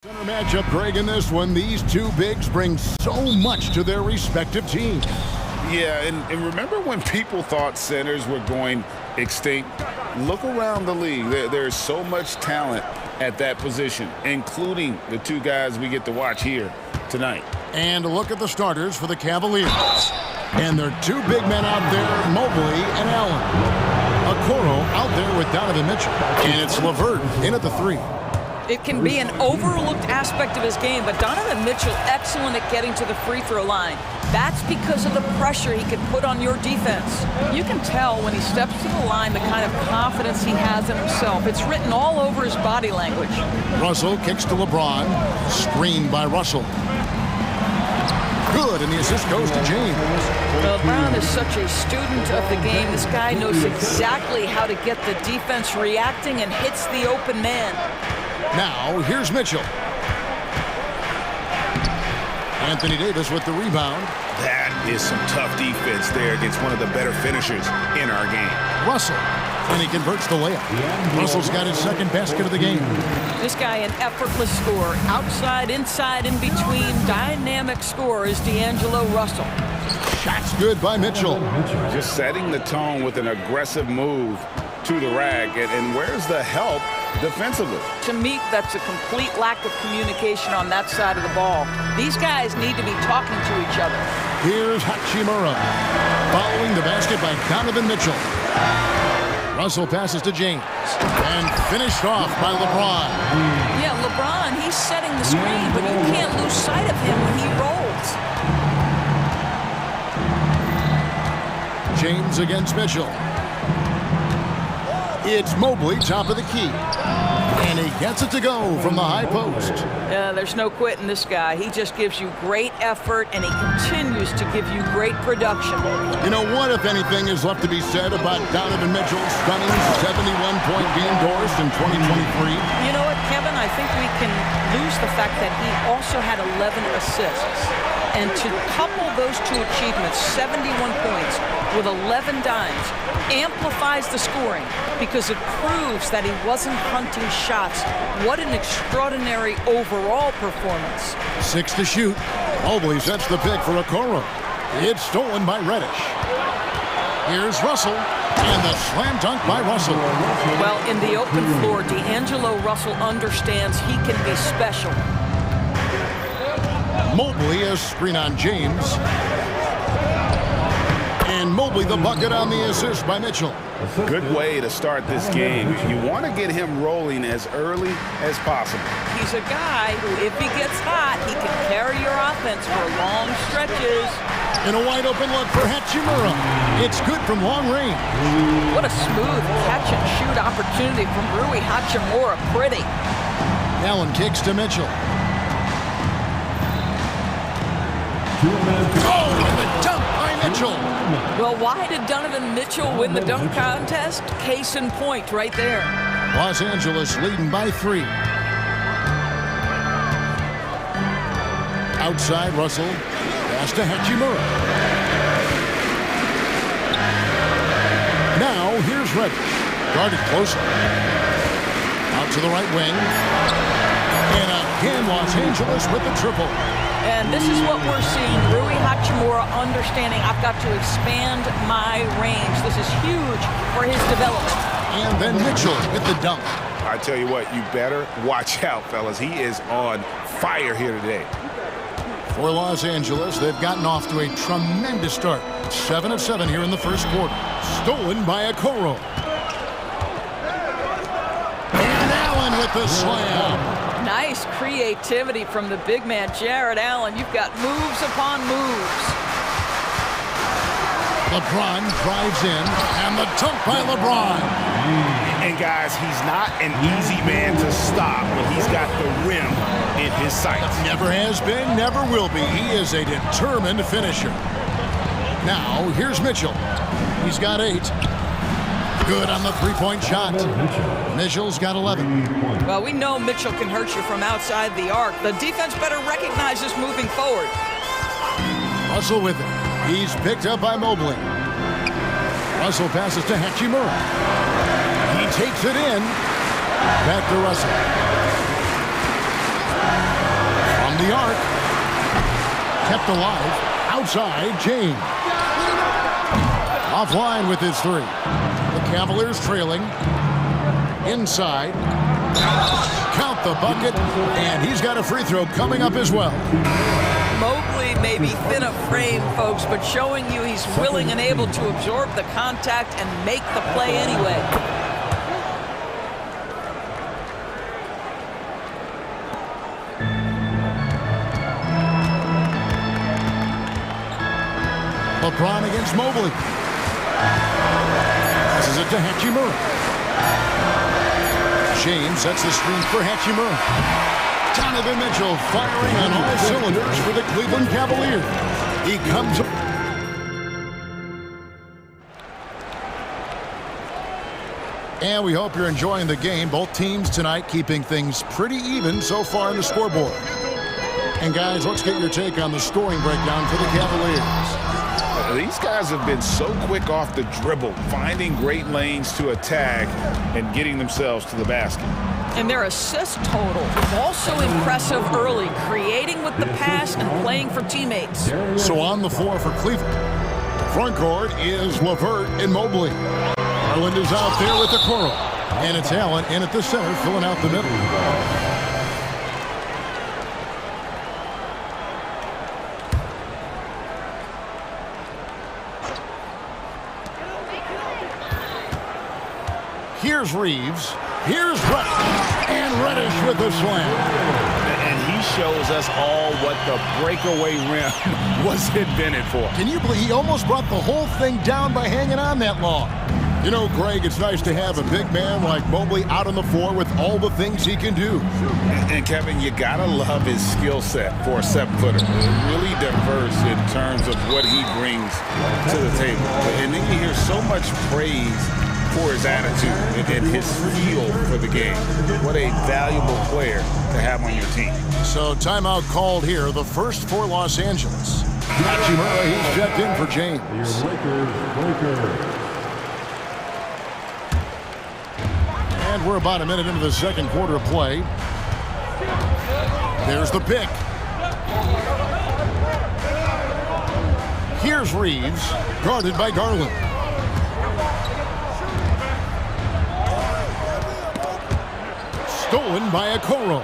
Center matchup, Greg, in this one. These two bigs bring so much to their respective teams. Yeah, and remember when people thought centers were going extinct? Look around the league. There's so much talent at that position, including the two guys we get to watch here tonight. And look at the starters for the Cavaliers. And there are two big men out there, Mobley and Allen. Okoro out there with Donovan Mitchell. And it's LeVert in at the three. It can be an overlooked aspect of his game, but Donovan Mitchell excellent at getting to the free throw line. That's because of the pressure he can put on your defense. You can tell when he steps to the line the kind of confidence he has in himself. It's written all over his body language. Russell kicks to LeBron. Screened by Russell. Good, and the assist goes to James. LeBron is such a student of the game. This guy knows exactly how to get the defense reacting and hits the open man. Now, here's Mitchell. Anthony Davis with the rebound. That is some tough defense there against one of the better finishers in our game. Russell, and he converts the layup. Russell's got his second basket of the game. This guy, an effortless scorer. Outside, inside, in between. Dynamic scorer is D'Angelo Russell. Shot's good by Mitchell. Just setting the tone with an aggressive move to the rack. And where's the help defensively? To me, that's a complete lack of communication on that side of the ball. These guys need to be talking to each other. Here's Hachimura. Following the basket by Donovan Mitchell. Russell passes to James. And finished off by LeBron. Yeah, LeBron, he's setting the screen, but you can't lose sight of him when he rolls. James against Mitchell. It's Mobley, top of the key. And he gets it to go from the high post. Yeah, there's no quitting this guy. He just gives you great effort, and he continues to give you great production. You know, what, if anything, is left to be said about Donovan Mitchell's stunning 71-point game Doris in 2023? You know what, Kevin? I think we can lose the fact that he also had 11 assists. And to couple those two achievements, 71 points with 11 dimes, amplifies the scoring because it proves that he wasn't hunting shots. What an extraordinary overall performance. 6 to shoot. Mobley sets the pick for Okoro. It's stolen by Reddish. Here's Russell, and the slam dunk by Russell. Well, in the open floor, D'Angelo Russell understands he can be special. Mobley a screen on James. And Mobley the bucket on the assist by Mitchell. Good way to start this game. You want to get him rolling as early as possible. He's a guy who, if he gets hot, he can carry your offense for long stretches. And a wide open look for Hachimura. It's good from long range. What a smooth catch and shoot opportunity from Rui Hachimura. Pretty. Allen kicks to Mitchell. Oh, and the dunk by Mitchell. Well, why did Donovan Mitchell win the dunk contest? Case in point right there. Los Angeles leading by 3. Outside, Russell. Pass to Hachimura. Now, here's Reddish. Guarded closely. Out to the right wing. And again, Los Angeles with the triple. And this is what we're seeing. Rui Hachimura understanding I've got to expand my range. This is huge for his development. And then Mitchell with the dunk. I tell you what, you better watch out, fellas. He is on fire here today. For Los Angeles, they've gotten off to a tremendous start. 7 of 7 here in the first quarter. Stolen by Okoro. And Allen with the slam. Nice creativity from the big man, Jared Allen. You've got moves upon moves. LeBron drives in, and the dunk by LeBron. And guys, he's not an easy man to stop when he's got the rim in his sights. Never has been, never will be. He is a determined finisher. Now, here's Mitchell. He's got 8. Good on the three-point shot. Mitchell's got 11. Well, we know Mitchell can hurt you from outside the arc. The defense better recognize this moving forward. Russell with it. He's picked up by Mobley. Russell passes to Hachimura. He takes it in. Back to Russell. the arc. Kept alive. Outside, James. Offline with his three. The Cavaliers trailing. Inside. Count the bucket. And he's got a free throw coming up as well. Mobley may be thin of frame, folks, but showing you he's willing and able to absorb the contact and make the play anyway. LeBron against Mobley. This is it to Hachimura. James sets the screen for Hachimura. Donovan Mitchell firing on all cylinders for the Cleveland Cavaliers. He comes up. And we hope you're enjoying the game. Both teams tonight keeping things pretty even so far on the scoreboard. And guys, let's get your take on the scoring breakdown for the Cavaliers. These guys have been so quick off the dribble, finding great lanes to attack and getting themselves to the basket. And their assist total is also impressive early, creating with the pass and playing for teammates. So on the floor for Cleveland, front court is LeVert and Mobley. Garland is out there with the Coral. And it's Allen in at the center, filling out the middle. Here's Reeves. Here's Reddish. And Reddish with the slam. And he shows us all what the breakaway rim was invented for. Can you believe he almost brought the whole thing down by hanging on that long? You know, Greg, it's nice to have a big man like Mobley out on the floor with all the things he can do. And Kevin, you gotta love his skill set for a 7-footer. Really diverse in terms of what he brings to the table. And then you hear so much praise for his attitude and his feel for the game. What a valuable player to have on your team. So timeout called here, the first for Los Angeles. Hachimura, he's checked in for James. And we're about a minute into the second quarter of play. There's the pick. Here's Reeves, guarded by Garland. Stolen by Okoro.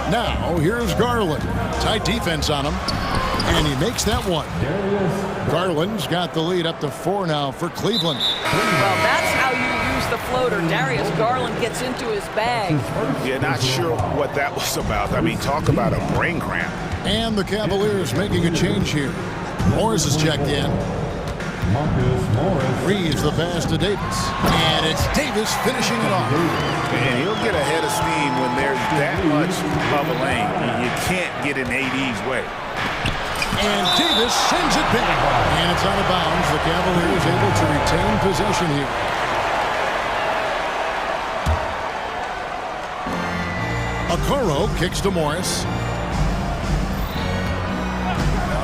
Now, here's Garland. Tight defense on him. And he makes that one. Garland's got the lead up to 4 now for Cleveland. Well, that's how you use the floater. Darius Garland gets into his bag. Yeah, not sure what that was about. I mean, talk about a brain cramp. And the Cavaliers making a change here. Morris is checked in. Reeves the pass to Davis. And it's Davis finishing it off. And he'll get ahead of steam when there's that much of a lane. You can't get in AD's way. And Davis sends it back. And it's out of bounds. The Cavaliers able to retain possession here. Okoro kicks to Morris.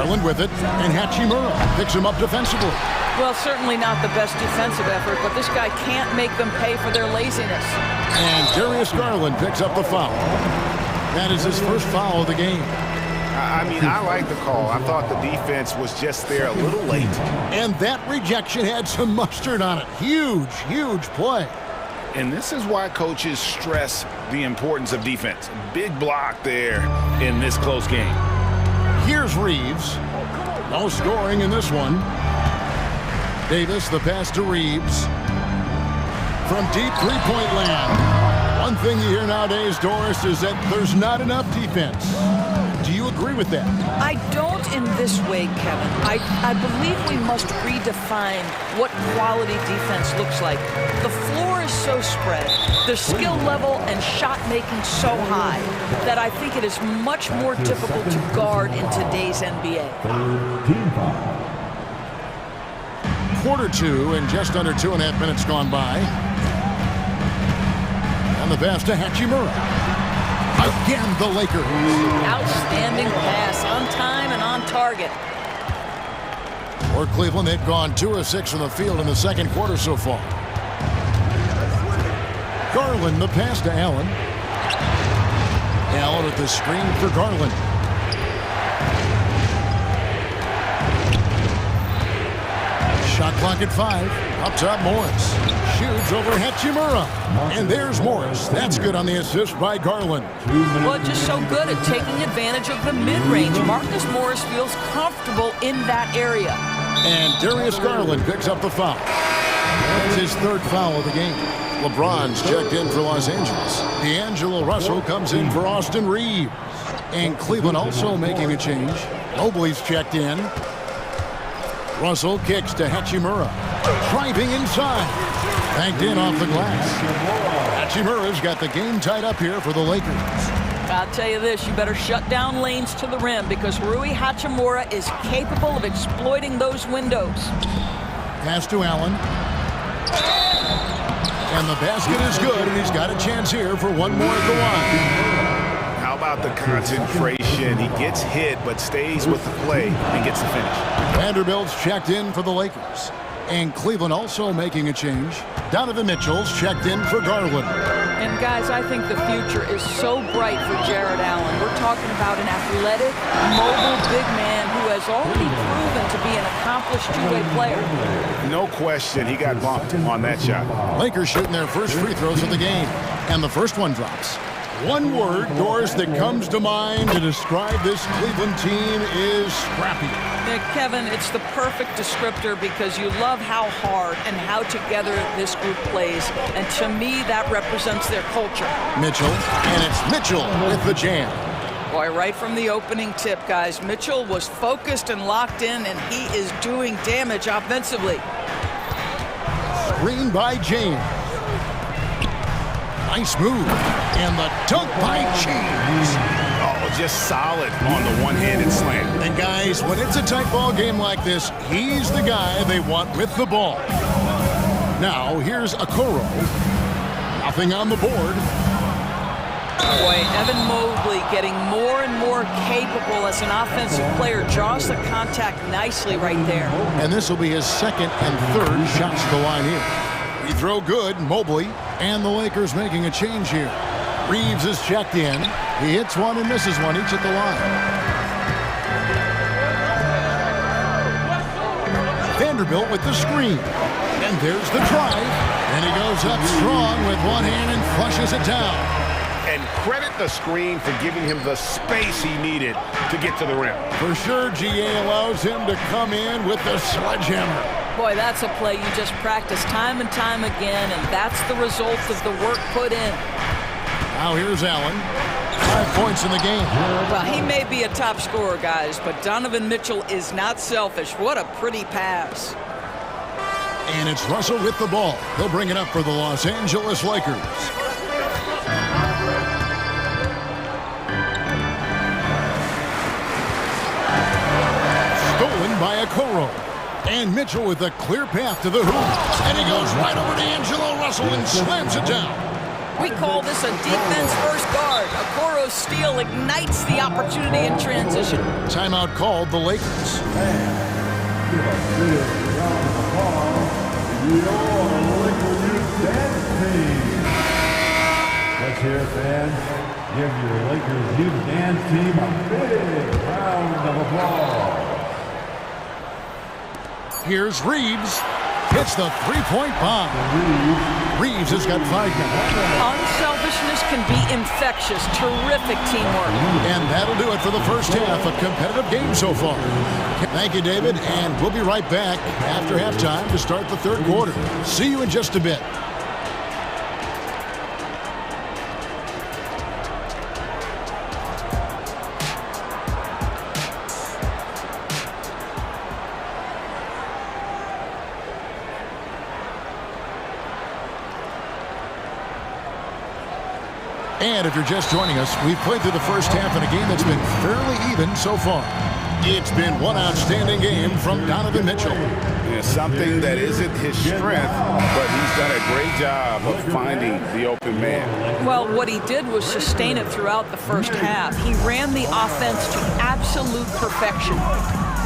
Garland with it, and Hachimura picks him up defensively. Well, certainly not the best defensive effort, but this guy can't make them pay for their laziness. And Darius Garland picks up the foul. That is his first foul of the game. I mean, I like the call. I thought the defense was just there a little late. And that rejection had some mustard on it. Huge, huge play. And this is why coaches stress the importance of defense. Big block there in this close game. Here's Reeves. No scoring in this one. Davis, the pass to Reeves. From deep three-point land. One thing you hear nowadays, Doris, is that there's not enough defense. Do you agree with that? I don't in this way, Kevin. I believe we must redefine what quality defense looks like. The floor is so spread, the skill level and shot making so high that I think it is much more difficult to guard in today's NBA. Quarter 2 and just under 2.5 minutes gone by. And the pass to Hachimura. Again, the Lakers. Outstanding pass, on time and on target. For Cleveland, they've gone 2 of 6 from the field in the second quarter so far. Garland, the pass to Allen. with the screen for Garland. Shot clock at 5. Up top, Morris. Shoots over Hachimura. And there's Morris. That's good on the assist by Garland. Well, just so good at taking advantage of the mid-range. Marcus Morris feels comfortable in that area. And Darius Garland picks up the foul. That's his third foul of the game. LeBron's checked in for Los Angeles. D'Angelo Russell comes in for Austin Reeves. And Cleveland also making a change. Mobley's checked in. Russell kicks to Hachimura. Driving inside. Banked in off the glass. Hachimura's got the game tied up here for the Lakers. I'll tell you this, you better shut down lanes to the rim because Rui Hachimura is capable of exploiting those windows. Pass to Allen. And the basket is good, and he's got a chance here for one more at the line. How about the concentration? He gets hit, but stays with the play and gets the finish. Vanderbilt's checked in for the Lakers. And Cleveland also making a change. Donovan Mitchell's checked in for Garland. And guys, I think the future is so bright for Jared Allen. We're talking about an athletic, mobile big man who has already proven to be an accomplished two-way player. No question, he got bumped on that shot. Lakers shooting their first free throws of the game. And the first one drops. One word, Doris, that comes to mind to describe this Cleveland team is scrappy. Kevin, it's the perfect descriptor because you love how hard and how together this group plays. And to me, that represents their culture. Mitchell, and it's Mitchell with the jam. Boy, right from the opening tip, guys, Mitchell was focused and locked in, and he is doing damage offensively. Screen by James. Nice move. And the dunk by James. Oh, just solid on the one-handed slam. And guys, when it's a tight ball game like this, he's the guy they want with the ball. Now, here's Okoro. Nothing on the board. Boy, Evan Mobley getting more and more capable as an offensive player. Draws the contact nicely right there. And this will be his second and third shots to the line here. He throw good, Mobley, and the Lakers making a change here. Reeves is checked in. He hits one and misses one, each at the line. Vanderbilt with the screen. And there's the drive. And he goes up strong with one hand and flushes it down. And credit the screen for giving him the space he needed to get to the rim. For sure, GA allows him to come in with the sledgehammer. Boy, that's a play you just practice time and time again, and that's the result of the work put in. Now here's Allen. 5 points in the game. Well, he may be a top scorer, guys, but Donovan Mitchell is not selfish. What a pretty pass. And it's Russell with the ball. He'll bring it up for the Los Angeles Lakers. Stolen by Okoro. And Mitchell with a clear path to the hoop. And he goes right over to D'Angelo Russell and slams it down. We call this a defense-first guard. Okoro's steal ignites the opportunity in transition. Timeout called the Lakers. Let's hear it, fans. Give your Lakers youth dance team a big round of applause. Here's Reeves. Hits the three-point bomb. Reeves has got 5 now. Unselfishness can be infectious. Terrific teamwork. And that'll do it for the first half. A competitive game so far. Thank you, David. And we'll be right back after halftime to start the third quarter. See you in just a bit. And if you're just joining us, we've played through the first half in a game that's been fairly even so far. It's been one outstanding game from Donovan Mitchell. Yeah, something that isn't his strength, but he's done a great job of finding the open man. Well, what he did was sustain it throughout the first half. He ran the offense to absolute perfection.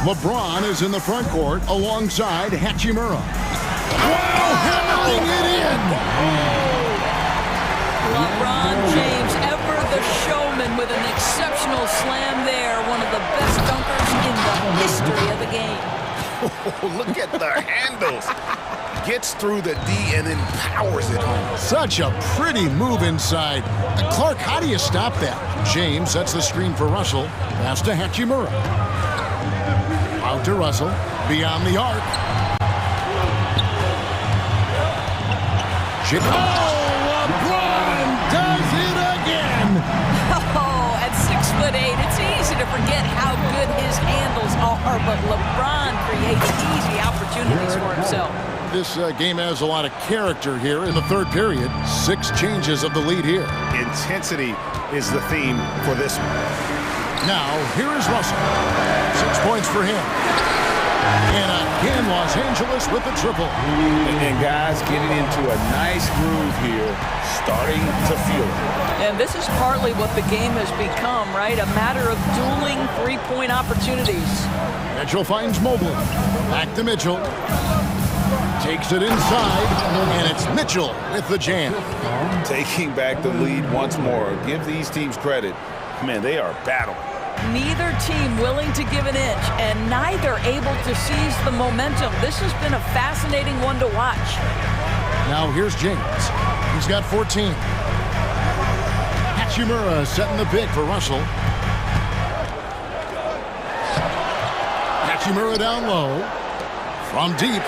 LeBron is in the front court alongside Hachimura. Wow, hammering it in! LeBron James, ever the showman, with an exceptional slam there. One of the best dunkers in the history of the game. Oh, look at the handles. Gets through the D and then powers it home. Such a pretty move inside. Clark, how do you stop that? James sets the screen for Russell. Pass to Hachimura. Out to Russell. Beyond the arc. LeBron does it again. Oh, at 6'8", it's easy to forget how good his handles are, but LeBron creates easy opportunities for himself. This game has a lot of character here in the third period. 6 changes of the lead here. Intensity is the theme for this one. Now, here is Russell. 6 points for him. And again, Los Angeles with the triple. And guys getting into a nice groove here, starting to feel it. And this is partly what the game has become, right? A matter of dueling three-point opportunities. Mitchell finds Mobley. Back to Mitchell. Takes it inside, and it's Mitchell with the jam. Taking back the lead once more. Give these teams credit. Man, they are battling. Neither team willing to give an inch, and neither able to seize the momentum. This has been a fascinating one to watch. Now here's James. He's got 14. Hachimura setting the pick for Russell. Hachimura down low. From deep.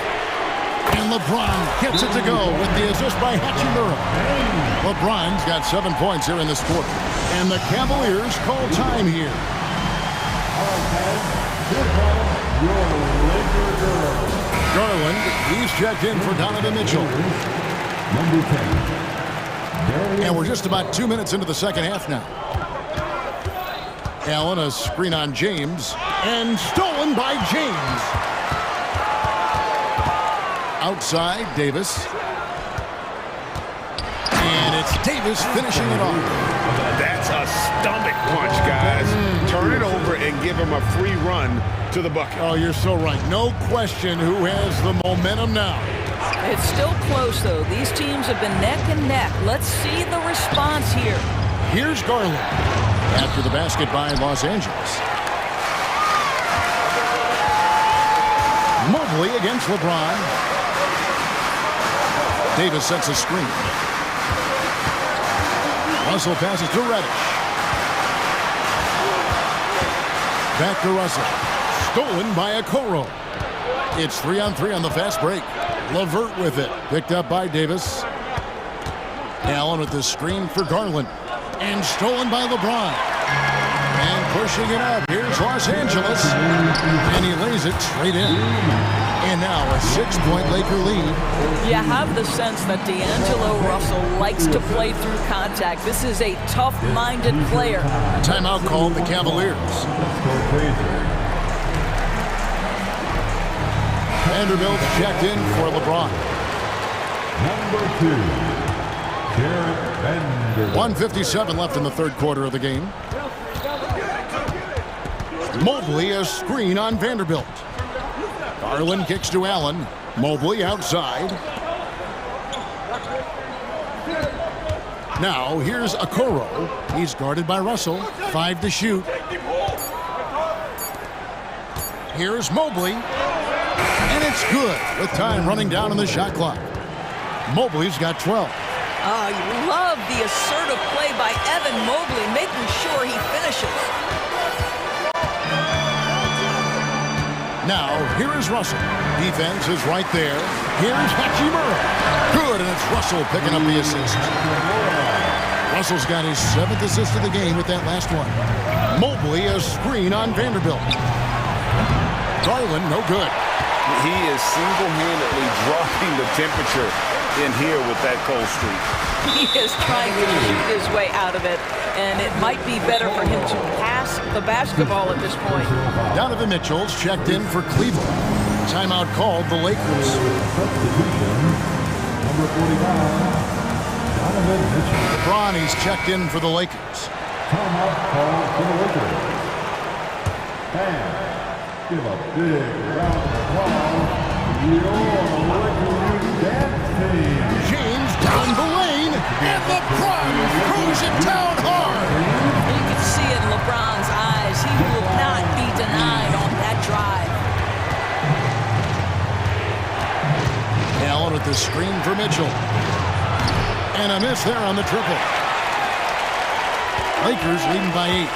And LeBron gets it to go with the assist by Hachimura. LeBron's got 7 points here in this quarter. And the Cavaliers call time here. Garland, he's checked in for Donovan Mitchell. Number 10. And we're just about 2 minutes into the second half now. Allen, a screen on James. And stolen by James. Outside, Davis. And it's Davis finishing it off. That's a stomach punch, guys. Turn it over and give him a free run to the bucket. Oh, you're so right. No question who has the momentum now. It's still close, though. These teams have been neck and neck. Let's see the response here. Here's Garland. After the basket by Los Angeles. Mobley against LeBron. Davis sets a screen. Russell passes to Reddish. Back to Russell. Stolen by Okoro. It's 3-on-3 on the fast break. LeVert with it. Picked up by Davis. Allen with the screen for Garland. And stolen by LeBron. And pushing it up. Here's Los Angeles. And he lays it straight in. And now a 6-point Laker lead. You have the sense that D'Angelo Russell likes to play through contact. This is a tough-minded player. Timeout called the Cavaliers. Vanderbilt checked in for LeBron. Number 2. Jared Vanderbilt. 1:57 left in the third quarter of the game. Mobley a screen on Vanderbilt. Garland kicks to Allen. Mobley outside. Now here's Okoro. He's guarded by Russell. 5 to shoot. Here's Mobley. And it's good with time running down on the shot clock. Mobley's got 12. Oh, you love the assertive play by Evan Mobley, making sure he finishes. Now, here is Russell. Defense is right there. Here's Hachimura. Good, and it's Russell picking up the assist. Russell's got his 7th assist of the game with that last one. Mobley a screen on Vanderbilt. Garland, no good. He is single-handedly dropping the temperature in here with that cold streak. He is trying to shoot his way out of it, and it might be better for him to pass the basketball at this point. Donovan Mitchell's checked in for Cleveland. Timeout called the Lakers. Number 45. Donovan Mitchell. LeBron, he's checked in for the Lakers. Timeout called for the Lakers. And give a big round of applause to your Lakers dance team. James down the lane, and LeBron throws it down hard. You can Mitchell. And a miss there on the triple. Lakers leading by 8.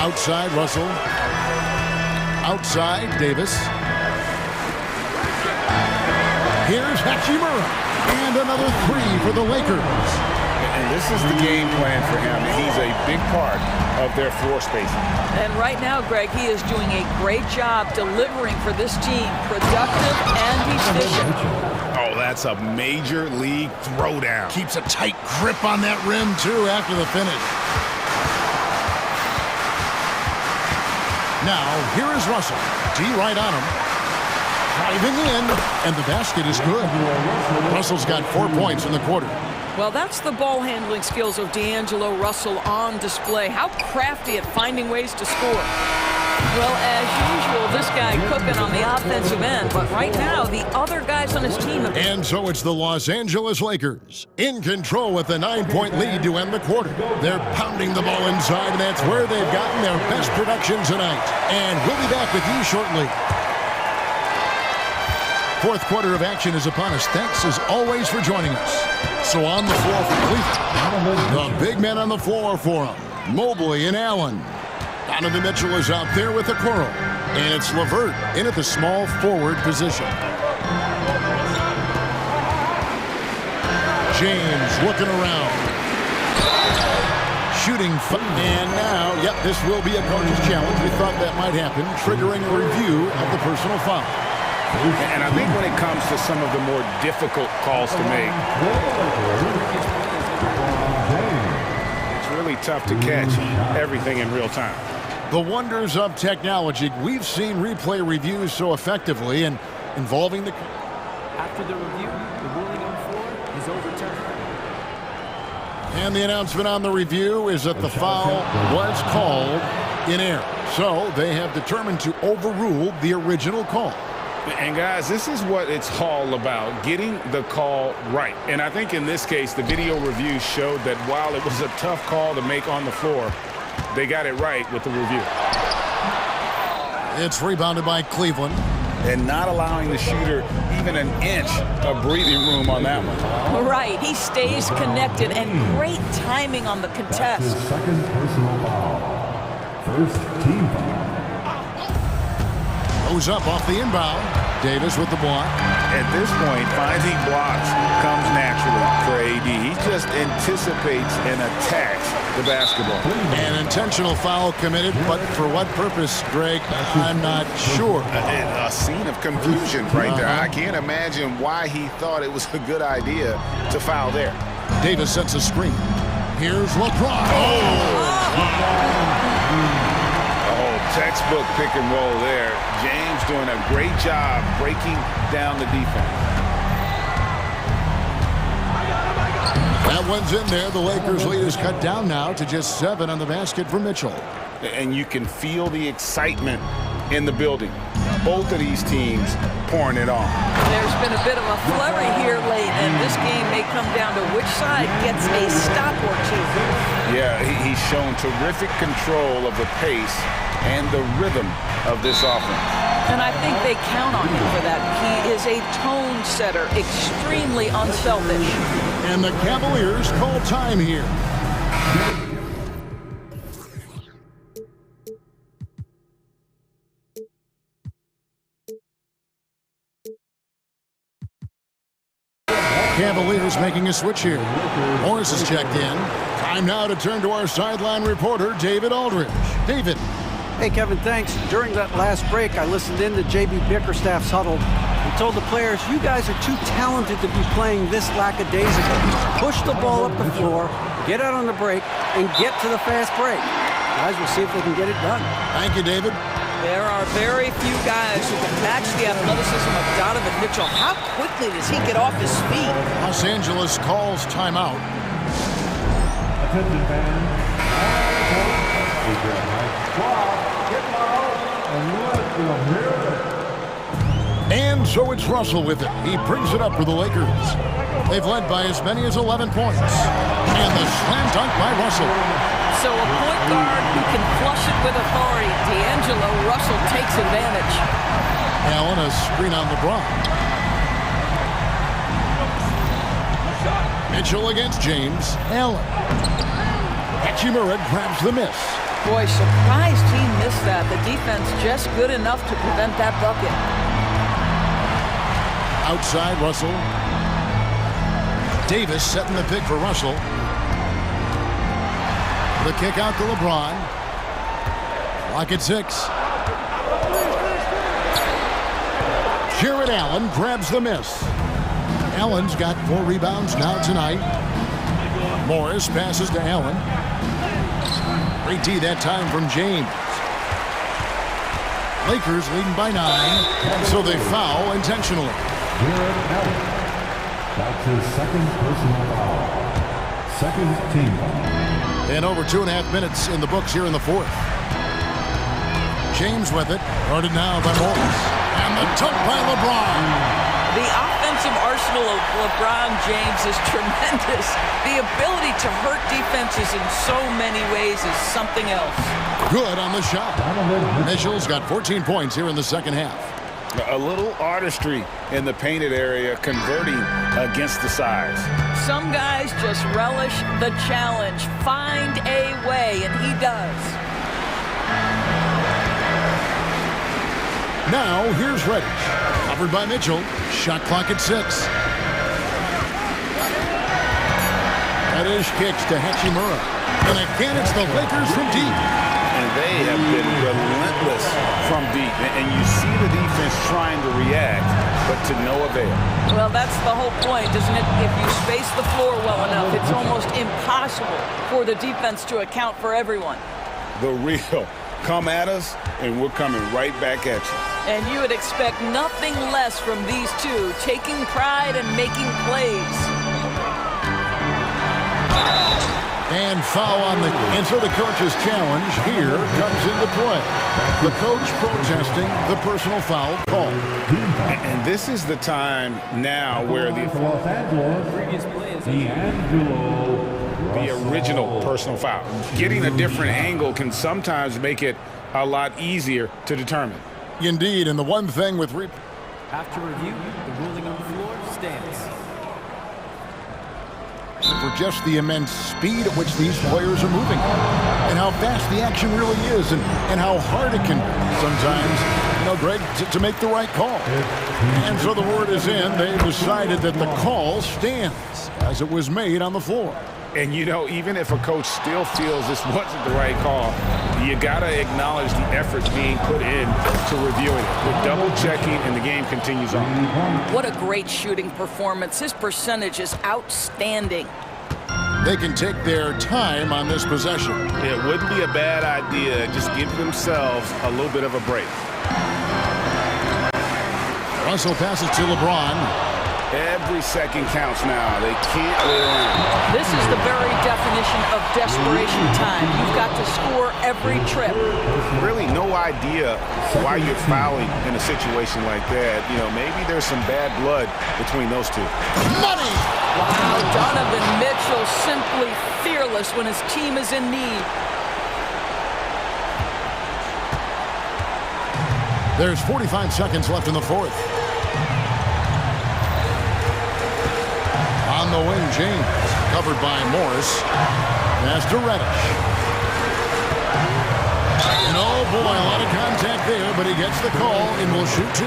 Outside Russell. Outside Davis. Here's Hachimura. And another 3 for the Lakers. And this is the game plan for him. He's a big part of their floor spacing. And right now, Greg, he is doing a great job delivering for this team. Productive and efficient. Oh, that's a major league throwdown. Keeps a tight grip on that rim, too, after the finish. Now, here is Russell. D right on him. Driving in, and the basket is good. Russell's got 4 points in the quarter. Well, that's the ball handling skills of D'Angelo Russell on display. How crafty at finding ways to score. Well, as usual, this guy cooking on the offensive end, but right now, the other guys on his team... And so it's the Los Angeles Lakers in control with a 9-point lead to end the quarter. They're pounding the ball inside, and that's where they've gotten their best production tonight. And we'll be back with you shortly. Fourth quarter of action is upon us. Thanks, as always, for joining us. So on the floor for Cleveland, the big men on the floor for him, Mobley and Allen. Donovan Mitchell is out there with the Okoro. And it's LeVert in at the small forward position. James looking around. Shooting, and now, yep, this will be a coach's challenge. We thought that might happen, triggering a review of the personal foul. And I think when it comes to some of the more difficult calls to make, it's really tough to catch everything in real time. The wonders of technology. We've seen replay reviews so effectively and involving the... After the review, the ruling on the floor is overturned. And the announcement on the review is that the foul was called in error. So they have determined to overrule the original call. And guys, this is what it's all about, getting the call right. And I think in this case, the video review showed that while it was a tough call to make on the floor, they got it right with the review. It's rebounded by Cleveland. And not allowing the shooter even an inch of breathing room on that one. Right, he stays connected, and great timing on the contest. His second personal foul. First team foul. Goes up off the inbound. Davis with the block. At this point, finding blocks comes naturally for AD. He just anticipates and attacks the basketball. An intentional foul committed, but for what purpose, Greg? I'm not sure. A scene of confusion right there. I can't imagine why he thought it was a good idea to foul there. Davis sets a screen. Here's LeBron. Textbook pick and roll there. James doing a great job breaking down the defense. That one's in there. The Lakers lead is cut down now to just 7 on the basket for Mitchell. And you can feel the excitement in the building. Both of these teams pouring it on. There's been a bit of a flurry here late, and this game may come down to which side gets a stop or two. Yeah, he's shown terrific control of the pace and the rhythm of this offense. And I think they count on him for that. He is a tone setter, extremely unselfish. And the Cavaliers call time here. Cavaliers making a switch here. Morris is checked in. Time now to turn to our sideline reporter, David Aldridge. David. Hey, Kevin, thanks. During that last break, I listened in to J.B. Bickerstaff's huddle and told the players, you guys are too talented to be playing this lackadaisical. Push the ball up the floor, get out on the break, and get to the fast break. Guys, we'll see if they can get it done. Thank you, David. There are very few guys who can match the athleticism of Donovan Mitchell. How quickly does he get off his feet? Los Angeles calls timeout. Attention fans. And so it's Russell with it. He brings it up for the Lakers. They've led by as many as 11 points. And the slam dunk by Russell. So a point guard who can flush it with authority. D'Angelo Russell takes advantage. Allen, a screen on LeBron. Mitchell against James. Allen. Hachimura grabs the miss. Boy, surprised he missed that. The defense just good enough to prevent that bucket. Outside Russell. Davis setting the pick for Russell. The kick out to LeBron. Clock at 6. Jared Allen grabs the miss. Allen's got 4 rebounds now tonight. Morris passes to Allen. Great D that time from James. Lakers leading by 9, so they foul intentionally. Jared Allen. That's his second personal foul. Second team foul. And over 2.5 minutes in the books here in the fourth. James with it. Guarded now by Morris. And the dunk by LeBron. The offensive arsenal of LeBron James is tremendous. The ability to hurt defenses in so many ways is something else. Good on the shot. Mitchell's got 14 points here in the second half. A little artistry in the painted area, converting against the size. Some guys just relish the challenge. Find a way, and he does. Now, here's Reddish. Covered by Mitchell. Shot clock at 6. Reddish kicks to Hachimura. And again, it's the Lakers from deep. And they have been relentless from deep. And you see the defense trying to react, but to no avail. Well, that's the whole point, isn't it? If you space the floor well enough, it's almost impossible for the defense to account for everyone. The real come at us, and we're coming right back at you. And you would expect nothing less from these two, taking pride and making plays. And foul on the... And so the coach's challenge here comes into play. The coach protesting the personal foul call. And this is the time now where Los Angeles, the original personal foul. Getting a different angle can sometimes make it a lot easier to determine. Indeed, and the one thing with... After review, the ruling on the floor stands. For just the immense speed at which these players are moving and how fast the action really is and how hard it can sometimes, Greg, to make the right call. And so the word is in. They've decided that the call stands as it was made on the floor. And, even if a coach still feels this wasn't the right call, you got to acknowledge the efforts being put in to reviewing it. We're double-checking, and the game continues on. What a great shooting performance. His percentage is outstanding. They can take their time on this possession. It wouldn't be a bad idea. Just give themselves a little bit of a break. Russell passes to LeBron. Every second counts now. They can't wait around. This is the very definition of desperation time. You've got to score every trip. Really no idea why you're fouling in a situation like that. Maybe there's some bad blood between those two. Money! Wow, Donovan Mitchell simply fearless when his team is in need. There's 45 seconds left in the fourth. On the wing, James, covered by Morris. Pass to Reddish. And oh boy, a lot of contact there, but he gets the call and will shoot 2.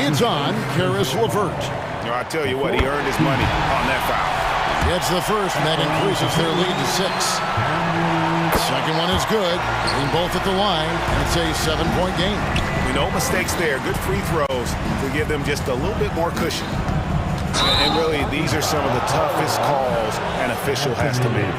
It's on Caris LeVert. I tell you what, he earned his money on that foul. Gets the first, and that increases their lead to 6. Second one is good. Being both at the line, and it's a 7-point game. No mistakes there. Good free throws to give them just a little bit more cushion. And really, these are some of the toughest calls an official has to make.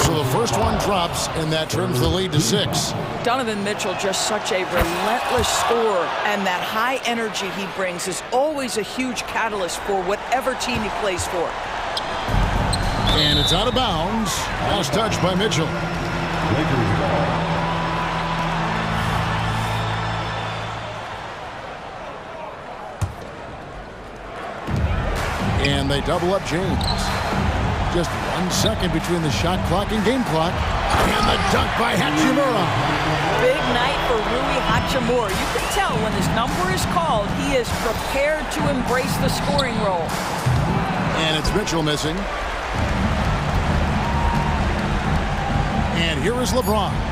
So the first one drops, and that trims the lead to 6. Donovan Mitchell, just such a relentless scorer, and that high energy he brings is always a huge catalyst for whatever team he plays for. And it's out of bounds. Last touch by Mitchell. And they double up James. Just 1 second between the shot clock and game clock. And the dunk by Hachimura. Big night for Rui Hachimura. You can tell when his number is called, he is prepared to embrace the scoring role. And it's Mitchell missing. And here is LeBron.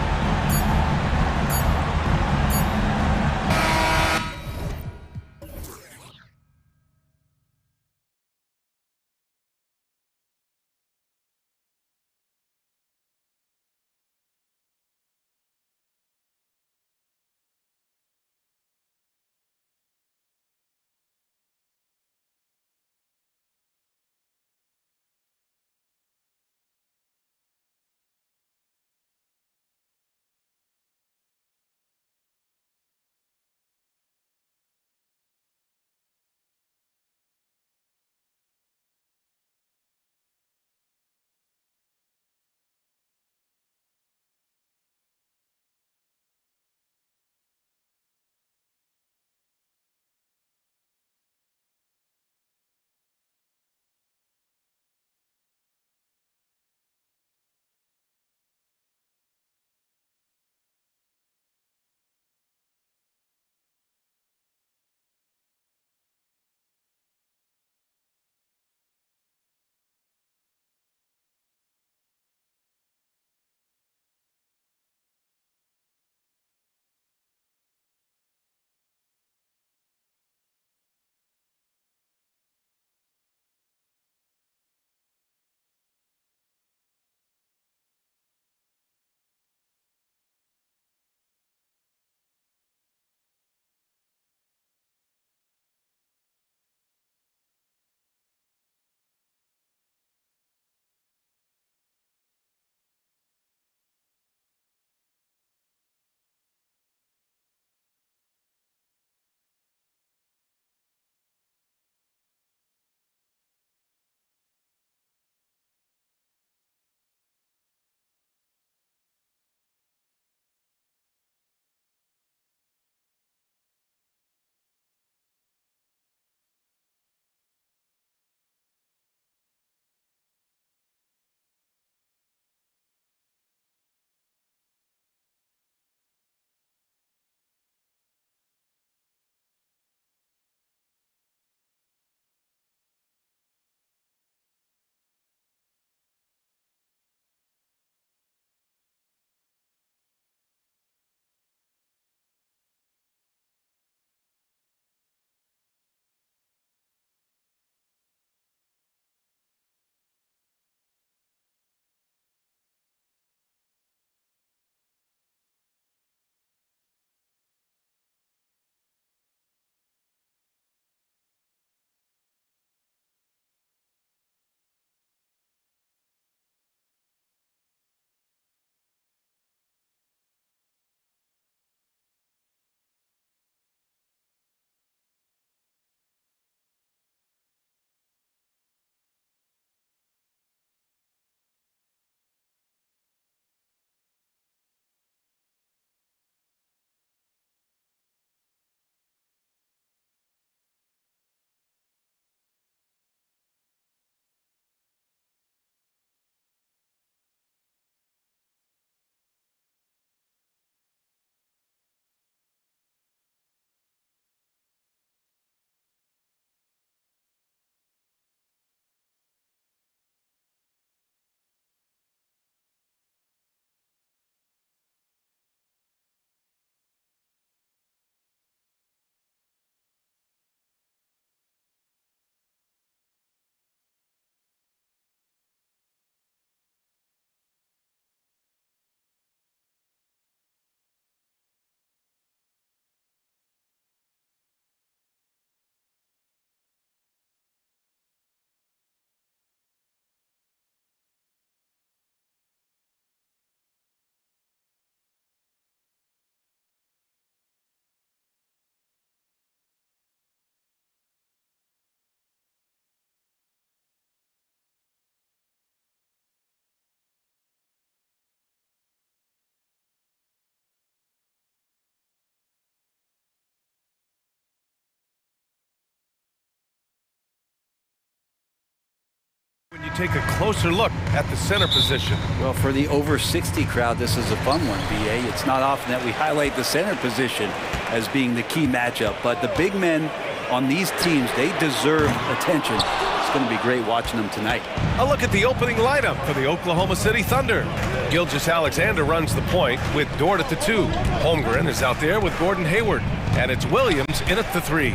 take a closer look at the center position. Well, for the over 60 crowd, this is a fun one, BA. It's not often that we highlight the center position as being the key matchup, but the big men on these teams, they deserve attention. It's going to be great watching them tonight. A look at the opening lineup for the Oklahoma City Thunder. Gilgeous-Alexander runs the point with Dort at the 2. Holmgren is out there with Gordon Hayward, and it's Williams in at the 3.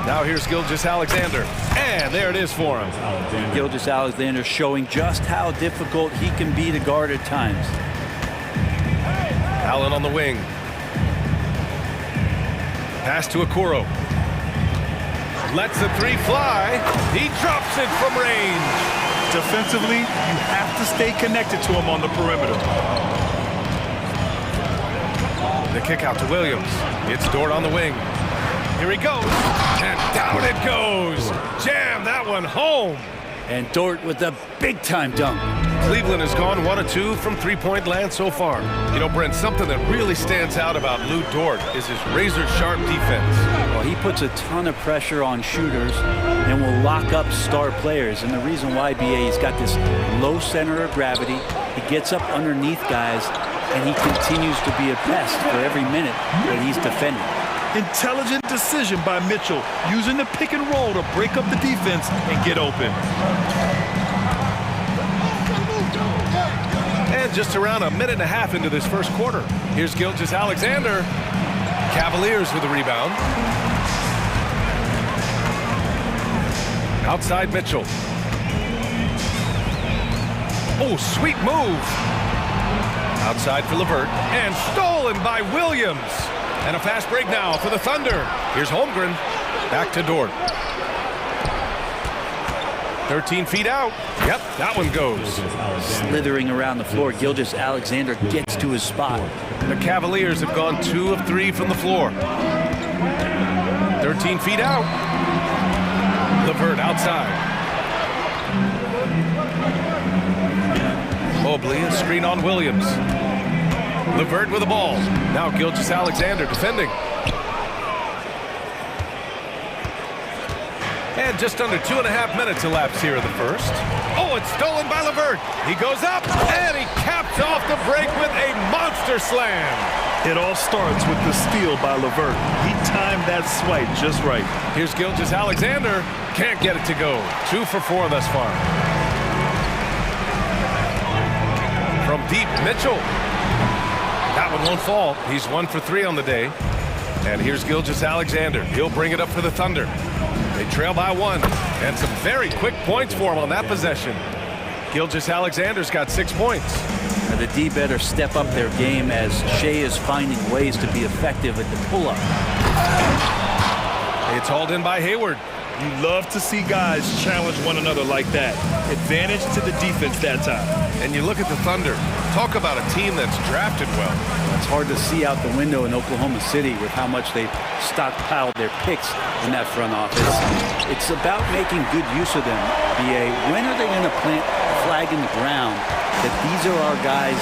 Now here's Gilgeous-Alexander, and there it is for him. Gilgeous-Alexander showing just how difficult he can be to guard at times. Allen on the wing. Pass to Okoro. Lets the 3 fly. He drops it from range. Defensively, you have to stay connected to him on the perimeter. The kick out to Williams. It's Dort on the wing. Here he goes, and down it goes. Jam that one home. And Dort with a big-time dunk. Cleveland has gone 1 of 2 from three-point land so far. You know, Brent, something that really stands out about Lou Dort is his razor-sharp defense. Well, he puts a ton of pressure on shooters and will lock up star players. And the reason why, BA, he's got this low center of gravity. He gets up underneath guys, and he continues to be a pest for every minute that he's defending. Intelligent decision by Mitchell, using the pick and roll to break up the defense and get open. And just around a minute and a half into this first quarter, here's Gilgeous-Alexander. Cavaliers with the rebound. Outside Mitchell. Oh, sweet move. Outside for LeVert, and stolen by Williams. And a fast break now for the Thunder. Here's Holmgren. Back to Dort. 13 feet out. Yep, that one goes. Slithering around the floor, Gilgeous-Alexander gets to his spot. The Cavaliers have gone 2 of 3 from the floor. 13 feet out. LeVert outside. Mobley, a screen on Williams. LeVert with the ball. Now Gilgeous-Alexander defending. And just under 2.5 minutes elapsed here in the first. Oh, it's stolen by LeVert. He goes up, and he caps off the break with a monster slam. It all starts with the steal by LeVert. He timed that swipe just right. Here's Gilgeous-Alexander. Can't get it to go. 2 for 4 thus far. From deep, Mitchell. That one won't fall. He's 1 for 3 on the day. And here's Gilgeous-Alexander. He'll bring it up for the Thunder. They trail by 1. And some very quick points for him on that possession. Gilgeous-Alexander's got 6 points. Now the D better step up their game as Shea is finding ways to be effective at the pull-up. It's hauled in by Hayward. You love to see guys challenge one another like that. Advantage to the defense that time. And you look at the Thunder. Talk about a team that's drafted well. It's hard to see out the window in Oklahoma City with how much they've stockpiled their picks in that front office. It's about making good use of them, BA. When are they going to plant a flag in the ground that these are our guys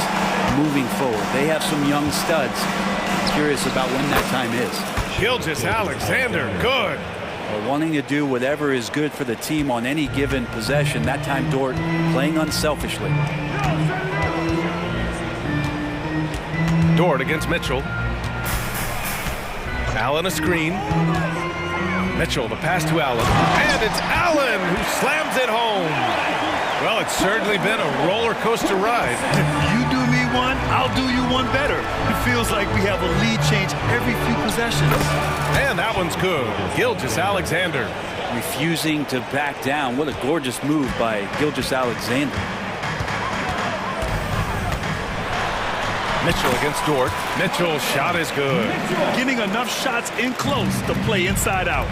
moving forward? They have some young studs. Curious about when that time is. Gilgeous-Alexander, good. Wanting to do whatever is good for the team on any given possession. That time Dort playing unselfishly. Dort against Mitchell. Allen a screen. Mitchell, the pass to Allen. And it's Allen who slams it home. Well, it's certainly been a roller coaster ride. You do me one, I'll do you one better. It feels like we have a lead change every few possessions. And that one's good. Gilgeous-Alexander. Refusing to back down. What a gorgeous move by Gilgeous-Alexander. Mitchell against Dort. Mitchell's shot is good. Getting enough shots in close to play inside out.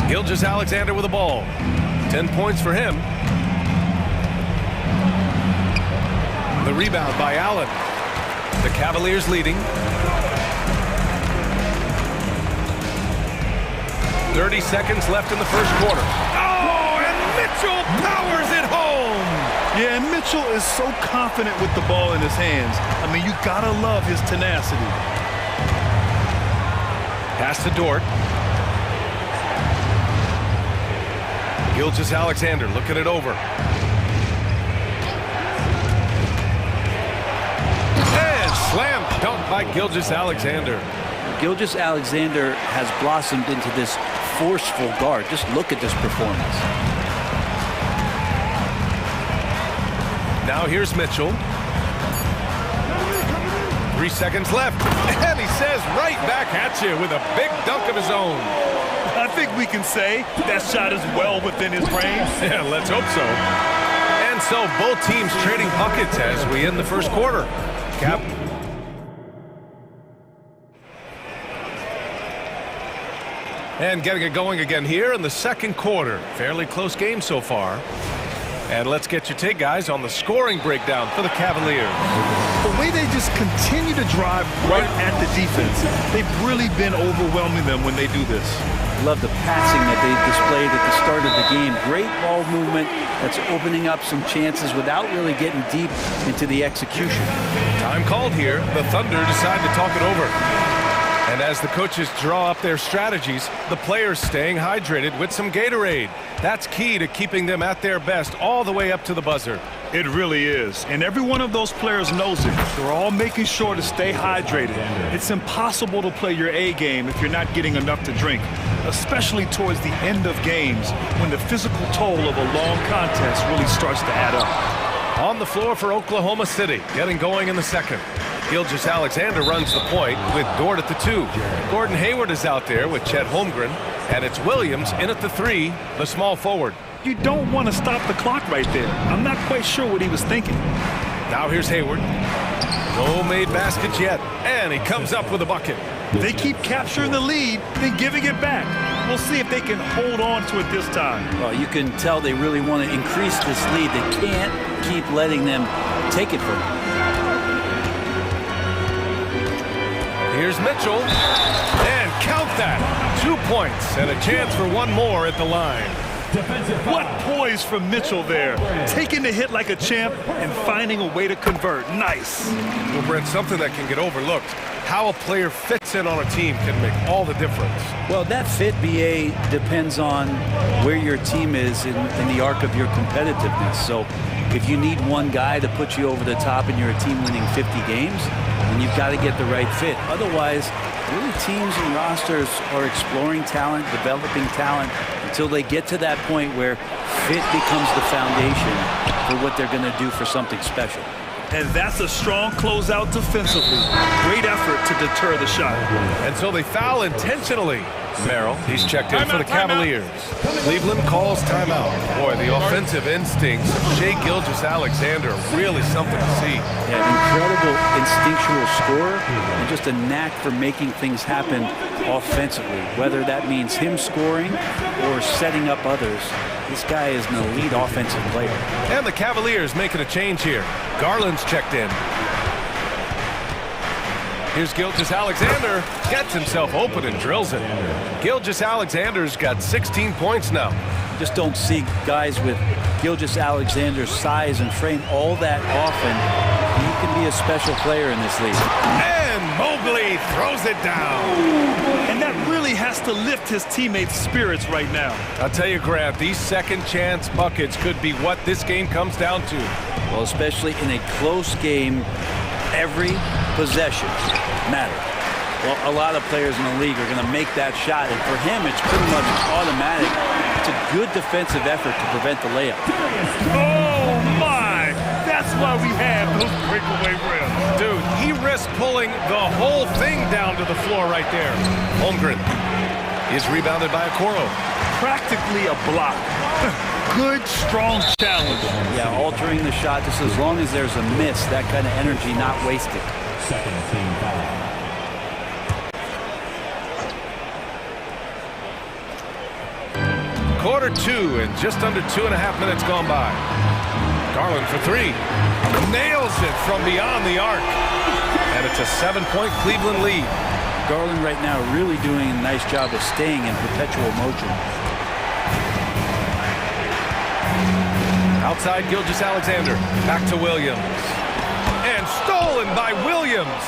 Gilgeous-Alexander with the ball. 10 points for him. The rebound by Allen. The Cavaliers leading. 30 seconds left in the first quarter. Oh, and Mitchell powers it home. Yeah, and Mitchell is so confident with the ball in his hands. I mean, you gotta love his tenacity. Pass to Dort. Gilgeous-Alexander looking it over. And slam dunk by Gilgeous-Alexander. Gilgeous-Alexander has blossomed into this forceful guard. Just look at this performance. Now here's Mitchell. 3 seconds left. And he says right back at you with a big dunk of his own. I think we can say that shot is well within his range. Yeah, let's hope so. And so both teams trading buckets as we end the first quarter. Cap. And getting it going again here in the second quarter. Fairly close game so far. And let's get your take, guys, on the scoring breakdown for the Cavaliers. The way they just continue to drive right at the defense, they've really been overwhelming them when they do this. Love the passing that they displayed at the start of the game. Great ball movement that's opening up some chances without really getting deep into the execution. Time called here. The Thunder decide to talk it over. And as the coaches draw up their strategies, the players staying hydrated with some Gatorade. That's key to keeping them at their best all the way up to the buzzer. It really is. And every one of those players knows it. They're all making sure to stay hydrated. It's impossible to play your A game if you're not getting enough to drink, especially towards the end of games when the physical toll of a long contest really starts to add up. On the floor for Oklahoma City, getting going in the second. Gilgeous-Alexander runs the point with Dort at the 2. Gordon Hayward is out there with Chet Holmgren, and it's Williams in at the 3, the small forward. You don't want to stop the clock right there. I'm not quite sure what he was thinking. Now here's Hayward. No made baskets yet, and he comes up with a bucket. They keep capturing the lead, then giving it back. We'll see if they can hold on to it this time. Well, you can tell they really want to increase this lead. They can't keep letting them take it from them. Here's Mitchell, and count that. 2 points and a chance for one more at the line. What poise from Mitchell there. Taking the hit like a champ and finding a way to convert. Nice. Well, Brent, something that can get overlooked. How a player fits in on a team can make all the difference. Well, that fit, BA, depends on where your team is in the arc of your competitiveness. So if you need one guy to put you over the top and you're a team winning 50 games, then you've got to get the right fit. Otherwise, really teams and rosters are exploring talent, developing talent, until they get to that point where fit becomes the foundation for what they're going to do for something special. And that's a strong closeout defensively. Great effort to deter the shot. And so they foul intentionally. Merrill, he's checked in for the Cavaliers. Cleveland calls timeout. Boy, the offensive instincts of Shai Gilgeous-Alexander really something to see. Yeah, incredible instinctual scorer and just a knack for making things happen offensively, whether that means him scoring or setting up others. This guy is an elite offensive player. And the Cavaliers making a change here. Garland's checked in. Here's Gilgeous-Alexander, gets himself open and drills it. Gilgeous-Alexander's got 16 points now. Just don't see guys with Gilgeous-Alexander's size and frame all that often. He can be a special player in this league. And Mobley throws it down. And that really has to lift his teammates' spirits right now. I'll tell you, Grant, these second chance buckets could be what this game comes down to. Well, especially in a close game, every possession matters. Well, a lot of players in the league are going to make that shot, and for him, it's pretty much automatic. It's a good defensive effort to prevent the layup. Oh, my! That's why we have those breakaway rims. Dude, he risked pulling the whole thing down to the floor right there. Holmgren is rebounded by Okoro. Practically a block. Good, strong challenge. Yeah, altering the shot just as long as there's a miss, that kind of energy not wasted. Second team foul. Quarter 2 and just under 2.5 minutes gone by. Garland for 3. Nails it from beyond the arc. And it's a 7-point Cleveland lead. Garland right now really doing a nice job of staying in perpetual motion. Outside Gilgeous-Alexander. Back to Williams. And stolen by Williams.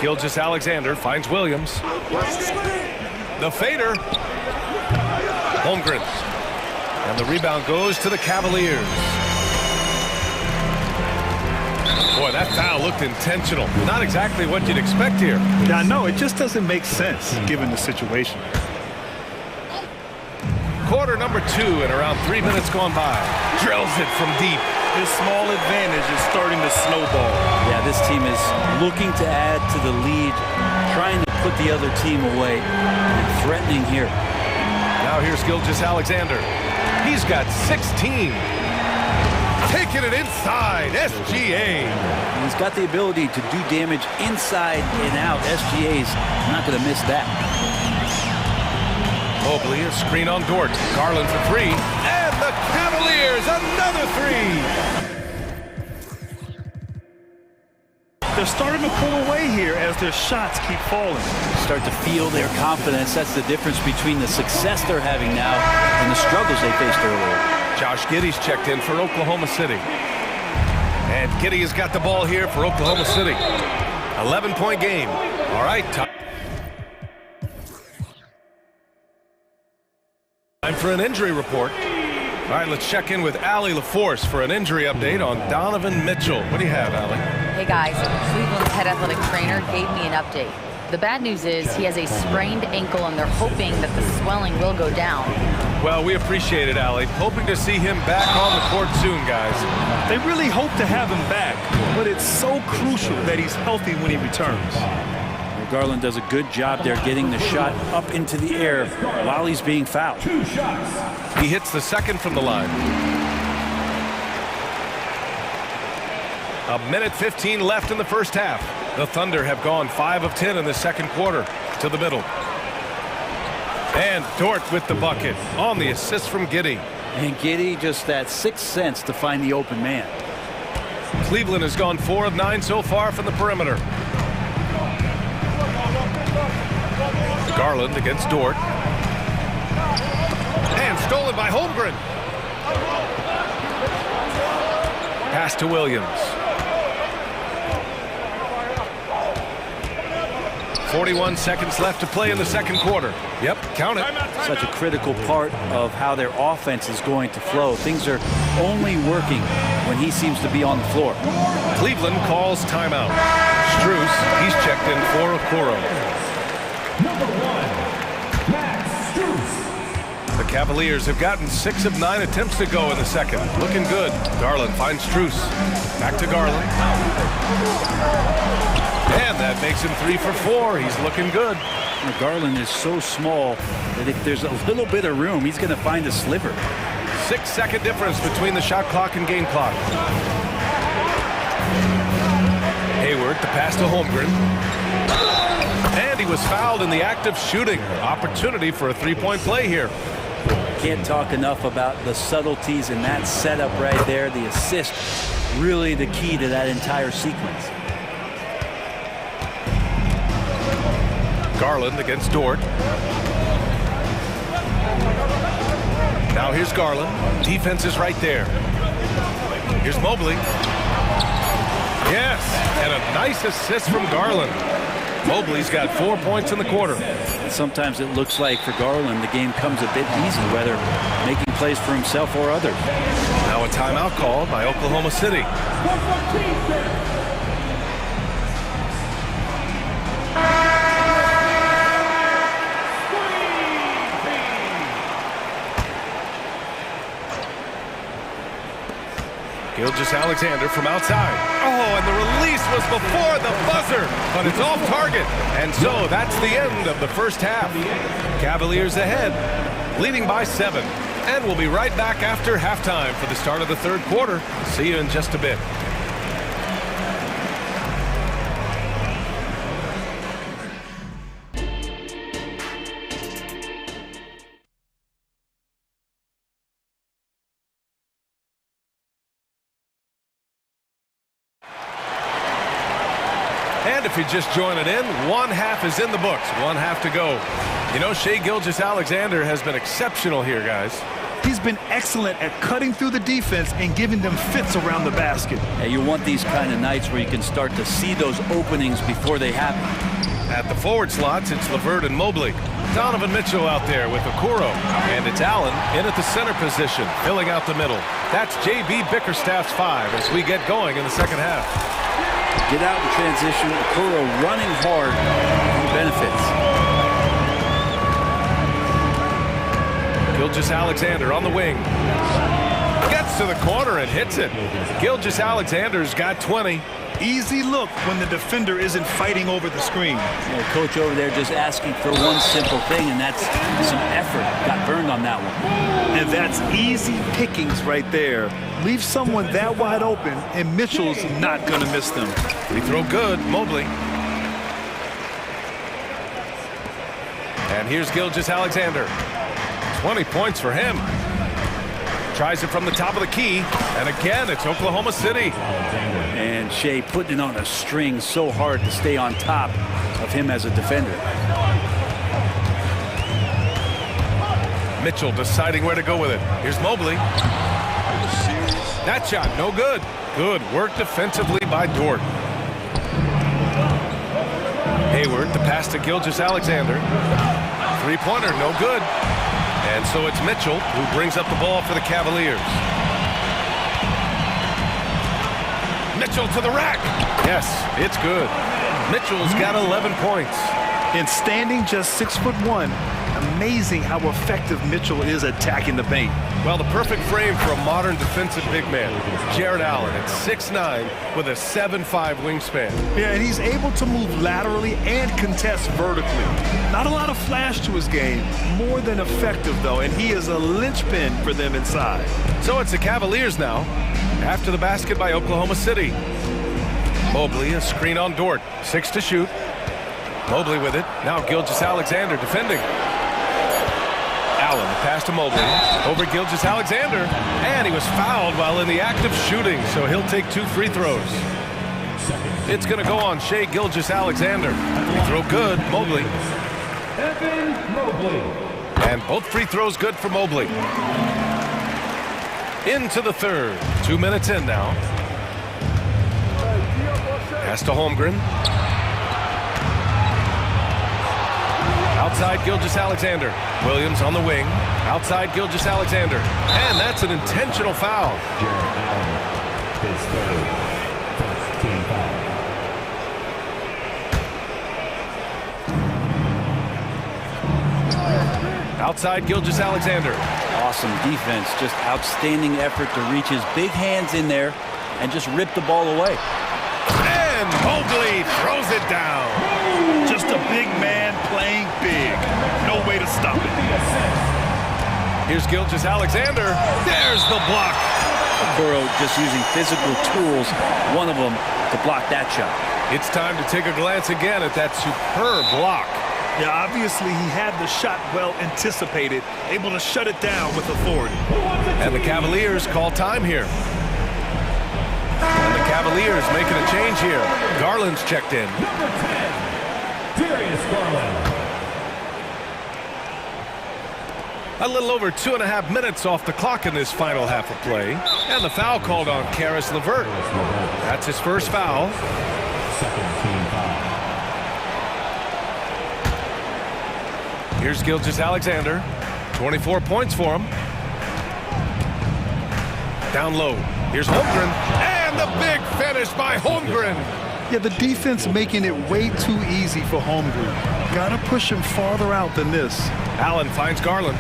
Gilgeous-Alexander finds Williams. The fader. Holmgren. And the rebound goes to the Cavaliers. Boy, that foul looked intentional. Not exactly what you'd expect here. Yeah, I know. It just doesn't make sense given the situation. Quarter number 2 and around 3 minutes gone by. Drills it from deep. His small advantage is starting to snowball. Yeah, this team is looking to add to the lead, trying to put the other team away, and threatening here. Now here's Gilgeous-Alexander. He's got 16. Taking it inside, SGA. He's got the ability to do damage inside and out. SGA's not going to miss that. Mobley, a screen on Dort. Garland for 3. And the Cavaliers, another 3. They're starting to pull away here as their shots keep falling. Start to feel their confidence. That's the difference between the success they're having now and the struggles they faced earlier. Josh Giddey's checked in for Oklahoma City. And Giddey has got the ball here for Oklahoma City. 11-point game. All right, time for an injury report. All right, let's check in with Allie LaForce for an injury update on Donovan Mitchell. What do you have, Allie? Hey guys, Cleveland's head athletic trainer gave me an update. The bad news is he has a sprained ankle and they're hoping that the swelling will go down. Well, we appreciate it, Allie. Hoping to see him back on the court soon, guys. They really hope to have him back, but it's so crucial that he's healthy when he returns. Garland does a good job there getting the shot up into the air while he's being fouled. He hits the second from the line. A minute 15 left in the first half. The Thunder have gone 5 of 10 in the second quarter. To the middle. And Dort with the bucket on the assist from Giddey. And Giddey just that 6th sense to find the open man. Cleveland has gone 4 of 9 so far from the perimeter. Garland against Dort. And stolen by Holmgren. Pass to Williams. 41 seconds left to play in the second quarter. Yep, count it. Such a critical part of how their offense is going to flow. Things are only working when he seems to be on the floor. Cleveland calls timeout. Strus, he's checked in for Okoro. The Cavaliers have gotten 6 of 9 attempts to go in the second. Looking good. Garland finds Strus. Back to Garland. And that makes him 3 for 4. He's looking good. Garland is so small that if there's a little bit of room, he's going to find a sliver. 6-second difference between the shot clock and game clock. Hayward, the pass to Holmgren. And he was fouled in the act of shooting. Opportunity for a 3-point play here. Can't talk enough about the subtleties in that setup right there. The assist, really the key to that entire sequence. Garland against Dort. Now here's Garland. Defense is right there. Here's Mobley. Yes, and a nice assist from Garland. Mobley's got 4 points in the quarter. Sometimes it looks like for Garland the game comes a bit easy, whether making plays for himself or others. Now a timeout called by Oklahoma City. Gilgeous-Alexander from outside. Oh, and the release was before the buzzer, but it's off target. And so that's the end of the first half. Cavaliers ahead, leading by 7. And we'll be right back after halftime for the start of the third quarter. See you in just a bit. And if you're just joining in, one half is in the books. One half to go. You know, Shai Gilgeous-Alexander has been exceptional here, guys. He's been excellent at cutting through the defense and giving them fits around the basket. And you want these kind of nights where you can start to see those openings before they happen. At the forward slots, it's LeVert and Mobley. Donovan Mitchell out there with Okoro. And it's Allen in at the center position, filling out the middle. That's J.B. Bickerstaff's 5 as we get going in the second half. Get out in transition. Okoro running hard benefits. Gilgeous-Alexander on the wing. Gets to the corner and hits it. Gilgeous-Alexander's got 20. Easy look when the defender isn't fighting over the screen. Yeah, coach over there just asking for one simple thing, and that's some effort. Got burned on that one. And that's easy pickings right there. Leave someone that wide open, and Mitchell's not going to miss them. Free throw good, Mobley. And here's Gilgeous-Alexander. 20 points for him. Tries it from the top of the key, and again, it's Oklahoma City. And Shea putting it on a string so hard to stay on top of him as a defender. Mitchell deciding where to go with it. Here's Mobley. That shot, no good. Good work defensively by Dort. Hayward, the pass to Gilgeous-Alexander. Three-pointer, no good. And so it's Mitchell who brings up the ball for the Cavaliers. Mitchell to the rack. Yes, it's good. Mitchell's got 11 points. And standing just 6'1", amazing how effective Mitchell is attacking the paint. Well, the perfect frame for a modern defensive big man. Jared Allen at 6'9" with a 7'5" wingspan. Yeah, and he's able to move laterally and contest vertically. Not a lot of flash to his game, more than effective though, and he is a linchpin for them inside. So it's the Cavaliers now, after the basket by Oklahoma City. Mobley, a screen on Dort, 6 to shoot. Mobley with it. Now Gilgeous-Alexander defending. Allen, the pass to Mobley. Over Gilgeous-Alexander. And he was fouled while in the act of shooting, so he'll take 2 free throws. It's going to go on Shea Gilgeous-Alexander. Free throw good, Mobley. And both free throws good for Mobley. Into the third. 2 minutes in now. Pass to Holmgren. Outside Gilgeous-Alexander. Williams on the wing. Outside Gilgeous-Alexander. And that's an intentional foul. Outside Gilgeous-Alexander. Awesome defense. Just outstanding effort to reach his big hands in there and just rip the ball away. And Mobley throws it down. Just a big man playing big. No way to stop it. Here's Gilgeous-Alexander. There's the block. Okoro just using physical tools, one of them to block that shot. It's time to take a glance again at that superb block. Yeah, obviously he had the shot well anticipated, able to shut it down with authority. And the Cavaliers call time here. And the Cavaliers making a change here. Garland's checked in. A little over 2.5 minutes off the clock in this final half of play. And the foul called on Caris LeVert. That's his first foul. Here's Gilgeous-Alexander. 24 points for him. Down low. Here's Holmgren. And the big finish by Holmgren. Yeah, the defense making it way too easy for Holmgren. Gotta push him farther out than this. Allen finds Garland.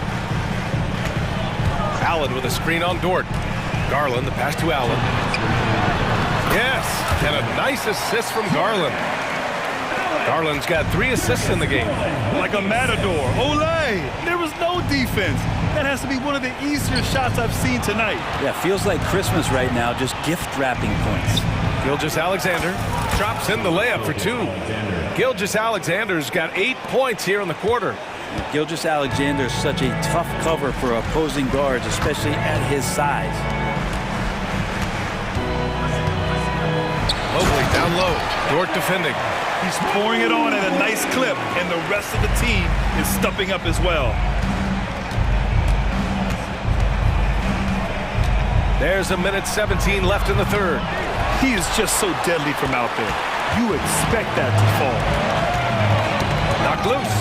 Allen with a screen on Dort. Garland, the pass to Allen. Yes, and a nice assist from Garland. Garland's got 3 assists in the game. Like a matador. Olay! There was no defense. That has to be one of the easier shots I've seen tonight. Yeah, feels like Christmas right now, just gift wrapping points. Gilgeous-Alexander drops in the layup for 2. Gilgeous-Alexander's got 8 points here in the quarter. Gilgeous-Alexander is such a tough cover for opposing guards, especially at his size. Mobley down low. Dort defending. He's pouring it on at a nice clip, and the rest of the team is stepping up as well. There's 1:17 left in the third. He is just so deadly from out there. You expect that to fall. loose.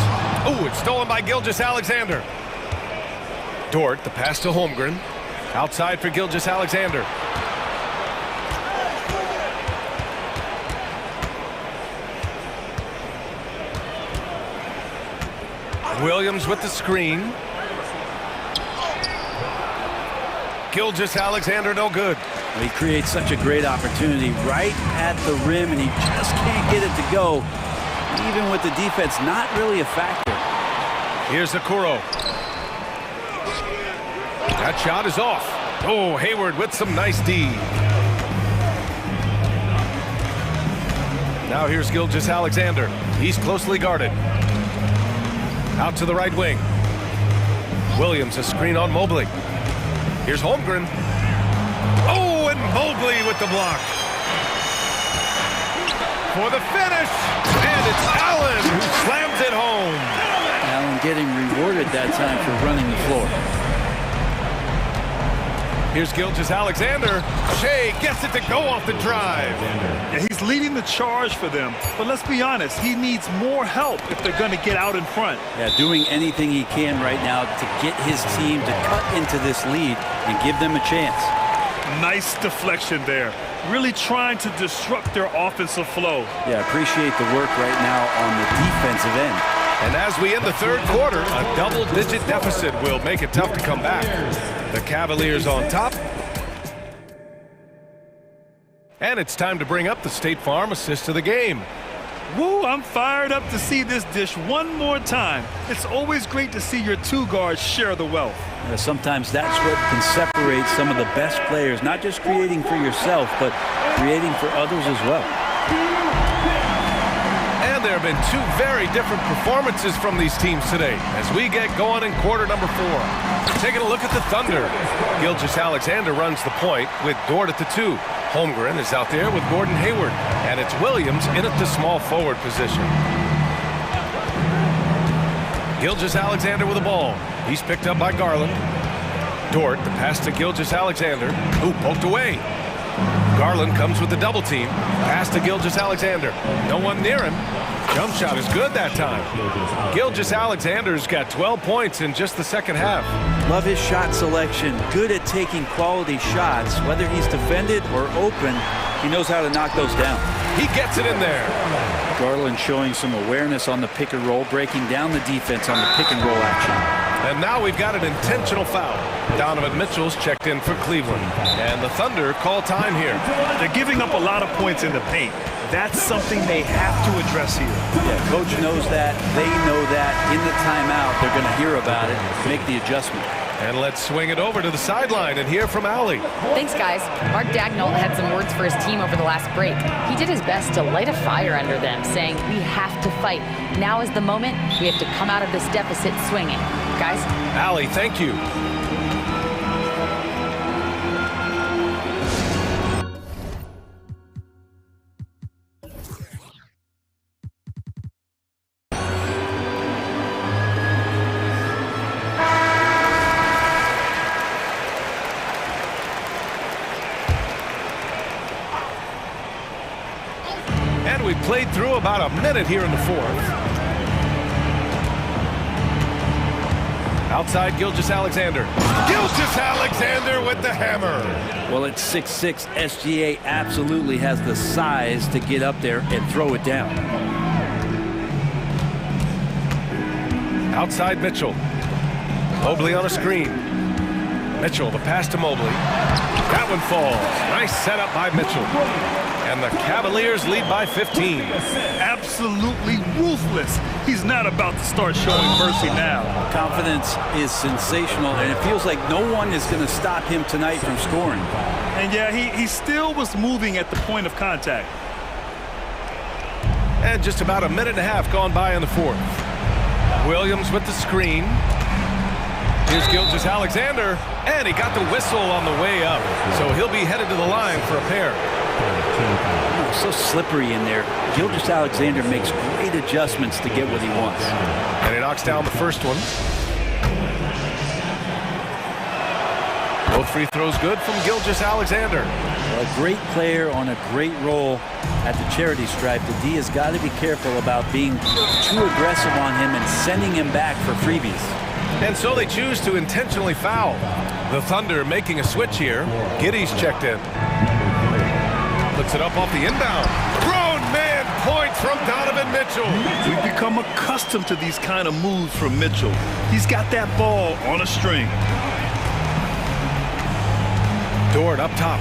Oh, it's stolen by Gilgeous-Alexander. Dort, the pass to Holmgren. Outside for Gilgeous-Alexander. Williams with the screen. Gilgeous-Alexander no good. He creates such a great opportunity right at the rim, and he just can't get it to go. Even with the defense not really a factor. Here's Okoro. That shot is off. Oh, Hayward with some nice D. Now here's Gilgeous-Alexander. He's closely guarded. Out to the right wing. Williams, a screen on Mobley. Here's Holmgren. Oh, and Mobley with the block. For the finish, and it's Allen who slams it home. Allen getting rewarded that time for running the floor. Here's Gilgeous-Alexander. Shea gets it to go off the drive. Yeah, he's leading the charge for them, but let's be honest, he needs more help if they're going to get out in front. Yeah, doing anything he can right now to get his team to cut into this lead and give them a chance. Nice deflection there. Really trying to disrupt their offensive flow. Yeah, appreciate the work right now on the defensive end. And as we end the third quarter, a double-digit deficit will make it tough to come back. The Cavaliers on top. And it's time to bring up the State Farm assist of the game. Woo, I'm fired up to see this dish one more time. It's always great to see your two guards share the wealth. Sometimes that's what can separate some of the best players, not just creating for yourself, but creating for others as well. And there have been two very different performances from these teams today as we get going in quarter number 4. Taking a look at the Thunder. Gilgeous-Alexander runs the point with Dort at the 2. Holmgren is out there with Gordon Hayward, and it's Williams in at the small forward position. Gilgeous-Alexander with the ball. He's picked up by Garland. Dort, the pass to Gilgeous-Alexander, who poked away. Garland comes with the double team. Pass to Gilgeous-Alexander. No one near him. Jump shot is good that time. Gilgeous-Alexander's got 12 points in just the second half. Love his shot selection. Good at taking quality shots. Whether he's defended or open, he knows how to knock those down. He gets it in there. Garland showing some awareness on the pick and roll, breaking down the defense on the pick and roll action. And now we've got an intentional foul. Donovan Mitchell's checked in for Cleveland. And the Thunder call time here. They're giving up a lot of points in the paint. That's something they have to address here. Yeah, coach knows that. They know that. In the timeout, they're going to hear about it, make the adjustment. And let's swing it over to the sideline and hear from Allie. Thanks, guys. Mark Dagnall had some words for his team over the last break. He did his best to light a fire under them, saying, we have to fight. Now is the moment. We have to come out of this deficit swinging. Guys? Allie, thank you. We played through about a minute here in the fourth. Outside Gilgeous-Alexander. Gilgeous-Alexander with the hammer. Well, at 6'6", SGA absolutely has the size to get up there and throw it down. Outside Mitchell. Mobley on a screen. Mitchell, the pass to Mobley. That one falls. Nice setup by Mitchell. And the Cavaliers lead by 15. Absolutely ruthless. He's not about to start showing mercy now. Confidence is sensational, and it feels like no one is going to stop him tonight from scoring. And yeah, he still was moving at the point of contact. And just about a minute and a half gone by in the fourth. Williams with the screen. Here's Gilgeous-Alexander, and he got the whistle on the way up. So he'll be headed to the line for a pair. Oh, so slippery in there. Gilgeous-Alexander makes great adjustments to get what he wants. And he knocks down the first one. Both Both free throws good from Gilgeous-Alexander. A great player on a great role at the charity stripe. The D has got to be careful about being too aggressive on him and sending him back for freebies. And so they choose to intentionally foul. The Thunder making a switch here. Giddey's checked in. Puts it up off the inbound. Grown man points from Donovan Mitchell. We've become accustomed to these kind of moves from Mitchell. He's got that ball on a string. Dort up top.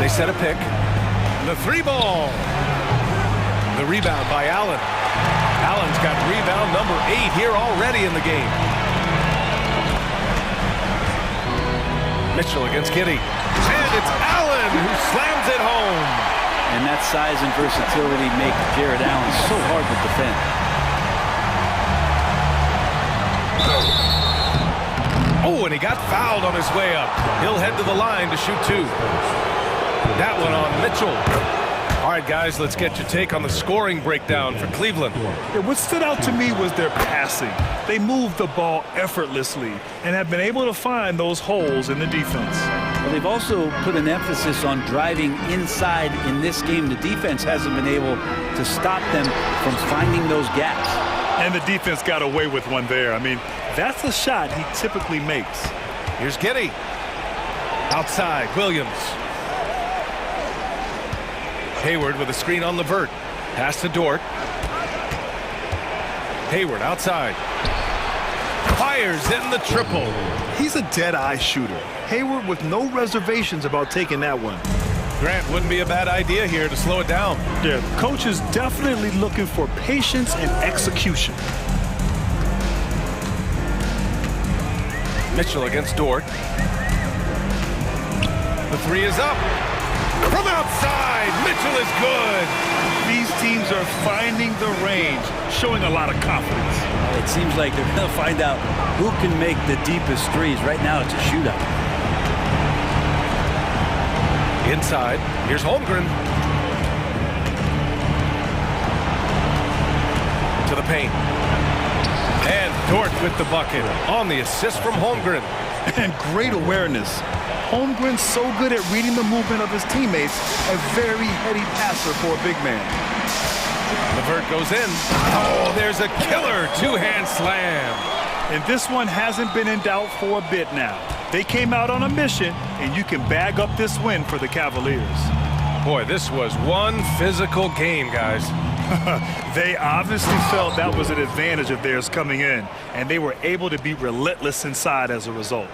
They set a pick. The three ball. The rebound by Allen. Allen's got rebound number 8 here already in the game. Mitchell against Giddey. And it's Allen who slams it home. And that size and versatility make Jared Allen so hard to defend. Oh, and he got fouled on his way up. He'll head to the line to shoot 2. That one on Mitchell. All right, guys, let's get your take on the scoring breakdown for Cleveland. Yeah, what stood out to me was their passing. They moved the ball effortlessly and have been able to find those holes in the defense. Well, they've also put an emphasis on driving inside in this game. The defense hasn't been able to stop them from finding those gaps. And the defense got away with one there. I mean, that's a shot he typically makes. Here's Giddey. Outside, Williams. Hayward with a screen on Levert. Pass to Dort. Hayward outside. Fires in the triple. He's a dead-eye shooter. Hayward with no reservations about taking that one. Grant, wouldn't be a bad idea here to slow it down. Yeah, the coach is definitely looking for patience and execution. Mitchell against Dort. The three is up. From outside, Mitchell is good. These teams are finding the range, showing a lot of confidence. It seems like they're going to find out who can make the deepest threes. Right now, it's a shootout. Inside, here's Holmgren. To the paint. And Dort with the bucket on the assist from Holmgren. And great awareness. Holmgren's so good at reading the movement of his teammates, a very heady passer for a big man. Levert goes in. Oh, there's a killer two-hand slam. And this one hasn't been in doubt for a bit now. They came out on a mission, and you can bag up this win for the Cavaliers. Boy, this was one physical game, guys. They obviously felt that was an advantage of theirs coming in, and they were able to be relentless inside as a result.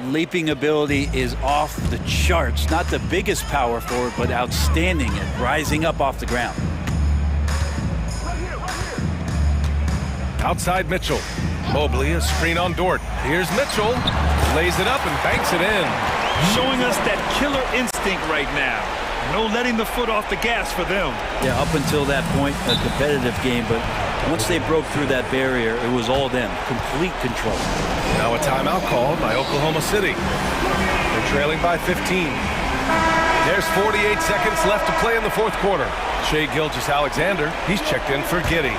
Leaping ability is off the charts. Not the biggest power forward, but outstanding at rising up off the ground. Outside Mitchell. Mobley, a screen on Dort. Here's Mitchell. Lays it up and banks it in. Showing us that killer instinct right now. No letting the foot off the gas for them. Yeah, up until that point, a competitive game, but once they broke through that barrier, it was all them. Complete control. Now a timeout called by Oklahoma City. They're trailing by 15. There's 48 seconds left to play in the fourth quarter. Shai Gilgeous-Alexander, he's checked in for Giddey.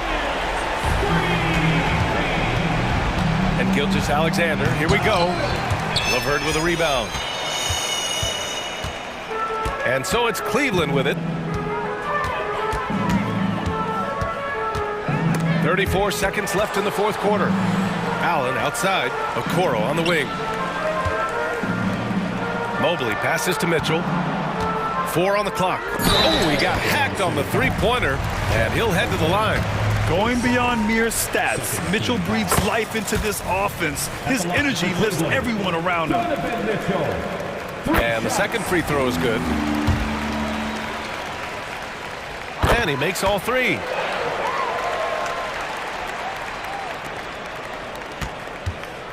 And Gilgeous-Alexander, here we go. Levert with a rebound. And so it's Cleveland with it. 34 seconds left in the fourth quarter. Allen outside. Okoro on the wing. Mobley passes to Mitchell. 4 on the clock. Oh, he got hacked on the three-pointer, and he'll head to the line. Going beyond mere stats, Mitchell breathes life into this offense. His energy lifts everyone around him. And the second free throw is good. And he makes all 3.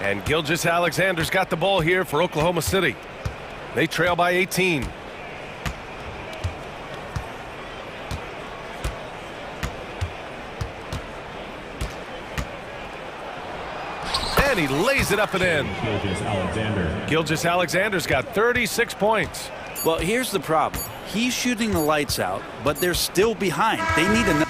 And Gilgeous-Alexander's got the ball here for Oklahoma City. They trail by 18. And he lays it up and in. Gilgeous-Alexander's got 36 points. Well, here's the problem. He's shooting the lights out, but they're still behind. They need another.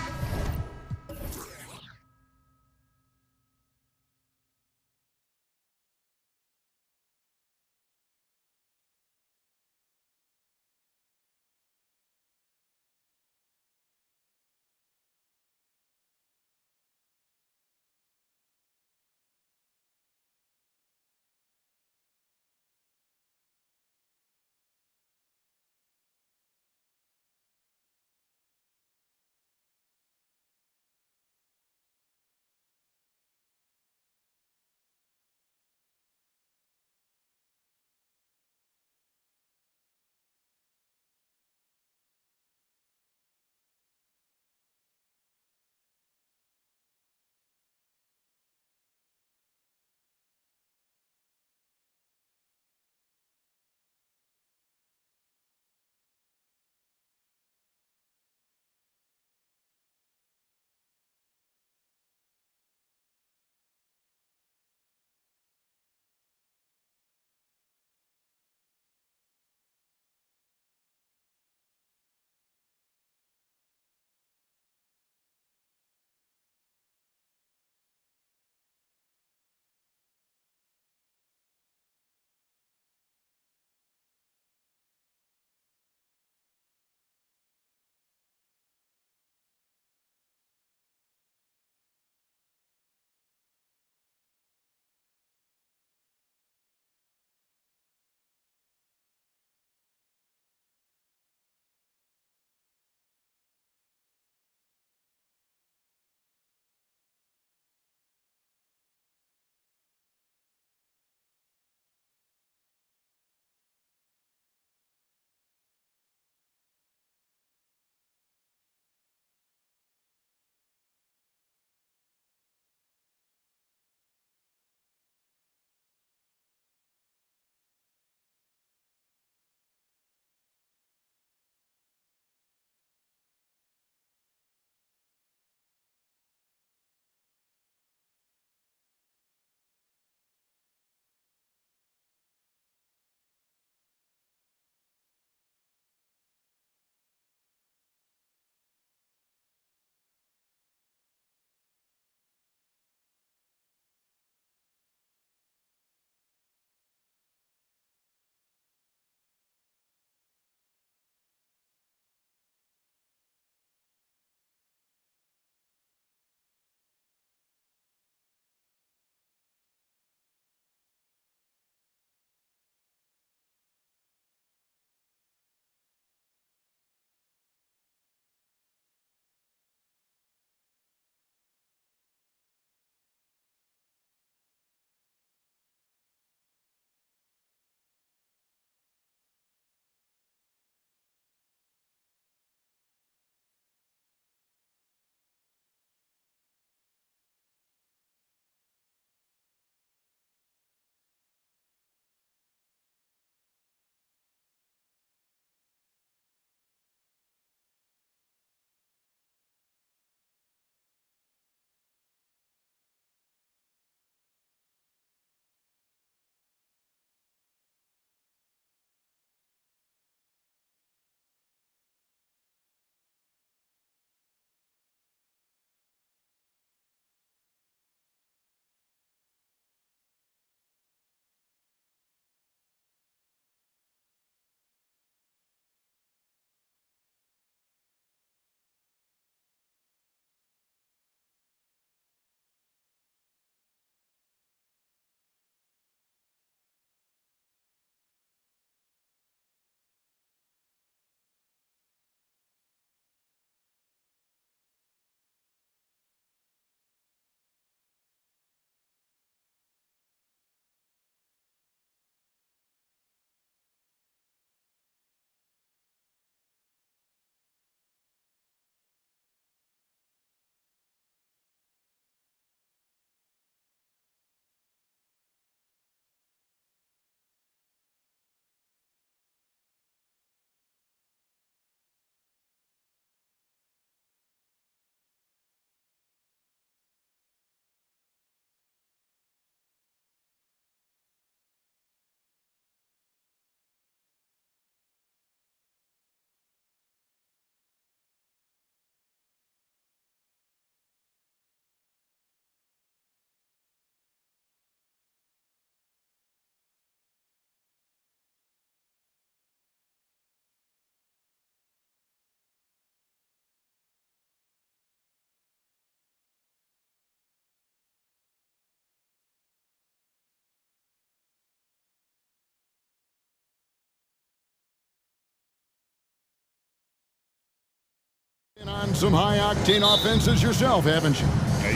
On some high-octane offenses yourself, haven't you?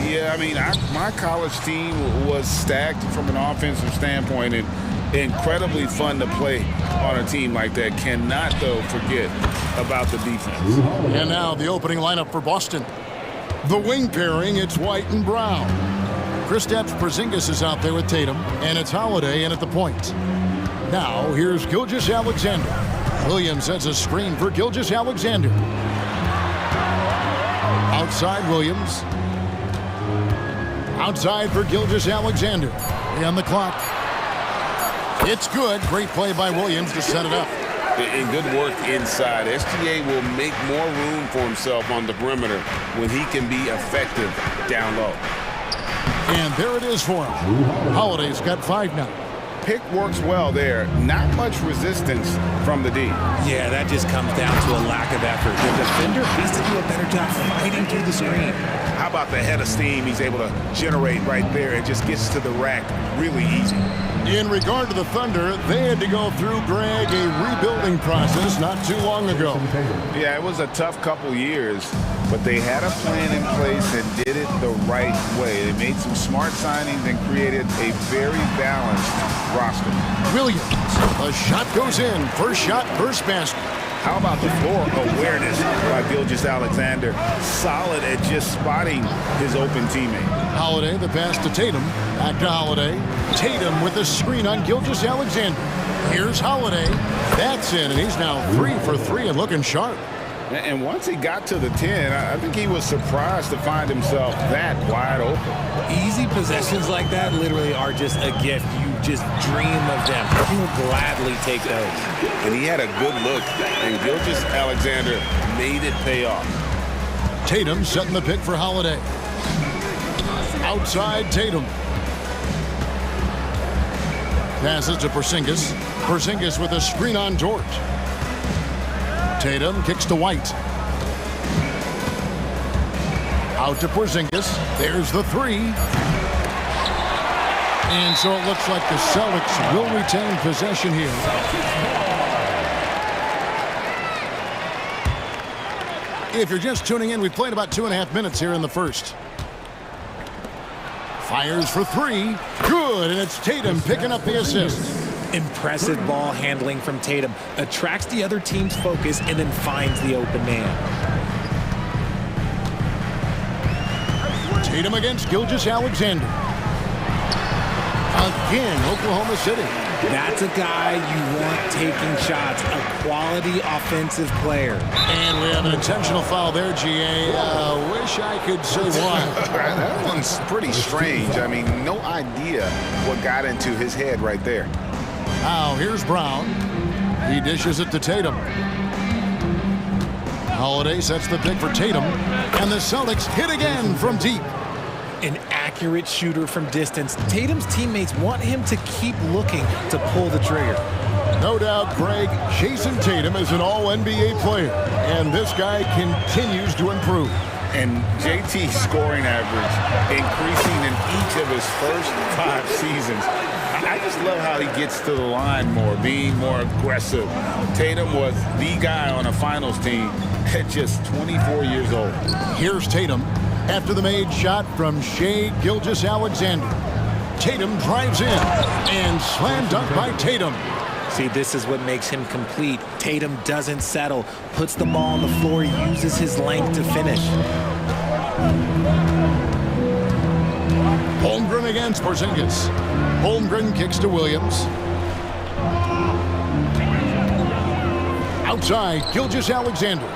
Yeah, I mean, my college team was stacked from an offensive standpoint and incredibly fun to play on a team like that. Cannot, though, forget about the defense. And now the opening lineup for Boston. The wing pairing, it's White and Brown. Kristaps Porzingis is out there with Tatum, and it's Holiday in at the point. Now, here's Gilgeous-Alexander. Williams sets a screen for Gilgeous-Alexander. Outside Williams. Outside for Gilgeous-Alexander. And the clock. It's good. Great play by Williams to set it up. And good work inside. SGA will make more room for himself on the perimeter when he can be effective down low. And there it is for him. Holiday's got 5 now. Pick works well there. Not much resistance from the D. Yeah, that just comes down to a lack of effort. The defender has to do a better job fighting through the screen. How about the head of steam he's able to generate right there? It just gets to the rack really easy. In regard to the Thunder, they had to go through, Greg, a rebuilding process not too long ago. Yeah, it was a tough couple years, but they had a plan in place and did it the right way. They made some smart signings and created a very balanced roster. Williams, a shot goes in. First shot, first basket. How about the floor awareness by Gilgeous-Alexander? Solid at just spotting his open teammate. Holiday, the pass to Tatum. Back to Holiday. Tatum with a screen on Gilgeous-Alexander. Here's Holiday. That's in, and he's now 3 for 3 and looking sharp. And once he got to the 10, I think he was surprised to find himself that wide open. Easy possessions like that literally are just a gift. You just dream of them. He will gladly take those. And he had a good look, and Gilgeous-Alexander made it pay off. Tatum setting the pick for Holiday. Outside Tatum. Passes to Porzingis. Porzingis with a screen on Dort. Tatum kicks to White. Out to Porzingis. There's the 3. And so it looks like the Celtics will retain possession here. If you're just tuning in, we played about 2.5 minutes here in the first. Fires for 3. Good, and it's Tatum picking up the assist. Impressive ball handling from Tatum. Attracts the other team's focus and then finds the open man. Tatum against Gilgeous-Alexander. Again, Oklahoma City. That's a guy you want taking shots. A quality offensive player. And we have an intentional foul there, GA. Wish I could say why. That one's pretty strange. I mean, no idea what got into his head right there. Now, here's Brown. He dishes it to Tatum. Holiday sets the pick for Tatum. And the Celtics hit again from deep. An accurate shooter from distance. Tatum's teammates want him to keep looking to pull the trigger. No doubt, Greg, Jason Tatum is an all-NBA player. And this guy continues to improve. And JT's scoring average increasing in each of his first 5 seasons. I just love how he gets to the line more, being more aggressive. Tatum was the guy on a finals team at just 24 years old. Here's Tatum after the made shot from Shai Gilgeous-Alexander. Tatum drives in and slam dunk by Tatum. See, this is what makes him complete. Tatum doesn't settle, puts the ball on the floor, uses his length to finish. Holmgren against Porzingis. Holmgren kicks to Williams. Outside, Gilgeous-Alexander.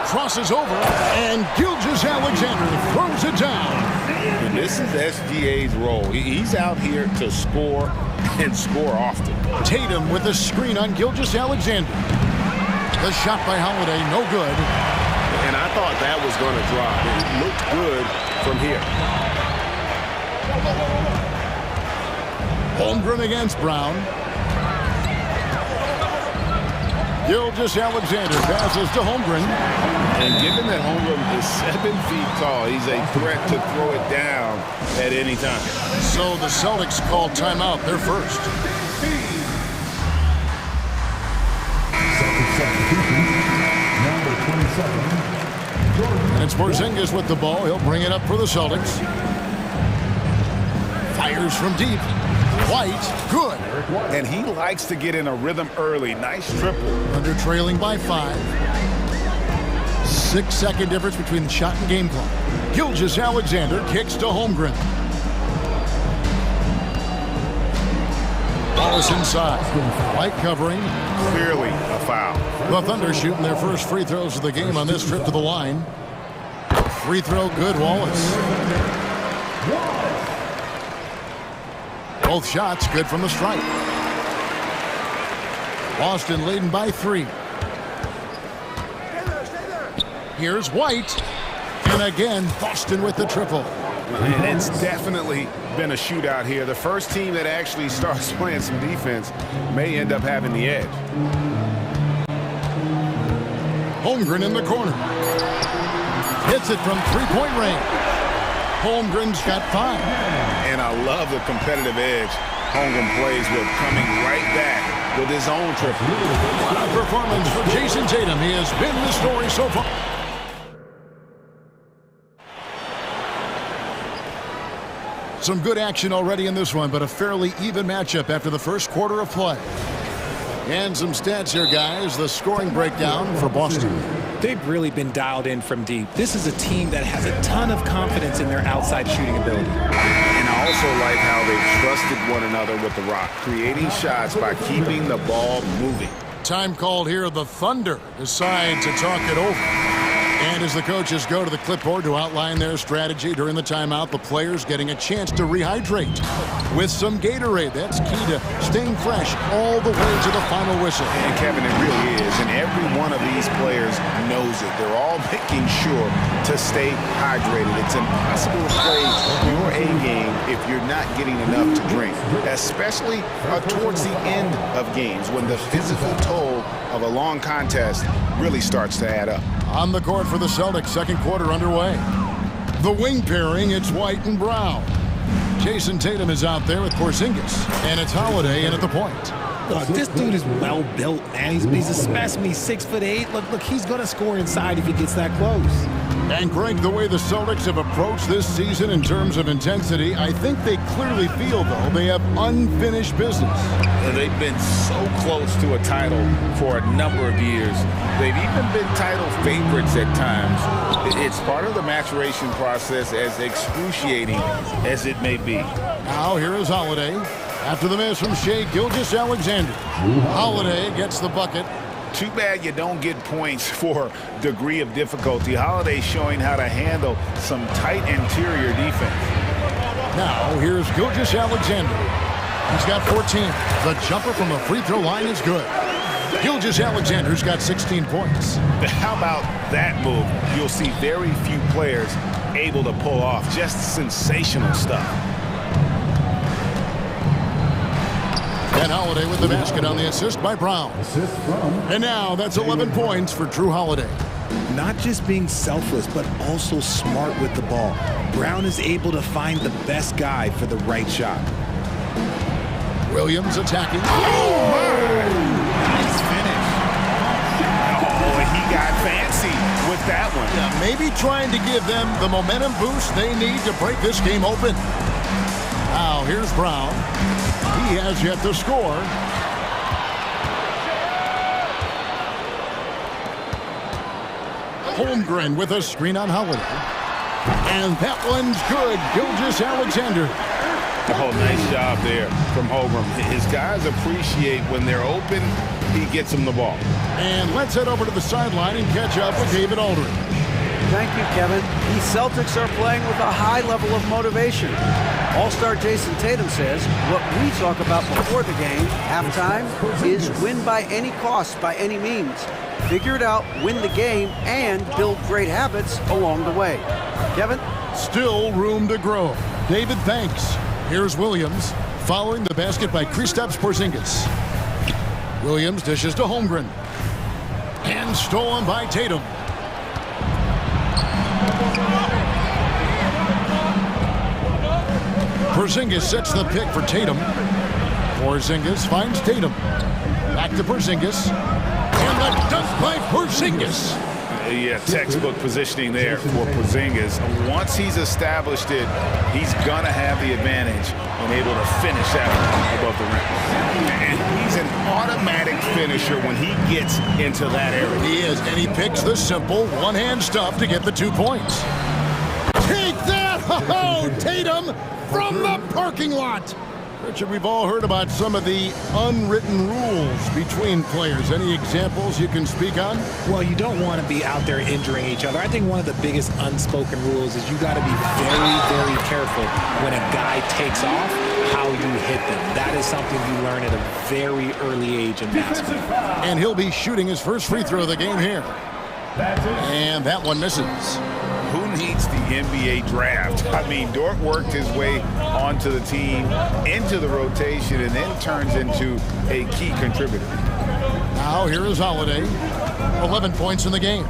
Crosses over, and Gilgeous-Alexander throws it down. And this is SGA's role. He's out here to score and score often. Tatum with a screen on Gilgeous-Alexander. The shot by Holiday, no good. And I thought that was going to drop. It looked good from here. Holmgren against Brown. Gilgeous-Alexander passes to Holmgren. And given that Holmgren is 7 feet tall, he's a threat to throw it down at any time. So the Celtics call timeout. They're first. Celtics substitution. Number 26, And it's Porzingis with the ball. He'll bring it up for the Celtics. Fires from deep. White, good. And he likes to get in a rhythm early. Nice triple. Under trailing by 5. 6-second difference between the shot and game clock. Gilgeous-Alexander kicks to Holmgren. Ball is inside. White covering. Clearly a foul. The Thunder shooting their first free throws of the game on this trip to the line. Free throw good, Wallace. Both shots good from the stripe. Boston leading by 3. Here's White. And again, Boston with the triple. And it's definitely been a shootout here. The first team that actually starts playing some defense may end up having the edge. Holmgren in the corner. Hits it from three-point range. Holmgren's got 5. And I love the competitive edge Holmgren plays with, coming right back with his own triple. What a performance for Jason Tatum. He has been the story so far. Some good action already in this one, but a fairly even matchup after the first quarter of play. And some stats here, guys. The scoring breakdown for Boston. They've really been dialed in from deep. This is a team that has a ton of confidence in their outside shooting ability. And I also like how they trusted one another with the rock, creating shots by keeping the ball moving. Time called here. The Thunder decide to talk it over. And as the coaches go to the clipboard to outline their strategy during the timeout, the players getting a chance to rehydrate with some Gatorade. That's key to staying fresh all the way to the final whistle. And Kevin, it really is. And every one of these players knows it. They're all making sure to stay hydrated. It's impossible to play your A game if you're not getting enough to drink, especially towards the end of games when the physical toll of a long contest really starts to add up. On the court for the Celtics, second quarter underway. The wing pairing, it's White and Brown. Jason Tatum is out there with Porzingis, and it's Holiday in at the point. Look, this dude is well built, man. He's a specimen. He's 6'8". Look, he's gonna score inside if he gets that close. And Greg, the way the Celtics have approached this season in terms of intensity, I think they clearly feel, though, they have unfinished business. They've been so close to a title for a number of years. They've even been title favorites at times. It's part of the maturation process, as excruciating as it may be. Now here is Holiday. After the miss from Shea Gilgeous-Alexander. Holiday gets the bucket. Too bad you don't get points for degree of difficulty. Holiday showing how to handle some tight interior defense. Now here's Gilgeous-Alexander. He's got 14. The jumper from the free throw line is good. Gilgeous-Alexander's got 16 points. How about that move? You'll see very few players able to pull off. Just sensational stuff. And Holiday with the basket on the assist by Brown. And now that's 11 points for Drew Holiday. Not just being selfless, but also smart with the ball. Brown is able to find the best guy for the right shot. Williams attacking. Nice finish. Oh, and he got fancy with that one. Yeah, maybe trying to give them the momentum boost they need to break this game open. Now here's Brown. He has yet to score. Holmgren with a screen on Holiday. And that one's good. Gilgeous-Alexander. Oh, nice job there from Holmgren. His guys appreciate when they're open, he gets them the ball. And let's head over to the sideline and catch up with David Aldridge. Thank you, Kevin. The Celtics are playing with a high level of motivation. All-star Jason Tatum says what we talk about before the game, halftime, is win by any cost, by any means. Figure it out, win the game, and build great habits along the way. Kevin? Still room to grow. David, thanks. Here's Williams, following the basket by Kristaps Porzingis. Williams dishes to Holmgren. And stolen by Tatum. Porzingis sets the pick for Tatum. Porzingis finds Tatum. Back to Porzingis. And the dunk by Porzingis. Yeah, textbook positioning there for Porzingis. Once he's established it, he's going to have the advantage and able to finish that above the rim. And he's an automatic finisher when he gets into that area. He is, and he picks the simple one-hand stuff to get the 2 points. Take that! Oh, Tatum from the parking lot! Richard, we've all heard about some of the unwritten rules between players. Any examples you can speak on? Well, you don't want to be out there injuring each other. I think one of the biggest unspoken rules is you got to be very, very careful when a guy takes off, how you hit them. That is something you learn at a very early age in basketball. And he'll be shooting his first free throw of the game here. And that one misses. Who needs the NBA draft? I mean, Dort worked his way onto the team, into the rotation, and then turns into a key contributor. Now here is Holiday. 11 points in the game.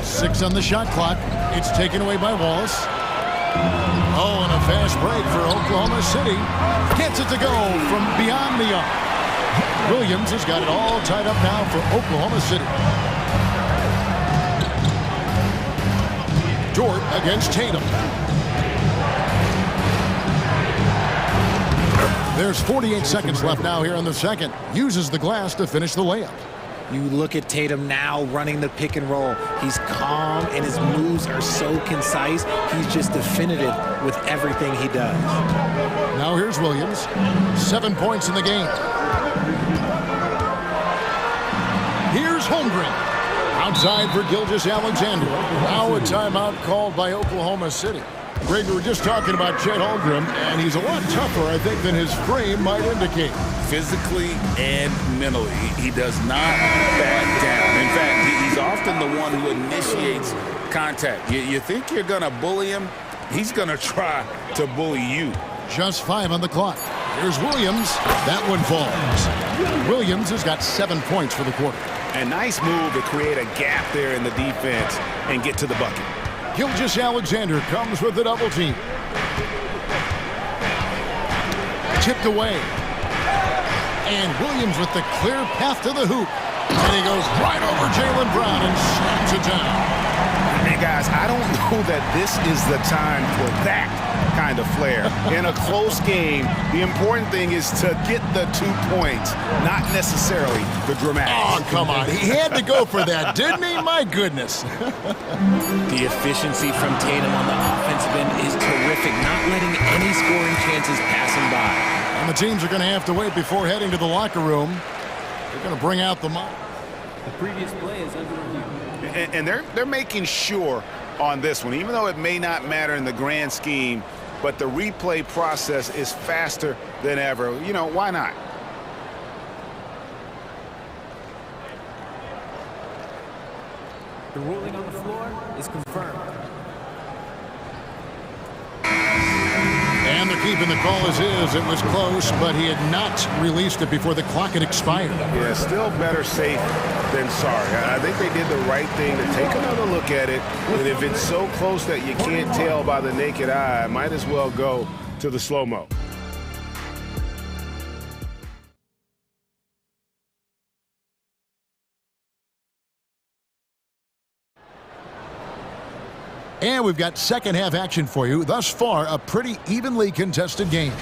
6 on the shot clock. It's taken away by Wallace. Oh, and a fast break for Oklahoma City. Gets it to go from beyond the arc. Williams has got it all tied up now for Oklahoma City. Dort against Tatum. There's 48 seconds left now here in the second. Uses the glass to finish the layup. You look at Tatum now running the pick and roll. He's calm and his moves are so concise. He's just definitive with everything he does. Now here's Williams. 7 points in the game. Here's Holmgren. Outside for Gilgeous-Alexander. Now a timeout called by Oklahoma City. Greg, we were just talking about Chet Holmgren, and he's a lot tougher, I think, than his frame might indicate. Physically and mentally, he does not back down. In fact, he's often the one who initiates contact. You think you're going to bully him? He's going to try to bully you. Just 5 on the clock. Here's Williams. That one falls. Williams has got 7 points for the quarter. A nice move to create a gap there in the defense and get to the bucket. Gilgeous-Alexander comes with the double team. Tipped away. And Williams with the clear path to the hoop. And he goes right over Jaylen Brown and slams it down. Hey, guys, I don't know that this is the time for that kind of flair. In a close game, the important thing is to get the 2 points, not necessarily the dramatic. Oh, come on. He had to go for that, didn't he? My goodness. The efficiency from Tatum on the offensive end is terrific, not letting any scoring chances pass him by. And the teams are going to have to wait before heading to the locker room. They're going to bring out the mob. The previous play is under review. And they're making sure on this one, even though it may not matter in the grand scheme, but the replay process is faster than ever. You know, why not? The ruling on the floor is confirmed. And they're keeping the call as is. It was close, but he had not released it before the clock had expired. Yeah, still better safe than sorry. I think they did the right thing to take another look at it. And if it's so close that you can't tell by the naked eye, might as well go to the slow-mo. And we've got second half action for you. Thus far, a pretty evenly contested game.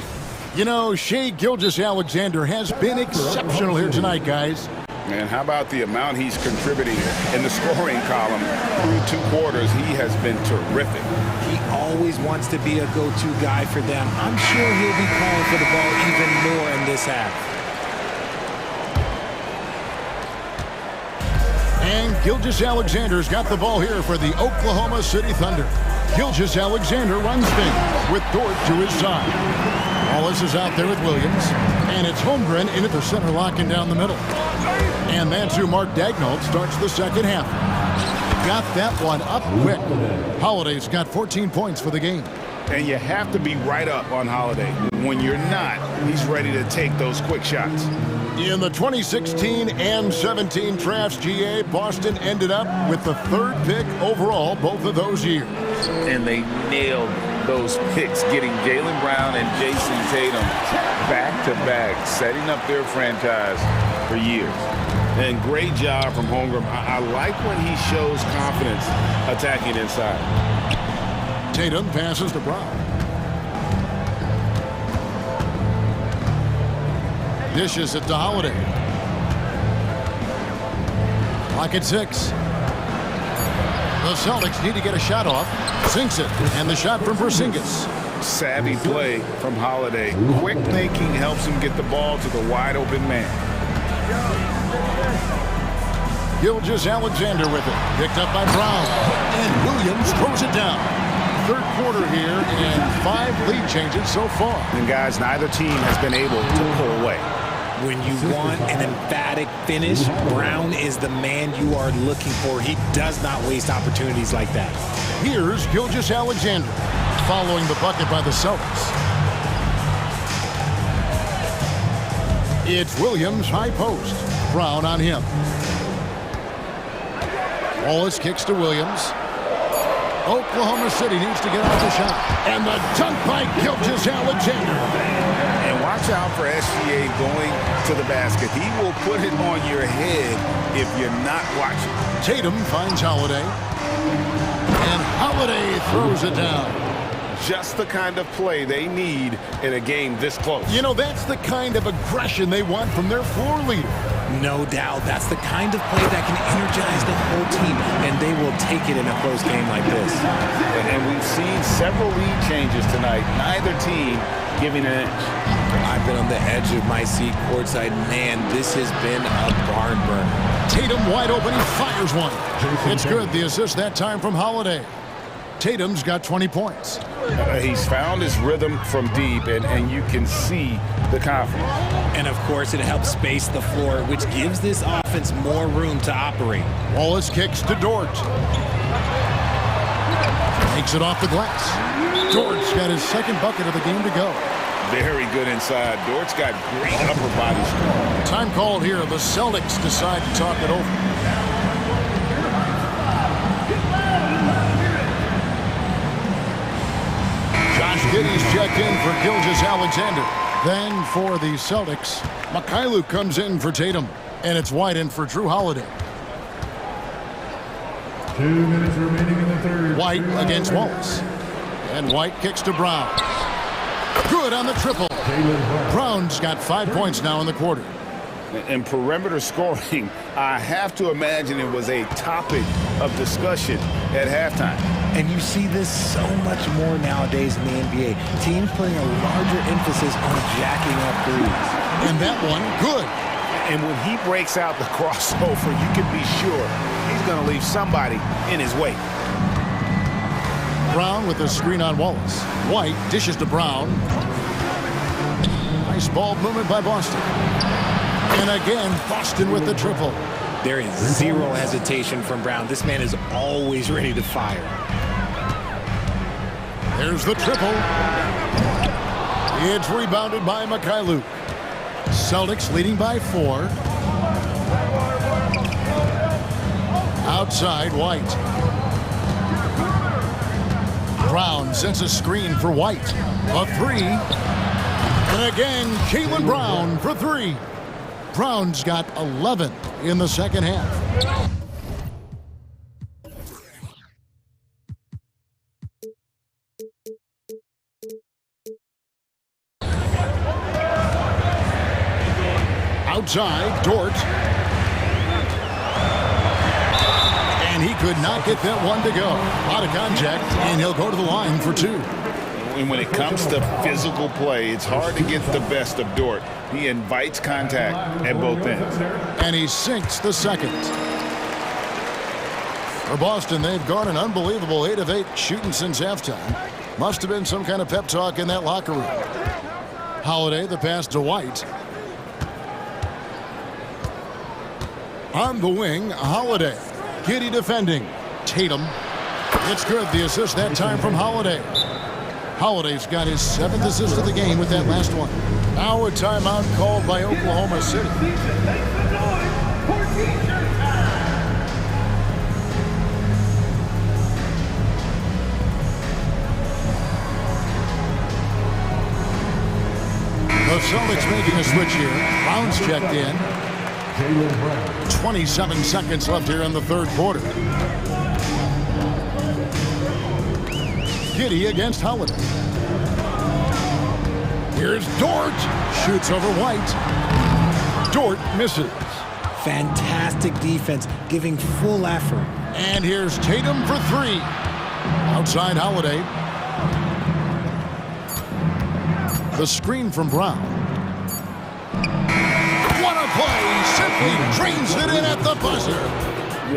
You know, Shai Gilgeous-Alexander has been exceptional here tonight, guys. And how about the amount he's contributing in the scoring column through 2 quarters? He has been terrific. He always wants to be a go-to guy for them. I'm sure he'll be calling for the ball even more in this half. And Gilgeous-Alexander's got the ball here for the Oklahoma City Thunder. Gilgeous-Alexander runs things with Dort to his side. Wallace is out there with Williams. And it's Holmgren into the center, locking down the middle. And that's who Mark Daigneault starts the second half. Got that one up quick. Holiday's got 14 points for the game. And you have to be right up on Holiday. When you're not, he's ready to take those quick shots. In the 2016 and 17 drafts, GA, Boston ended up with the 3rd pick overall both of those years. And they nailed those picks, getting Jaylen Brown and Jason Tatum back-to-back, setting up their franchise for years. And great job from Holmgren. I like when he shows confidence attacking inside. Tatum passes to Brown. Dishes it to Holiday. Clock at 6. The Celtics need to get a shot off. Sinks it. And the shot from Porzingis. Savvy play from Holiday. Quick thinking helps him get the ball to the wide open man. Gilgeous-Alexander with it. Picked up by Brown. And Williams throws it down. Third quarter here and 5 lead changes so far. And guys, neither team has been able to pull away. When you want an emphatic finish, Brown is the man you are looking for. He does not waste opportunities like that. Here's Gilgeous-Alexander following the bucket by the Celtics. It's Williams, high post. Brown on him. Wallace kicks to Williams. Oklahoma City needs to get off the shot. And the dunk by Gilgeous-Alexander. And watch out for SGA going to the basket. He will put it on your head if you're not watching. Tatum finds Holiday. And Holiday throws it down. Just the kind of play they need in a game this close. You know, that's the kind of aggression they want from their floor leader. No doubt. That's the kind of play that can energize the whole team, and they will take it in a close game like this. And we've seen several lead changes tonight. Neither team giving an inch. I've been on the edge of my seat courtside. Man, this has been a barn burner. Tatum wide open. He fires one. It's good. The assist that time from Holiday. Tatum's got 20 points. He's found his rhythm from deep, and you can see the confidence. And, of course, it helps space the floor, which gives this offense more room to operate. Wallace kicks to Dort. Takes it off the glass. Dort's got his second bucket of the game to go. Very good inside. Dort's got great upper body strength. Time called here. The Celtics decide to talk it over. Giddey's checked in for Gilgeous-Alexander. Then for the Celtics, Mikhailuk comes in for Tatum. And it's White in for Drew Holiday. 2 minutes remaining in the third. White against Wallace. And White kicks to Brown. Good on the triple. Brown's got 5 points now in the quarter. And perimeter scoring, I have to imagine it was a topic of discussion at halftime. And you see this so much more nowadays in the NBA. Teams putting a larger emphasis on jacking up threes. And that one, good. And when he breaks out the crossover, you can be sure he's going to leave somebody in his way. Brown with the screen on Wallace. White dishes to Brown. Nice ball movement by Boston. And again, Boston with the triple. There is zero hesitation from Brown. This man is always ready to fire. There's the triple. It's rebounded by Mikhailuk. Celtics leading by 4. Outside, White. Brown sends a screen for White. A 3. And again, Jaylen Brown for 3. Brown's got 11 in the second half. Outside, Dort. And he could not get that one to go. Out of contact, and he'll go to the line for 2. And when it comes to physical play, it's hard to get the best of Dort. He invites contact at both ends. And he sinks the second. For Boston, they've gone an unbelievable 8 of 8 shooting since halftime. Must have been some kind of pep talk in that locker room. Holiday, the pass to White. On the wing, Holiday. Giddey defending. Tatum. It's good. The assist that time from Holiday. Holiday's got his 7th assist of the game with that last one. Now a timeout called by Oklahoma City. The Celtics making a switch here. Brown's checked in. 27 seconds left here in the third quarter. Giddy against Holiday. Here's Dort. Shoots over White. Dort misses. Fantastic defense, giving full effort. And here's Tatum for three. Outside Holiday. The screen from Brown. What a play! Simply drains it in at the buzzer.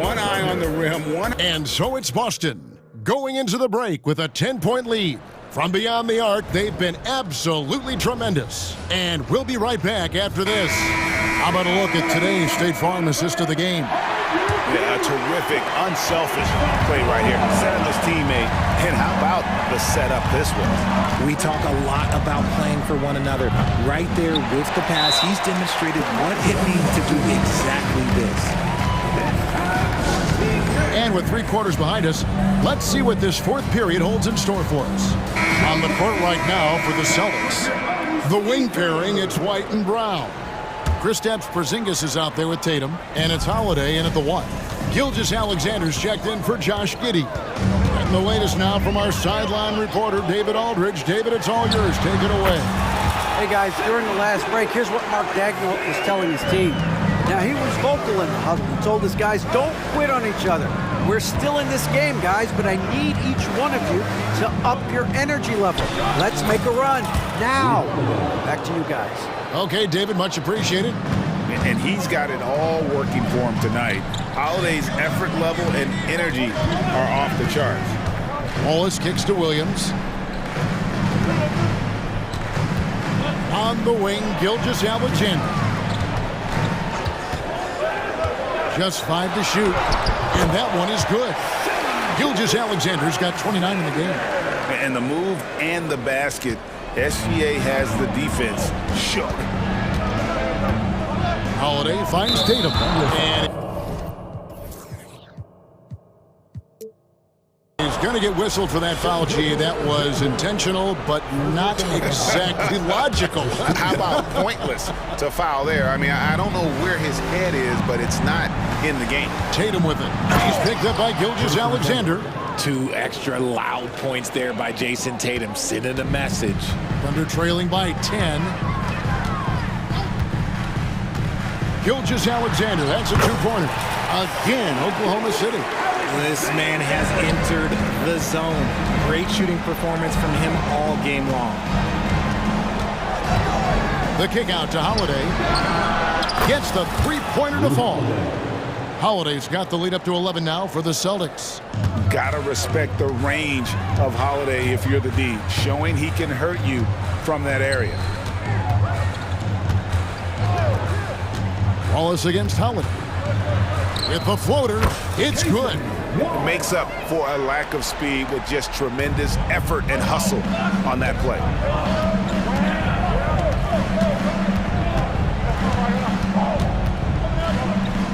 One eye on the rim, And so it's Boston, going into the break with a 10-point lead. From beyond the arc, they've been absolutely tremendous. And we'll be right back after this. How about a look at today's State Farm assist of the game? Yeah, a terrific, unselfish play right here. Setting his teammate. And how about the setup this was? We talk a lot about playing for one another. Right there with the pass, he's demonstrated what it means to do exactly this. And with 3 quarters behind us, let's see what this fourth period holds in store for us. On the court right now for the Celtics. The wing pairing, it's White and Brown. Kristaps Porzingis is out there with Tatum, and it's Holiday in at the 1. Gilgeous-Alexander's checked in for Josh Giddey. And the latest now from our sideline reporter, David Aldridge. David, it's all yours. Take it away. Hey, guys, during the last break, here's what Mark Daigneault was telling his team. Now, he was vocal in the huddle. He told his guys, don't quit on each other. We're still in this game, guys, but I need each one of you to up your energy level. Let's make a run now. Back to you guys. Okay, David, much appreciated. And he's got it all working for him tonight. Holiday's effort level and energy are off the charts. Wallace kicks to Williams. On the wing, Gilgeous-Alexander. Just 5 to shoot, and that one is good. Gilgeous-Alexander's got 29 in the game. And the move and the basket, SGA has the defense shook. Holiday finds Tatum, and he's going to get whistled for that foul, G. That was intentional, but not exactly logical. How about pointless to foul there? I mean, I don't know where his head is, but it's not in the game. Tatum with it. He's picked up by Gilgeous-Alexander. 2 extra loud points there by Jason Tatum, sending a message. Thunder trailing by 10. Gilgeous-Alexander, that's a 2-pointer. Again, Oklahoma City. This man has entered the zone. Great shooting performance from him all game long. The kick out to Holiday. Gets the 3-pointer to fall. Holiday's got the lead up to 11 now for the Celtics. Gotta respect the range of Holiday if you're the D, showing he can hurt you from that area. Wallace against Holiday. With the floater, it's good. Makes up for a lack of speed with just tremendous effort and hustle on that play.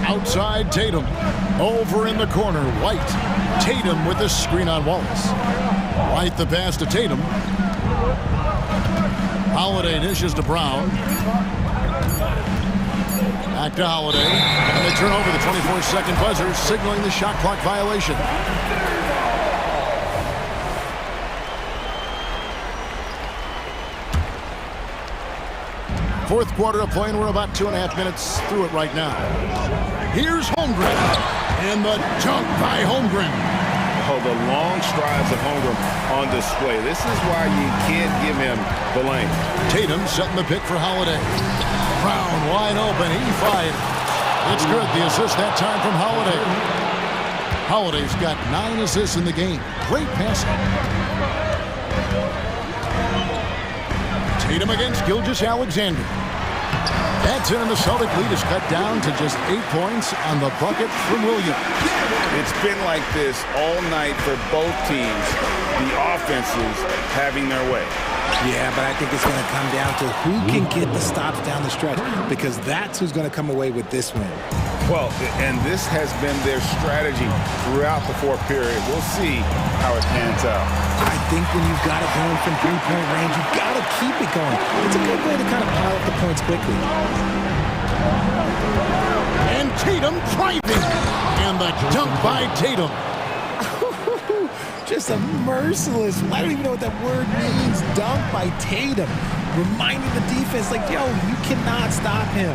Outside Tatum. Over in the corner, White. Tatum with the screen on Wallace. White the pass to Tatum. Holiday dishes to Brown. Back to Holiday. And they turn over the 24-second buzzer, signaling the shot clock violation. Fourth quarter of play, and we're about 2.5 minutes through it right now. Here's Holmgren, and the dunk by Holmgren. Oh, the long strides of Holmgren on display. This is why you can't give him the lane. Tatum setting the pick for Holiday. Brown wide open, he fired. It's good, the assist that time from Holiday. Holiday's got 9 assists in the game. Great passing. Tatum against Gilgeous-Alexander. That's it, and the Celtic lead is cut down to just 8 points on the bucket from Williams. It's been like this all night for both teams. The offenses having their way. Yeah, but I think it's going to come down to who can get the stops down the stretch, because that's who's going to come away with this win. Well, and this has been their strategy throughout the fourth period. We'll see how it pans out. I think when you've got it going from 3-point range, you've got to keep it going. It's a good way to kind of pile up the points quickly. And Tatum driving. And the dunk by Tatum. Just a merciless, I don't even know what that word means, dunk by Tatum. Reminding the defense, like, yo, you cannot stop him.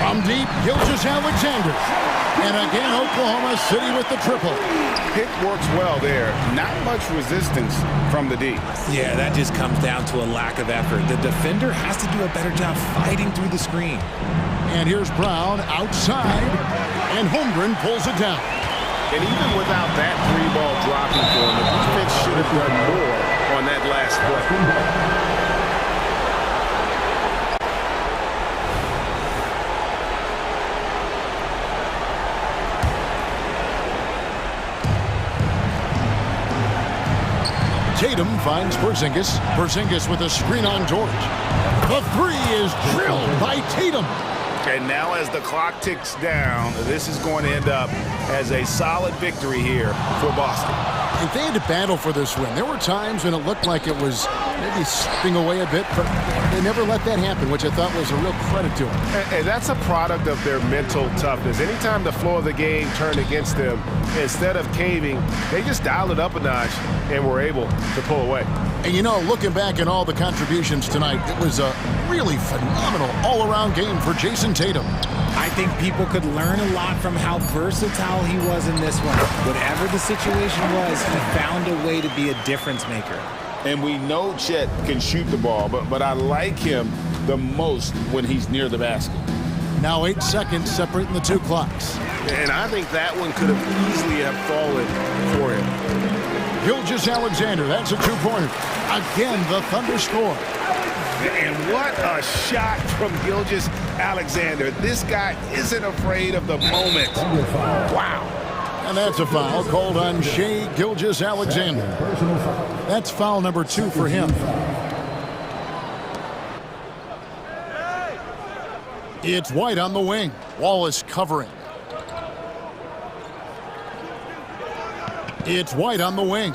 From deep, Gilgeous-Alexander. And again, Oklahoma City with the triple. Pick works well there. Not much resistance from the D. Yeah, that just comes down to a lack of effort. The defender has to do a better job fighting through the screen. And here's Brown outside. And Holmgren pulls it down. And even without that three-ball dropping for him, the defense should have done more on that last play. Tatum finds Porzingis. Porzingis with a screen on George. The three is drilled by Tatum. And now as the clock ticks down, this is going to end up as a solid victory here for Boston. If they had to battle for this win, there were times when it looked like it was maybe slipping away a bit, but they never let that happen, which I thought was a real credit to them. And that's a product of their mental toughness. Anytime the flow of the game turned against them, instead of caving, they just dialed it up a notch and were able to pull away. And you know, looking back at all the contributions tonight, it was a really phenomenal all-around game for Jason Tatum. I think people could learn a lot from how versatile he was in this one. Whatever the situation was, he found a way to be a difference maker. And we know Chet can shoot the ball, but I like him the most when he's near the basket. Now 8 seconds separating the two clocks. And I think that one could have easily have fallen for him. Gilgeous-Alexander, that's a two-pointer. Again, the Thunder score. And what a shot from Gilgeous-Alexander. This guy isn't afraid of the moment. Wow. And that's a foul called on Shai Gilgeous-Alexander. That's foul number 2 for him. It's White on the wing. Wallace covering. It's White on the wing.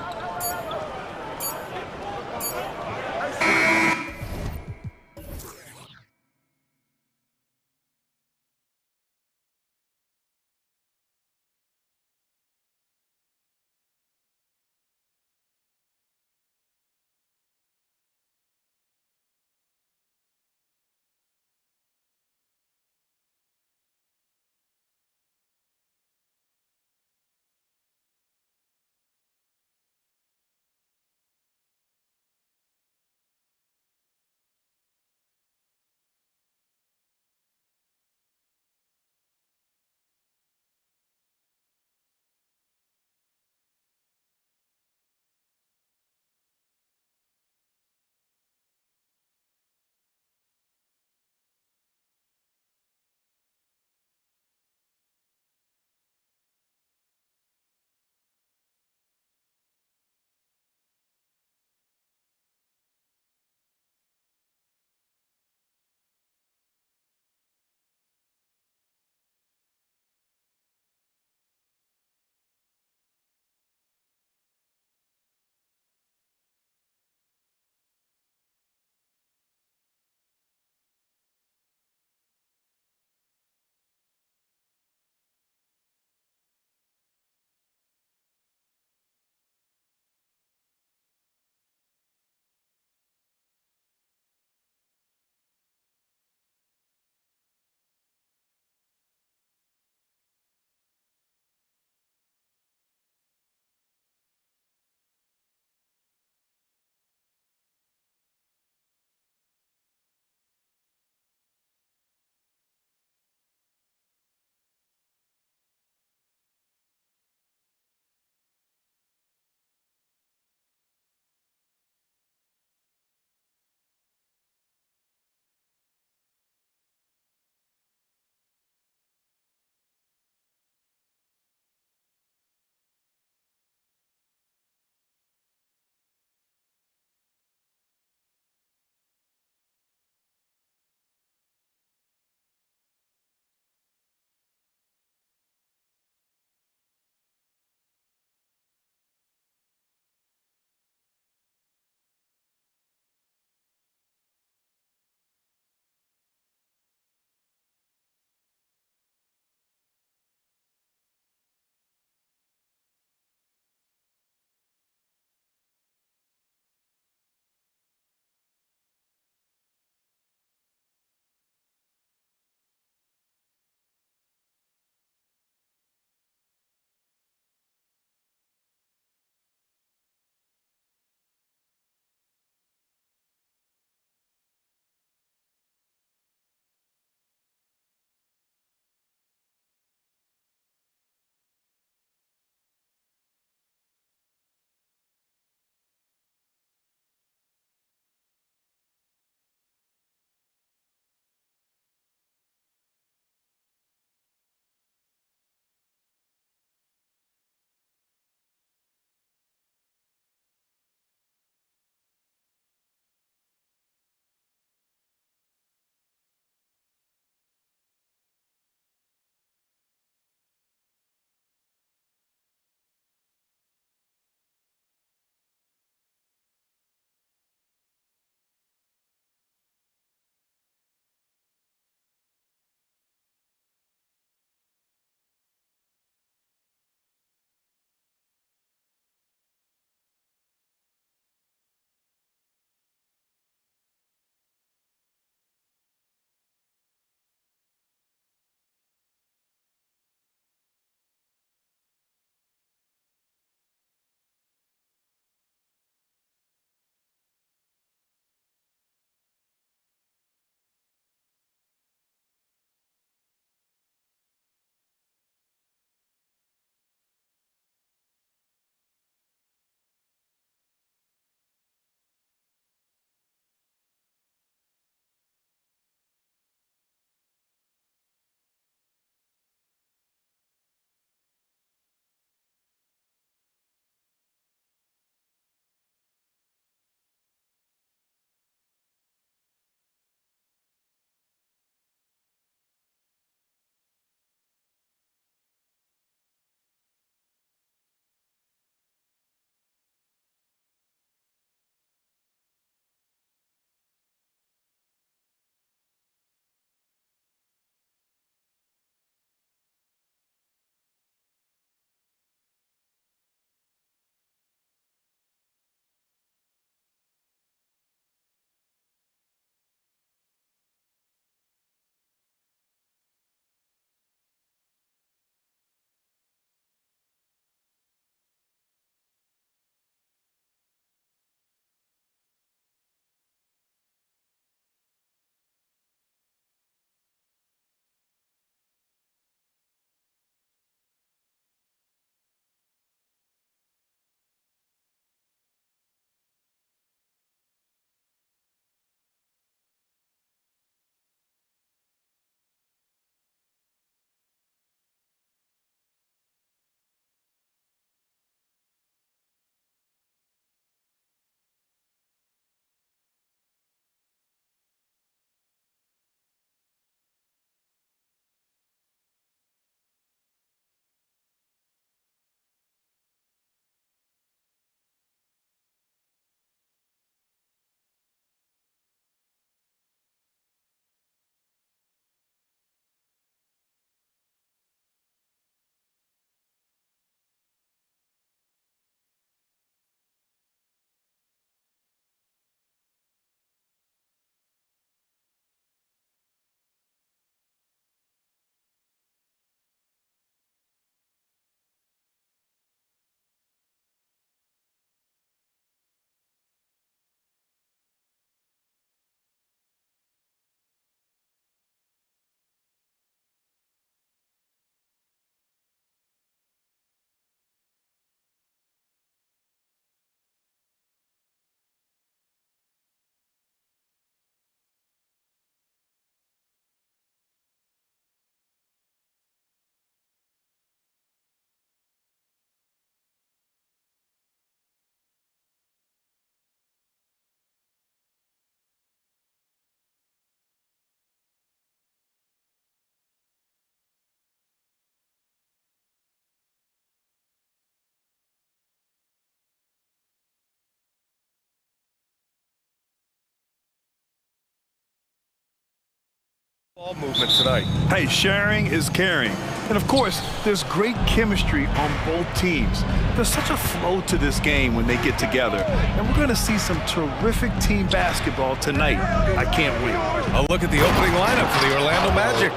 Ball movement tonight. Hey, sharing is caring. And of course, there's great chemistry on both teams. There's such a flow to this game when they get together. And we're going to see some terrific team basketball tonight. I can't wait. A look at the opening lineup for the Orlando Magic.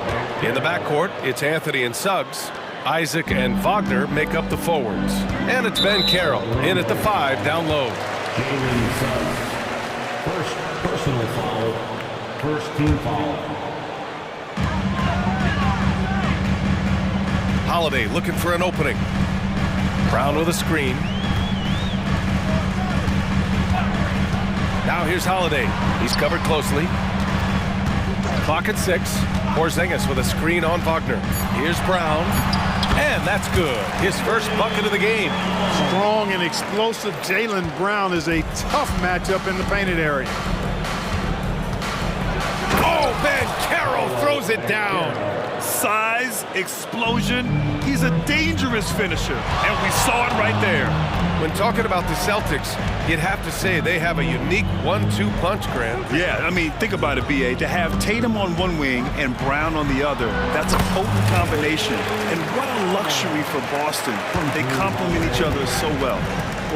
In the backcourt, it's Anthony and Suggs. Isaac and Wagner make up the forwards. And it's Ben Carroll in at the 5 down low. First personal foul, first team foul. Holiday looking for an opening. Brown with a screen. Now here's Holiday. He's covered closely. Clock at 6. Porzingis with a screen on Wagner. Here's Brown. And that's good. His first bucket of the game. Strong and explosive Jaylen Brown is a tough matchup in the painted area. Oh, Ben Carroll throws it down. Size, explosion, he's a dangerous finisher, and we saw it right there. When talking about the Celtics, you'd have to say they have a unique 1-2 punch, Grant. Yeah, I mean, think about it, B.A. To have Tatum on one wing and Brown on the other, that's a potent combination. And what a luxury for Boston. They complement each other so well.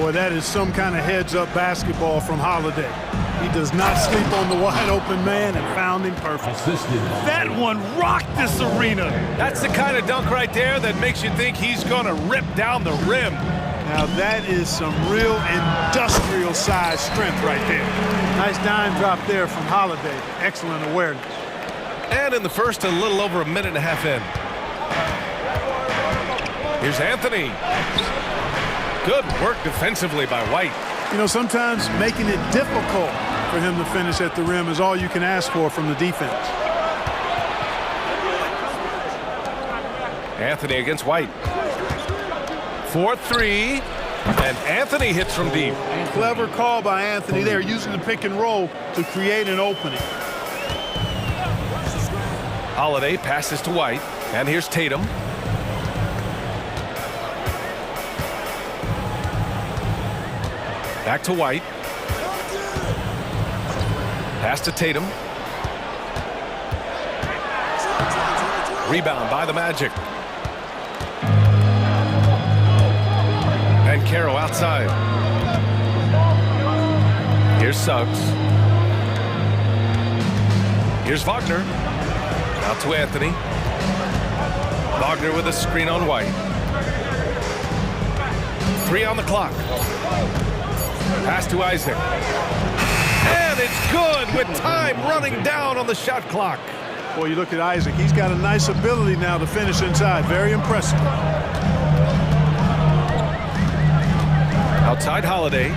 Boy, that is some kind of heads-up basketball from Holiday. He does not sleep on the wide-open man and found him perfect. That one rocked this arena. That's the kind of dunk right there that makes you think he's going to rip down the rim. Now that is some real industrial size strength right there. Nice dime drop there from Holiday. Excellent awareness. And in the first, a little over a minute and a half in. Here's Anthony. Good work defensively by White. You know, sometimes making it difficult for him to finish at the rim is all you can ask for from the defense. Anthony against White. 4-3, and Anthony hits from deep. Clever call by Anthony there, using the pick and roll to create an opening. Holiday passes to White, and here's Tatum. Back to White. Pass to Tatum. Rebound by the Magic. And Carroll outside. Here's Suggs. Here's Wagner. Out to Anthony. Wagner with a screen on White. 3 on the clock. Pass to Isaac. And it's good with time running down on the shot clock. Boy, you look at Isaac. He's got a nice ability now to finish inside. Very impressive. Outside Holiday.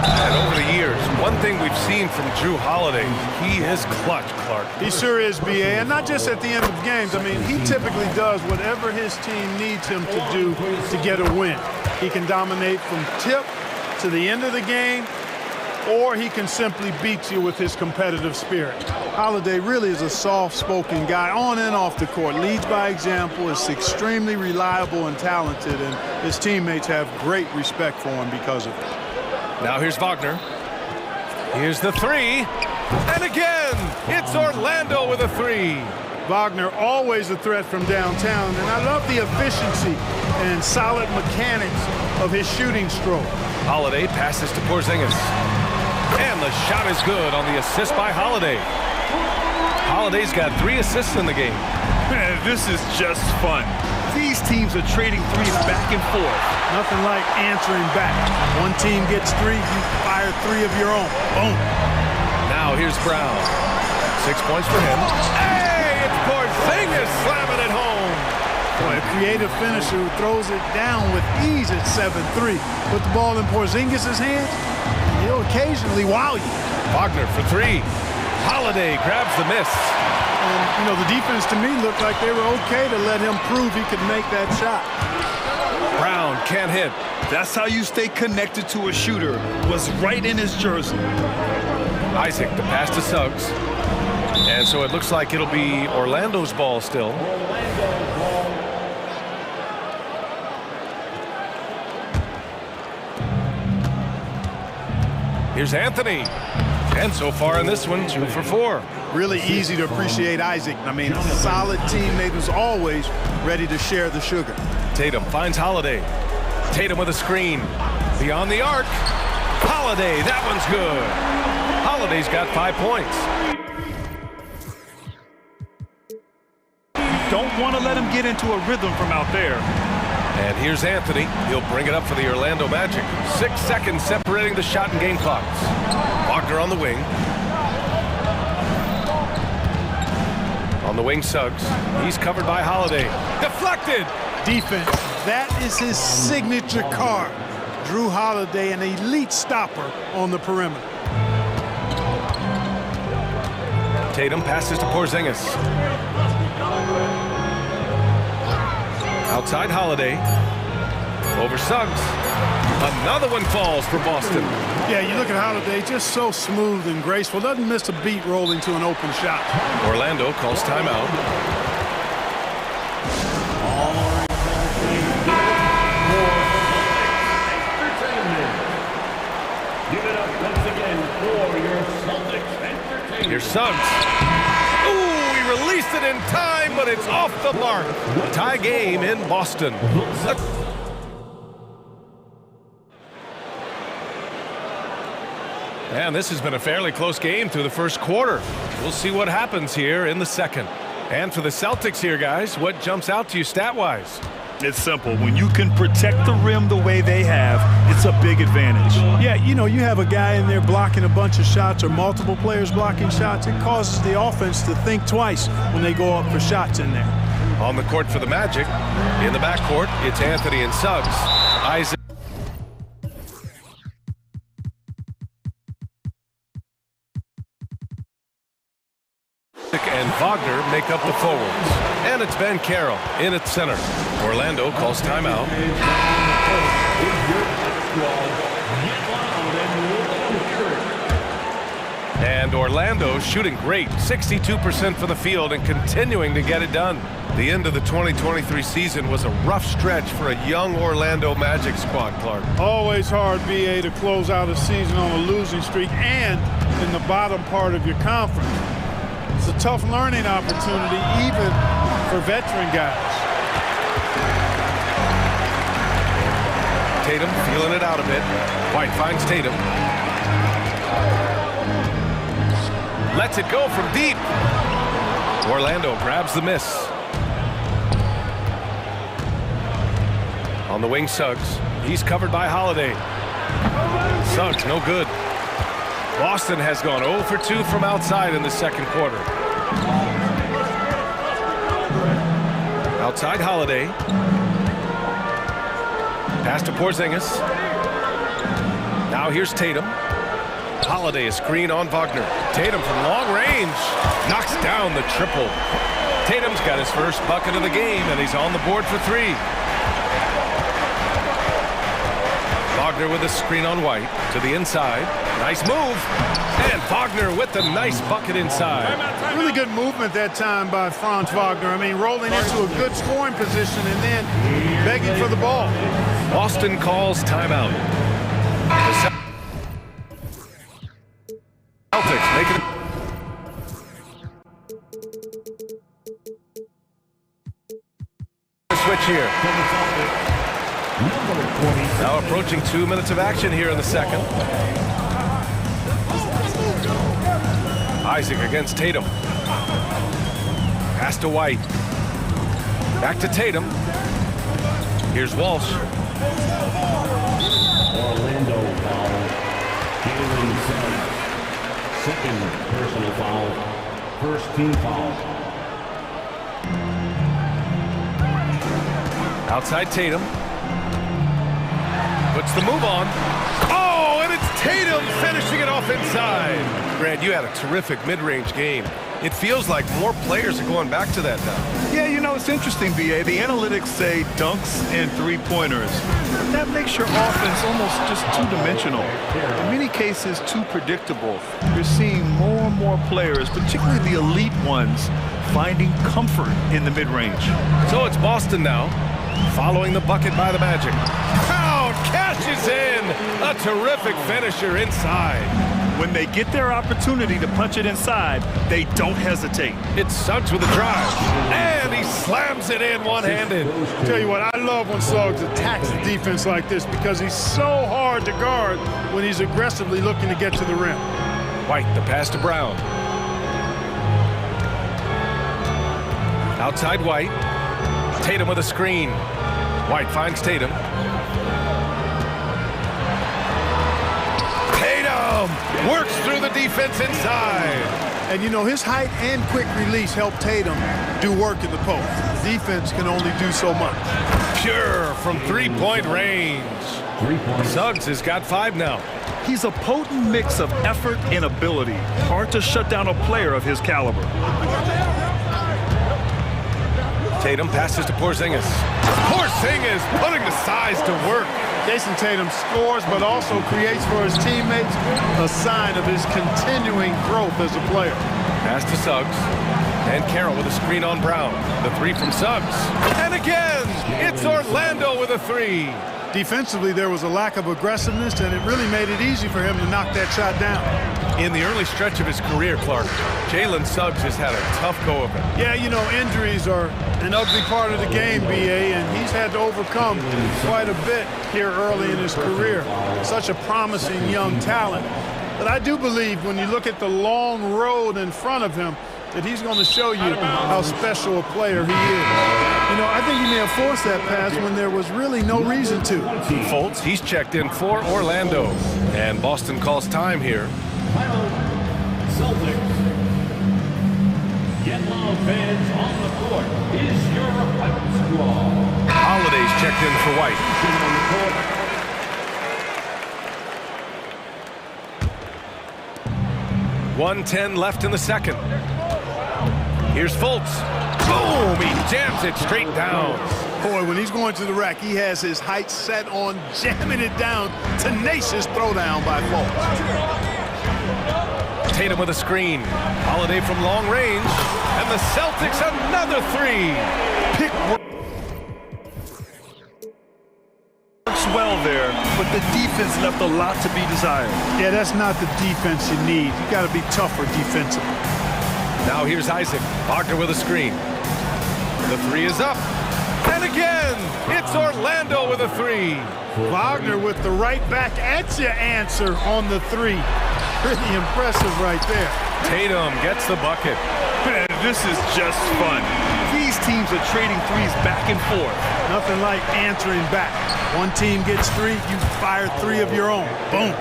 And over the years, one thing we've seen from Drew Holiday, he is clutch, Clark. He sure is, B.A., and not just at the end of games. I mean, he typically does whatever his team needs him to do to get a win. He can dominate from tip to the end of the game, or he can simply beat you with his competitive spirit. Holiday really is a soft-spoken guy on and off the court. Leads by example, is extremely reliable and talented, and his teammates have great respect for him because of it. Now here's Wagner. Here's the 3. And again, it's Orlando with a 3. Wagner always a threat from downtown, and I love the efficiency and solid mechanics of his shooting stroke. Holiday passes to Porzingis. And the shot is good on the assist by Holiday. Holiday's got 3 assists in the game. Man, this is just fun. These teams are trading threes back and forth. Nothing like answering back. One team gets 3, you fire 3 of your own. Boom. Now here's Brown. 6 points for him. Hey, it's Porzingis slamming it home. Boy, a creative finisher who throws it down with ease at 7-3. Put the ball in Porzingis' hands, he'll occasionally wow you. Wagner for 3. Holiday grabs the miss. And, you know, the defense to me looked like they were okay to let him prove he could make that shot. Brown can't hit. That's how you stay connected to a shooter. Was right in his jersey. Isaac, the pass to Suggs. And so it looks like it'll be Orlando's ball still. Here's Anthony. And so far in this one, 2 for 4. Really easy to appreciate Isaac. I mean, solid teammate who's always ready to share the sugar. Tatum finds Holiday. Tatum with a screen. Beyond the arc. Holiday, that one's good. Holiday's got 5 points. Don't want to let him get into a rhythm from out there. And here's Anthony. He'll bring it up for the Orlando Magic. 6 seconds separating the shot and game clocks. Wagner on the wing. On the wing, Suggs. He's covered by Holiday. Deflected! Defense. That is his signature card. Drew Holiday, an elite stopper on the perimeter. Tatum passes to Porzingis. Outside Holiday. Over Suggs. Another one falls for Boston. Yeah, you look at Holiday, just so smooth and graceful. Doesn't miss a beat rolling to an open shot. Orlando calls timeout. Give it up once again for your Celtics entertainment. Here's Suggs. Ooh, he released it in time, but it's off the mark. Tie game in Boston. And this has been a fairly close game through the first quarter. We'll see what happens here in the second. And for the Celtics here, guys, what jumps out to you stat-wise? It's simple. When you can protect the rim the way they have, it's a big advantage. Yeah, you know, you have a guy in there blocking a bunch of shots or multiple players blocking shots. It causes the offense to think twice when they go up for shots in there. On the court for the Magic. In the backcourt, it's Anthony and Suggs. Isaac. And Wagner make up the forwards. And it's Ben Carroll in at center. Orlando calls timeout. And Orlando shooting great. 62% for the field and continuing to get it done. The end of the 2023 season was a rough stretch for a young Orlando Magic squad, Clark. Always hard, BA, to close out a season on a losing streak and in the bottom part of your conference. It's a tough learning opportunity, even for veteran guys. Tatum feeling it out a bit. White finds Tatum. Lets it go from deep. Orlando grabs the miss. On the wing, Suggs. He's covered by Holiday. Suggs, no good. Boston has gone 0 for 2 from outside in the second quarter. Outside Holiday. Pass to Porzingis. Now here's Tatum. Holiday, a screen on Wagner. Tatum from long range. Knocks down the triple. Tatum's got his first bucket of the game, and he's on the board for 3. Wagner with a screen on White to the inside. Nice move. And Wagner with the nice bucket inside. Really good movement that time by Franz Wagner. I mean, rolling into a good scoring position and then begging for the ball. Boston calls timeout. The Celtics making it. Switch here. Now approaching 2 minutes of action here in the second. Isaac against Tatum. Pass to White. Back to Tatum. Here's Walsh. Orlando foul. Jalen Suggs. Second personal foul. First team foul. Outside Tatum. Puts the move on. Oh, and it's Tatum finishing it off inside. Grant, you had a terrific mid-range game. It feels like more players are going back to that now. Yeah, you know, it's interesting, BA. The analytics say dunks and three-pointers. But that makes your offense almost just two-dimensional. In many cases, too predictable. You're seeing more and more players, particularly the elite ones, finding comfort in the mid-range. So it's Boston now, following the bucket by the Magic. Crowd cashes in. A terrific finisher inside. When they get their opportunity to punch it inside, they don't hesitate. It's Suggs with a drive, and he slams it in one-handed. Tell you what, I love when Suggs attacks the defense like this because he's so hard to guard when he's aggressively looking to get to the rim. White, the pass to Brown. Outside White. Tatum with a screen. White finds Tatum. Tatum works through the defense inside. And you know, his height and quick release help Tatum do work in the post. The defense can only do so much. Pure from three-point range. Suggs has got 5 now. He's a potent mix of effort and ability. Hard to shut down a player of his caliber. Tatum passes to Porzingis. Porzingis putting the size to work. Jason Tatum scores, but also creates for his teammates a sign of his continuing growth as a player. Pass to Suggs. And Carroll with a screen on Brown. The 3 from Suggs. And again, it's Orlando with a 3. Defensively, there was a lack of aggressiveness, and it really made it easy for him to knock that shot down. In the early stretch of his career, Clark, Jalen Suggs has had a tough go of it. Yeah, you know, injuries are an ugly part of the game, B.A., and he's had to overcome quite a bit here early in his career. Such a promising young talent. But I do believe when you look at the long road in front of him, that he's going to show you how special a player he is. You know, I think he may have forced that pass when there was really no reason to. Fultz, he's checked in for Orlando. And Boston calls time here. Celtics. Get loud, fans, on the court is your hype squad. Holiday's checked in for White. 1:10 left in the second. Here's Fultz. Boom! He jams it straight down. Boy, when he's going to the rack, he has his height set on jamming it down. Tenacious throwdown by Fultz. Tatum with a screen. Holiday from long range. And the Celtics another 3. Pick works well there, but the defense left a lot to be desired. Yeah, that's not the defense you need. You got to be tougher defensively. Now here's Isaac. Wagner with a screen. The 3 is up. And again, it's Orlando with a 3. Wagner with the right back at you answer on the 3. Pretty impressive right there. Tatum gets the bucket. Man, this is just fun. These teams are trading threes back and forth. Nothing like answering back. One team gets 3, you fire 3 of your own. Boom.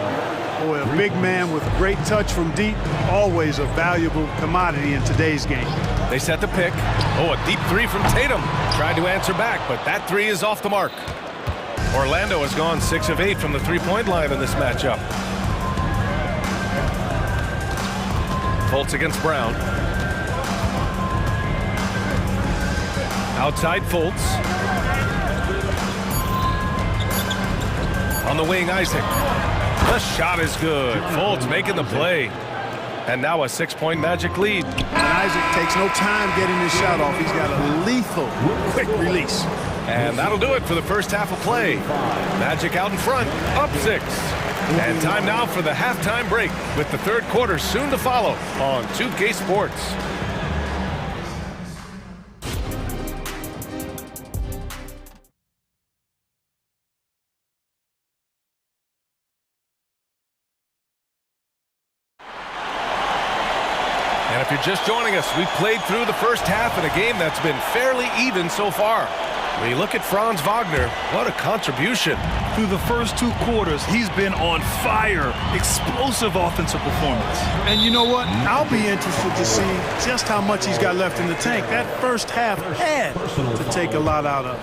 Boy, a big man with great touch from deep, always a valuable commodity in today's game. They set the pick. Oh, a deep 3 from Tatum. Tried to answer back, but that 3 is off the mark. Orlando has gone 6 of 8 from the three-point line in this matchup. Fultz against Brown. Outside Fultz. On the wing, Isaac. The shot is good. Fultz making the play. And now a 6-point Magic lead. And Isaac takes no time getting his shot off. He's got a lethal, quick release. And that'll do it for the first half of play. Magic out in front, up 6. And time now for the halftime break, with the third quarter soon to follow on 2K Sports. And if you're just joining us, we've played through the first half in a game that's been fairly even so far. When you look at Franz Wagner, what a contribution. Through the first 2 quarters, he's been on fire. Explosive offensive performance. And you know what? I'll be interested to see just how much he's got left in the tank. That first half had to take a lot out of.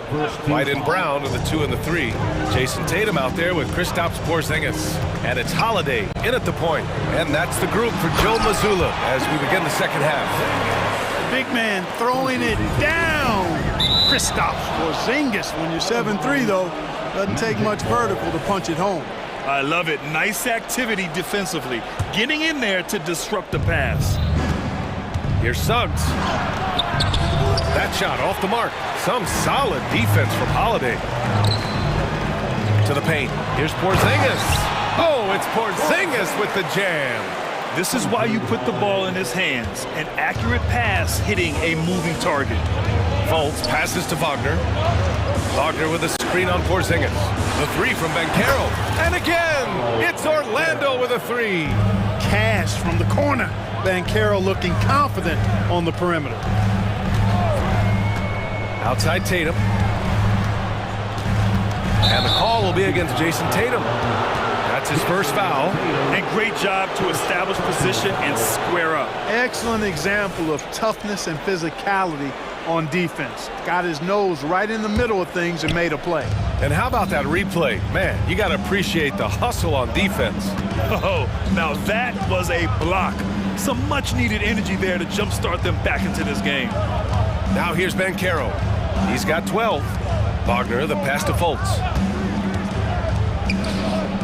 White and Brown are the 2 and the 3. Jason Tatum out there with Kristaps Porzingis. And it's Holiday in at the point. And that's the group for Joe Mazzulla as we begin the second half. Big man throwing it down. Kristaps Porzingis. When you're 7'3", though, doesn't take much vertical to punch it home. I love it. Nice activity defensively. Getting in there to disrupt the pass. Here's Suggs. That shot off the mark. Some solid defense from Holiday. To the paint. Here's Porzingis. Oh, Oh, it's Porzingis with the jam. This is why you put the ball in his hands. An accurate pass hitting a moving target. Fultz passes to Wagner. Wagner with a screen on Porzingis. The three from Banchero. And again, it's Orlando with a three. Cash from the corner. Banchero looking confident on the perimeter. Outside Tatum. And the call will be against Jason Tatum. That's his first foul. And great job to establish position and square up. Excellent example of toughness and physicality on defense. Got his nose right in the middle of things and made a play. And how about that replay? Man, you got to appreciate the hustle on defense. Oh, now that was a block. Some much-needed energy there to jumpstart them back into this game. Now here's Banchero. He's got 12. Wagner, the pass to Fultz.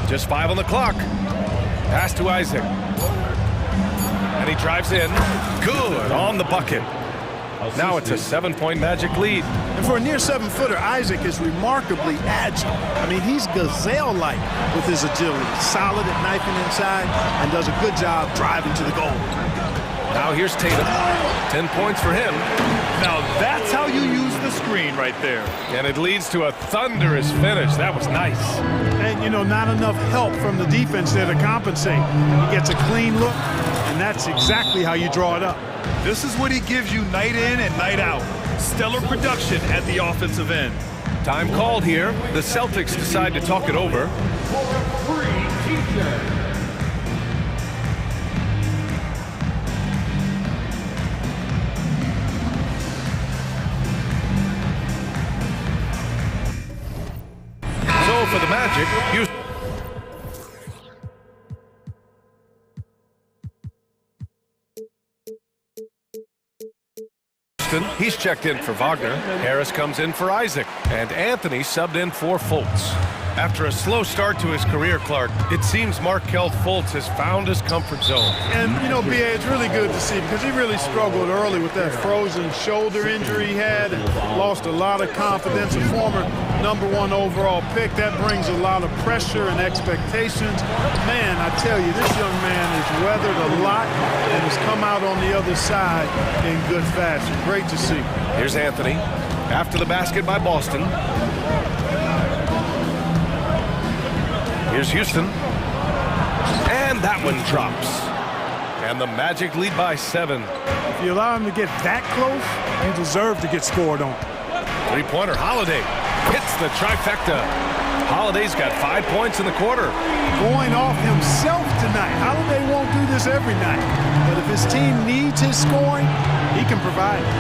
Just 5 on the clock. Pass to Isaac. And he drives in. Good on the bucket. Now it's a 7-point Magic lead. And for a near 7-footer, Isaac is remarkably agile. I mean, he's gazelle-like with his agility. Solid at knifing inside and does a good job driving to the goal. Now here's Tatum. 10 points for him. Now that's how you use the screen right there. And it leads to a thunderous finish. That was nice. And, you know, not enough help from the defense there to compensate. He gets a clean look, and that's exactly how you draw it up. This is what he gives you night in and night out. Stellar production at the offensive end. Time called here. The Celtics decide to talk it over. So for the Magic, Houston. He's checked in for Wagner. Harris comes in for Isaac. And Anthony subbed in for Fultz. After a slow start to his career, Clark, it seems Markelle Fultz has found his comfort zone. And, you know, B.A., it's really good to see because he really struggled early with that frozen shoulder injury he had and lost a lot of confidence. A former #1 overall pick, that brings a lot of pressure and expectations. Man, I tell you, this young man has weathered a lot and has come out on the other side in good fashion. Great to see. Here's Anthony. After the basket by Boston. Here's Houston. And that one drops. And the Magic lead by 7. If you allow him to get that close, you deserve to get scored on. Three-pointer, Holiday hits the trifecta. Holiday's got 5 points in the quarter. Going off himself tonight. Holiday won't do this every night. But if his team needs his scoring, he can provide it.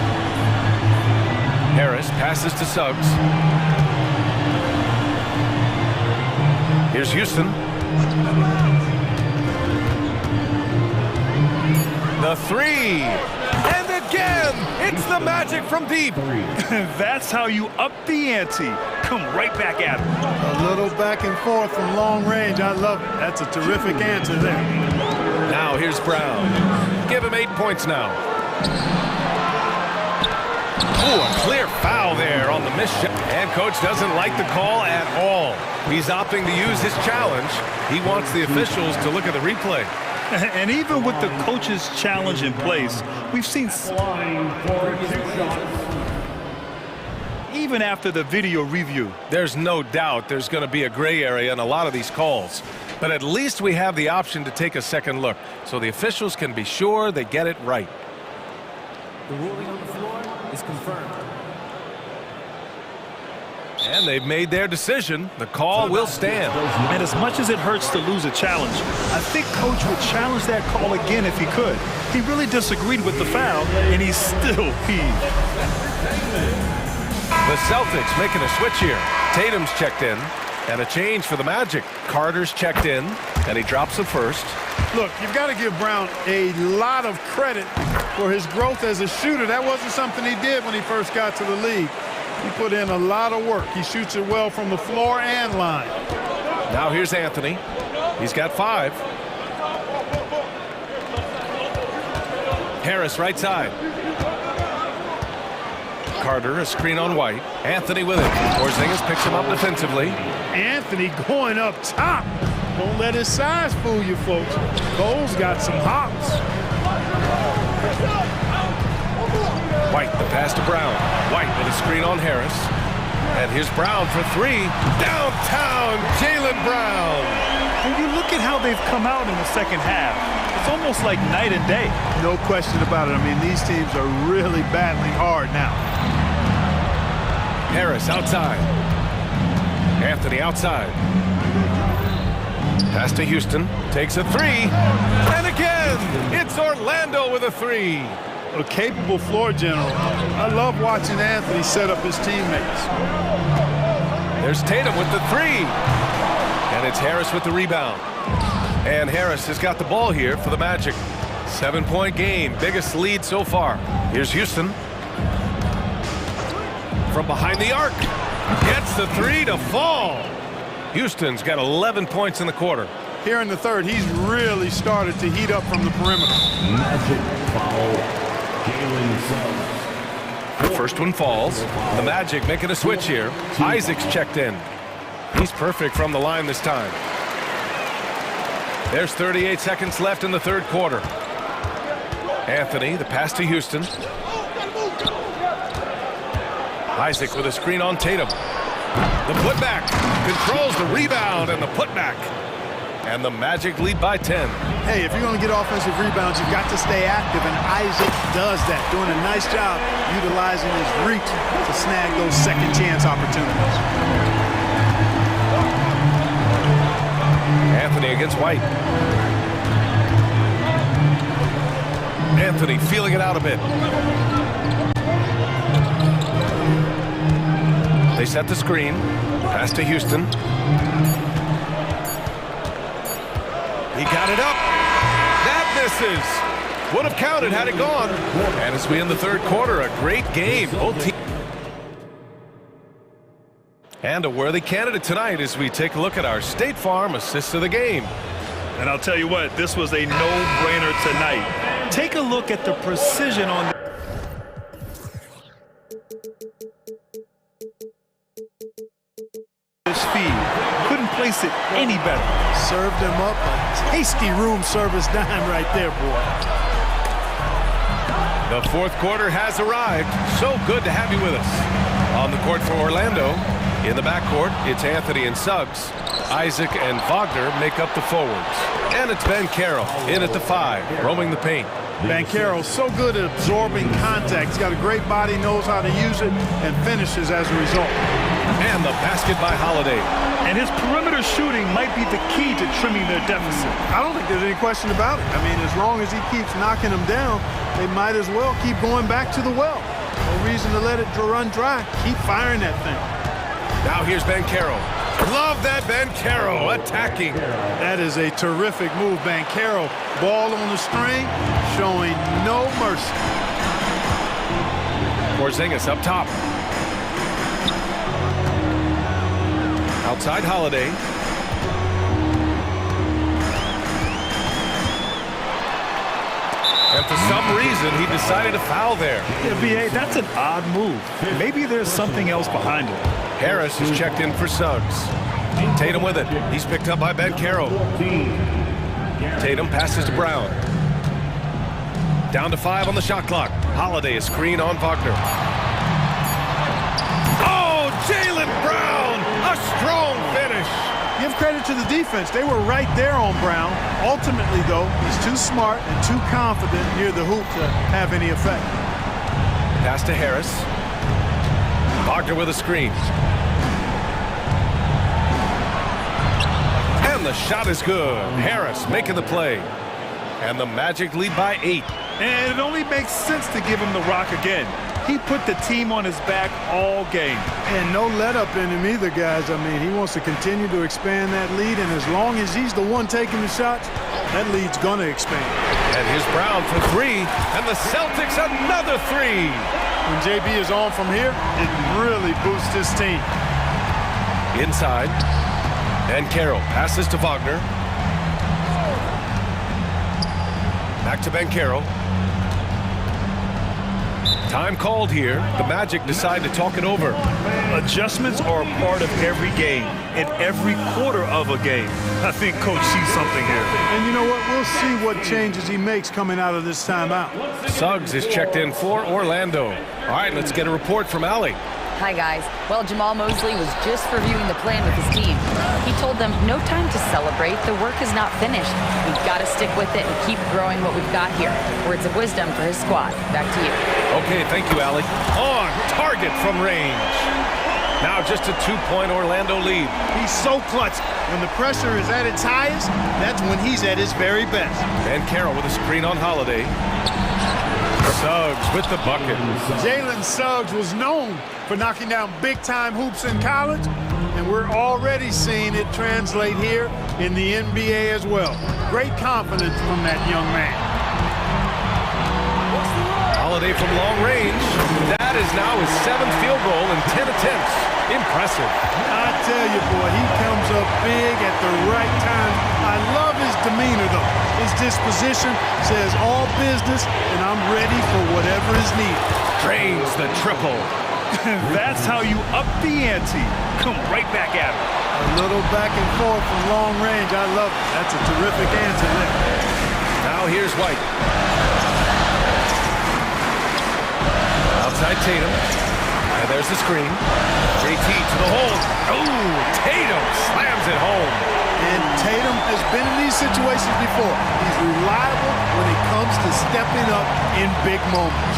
Harris passes to Suggs. Here's Houston. The three. And again, it's the Magic from deep. That's how you up the ante. Come right back at him. A little back and forth from long range. I love it. That's a terrific answer there. Now here's Brown. Give him 8 points now. Oh, a clear foul there on the missed shot. And coach doesn't like the call at all. He's opting to use his challenge. He wants the officials to look at the replay. And even with the coach's challenge in place, we've seen even after the video review. There's no doubt there's going to be a gray area in a lot of these calls. But at least we have the option to take a second look so the officials can be sure they get it right. The ruling on the floor is confirmed. And they've made their decision. The call will stand. And as much as it hurts to lose a challenge, I think coach would challenge that call again if he could. He really disagreed with the foul, and he's still peeved. The Celtics making a switch here. Tatum's checked in, and a change for the Magic. Carter's checked in, and he drops the first. Look, you've got to give Brown a lot of credit for his growth as a shooter. That wasn't something he did when he first got to the league. He put in a lot of work. He shoots it well from the floor and line. Now here's Anthony. He's got 5. Harris right side. Carter, a screen on White. Anthony with it. Porzingis picks him up defensively. Anthony going up top. Don't let his size fool you, folks. Cole's got some hops. White, the pass to Brown. White with a screen on Harris. And here's Brown for three. Downtown, Jaylen Brown. When you look at how they've come out in the second half, it's almost like night and day. No question about it. I mean, these teams are really battling hard now. Harris outside. Anthony outside. Pass to Houston. Takes a three. And again, it's Orlando with a three. A capable floor general. I love watching Anthony set up his teammates. There's Tatum with the three. And it's Harris with the rebound. And Harris has got the ball here for the Magic. 7-point game, biggest lead so far. Here's Houston. From behind the arc. Gets the three to fall. Houston's got 11 points in the quarter. Here in the third, he's really started to heat up from the perimeter. Magic foul. The first one falls. The Magic making a switch here. Isaac's checked in. He's perfect from the line this time. There's 38 seconds left in the third quarter. Anthony, the pass to Houston. Isaac with a screen on Tatum. The putback controls the rebound and the putback. And the Magic lead by 10. Hey, if you're going to get offensive rebounds, you've got to stay active, and Isaac does that, doing a nice job utilizing his reach to snag those second chance opportunities. Anthony against White. Anthony feeling it out a bit. They set the screen. Pass to Houston. He got it up. That misses. Would have counted had it gone. And as we end the third quarter, a great game. Both teams. And a worthy candidate tonight as we take a look at our State Farm assist of the game. And I'll tell you what, this was a no-brainer tonight. Take a look at the precision on this feed. Couldn't place it any better. Served him up a tasty room service dime right there, boy. The fourth quarter has arrived. So good to have you with us. On the court for Orlando. In the backcourt, it's Anthony and Suggs. Isaac and Wagner make up the forwards. And it's Ben Carroll in at the 5, roaming the paint. Ben Carroll, so good at absorbing contact. He's got a great body, knows how to use it, and finishes as a result. And the basket by Holiday. And his perimeter shooting might be the key to trimming their deficit. I don't think there's any question about it. I mean, as long as he keeps knocking them down, they might as well keep going back to the well. No reason to let it run dry. Keep firing that thing. Now here's Ben Carroll. Love that Ben Carroll attacking. That is a terrific move, Ben Carroll. Ball on the string, showing no mercy. Porzingis up top. Outside Holiday. And for some reason, he decided to foul there. Yeah, B.A., that's an odd move. Maybe there's something else behind it. Harris is checked in for Suggs. Tatum with it. He's picked up by Ben Carroll. Tatum passes to Brown. Down to 5 on the shot clock. Holiday a screen on Wagner. Oh, Jaylen Brown! A strong finish. Give credit to the defense. They were right there on Brown. Ultimately, though, he's too smart and too confident near the hoop to have any effect. Pass to Harris. Wagner with a screen. And the shot is good. Harris making the play. And the Magic lead by 8. And it only makes sense to give him the rock again. He put the team on his back all game. And no let-up in him either, guys. I mean, he wants to continue to expand that lead, and as long as he's the one taking the shots, that lead's going to expand. And here's Brown for 3, and the Celtics another 3. When JB is on from here, it really boosts his team. Inside. And Carroll passes to Wagner. Back to Ben Carroll. Time called here. The Magic decide to talk it over. Adjustments are a part of every game and every quarter of a game. I think Coach sees something here. And you know what? We'll see what changes he makes coming out of this timeout. Suggs is checked in for Orlando. All right, let's get a report from Allie. Hi, guys. Well, Jamal Mosley was just reviewing the plan with his team. He told them no time to celebrate. The work is not finished. We've got to stick with it and keep growing what we've got here. Words of wisdom for his squad. Back to you. Okay, thank you, Allie. On target from range. Now just a 2-point Orlando lead. He's so clutch. When the pressure is at its highest, that's when he's at his very best. And Carroll with a screen on Holiday. Suggs with the bucket. Jalen Suggs was known for knocking down big-time hoops in college, and we're already seeing it translate here in the NBA as well. Great confidence from that young man. Holiday from long range. That is now his 7th field goal in 10 attempts. Impressive. I tell you, boy, he comes up big at the right time. I love his demeanor, though. His disposition says all business, and I'm ready for whatever is needed. Drains the triple. That's how you up the ante. Come right back at him. A little back and forth from long range. I love it. That's a terrific answer there. Now here's White. Outside Tatum. And there's the screen. JT to the hole. Oh, Tatum slams it home. And Tatum has been in these situations before. He's reliable when it comes to stepping up in big moments.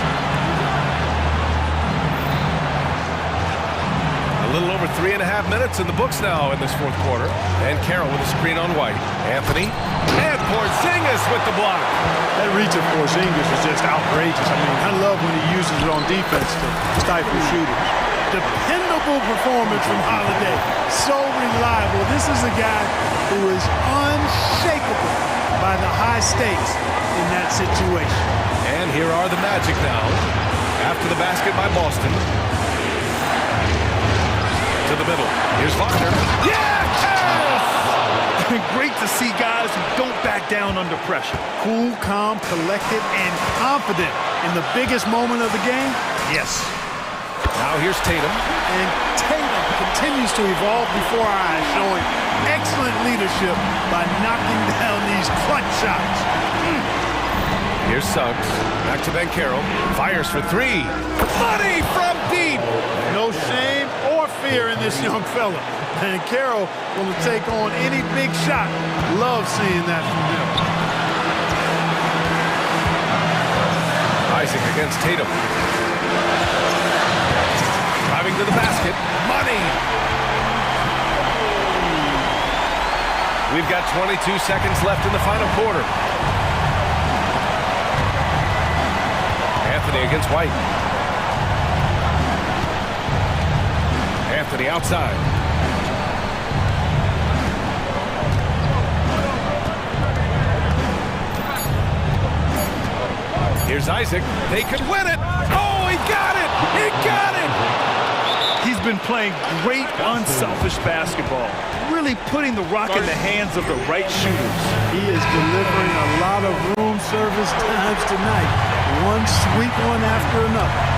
A little over 3.5 minutes in the books now in this fourth quarter. And Carroll with a screen on White. Anthony. And Porzingis with the block. That reach of Porzingis is just outrageous. I mean, I love when he uses it on defense to stifle shooters. Dependable performance from Holiday. So reliable. This is a guy who is unshakable by the high stakes in that situation. And here are the Magic now. After the basket by Boston. To the middle. Here's Wagner. Yes! Great to see guys who don't back down under pressure. Cool, calm, collected, and confident in the biggest moment of the game. Yes. Now here's Tatum. And Tatum continues to evolve before our eyes, showing excellent leadership by knocking down these clutch shots. Here's Suggs. Back to Ben Carroll. Fires for 3. Money from deep. No shame or fear in this young fella. And Carroll will take on any big shot. Love seeing that from him. Isaac against Tatum. Driving to the basket. Money. We've got 22 seconds left in the final quarter. Anthony against White. Anthony outside. Here's Isaac. They could win it. Oh, he got it. He got it. He's been playing great, unselfish basketball. Really putting the rock in the hands of the right shooters. He is delivering a lot of room service times tonight. One sweet one after another.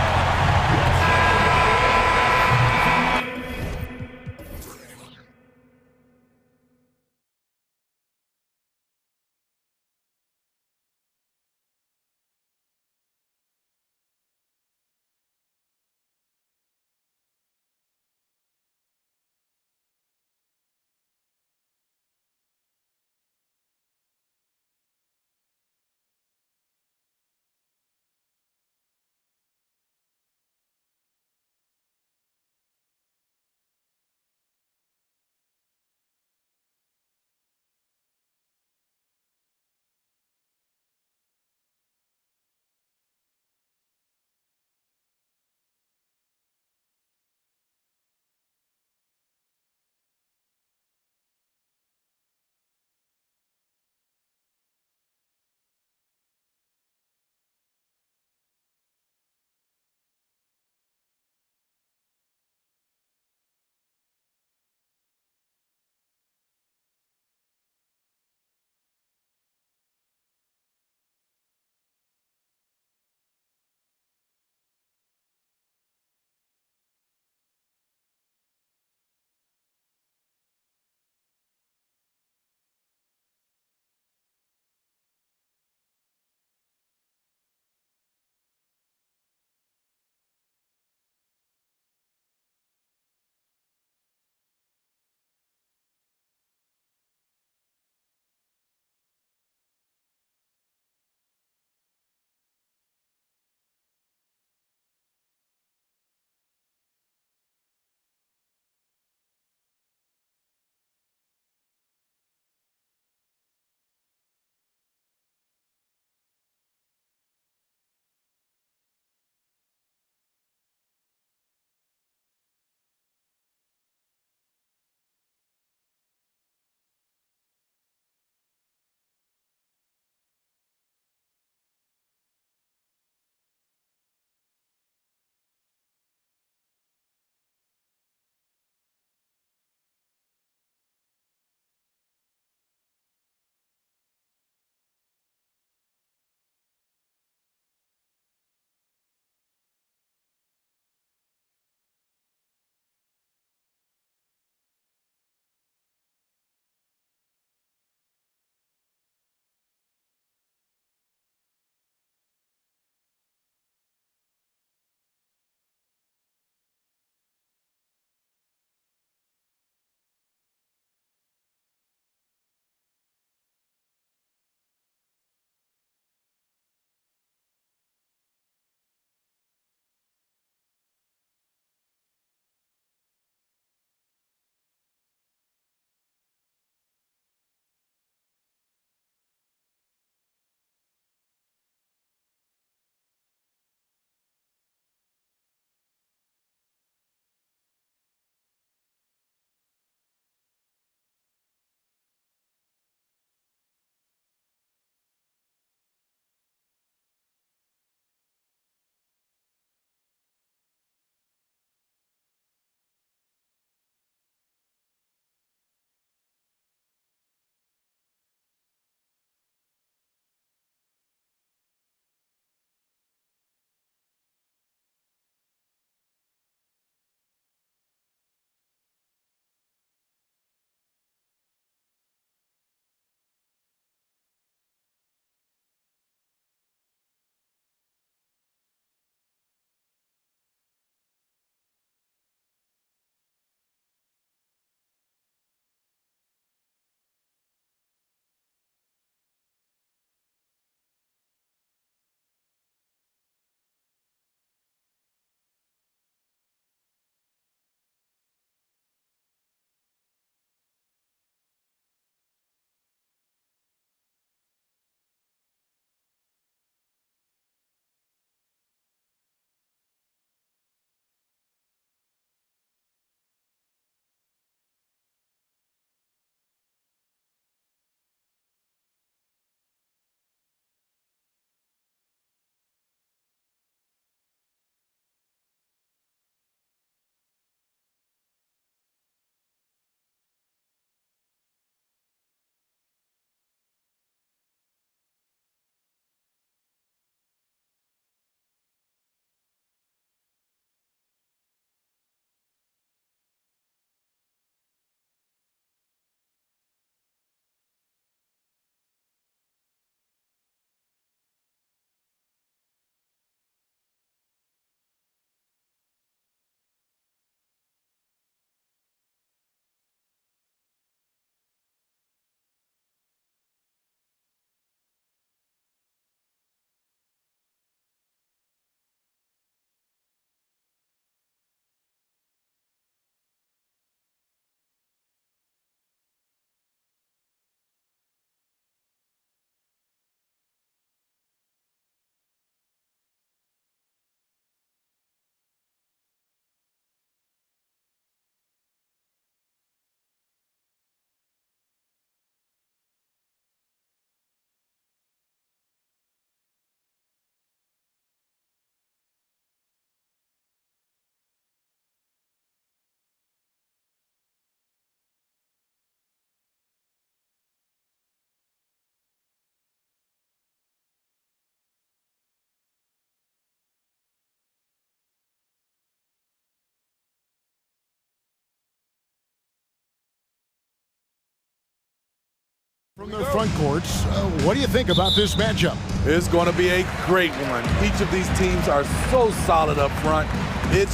From their front courts, what do you think about this matchup? It's going to be a great one. Each of these teams are so solid up front. It's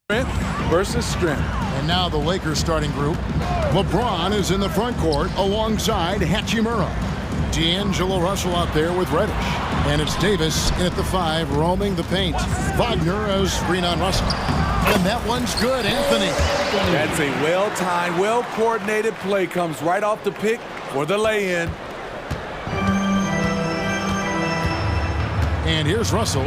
strength versus strength. And now the Lakers starting group. LeBron is in the front court alongside Hachimura. D'Angelo Russell out there with Reddish. And it's Davis in at the 5, roaming the paint. Wagner as screen on Russell. And that one's good, Anthony. That's a well-timed, well-coordinated play. Comes right off the pick for the lay-in. And here's Russell.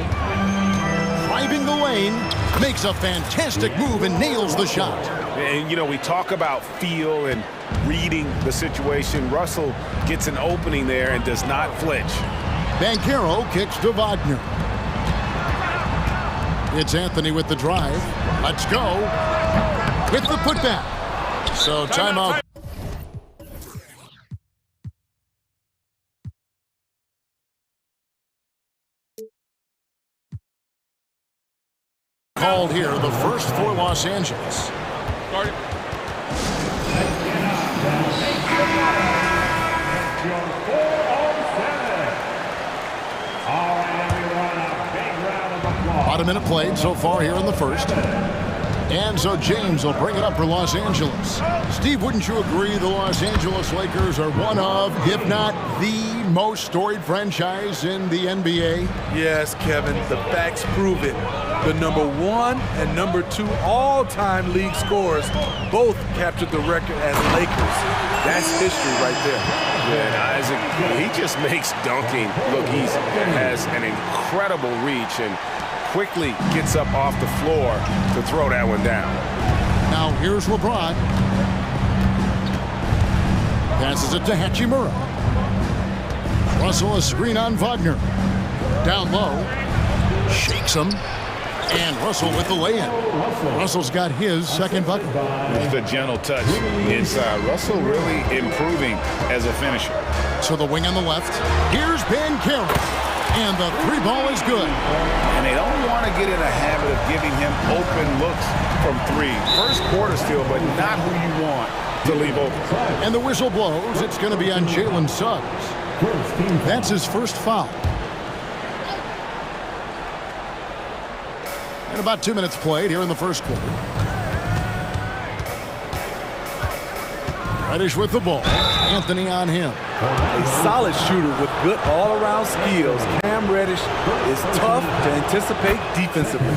Driving the lane. Makes a fantastic move and nails the shot. And, you know, we talk about feel and reading the situation. Russell gets an opening there and does not flinch. Banchero kicks to Wagner. It's Anthony with the drive. Let's go. With the putback. So timeout. Called here, the first for Los Angeles. About a minute played so far here in the first. And so James will bring it up for Los Angeles. Steve, wouldn't you agree the Los Angeles Lakers are one of, if not the most storied franchise in the NBA? Yes, Kevin, the facts prove it. The number 1 and number 2 all-time league scorers both captured the record as Lakers. That's history right there. Yeah, and Isaac, he just makes dunking look easy. Has an incredible reach and quickly gets up off the floor to throw that one down. Now here's LeBron. Passes it to Hachimura. Russell a screen on Wagner. Down low. Shakes him. And Russell with the lay-in. Russell's got his second bucket. With a gentle touch. It's Russell really improving as a finisher. To the wing on the left. Here's Banchero. And the 3 ball is good. And they don't want to get in a habit of giving him open looks from 3. First quarter still, but not who you want to leave open. And the whistle blows. It's going to be on Jalen Suggs. That's his first foul. And about 2 minutes played here in the first quarter. Reddish with the ball. Anthony on him. A solid shooter with good all-around skills. Cam Reddish is tough to anticipate defensively.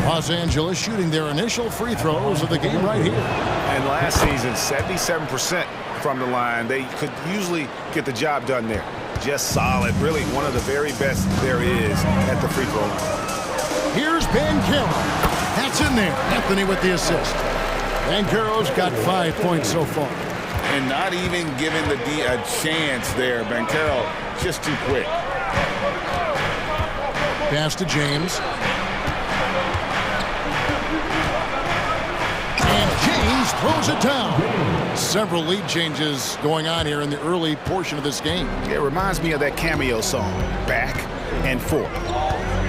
Los Angeles shooting their initial free throws of the game right here. And last season, 77% from the line. They could usually get the job done there. Just solid. Really one of the very best there is at the free throw line. Here's Banchero. That's in there. Anthony with the assist. Banchero's got 5 points so far. And not even giving the D a chance there. Banchero just too quick. Pass to James. And James throws it down. Several lead changes going on here in the early portion of this game. It reminds me of that cameo song, Back and Forth.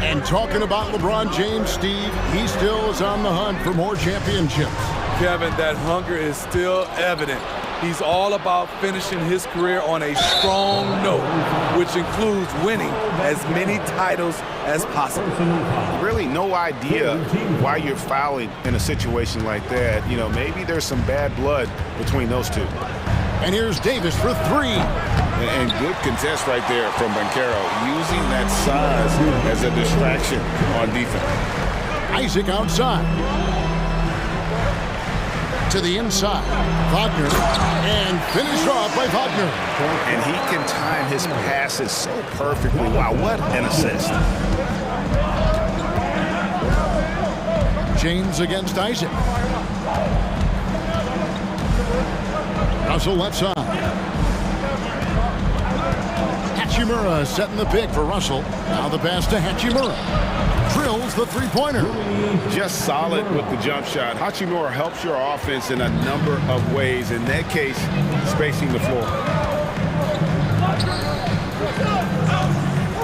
And talking about LeBron James, Steve, he still is on the hunt for more championships. Kevin, that hunger is still evident. He's all about finishing his career on a strong note, which includes winning as many titles as possible. Really no idea why you're fouling in a situation like that. You know, maybe there's some bad blood between those two. And here's Davis for 3. And good contest right there from Banchero, using that size as a distraction on defense. Isaac outside. To the inside. Wagner. And finished off by Wagner. And he can time his passes so perfectly. Wow, what an assist. James against Isaac. Russell left side. Hachimura setting the pick for Russell. Now the pass to Hachimura. Drills the three-pointer. Just solid with the jump shot. Hachimura helps your offense in a number of ways. In that case, spacing the floor.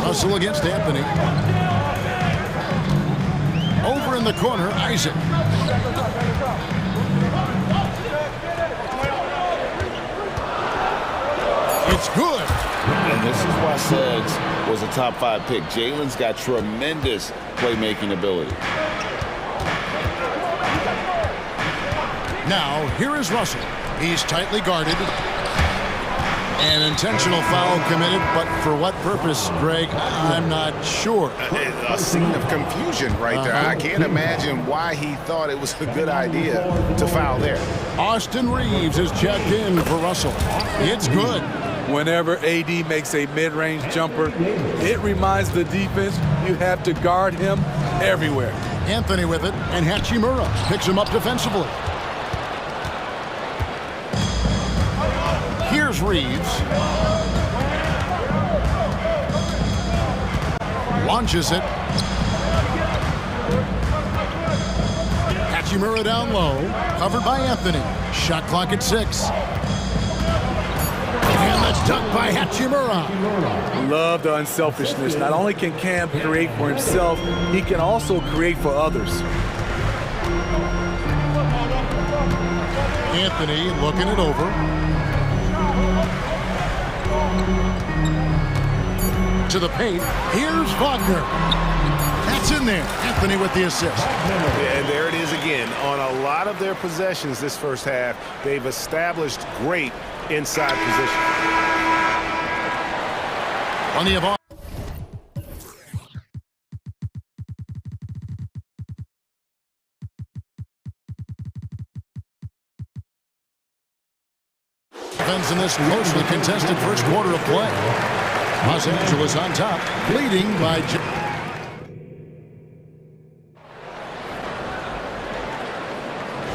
Russell against Anthony. Over in the corner, Isaac. It's good. And this is why Suggs was a top 5 pick. Jalen's got tremendous playmaking ability. Now, here is Russell. He's tightly guarded. An intentional foul committed, but for what purpose, Greg, I'm not sure. A scene of confusion right there. I can't imagine why he thought it was a good idea to foul there. Austin Reeves is checked in for Russell. It's good. Whenever AD makes a mid-range jumper, it reminds the defense you have to guard him everywhere. Anthony with it, and Hachimura picks him up defensively. Here's Reeves. Launches it. Hachimura down low. Covered by Anthony. Shot clock at 6. And the dunk by Hachimura. Love the unselfishness. Not only can Cam create for himself, he can also create for others. Anthony looking it over. To the paint. Here's Wagner. That's in there. Anthony with the assist. And there it is again. On a lot of their possessions this first half, they've established great inside position. Plenty of offense in this closely contested first quarter of play. Los Angeles on top, leading by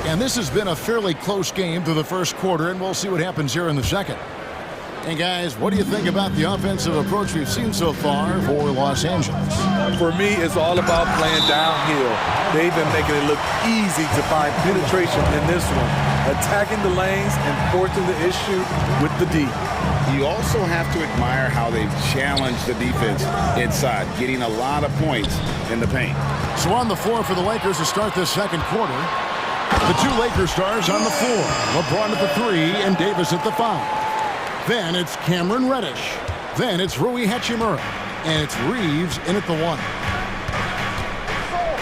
and this has been a fairly close game through the first quarter, and we'll see what happens here in the second. And guys, what do you think about the offensive approach we've seen so far for Los Angeles? For me, it's all about playing downhill. They've been making it look easy to find penetration in this one, attacking the lanes and forcing the issue with the D. You also have to admire how they've challenged the defense inside, getting a lot of points in the paint. So on the floor for the Lakers to start this second quarter, the two Lakers stars on the floor. LeBron at the 3 and Davis at the 5. Then it's Cameron Reddish. Then it's Rui Hachimura. And it's Reeves in at the 1.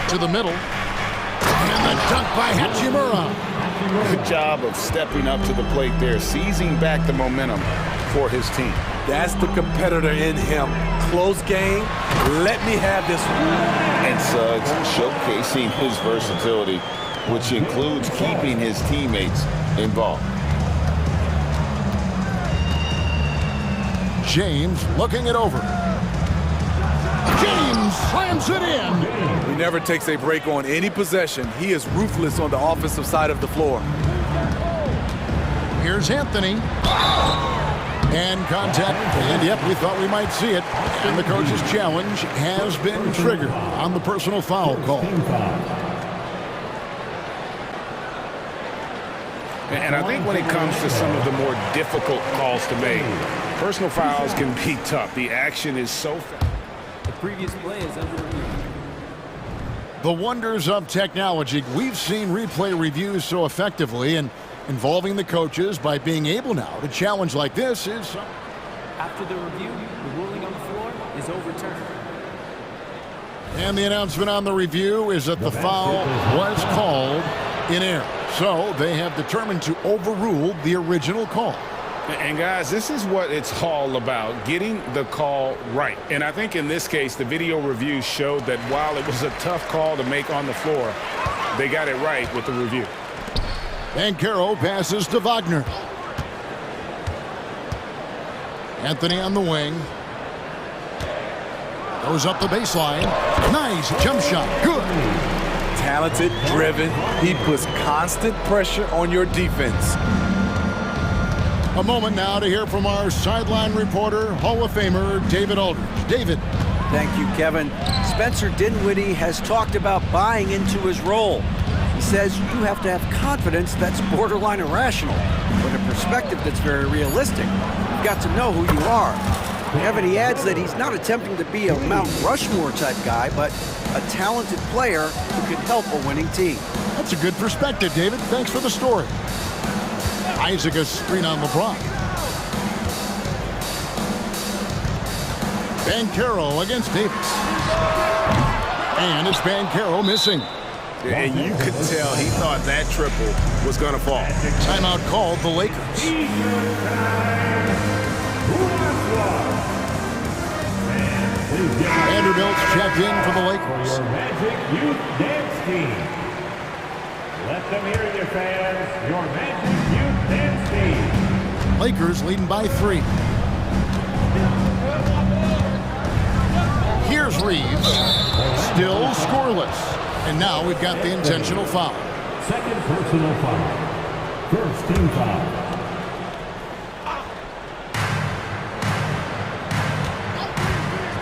To the middle. And the dunk by Hachimura. Good job of stepping up to the plate there, seizing back the momentum for his team. That's the competitor in him. Close game. Let me have this one. And Suggs showcasing his versatility, which includes keeping his teammates involved. James looking it over. James slams it in. He never takes a break on any possession. He is ruthless on the offensive side of the floor. Here's Anthony. And contact. And yep, we thought we might see it. And the coach's challenge has been triggered on the personal foul call. And I think when it comes to some of the more difficult calls to make, personal fouls can be tough. The action is so fast. The previous play is under review. The wonders of technology. We've seen replay reviews so effectively, and involving the coaches by being able now to challenge like this is... After the review, the ruling on the floor is overturned. And the announcement on the review is that the foul was called in error. So they have determined to overrule the original call. And guys, this is what it's all about, getting the call right. And I think in this case, the video review showed that while it was a tough call to make on the floor, they got it right with the review. And Caro passes to Wagner. Anthony on the wing. Goes up the baseline. Nice jump shot. Good. Talented, driven. He puts constant pressure on your defense. A moment now to hear from our sideline reporter, Hall of Famer David Aldridge. David. Thank you, Kevin. Spencer Dinwiddie has talked about buying into his role. He says you have to have confidence that's borderline irrational, but a perspective that's very realistic. You've got to know who you are. Kevin, he adds that he's not attempting to be a Mount Rushmore type guy, but a talented player who can help a winning team. That's a good perspective, David. Thanks for the story. Isaac a screen on LeBron. Banchero against Davis. And it's Banchero missing. And you could tell he thought that triple was going to fall. Timeout called the Lakers. Vanderbilt's checked in for the Lakers. Your Magic Youth Dance Team. Let them hear you, fans. Your Magic Youth Dance Team. Lakers leading by 3. Here's Reeves. Still scoreless. And now we've got the intentional foul. Second personal foul. First team foul.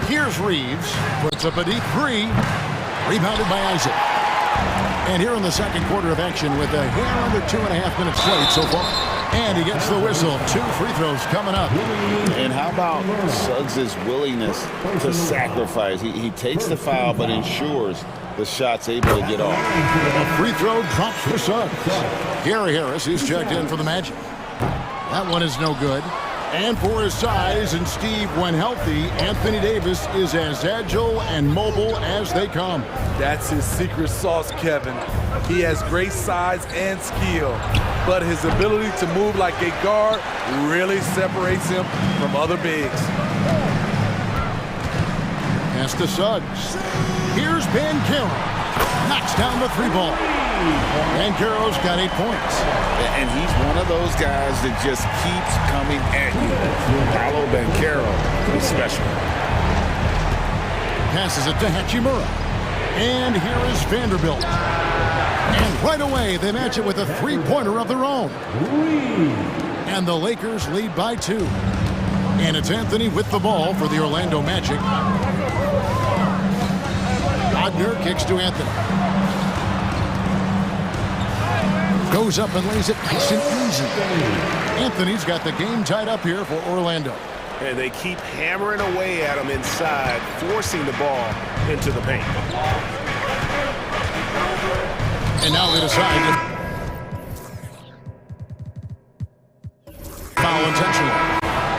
Here's Reeves. Puts up a deep 3. Rebounded by Isaac. And here in the second quarter of action with a hair under 2.5 minutes played so far. And he gets the whistle. 2 free throws coming up. And how about Suggs' willingness to sacrifice? He takes the foul but ensures the shot's able to get off. A free throw drops for Suggs. Gary Harris is checked in for the Magic. That one is no good. And for his size and Steve, when healthy, Anthony Davis is as agile and mobile as they come. That's his secret sauce, Kevin. He has great size and skill, but his ability to move like a guard really separates him from other bigs. Pass to Suggs. Here's Banchero. Knocks down the 3 ball. Banchero's got 8 points. And he's one of those guys that just keeps coming at you. Paolo Banchero is special. Passes it to Hachimura. And here is Vanderbilt. And right away, they match it with a 3-pointer of their own. And the Lakers lead by 2. And it's Anthony with the ball for the Orlando Magic. Wagner kicks to Anthony. Goes up and lays it nice and easy. Anthony's got the game tied up here for Orlando. And they keep hammering away at him inside, forcing the ball into the paint. And now they decide to foul intentional.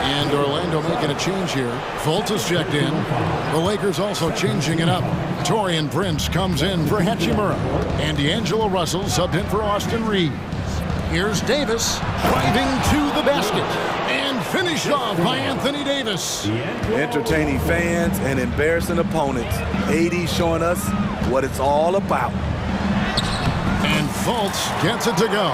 And Orlando making a change here. Fultz is checked in. The Lakers also changing it up. Taurean Prince comes in for Hachimura. And D'Angelo Russell subbed in for Austin Reeves. Here's Davis driving to the basket. And finished off by Anthony Davis. Entertaining fans and embarrassing opponents. AD showing us what it's all about. And Fultz gets it to go.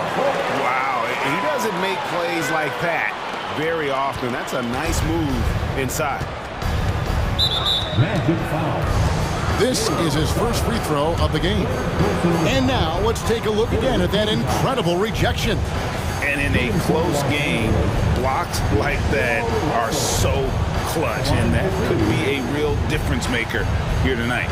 Wow, he doesn't make plays like that very often. That's a nice move inside. Magic foul. This is his first free throw of the game. And now let's take a look again at that incredible rejection. And in a close game, blocks like that are so clutch, and that could be a real difference maker here tonight.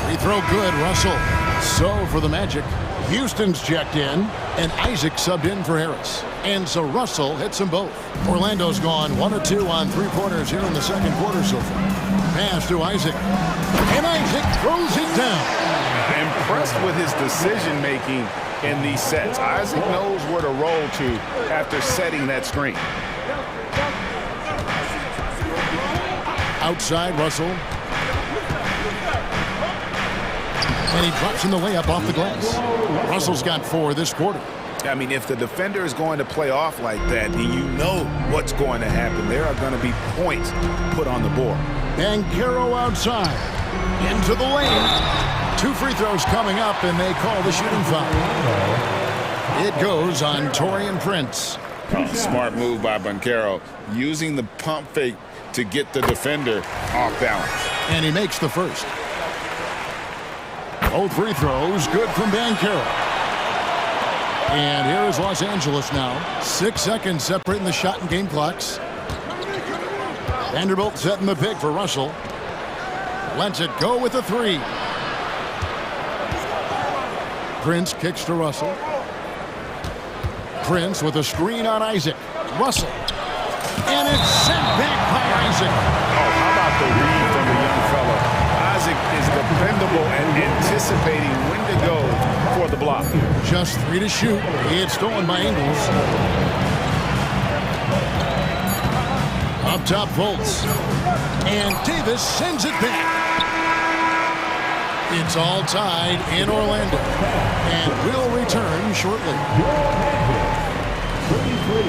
Free throw good, Russell. So for the Magic, Houston's checked in, and Isaac subbed in for Harris. And so Russell hits them both. Orlando's gone 1 of 2 on 3-pointers here in the second quarter so far. Pass to Isaac. And Isaac throws it down. Impressed with his decision-making in these sets. Isaac knows where to roll to after setting that screen. Outside, Russell. And he drops in the layup off the glass. Russell's got 4 this quarter. I mean, if the defender is going to play off like that, then you know what's going to happen. There are going to be points put on the board. Banchero outside. Into the lane. 2 free throws coming up, and they call the shooting foul. It goes on Taurean Prince. Oh, smart move by Banchero, using the pump fake to get the defender off balance. And he makes the first. Both free throws good from Banchero. And here is Los Angeles now. 6 seconds separating the shot and game clocks. Vanderbilt setting the pick for Russell. Lets it go with a 3. Prince kicks to Russell. Prince with a screen on Isaac. Russell. And it's sent back by Isaac. Oh, how about the read from the young fella? Isaac is dependable and anticipating when to go for the block. Just 3 to shoot. It's stolen by Ingles. Up top, Fultz. And Davis sends it back. It's all tied in Orlando. And will return shortly. 33.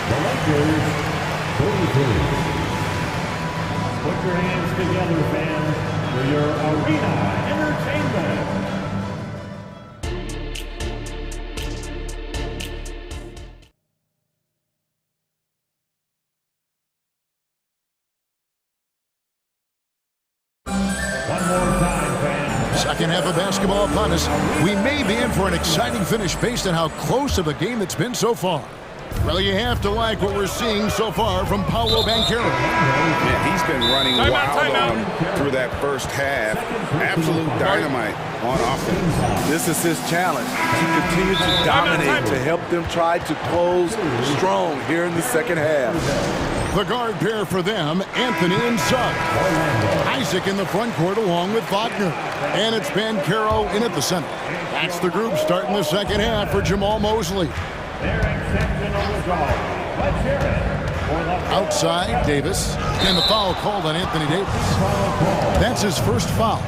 The Lakers, 33. Put your hands together, fans, for your arena entertainment. Second half of basketball upon us. We may be in for an exciting finish based on how close of a game it's been so far. Well, you have to like what we're seeing so far from Paolo Banchero. Man, he's been running wild on through that first half. Absolute dynamite on offense. This is his challenge, to continue to dominate, to help them try to close strong here in the second half. The guard pair for them, Anthony and Sugg. Isaac in the front court along with Wagner. And it's Banchero in at the center. That's the group starting the second half for Jamal Mosley. Outside, Davis. And the foul called on Anthony Davis. That's his first foul.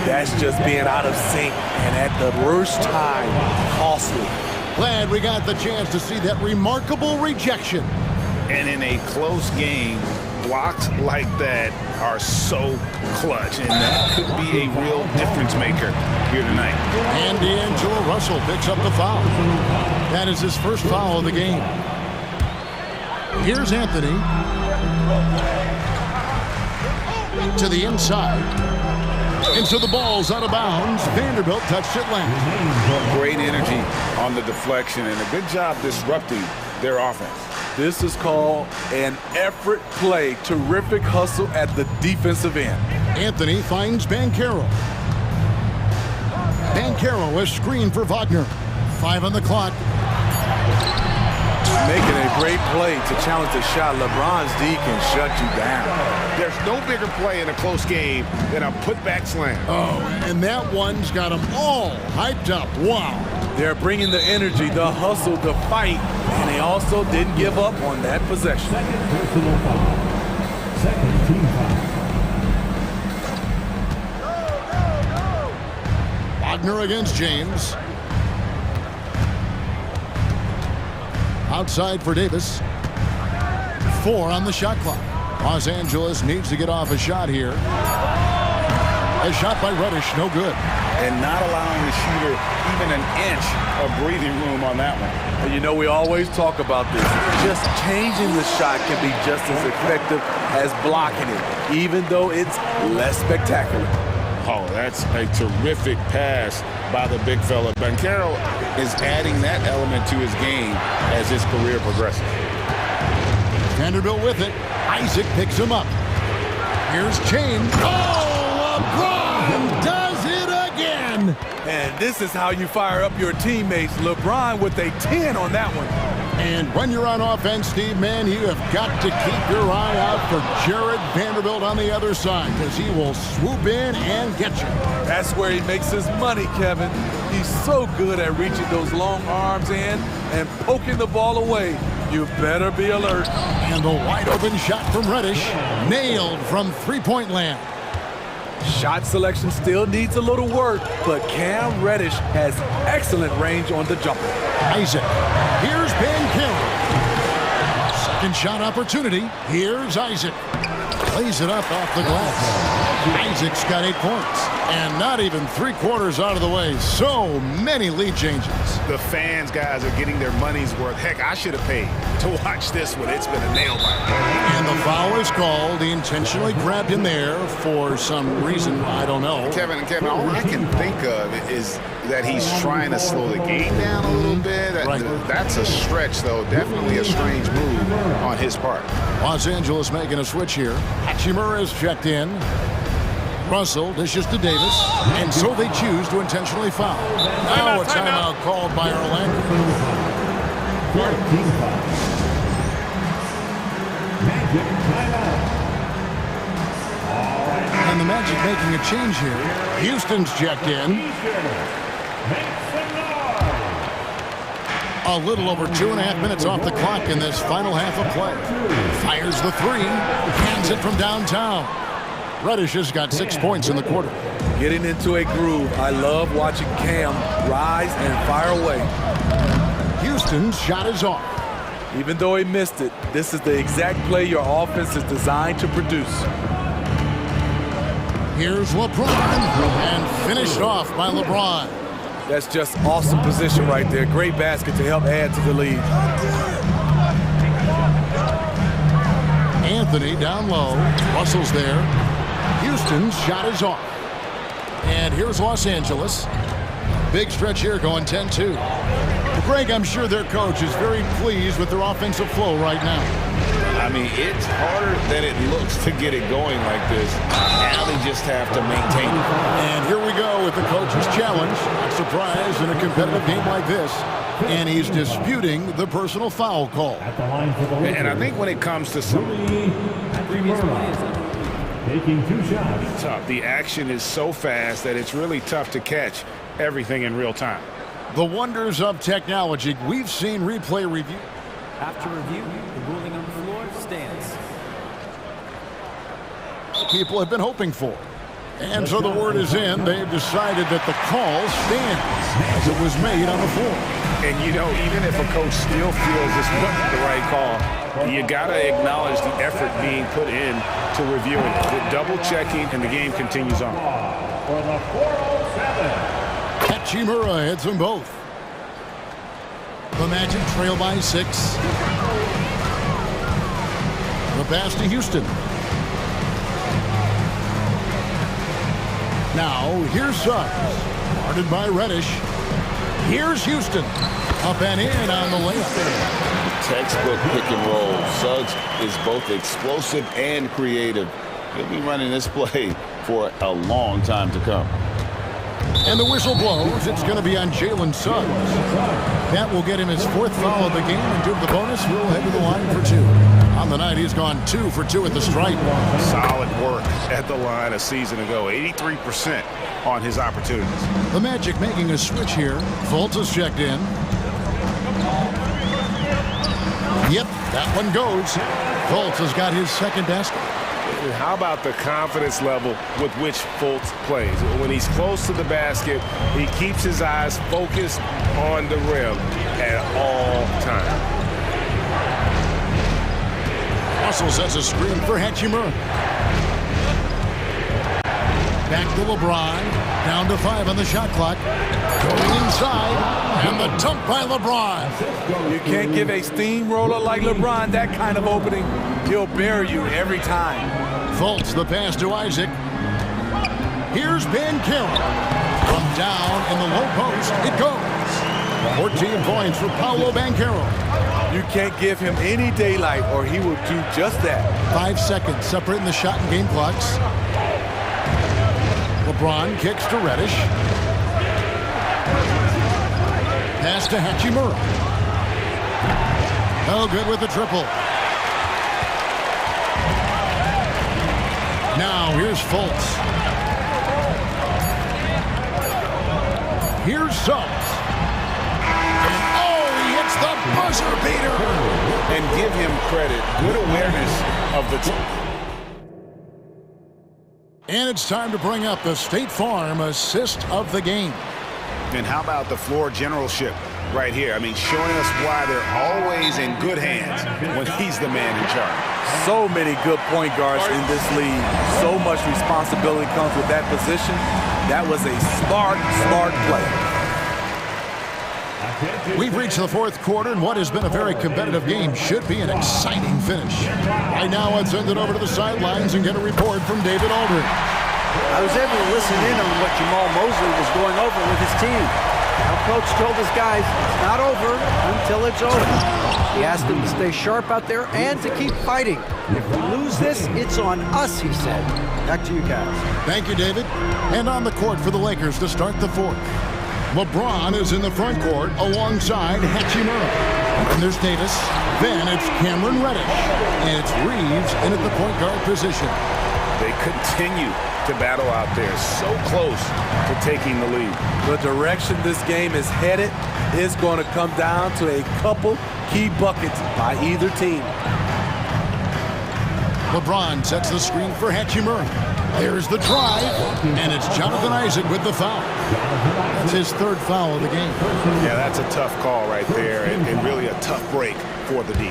That's just being out of sync and at the worst time, costly. Glad we got the chance to see that remarkable rejection. And in a close game, blocks like that are so clutch, and that could be a real difference maker here tonight. And D'Angelo Russell picks up the foul. That is his first foul of the game. Here's Anthony. To the inside. And so the ball's out of bounds. Vanderbilt touched it last. Great energy on the deflection, and a good job disrupting their offense. This is called an effort play. Terrific hustle at the defensive end. Anthony finds Banchero. Banchero is screened for Wagner. 5 on the clock. Making a great play to challenge the shot. LeBron's D can shut you down. There's no bigger play in a close game than a putback slam. Oh, and that one's got them all hyped up. Wow. They're bringing the energy, the hustle, the fight, and they also didn't give up on that possession. Personal foul. Second team foul. Wagner against James. Outside for Davis. 4 on the shot clock. Los Angeles needs to get off a shot here. A shot by Reddish, no good. And not allowing the shooter even an inch of breathing room on that one. And you know, we always talk about this. Just changing the shot can be just as effective as blocking it, even though it's less spectacular. Oh, that's a terrific pass by the big fella. Banchero is adding that element to his game as his career progresses. Vanderbilt with it. Isaac picks him up. Here's Chain. Oh, LeBron does it again. And this is how you fire up your teammates. LeBron with a 10 on that one. And when you're on offense, Steve, man, you have got to keep your eye out for Jared Vanderbilt on the other side, because he will swoop in and get you. That's where he makes his money, Kevin. He's so good at reaching those long arms in and poking the ball away. You better be alert. And the wide open shot from Reddish, nailed from three-point land. Shot selection still needs a little work, but Cam Reddish has excellent range on the jumper. Isaac, here's Banchero. Second shot opportunity. Here's Isaac. Plays it up off the glass. Isaac's got 8 points. And not even 3/4 out of the way. So many lead changes. The fans, guys, are getting their money's worth. Heck, I should have paid to watch this one. It's been a nail biter. And the foul is called. He intentionally grabbed him there for some reason. I don't know. Kevin, all I can think of is that he's trying to slow the game down a little bit. Right. That's a stretch, though. Definitely a strange move on his part. Los Angeles making a switch here. Hachimura is checked in. Russell dishes to Davis, and so they choose to intentionally foul. Now a timeout called by Orlando. And the Magic making a change here. Houston's checked in. A little over 2.5 minutes off the clock in this final half of play. Fires the three. Hands it from downtown. Reddish has got 6 points in the quarter. Getting into a groove. I love watching Cam rise and fire away. Houston's shot is off. Even though he missed it, this is the exact play your offense is designed to produce. Here's LeBron, and finished off by LeBron. That's just awesome position right there. Great basket to help add to the lead. Anthony down low. Russell's there. Houston's shot is off. And here's Los Angeles. Big stretch here going 10-2. Greg, I'm sure their coach is very pleased with their offensive flow right now. I mean, it's harder than it looks to get it going like this. Now they just have to maintain it. And here we go with the coach's challenge. Not surprised in a competitive game like this. And he's disputing the personal foul call. And I think when it comes to some... Taking 2 shots. Tough. The action is so fast that it's really tough to catch everything in real time. The wonders of technology. We've seen replay review. After review, the ruling on the floor stands. People have been hoping for. And so the word is in. They've decided that the call stands as it was made on the floor. And, you know, even if a coach still feels this wasn't the right call, you got to acknowledge the effort being put in to reviewing it. The double checking, and the game continues on. For the 407. Hachimura hits them both. The Magic trail by 6. The pass to Houston. Now, here's Suggs. Guarded by Reddish. Here's Houston. Up and in on the layup. Textbook pick and roll. Suggs is both explosive and creative. He'll be running this play for a long time to come. And the whistle blows. It's going to be on Jalen Suggs. That will get him his 4th foul of the game, and due to the bonus, we'll head to the line for 2. On the night, he's gone 2 for 2 at the stripe. Solid work at the line a season ago. 83% on his opportunities. The Magic making a switch here. Fultz is checked in. Yep, that one goes. Fultz has got his 2nd basket. How about the confidence level with which Fultz plays? When he's close to the basket, he keeps his eyes focused on the rim at all times. Russell sets a screen for Hachimura. Back to LeBron. Down to 5 on the shot clock. Going inside. And the dunk by LeBron. You can't give a steamroller like LeBron that kind of opening. He'll bury you every time. Fultz the pass to Isaac. Here's Banchero. From down in the low post, it goes. 14 points for Paolo Banchero. You can't give him any daylight or he will do just that. 5 seconds separating the shot and game clocks. LeBron kicks to Reddish. Pass to Hachimura. Oh, good with the triple. Now here's Fultz. Here's Suggs. And oh, he hits the buzzer beater. And give him credit. Good awareness of the team. And it's time to bring up the State Farm assist of the game. And how about the floor generalship right here? I mean, showing us why they're always in good hands when he's the man in charge. So many good point guards in this league. So much responsibility comes with that position. That was a smart play. We've reached the 4th quarter, and what has been a very competitive game should be an exciting finish. Right now, I'd send it over to the sidelines and get a report from David Aldridge. I was able to listen in on what Jamal Mosley was going over with his team. Our coach told his guys, it's not over until it's over. He asked them to stay sharp out there and to keep fighting. If we lose this, it's on us, he said. Back to you guys. Thank you, David. And on the court for the Lakers to start the 4th. LeBron is in the front court alongside Hachimura. And there's Davis. Then it's Cameron Reddish. And it's Reeves in at the point guard position. They continue to battle out there. So close to taking the lead. The direction this game is headed is going to come down to a couple key buckets by either team. LeBron sets the screen for Hachimura. There's the drive, and it's Jonathan Isaac with the foul. That's his third foul of the game. Yeah, that's a tough call right there, and really a tough break for the D.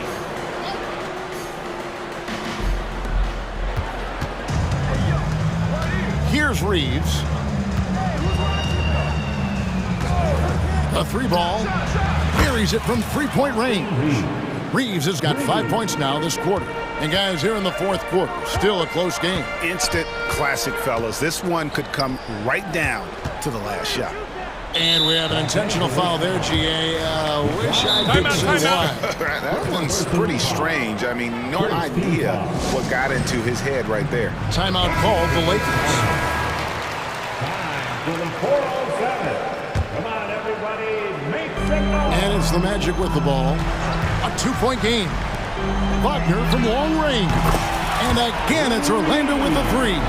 Here's Reeves. A three ball. Carries it from three-point range. Reeves has got 5 points now this quarter. And guys, here in the fourth quarter, still a close game. Instant classic, fellas. This one could come right down to the last shot. And we have an intentional foul there, GA. Wish I could say why. That one's pretty strange. I mean, no idea what got into his head right there. Timeout called the Lakers. Come on, everybody, make some noise. And it's the Magic with the ball. A two-point game. Wagner from long range. And again, it's Orlando with the three.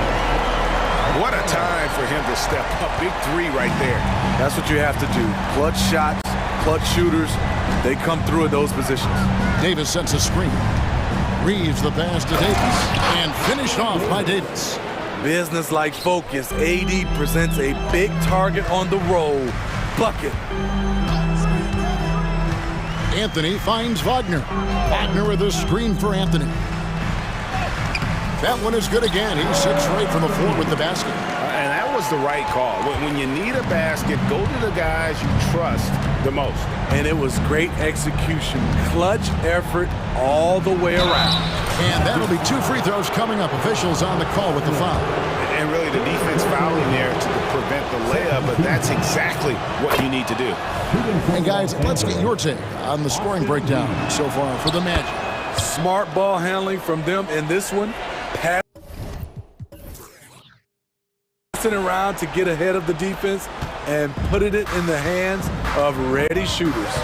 What a time for him to step up. Big three right there. That's what you have to do. Clutch shots, clutch shooters, they come through in those positions. Davis sets a screen. Reeves the pass to Davis. And finished off by Davis. Business-like focus. AD presents a big target on the roll. Bucket. Anthony finds Wagner. Wagner with a screen for Anthony. That one is good again. He sits right from the floor with the basket. And that was the right call. When you need a basket, go to the guys you trust the most. And it was great execution. Clutch effort all the way around. And that'll be 2 free throws coming up. Officials on the call with the foul. And really the defense fouling there to prevent the layup, but that's exactly what you need to do. And guys, let's get your take on the scoring breakdown so far for the Magic. Smart ball handling from them in this one. Passing around to get ahead of the defense and putting it in the hands of ready shooters.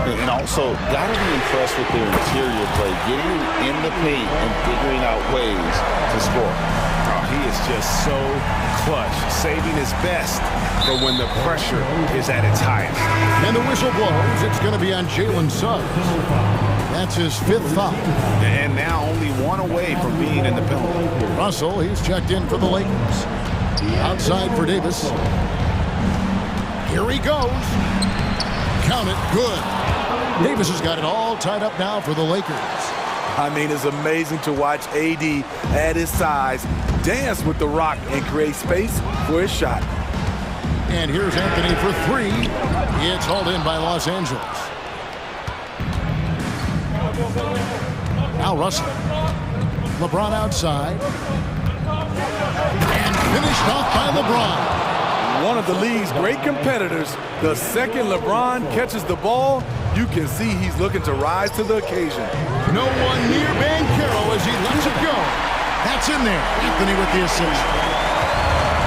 And also, got to be impressed with their interior play, getting in the paint and figuring out ways to score. Oh, he is just so clutch, saving his best for when the pressure is at its highest. And the whistle blows. It's going to be on Jalen Suggs. That's his 5th foul. And now only one away from being in the penalty. Russell, he's checked in for the Lakers. Outside for Davis. Here he goes. Count it. Good. Davis has got it all tied up now for the Lakers. I mean, it's amazing to watch AD at his size dance with the rock and create space for his shot. And here's Anthony for 3. It's hauled in by Los Angeles. Now Russell. LeBron outside. And finished off by LeBron. One of the league's great competitors. The second LeBron catches the ball, you can see he's looking to rise to the occasion. No one near Banchero as he lets it go. That's in there. Anthony with the assist.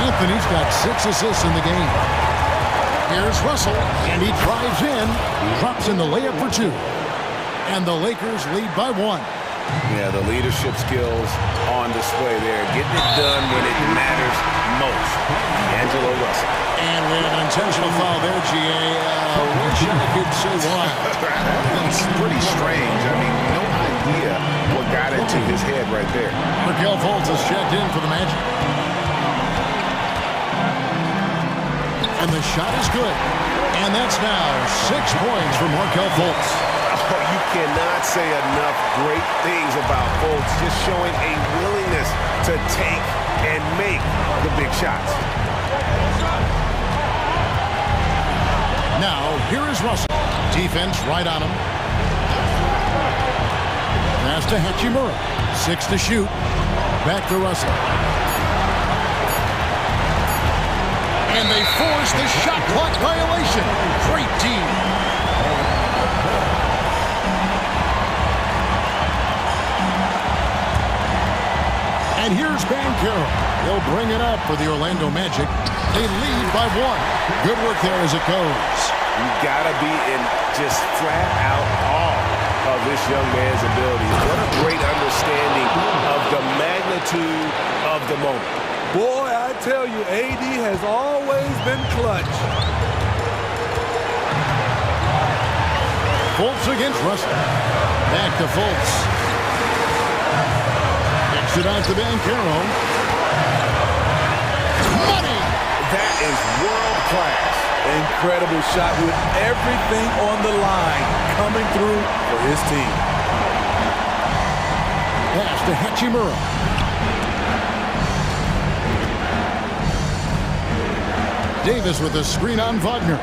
Anthony's got 6 assists in the game. Here's Russell, and he drives in, drops in the layup for 2. And the Lakers lead by 1. Yeah, the leadership skills on display there. Getting it done when it matters most. Angelo Russell. And we have an intentional foul there, GA. Wish I could say why. That's pretty strange. I mean, no idea what got into his head right there. Markelle Fultz is checked in for the Magic. And the shot is good. And that's now 6 points for Markelle Fultz. Oh, you cannot say enough great things about Fultz, just showing a willingness to take and make the big shots. Now, here is Russell. Defense right on him. Pass to Hachimura. 6 to shoot. Back to Russell. And they force the shot clock violation. Great team. And here's Banchero. He'll bring it up for the Orlando Magic. They lead by 1. Good work there as it goes. You gotta be in just flat out awe of this young man's abilities. What a great understanding of the magnitude of the moment. Boy, I tell you, AD has always been clutch. Fultz against Russell. Back to Fultz. Gets it out to Banchero. Money! That is world class. Incredible shot with everything on the line coming through for his team. Pass to Hachimura. Davis with a screen on Wagner.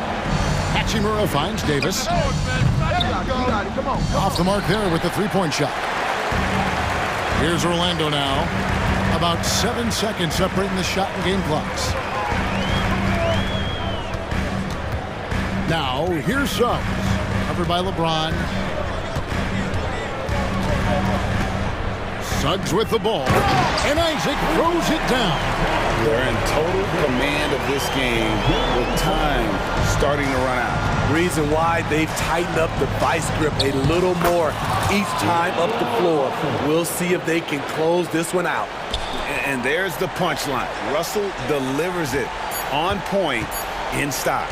Hachimura finds Davis. Off the mark there with the three-point shot. Here's Orlando now. About 7 seconds separating the shot and game clocks. Now, here's Suggs. Covered by LeBron. Suggs with the ball. And Isaac throws it down. They're in total command of this game with time starting to run out. Reason why they've tightened up the vice grip a little more each time up the floor. We'll see if they can close this one out. And there's the punchline. Russell delivers it on point in style.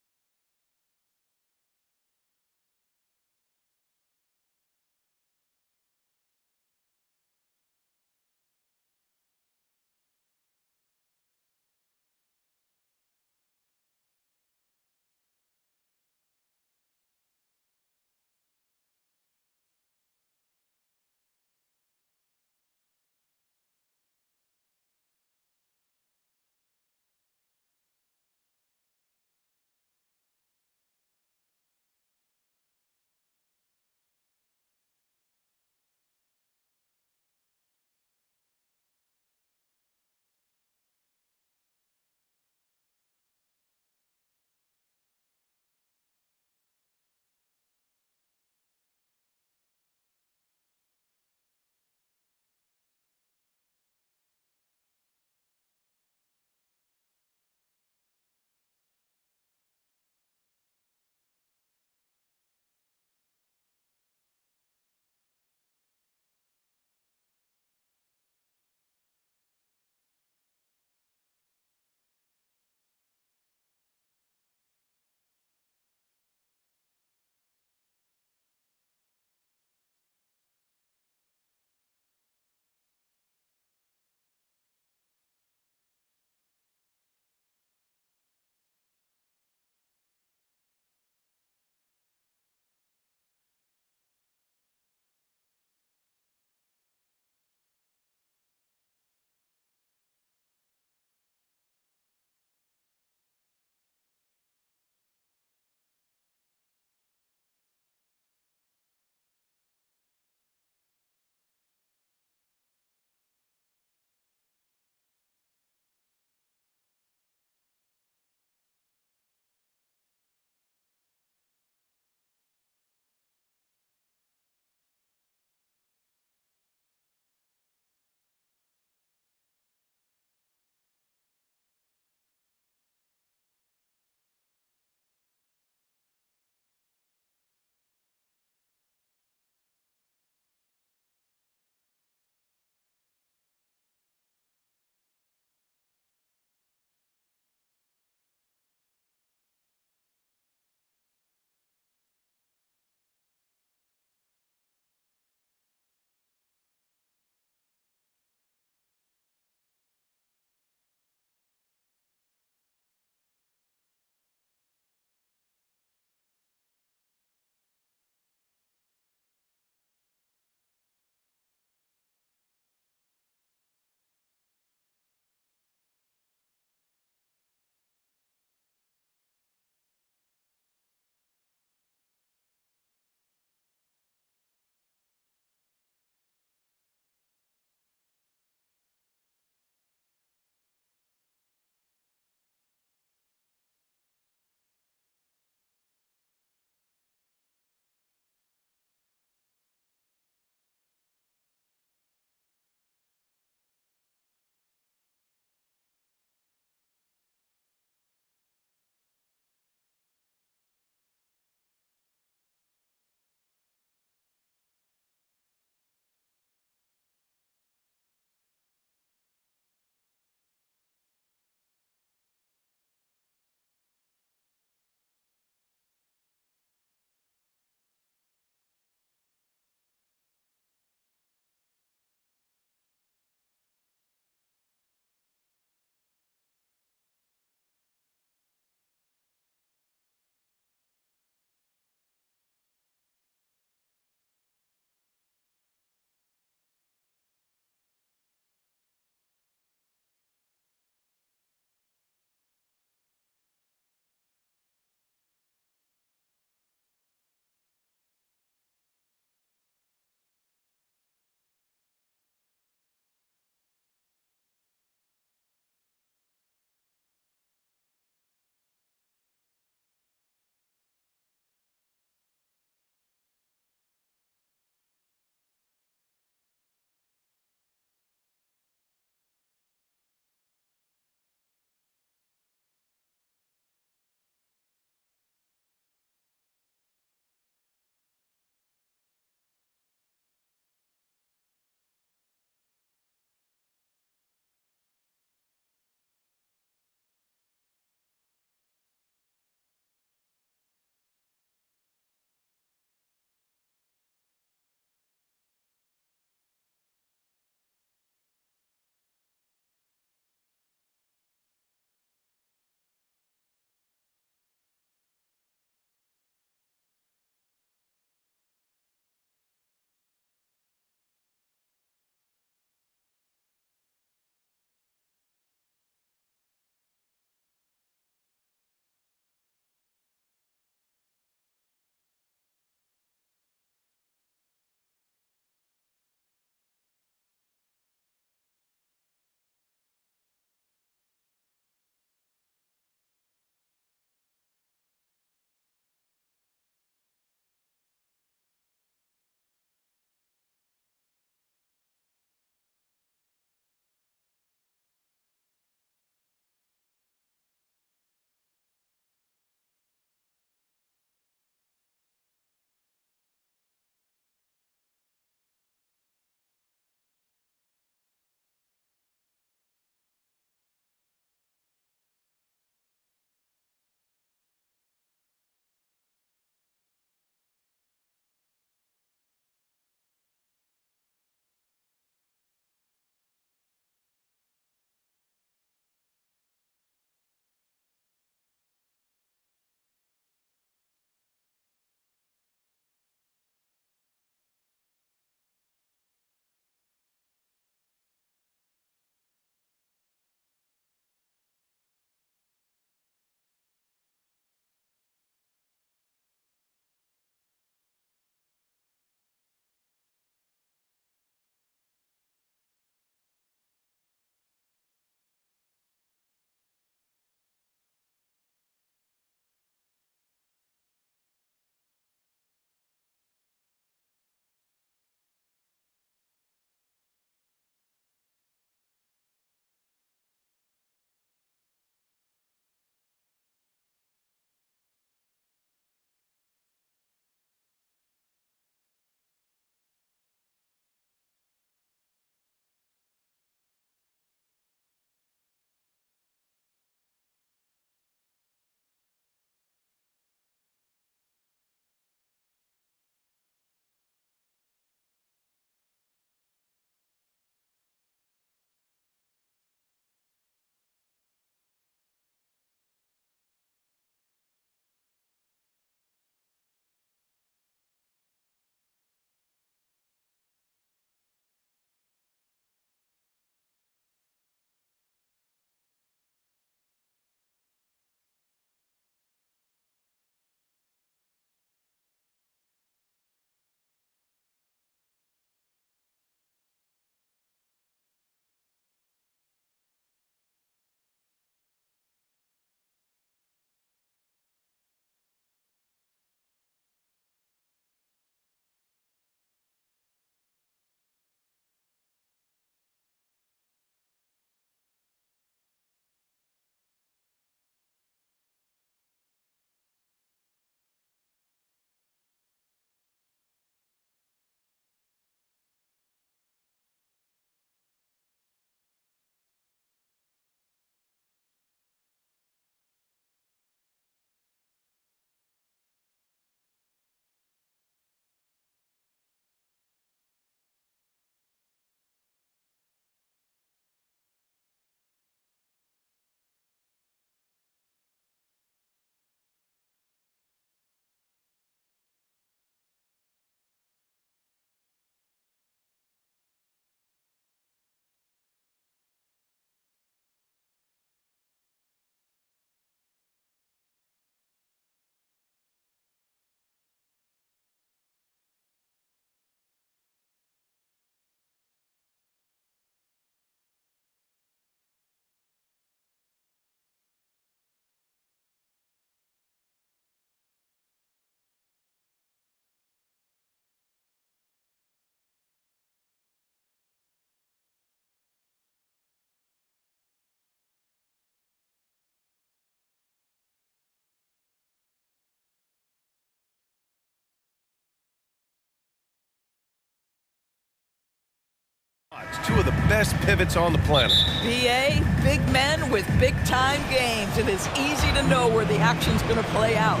best pivots on the planet. BA, big men with big-time games. It is easy to know where the action's going to play out.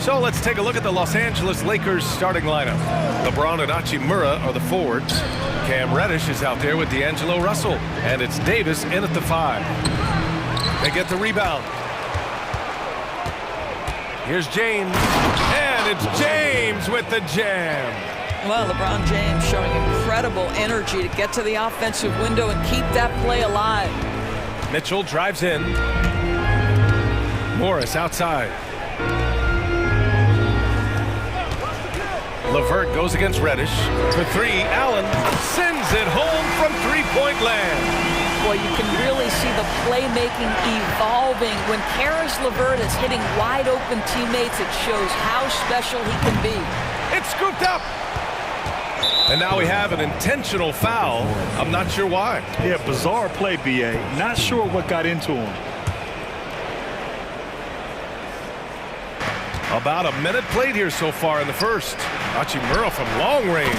So let's take a look at the Los Angeles Lakers starting lineup. LeBron and Hachimura are the forwards. Cam Reddish is out there with D'Angelo Russell. And it's Davis in at the 5. They get the rebound. Here's James. And it's James with the jam. Well, LeBron James showing incredible energy to get to the offensive window and keep that play alive. Mitchell drives in. Morris outside. LeVert goes against Reddish. For 3, Allen sends it home from three-point land. Well, you can really see the playmaking evolving. When Karis LeVert is hitting wide-open teammates, it shows how special he can be. It's scooped up. And now we have an intentional foul. I'm not sure why. Yeah, bizarre play, BA. Not sure what got into him. About a minute played here so far in the first. Hachimura from long range.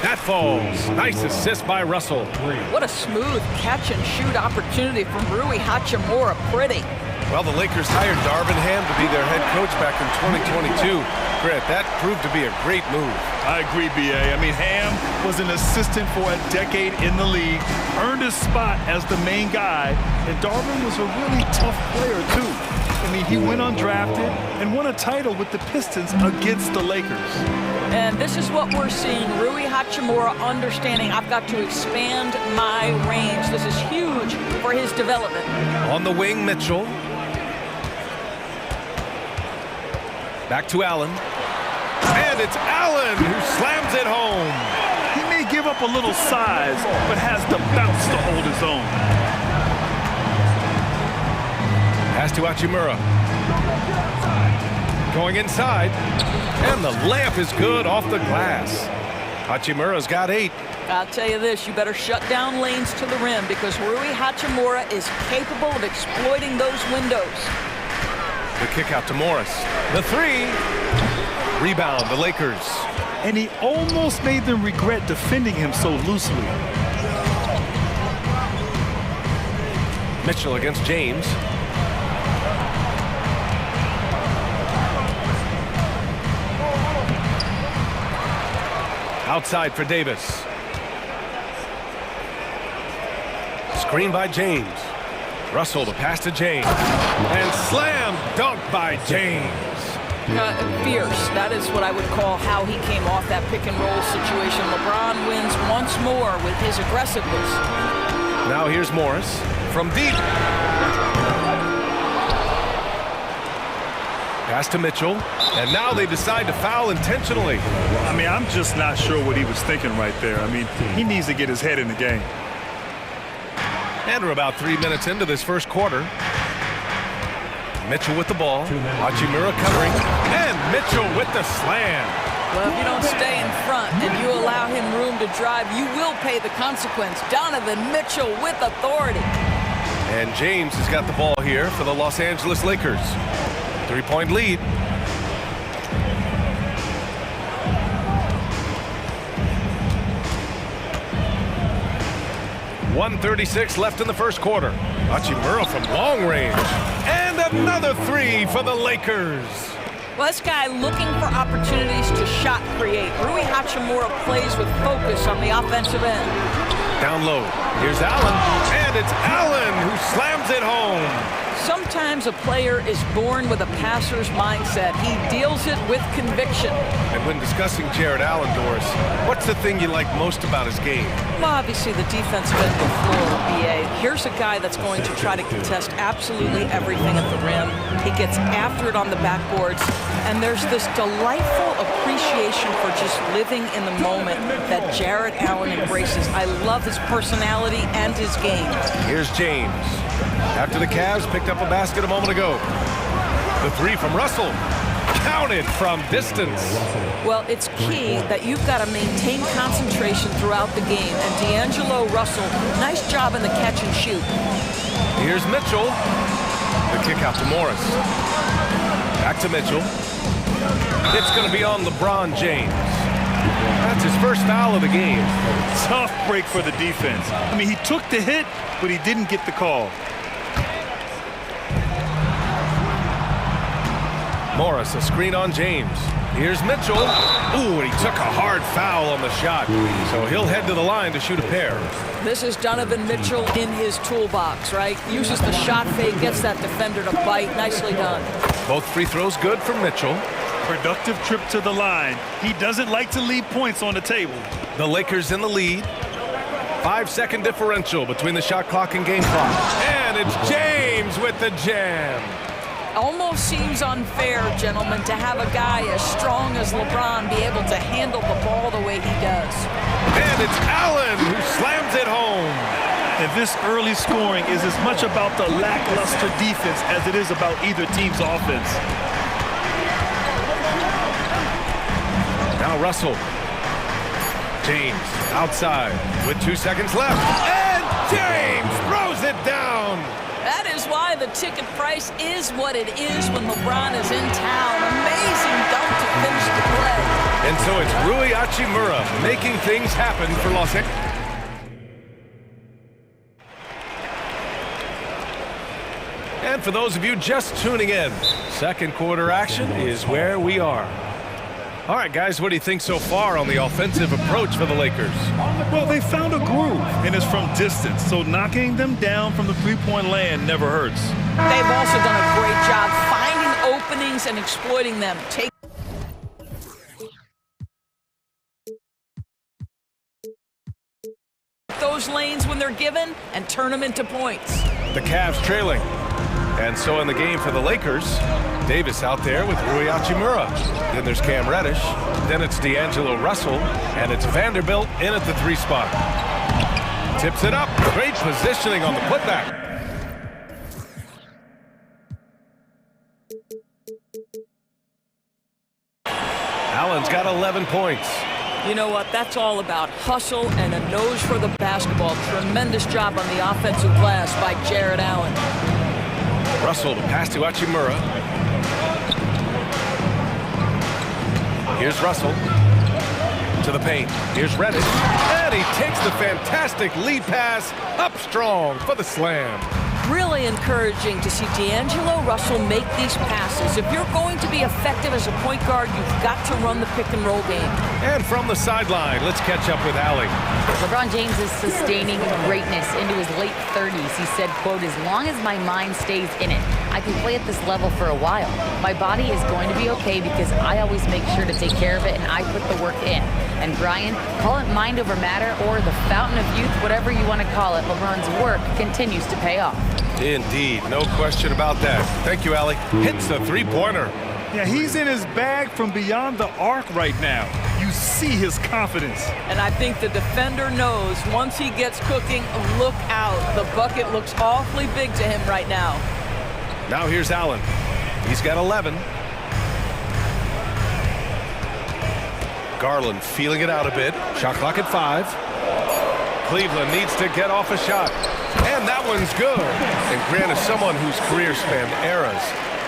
That falls. Nice assist by Russell. What a smooth catch-and-shoot opportunity from Rui Hachimura. Pretty. Well, the Lakers hired Darvin Ham to be their head coach back in 2022. Grant, that proved to be a great move. I agree, BA. I mean, Ham was an assistant for a decade in the league, earned his spot as the main guy, and Darvin was a really tough player, too. I mean, he went undrafted and won a title with the Pistons against the Lakers. And this is what we're seeing. Rui Hachimura understanding I've got to expand my range. This is huge for his development. On the wing, Mitchell. Back to Allen. And it's Allen who slams it home. He may give up a little size, but has the bounce to hold his own. Pass to Hachimura. Going inside. And the layup is good off the glass. Hachimura's got 8. I'll tell you this, you better shut down lanes to the rim because Rui Hachimura is capable of exploiting those windows. The kick out to Morris. The 3. Rebound, the Lakers. And he almost made them regret defending him so loosely. Mitchell against James. Outside for Davis. Screen by James. Russell to pass to James. And slam dunk by James. Fierce. That is what I would call how he came off that pick and roll situation. LeBron wins once more with his aggressiveness. Now here's Morris from deep. Pass to Mitchell. And now they decide to foul intentionally. I mean, I'm just not sure what he was thinking right there. I mean, he needs to get his head in the game. And we're about 3 minutes into this first quarter. Mitchell with the ball. Hachimura covering. And Mitchell with the slam. Well, if you don't stay in front and you allow him room to drive, you will pay the consequence. Donovan Mitchell with authority. And James has got the ball here for the Los Angeles Lakers. 3-point lead. .136 left in the first quarter. Hachimura from long range. And another 3 for the Lakers. Well, this guy looking for opportunities to shot create. Rui Hachimura plays with focus on the offensive end. Down low. Here's Allen. And it's Allen who slams it home. Sometimes a player is born with a passer's mindset. He deals it with conviction. And when discussing Jared Allen, Doris, what's the thing you like most about his game? Well, obviously the defensive end of the floor, BA. Here's a guy that's going to try to contest absolutely everything at the rim. He gets after it on the backboards. And there's this delightful appreciation for just living in the moment that Jared Allen embraces. I love his personality and his game. Here's James. After the Cavs picked up a basket a moment ago. The 3 from Russell. Counted from distance. Well, it's key that you've got to maintain concentration throughout the game. And D'Angelo Russell, nice job in the catch and shoot. Here's Mitchell. The kick out to Morris. Back to Mitchell. It's going to be on LeBron James. That's his first foul of the game. Tough break for the defense. I mean, he took the hit, but he didn't get the call. Morris, a screen on James. Here's Mitchell. Ooh, and he took a hard foul on the shot. So he'll head to the line to shoot a pair. This is Donovan Mitchell in his toolbox, right? Uses the shot fake, gets that defender to bite. Nicely done. Both free throws good from Mitchell. Productive trip to the line. He doesn't like to leave points on the table. The Lakers in the lead. 5-second differential between the shot clock and game clock. And it's James with the jam. Almost seems unfair, gentlemen, to have a guy as strong as LeBron be able to handle the ball the way he does. And it's Allen who slams it home. And this early scoring is as much about the lackluster defense as it is about either team's offense. Now Russell. James outside with 2 seconds left. And James throws it down. That is why the ticket price is what it is when LeBron is in town. Amazing dunk to finish the play. And so it's Rui Hachimura making things happen for Los Angeles. And for those of you just tuning in, second quarter action is where we are. All right, guys, what do you think so far on the offensive approach for the Lakers? Well, they found a groove, and it's from distance, so knocking them down from the three-point land never hurts. They've also done a great job finding openings and exploiting them. Take those lanes when they're given and turn them into points. The Cavs trailing. And so in the game for the Lakers, Davis out there with Rui Hachimura. Then there's Cam Reddish. Then it's D'Angelo Russell. And it's Vanderbilt in at the 3 spot. Tips it up. Great positioning on the putback. Allen's got 11 points. You know what? That's all about hustle and a nose for the basketball. Tremendous job on the offensive glass by Jared Allen. Russell to pass to Hachimura. Here's Russell to the paint. Here's Reddish. And he takes the fantastic lead pass up strong for the slam. Really encouraging to see D'Angelo Russell make these passes. If you're going to be effective as a point guard, you've got to run the pick-and-roll game. And from the sideline, let's catch up with Allie. LeBron James is sustaining greatness into his late 30s. He said, quote, "As long as my mind stays in it, I can play at this level for a while. My body is going to be okay because I always make sure to take care of it and I put the work in." And Brian, call it mind over matter or the fountain of youth, whatever you want to call it, LeBron's work continues to pay off. Indeed, no question about that. Thank you, Allie. Hits the three-pointer. Yeah, he's in his bag from beyond the arc right now. You see his confidence. And I think the defender knows once he gets cooking, look out. The bucket looks awfully big to him right now. Now here's Allen. He's got 11. Garland feeling it out a bit. Shot clock at 5. Cleveland needs to get off a shot. And that one's good. And Grant, as someone whose career spanned eras,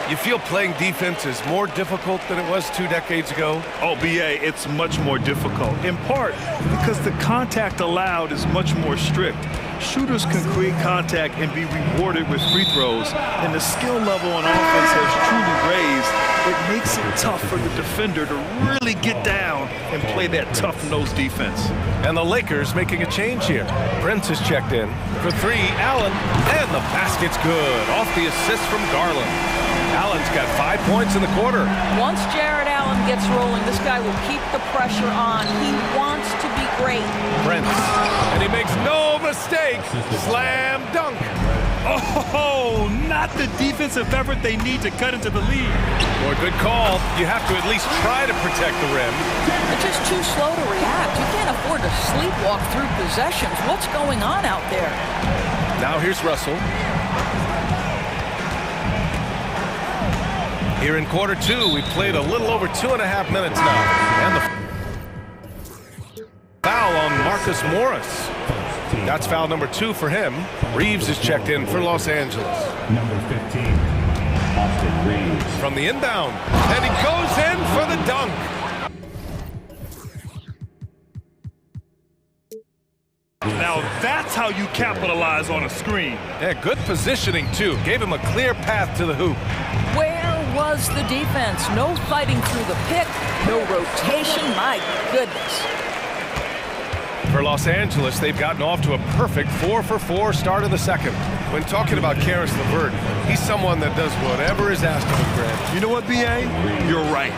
you feel playing defense is more difficult than it was 2 decades ago? Oh, BA, it's much more difficult, in part because the contact allowed is much more strict. Shooters can create contact and be rewarded with free throws, and the skill level on offense has truly raised. It makes it tough for the defender to really get down and play that tough-nosed defense. And the Lakers making a change here. Prince is checked in. For 3, Allen. And the basket's good. Off the assist from Garland. Allen's got 5 points in the quarter. Once Jared Allen gets rolling, this guy will keep the pressure on. He wants to be great. Prince. And he makes no mistake. Slam dunk. Oh, not the defensive effort they need to cut into the lead. Boy, good call. You have to at least try to protect the rim. They're just too slow to react. You can't afford to sleepwalk through possessions. What's going on out there? Now here's Russell. Here in quarter 2, we played a little over 2.5 minutes now. And the foul on Marcus Morris. That's foul number 2 for him. Reeves is checked in for Los Angeles. Number 15, Austin Reeves. From the inbound. And he goes in for the dunk. That's how you capitalize on a screen. Yeah, good positioning, too. Gave him a clear path to the hoop. Where was the defense? No fighting through the pick, no rotation. My goodness. For Los Angeles, they've gotten off to a perfect 4-for-4 start of the second. When talking about Karis LeVert, he's someone that does whatever is asked of him, Grant. You know what, B.A.? You're right.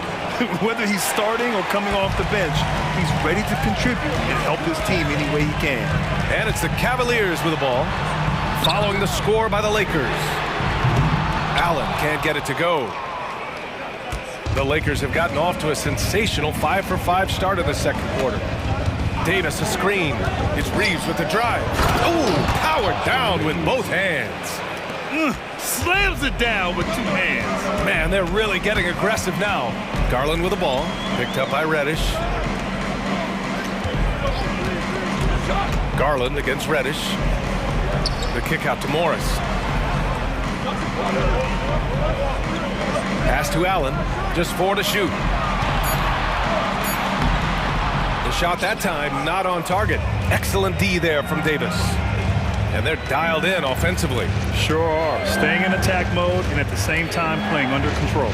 Whether he's starting or coming off the bench, he's ready to contribute and help his team any way he can. And it's the Cavaliers with the ball, following the score by the Lakers. Allen can't get it to go. The Lakers have gotten off to a sensational 5-for-5 start of the second quarter. Davis a screen. It's Reeves with the drive. Ooh, powered down with both hands. Slams it down with two hands. Man, they're really getting aggressive now. Garland with the ball, picked up by Reddish. Garland against Reddish. The kick out to Morris. Pass to Allen, just 4 to shoot. The shot that time, not on target. Excellent D there from Davis. And they're dialed in offensively. Sure are. Staying in attack mode and at the same time playing under control.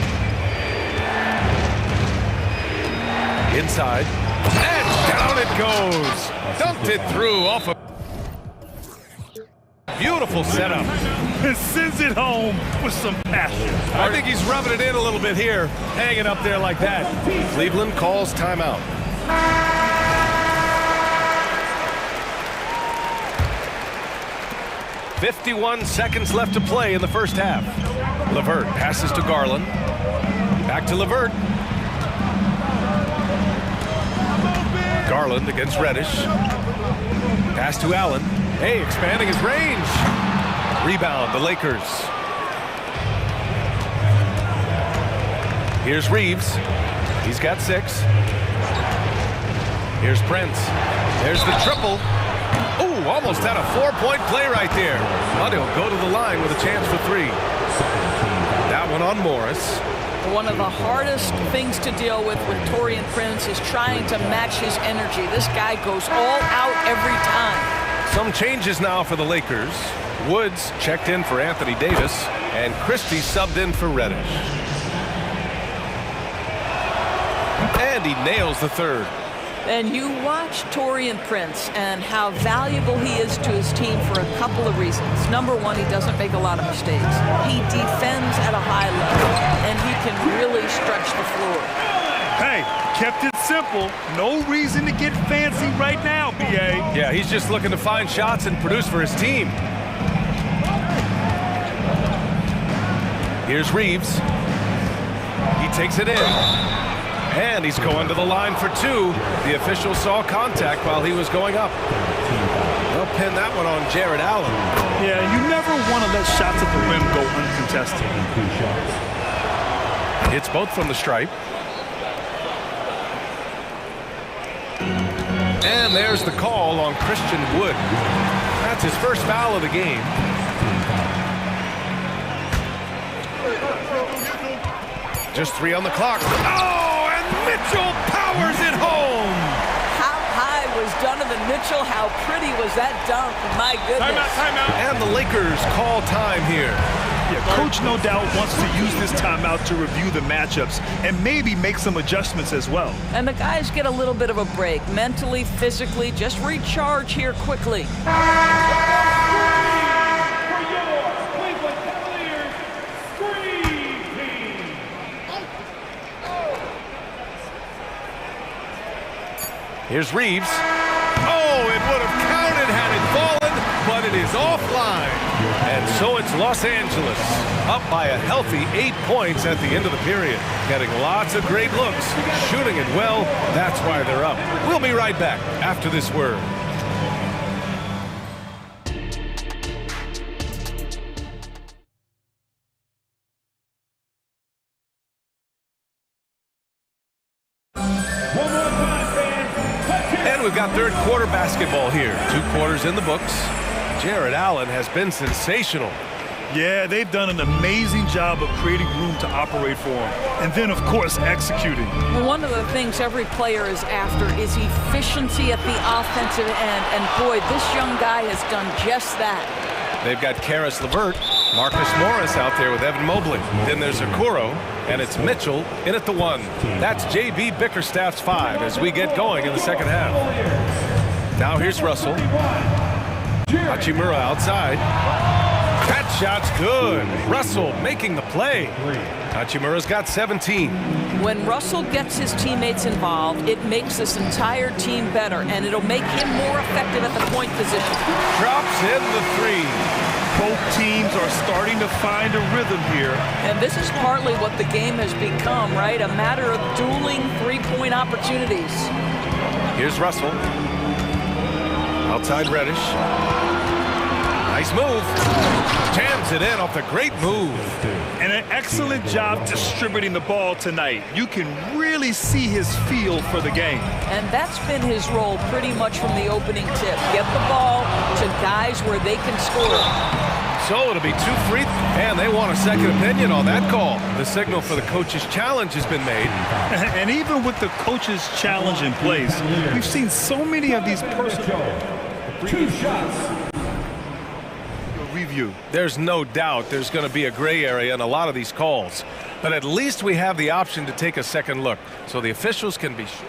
Inside. And down it goes. Dumped it through off a beautiful setup. And sends it home with some passion. I think he's rubbing it in a little bit here, hanging up there like that. Cleveland calls timeout. 51 seconds left to play in the first half. LeVert passes to Garland. Back to LeVert. Garland against Reddish. Pass to Allen. Hey, expanding his range. Rebound, the Lakers. Here's Reeves. He's got 6. Here's Prince. There's the triple. Ooh, almost had a 4-point play right there. But he'll go to the line with a chance for 3. That one on Morris. One of the hardest things to deal with Taurean Prince is trying to match his energy. This guy goes all out every time. Some changes now for the Lakers. Woods checked in for Anthony Davis, and Christie subbed in for Reddish. And he nails the third. And you watch Taurean Prince and how valuable he is to his team for a couple of reasons. Number one, he doesn't make a lot of mistakes. He defends at a high level, and he can really stretch the floor. Hey, kept it simple. No reason to get fancy right now, B.A. Yeah, he's just looking to find shots and produce for his team. Here's Reeves. He takes it in. And he's going to the line for 2. The official saw contact while he was going up. They'll pin that one on Jared Allen. Yeah, you never want to let shots at the rim go uncontested. It's both from the stripe. And there's the call on Christian Wood. That's his first foul of the game. Just 3 on the clock. Oh! Mitchell powers it home. How high was Donovan Mitchell? How pretty was that dunk? My goodness. Timeout. And the Lakers call time here. Yeah, Coach no doubt wants to use this timeout to review the matchups and maybe make some adjustments as well. And the guys get a little bit of a break, mentally, physically. Just recharge here quickly. Here's Reeves. Oh, it would have counted had it fallen, but it is offline. And so it's Los Angeles, up by a healthy 8 points at the end of the period. Getting lots of great looks, shooting it well. That's why they're up. We'll be right back after this word. We've got third quarter basketball here. 2 quarters in the books. Jared Allen has been sensational. Yeah, they've done an amazing job of creating room to operate for him. And then, of course, executing. Well, one of the things every player is after is efficiency at the offensive end. And boy, this young guy has done just that. They've got Karis LeVert, Marcus Morris out there with Evan Mobley. Then there's Okoro, and it's Mitchell in at the 1. That's J.B. Bickerstaff's 5 as we get going in the second half. Now here's Russell. Hachimura outside. That shot's good. Russell making the play. Hachimura's got 17. When Russell gets his teammates involved, it makes this entire team better, and it'll make him more effective at the point position. Drops in the 3. Both teams are starting to find a rhythm here. And this is partly what the game has become, right? A matter of dueling three-point opportunities. Here's Russell. Outside Reddish. Nice move. Jams it in off the great move. And an excellent job distributing the ball tonight. You can really see his feel for the game. And that's been his role pretty much from the opening tip. Get the ball to guys where they can score. So it'll be 2 free, and they want a second opinion on that call. The signal for the coach's challenge has been made. And even with the coach's challenge in place, we've seen so many of these personal 2 shots. Review. There's no doubt there's going to be a gray area in a lot of these calls. But at least we have the option to take a second look, so the officials can be sure.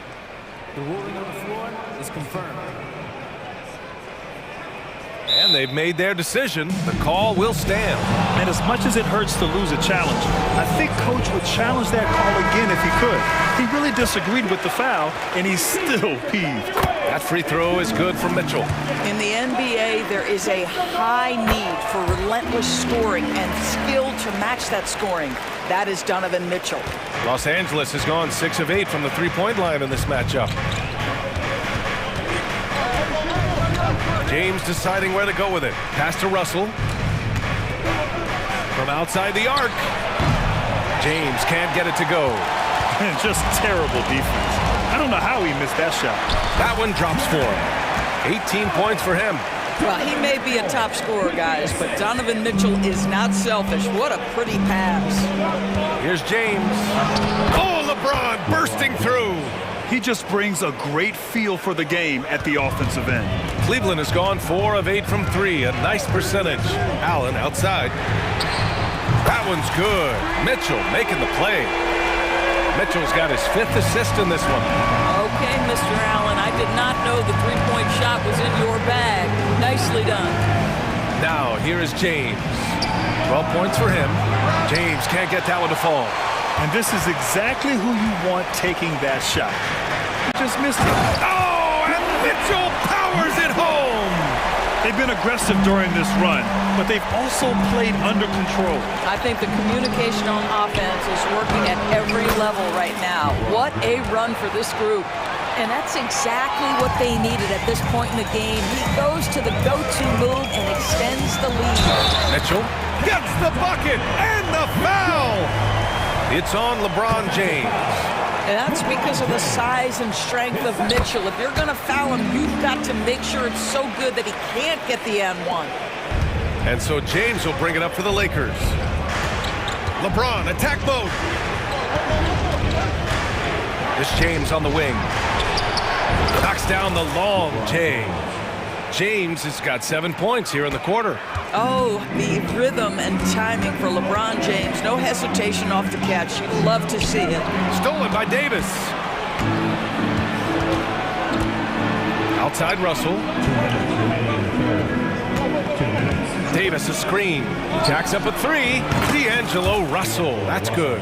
The ruling on the floor is confirmed. And they've made their decision. The call will stand. And as much as it hurts to lose a challenge, I think Coach would challenge that call again if he could. He really disagreed with the foul, and he's still peeved. That free throw is good for Mitchell. In the NBA, there is a high need for relentless scoring and skill to match that scoring. That is Donovan Mitchell. Los Angeles has gone 6 of 8 from the three-point line in this matchup. James deciding where to go with it. Pass to Russell. From outside the arc. James can't get it to go. Just terrible defense. I don't know how he missed that shot. That one drops for him. 18 points for him. Well, he may be a top scorer, guys, but Donovan Mitchell is not selfish. What a pretty pass. Here's James. Oh, LeBron bursting through. He just brings a great feel for the game at the offensive end. Cleveland has gone 4 of 8 from 3, a nice percentage. Allen outside. That one's good. Mitchell making the play. Mitchell's got his 5th assist in this one. Okay, Mr. Allen, I did not know the three-point shot was in your bag. Nicely done. Now, here is James. 12 points for him. James can't get that one to fall. And this is exactly who you want taking that shot. He just missed it. Oh, and Mitchell powers it home. They've been aggressive during this run, but they've also played under control. I think the communication on offense is working at every level right now. What a run for this group. And that's exactly what they needed at this point in the game. He goes to the go-to move and extends the lead. Mitchell gets the bucket and the foul. It's on LeBron James. And that's because of the size and strength of Mitchell. If you're going to foul him, you've got to make sure it's so good that he can't get the and-one. And so James will bring it up for the Lakers. LeBron, attack mode. This James on the wing. Knocks down the long J. James has got 7 points here in the quarter. Oh, the rhythm and timing for LeBron James. No hesitation off the catch. You'd love to see it. Stolen by Davis. Outside Russell. Davis a screen. Jacks up a 3. D'Angelo Russell. That's good.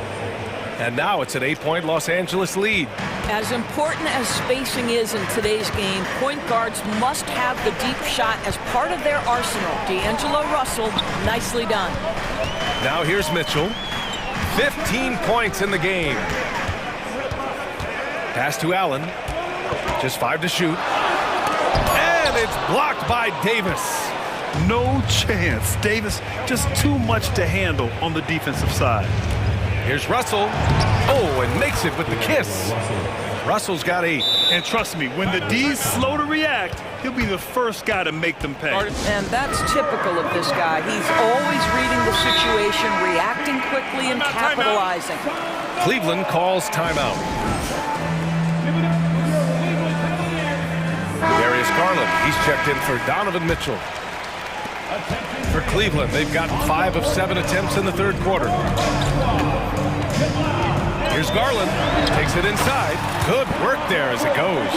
And now it's an 8-point Los Angeles lead. As important as spacing is in today's game, point guards must have the deep shot as part of their arsenal. D'Angelo Russell, nicely done. Now here's Mitchell. 15 points in the game. Pass to Allen. Just 5 to shoot. And it's blocked by Davis. No chance. Davis just too much to handle on the defensive side. Here's Russell. Oh, and makes it with the kiss. Russell's got 8. And trust me, when the D's slow to react, he'll be the first guy to make them pay. And that's typical of this guy. He's always reading the situation, reacting quickly, and capitalizing. Cleveland calls timeout. Darius Garland, he's checked in for Donovan Mitchell. For Cleveland, they've gotten 5 of 7 attempts in the third quarter. Here's Garland, takes it inside. Good work there as it goes.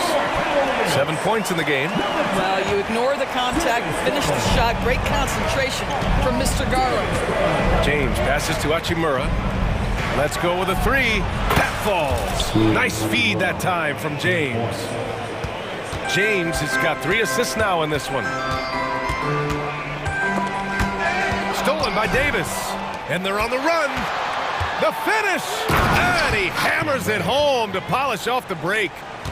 7 points in the game. Well, you ignore the contact, finish the shot. Great concentration from Mr. Garland. James passes to Hachimura. Let's go with a 3. That falls. Nice feed that time from James. James has got 3 assists now in this one. Stolen by Davis. And they're on the run. The finish. And he hammers it home to polish off the break.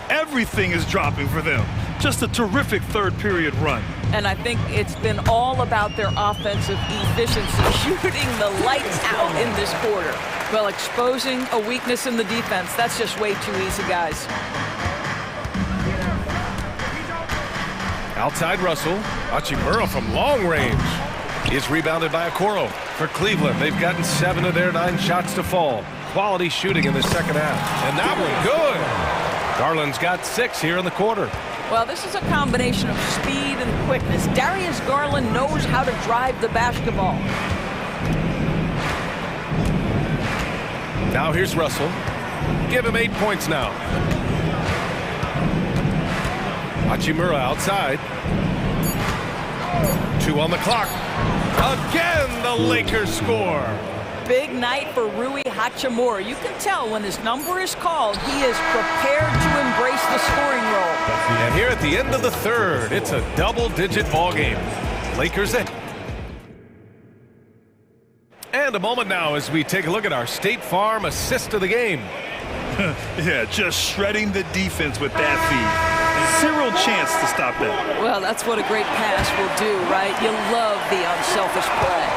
Everything is dropping for them. Just a terrific third period run. And I think it's been all about their offensive efficiency, shooting the lights out in this quarter. Well, exposing a weakness in the defense, that's just way too easy, guys. Outside Russell. Hachimura from long range is rebounded by Okoro. For Cleveland, they've gotten 7 of their 9 shots to fall. Quality shooting in the second half. And that one good. Garland's got 6 here in the quarter. Well, this is a combination of speed and quickness. Darius Garland knows how to drive the basketball. Now here's Russell. Give him 8 points now. Hachimura outside. 2 on the clock. Again, the Lakers score. Big night for Rui Hachimura. You can tell when his number is called, he is prepared to embrace the scoring role. And here at the end of the third, it's a double-digit ball game. Lakers ahead. And a moment now as we take a look at our State Farm assist of the game. Yeah, just shredding the defense with that feed. 0 chance to stop that. Well, that's what a great pass will do, right? You love the unselfish play.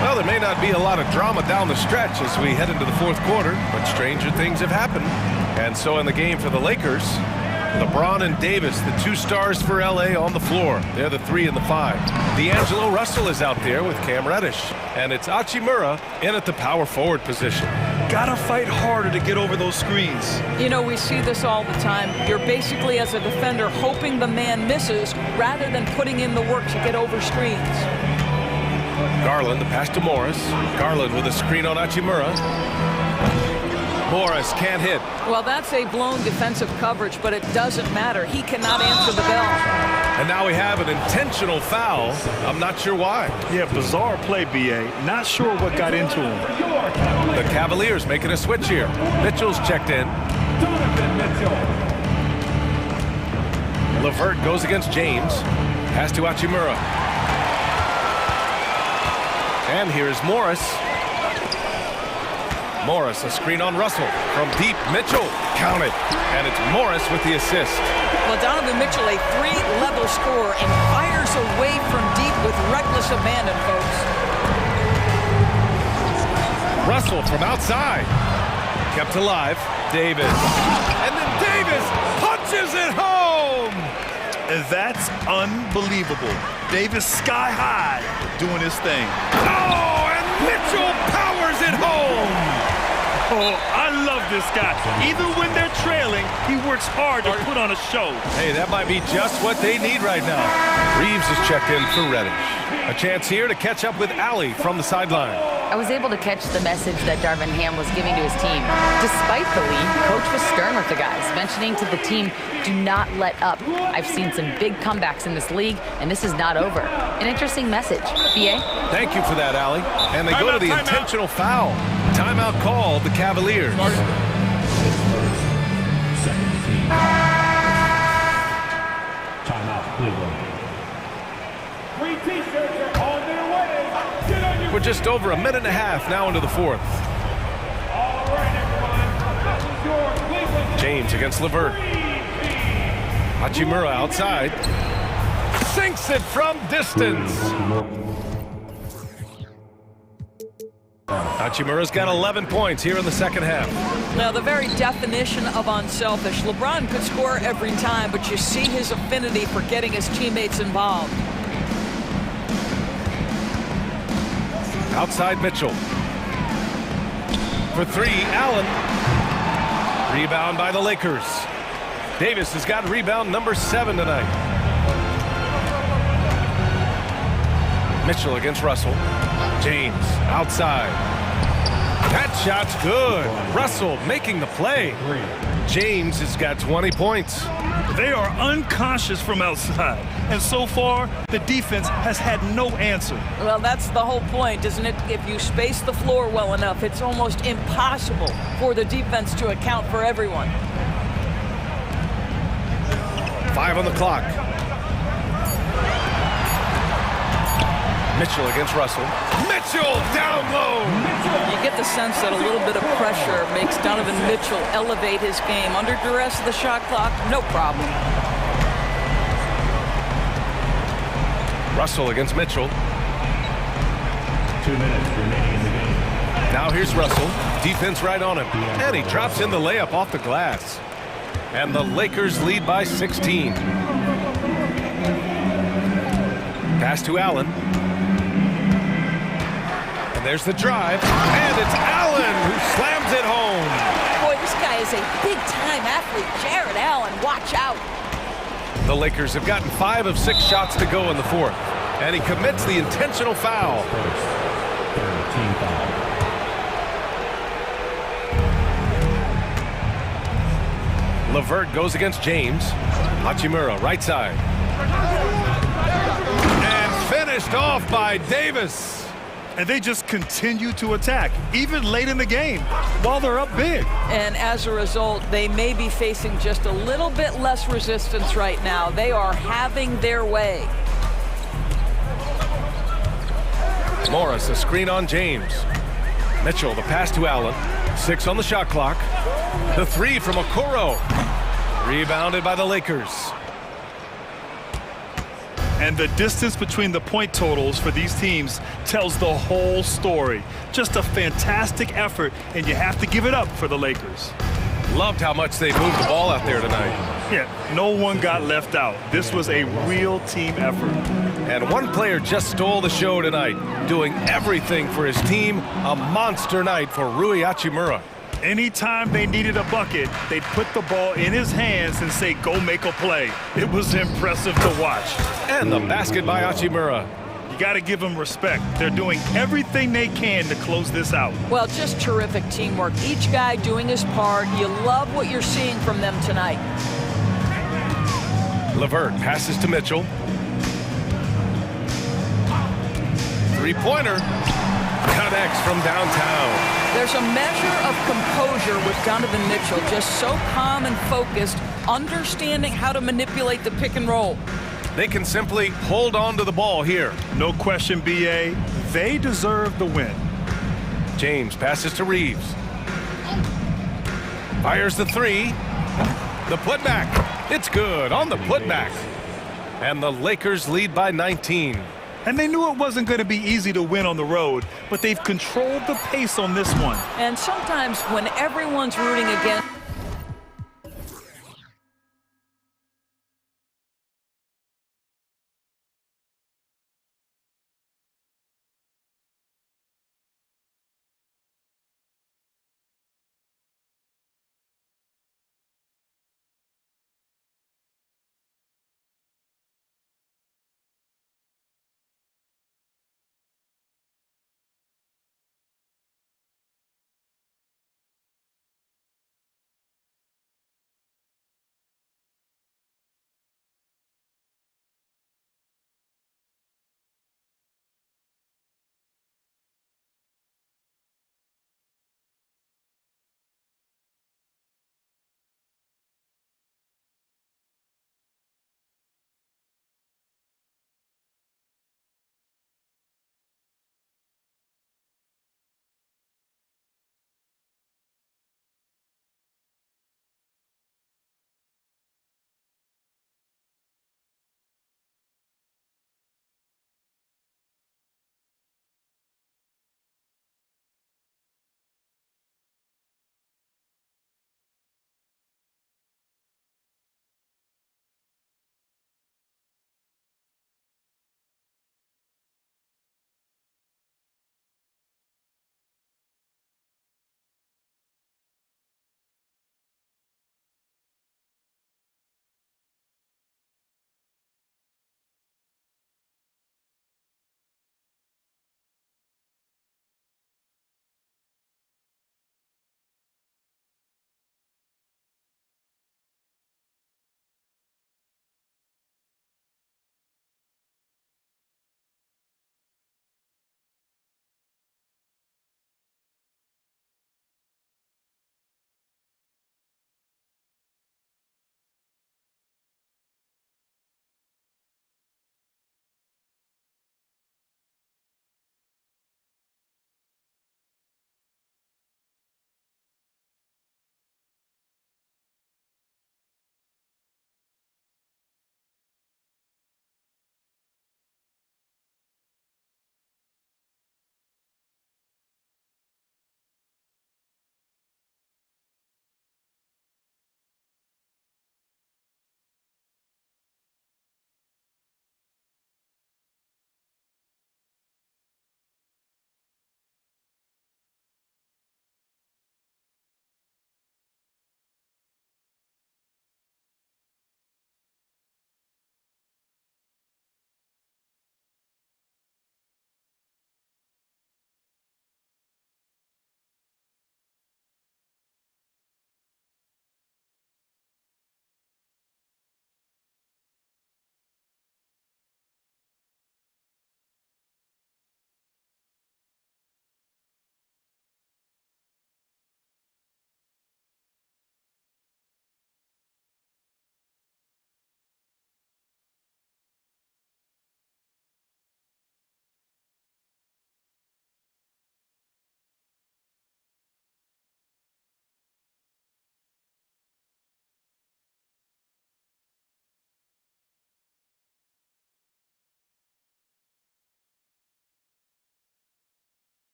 Well, there may not be a lot of drama down the stretch as we head into the fourth quarter, but stranger things have happened. And so in the game for the Lakers, LeBron and Davis, the 2 stars for LA on the floor. They're the 3 and the 5. D'Angelo Russell is out there with Cam Reddish. And it's Hachimura in at the power forward position. Gotta fight harder to get over those screens. You know, we see this all the time. You're basically, as a defender, hoping the man misses rather than putting in the work to get over screens. Garland, the pass to Morris. Garland with a screen on Hachimura. Morris can't hit. Well, that's a blown defensive coverage, but it doesn't matter. He cannot answer the bell. And now we have an intentional foul. I'm not sure why. Yeah, bizarre play, B.A. Not sure what got into him. The Cavaliers making a switch here. Mitchell's checked in. LeVert goes against James. Pass to Hachimura. And here's Morris. Morris, a screen on Russell. From deep, Mitchell. Count it. And it's Morris with the assist. Well, Donovan Mitchell, a 3-level scorer, and fires away from deep with reckless abandon, folks. Russell from outside. Kept alive. Davis. And then Davis punches it home. That's unbelievable. Davis sky high doing his thing. Oh, and Mitchell powers it home. Oh, I love this guy. Even when they're trailing, he works hard to put on a show. Hey, that might be just what they need right now. Reeves is checked in for Reddish. A chance here to catch up with Allie from the sideline. I was able to catch the message that Darvin Ham was giving to his team. Despite the lead, Coach was stern with the guys, mentioning to the team, do not let up. I've seen some big comebacks in this league, and this is not over. An interesting message. B.A.? Thank you for that, Allie. And they go to the intentional foul. Timeout called the Cavaliers. Timeout, Cleveland. Free t-shirts are on their way. Get on your We're just over a minute and a half now into the fourth. All right, everyone. That was yours, Cleveland. James against LeVert. Hachimura outside. Sinks it from distance. Hachimura's got 11 points here in the second half. Now, the very definition of unselfish. LeBron could score every time, but you see his affinity for getting his teammates involved. Outside Mitchell. For three, Allen. Rebound by the Lakers. Davis has got rebound number 7 tonight. Mitchell against Russell. James outside. That shot's good. Russell making the play. James has got 20 points. They are unconscious from outside, and so far the defense has had no answer. Well, that's the whole point, isn't it? If you space the floor well enough, it's almost impossible for the defense to account for everyone. 5 on the clock. Mitchell against Russell. Mitchell down low. You get the sense that a little bit of pressure makes Donovan Mitchell elevate his game. Under duress of the shot clock, no problem. Russell against Mitchell. 2 minutes remaining in the game. Now here's Russell. Defense right on him. And he drops in the layup off the glass. And the Lakers lead by 16. Pass to Allen. And there's the drive. And it's Allen who slams it home. Boy, this guy is a big-time athlete. Jared Allen, watch out. The Lakers have gotten 5 of 6 shots to go in the fourth. And he commits the intentional foul. Team foul. LeVert goes against James. Hachimura, right side. And finished off by Davis. And they just continue to attack, even late in the game, while they're up big. And as a result, they may be facing just a little bit less resistance right now. They are having their way. Morris, a screen on James. Mitchell, the pass to Allen. 6 on the shot clock. The 3 from Okoro. Rebounded by the Lakers. And the distance between the point totals for these teams tells the whole story. Just a fantastic effort, and you have to give it up for the Lakers. Loved how much they moved the ball out there tonight. Yeah, no one got left out. This was a real team effort. And one player just stole the show tonight, doing everything for his team. A monster night for Rui Hachimura. Anytime they needed a bucket, they'd put the ball in his hands and say, go make a play. It was impressive to watch. And the basket by Hachimura. You got to give them respect. They're doing everything they can to close this out. Well, just terrific teamwork. Each guy doing his part. You love what you're seeing from them tonight. LeVert passes to Mitchell. Three-pointer. Connects from downtown. There's a measure of composure with Donovan Mitchell, just so calm and focused, understanding how to manipulate the pick and roll. They can simply hold on to the ball here. No question, B.A. They deserve the win. James passes to Reeves. Fires the 3. The putback. It's good on the putback. And the Lakers lead by 19. And they knew it wasn't going to be easy to win on the road, but they've controlled the pace on this one. And sometimes when everyone's rooting against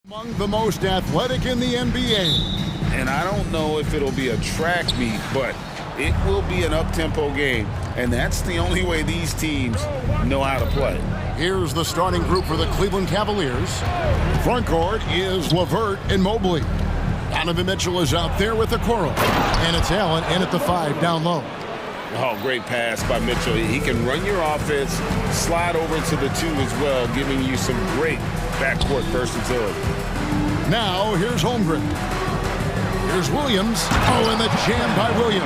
Among the most athletic in the NBA. And I don't know if it'll be a track meet, but it will be an up-tempo game. And that's the only way these teams know how to play. Here's the starting group for the Cleveland Cavaliers. Front court is LeVert and Mobley. Donovan Mitchell is out there with the Okoro. And it's Allen in at the 5 down low. Oh, great pass by Mitchell. He can run your offense, slide over to the 2 as well, giving you some great backcourt versatility. Now, here's Holmgren. Here's Williams. Oh, and the jam by Williams.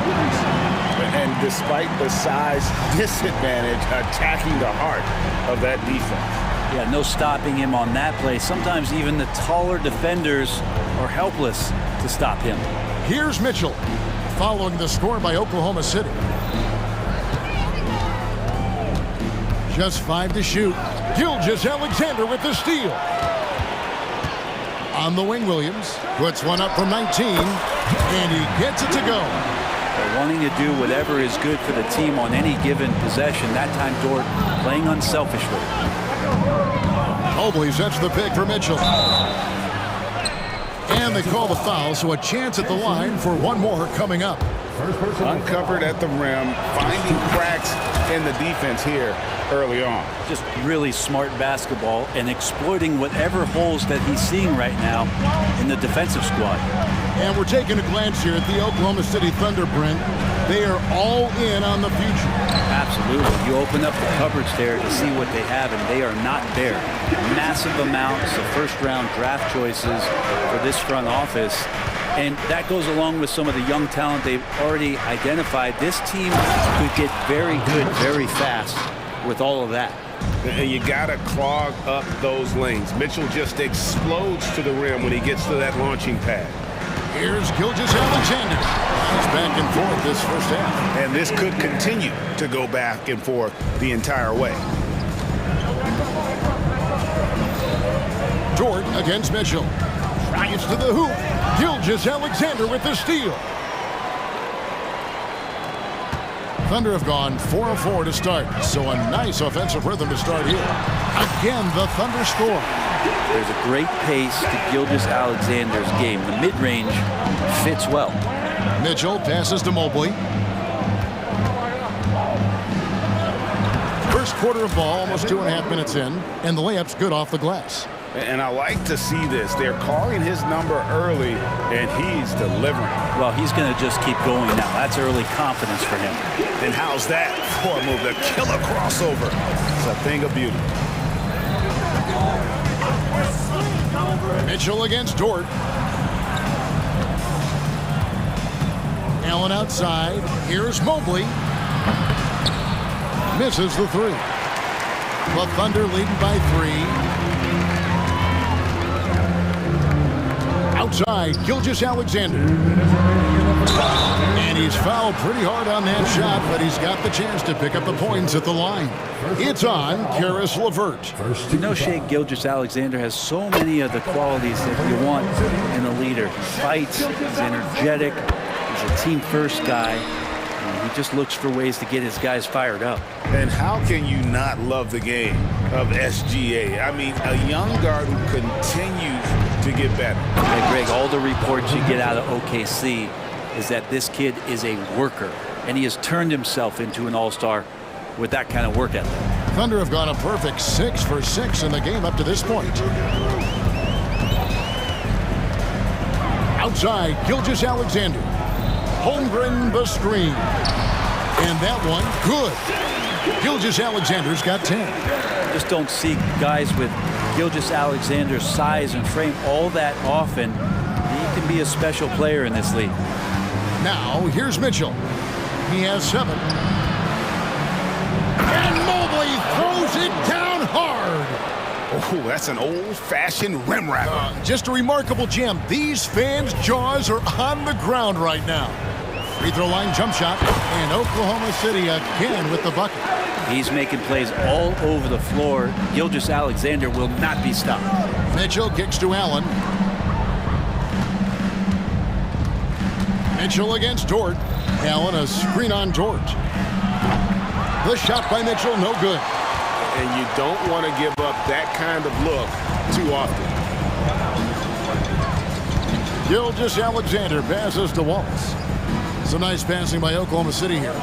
And despite the size disadvantage, attacking the heart of that defense. Yeah, no stopping him on that play. Sometimes even the taller defenders are helpless to stop him. Here's Mitchell, following the score by Oklahoma City. Just 5 to shoot. Gilgeous-Alexander with the steal. On the wing, Williams puts one up from 19, and he gets it to go. They're wanting to do whatever is good for the team on any given possession. That time, Dort playing unselfishly. Mobley sets the pick for Mitchell. And they call the foul, so a chance at the line for one more coming up. Uncovered at the rim, finding cracks in the defense here early on. Just really smart basketball and exploiting whatever holes that he's seeing right now in the defensive squad. And we're taking a glance here at the Oklahoma City Thunder, Brent. They are all in on the future. Absolutely. You open up the cupboards there to see what they have, and they are not there. Massive amounts of first-round draft choices for this front office. And that goes along with some of the young talent they've already identified. This team could get very good very fast with all of that. You got to clog up those lanes. Mitchell just explodes to the rim when he gets to that launching pad. Here's Gilgeous-Alexander. He's back and forth this first half. And this could continue to go back and forth the entire way. Dort against Mitchell. Drives to the hoop. Gilgeous-Alexander with the steal. Thunder have gone 4 of 4 to start, so a nice offensive rhythm to start here. Again, the Thunder score. There's a great pace to Gilgeous-Alexander's game. The mid-range fits well. Mitchell passes to Mobley. First quarter of ball, almost 2.5 minutes in, and the layup's good off the glass. And I like to see this. They're calling his number early, and he's delivering. Well, he's going to just keep going now. That's early confidence for him. And how's that for a move? The killer crossover. It's a thing of beauty. Mitchell against Dort. Allen outside. Here's Mobley. Misses the 3. The Thunder leading by 3. Outside, Gilgeous-Alexander. And he's fouled pretty hard on that shot, but he's got the chance to pick up the points at the line. It's on Caris LeVert. You know, Shea Gilgeous-Alexander has so many of the qualities that you want in a leader. He fights, he's energetic, he's a team-first guy. He just looks for ways to get his guys fired up. And how can you not love the game of SGA? I mean, a young guard who continues to get better. Hey, Greg, all the reports you get out of OKC is that this kid is a worker, and he has turned himself into an all-star with that kind of work ethic. Thunder have gone a perfect 6 for 6 in the game up to this point. Outside, Gilgeous-Alexander. Holmgren the screen. And that one, good. Gilgeous-Alexander's got 10. Just don't see guys with Gilgeous-Alexander's size and frame all that often. He can be a special player in this league. Now, here's Mitchell. He has 7. And Mobley throws it down hard. Oh, that's an old-fashioned rim wrapper. Just a remarkable jam. These fans' jaws are on the ground right now. Free throw line jump shot, and Oklahoma City again with the bucket. He's making plays all over the floor. Gilgeous-Alexander will not be stopped. Mitchell kicks to Allen. Mitchell against Dort. Allen, a screen on Dort. The shot by Mitchell, no good. And you don't want to give up that kind of look too often. Gilgeous Alexander passes to Wallace. Some nice passing by Oklahoma City here.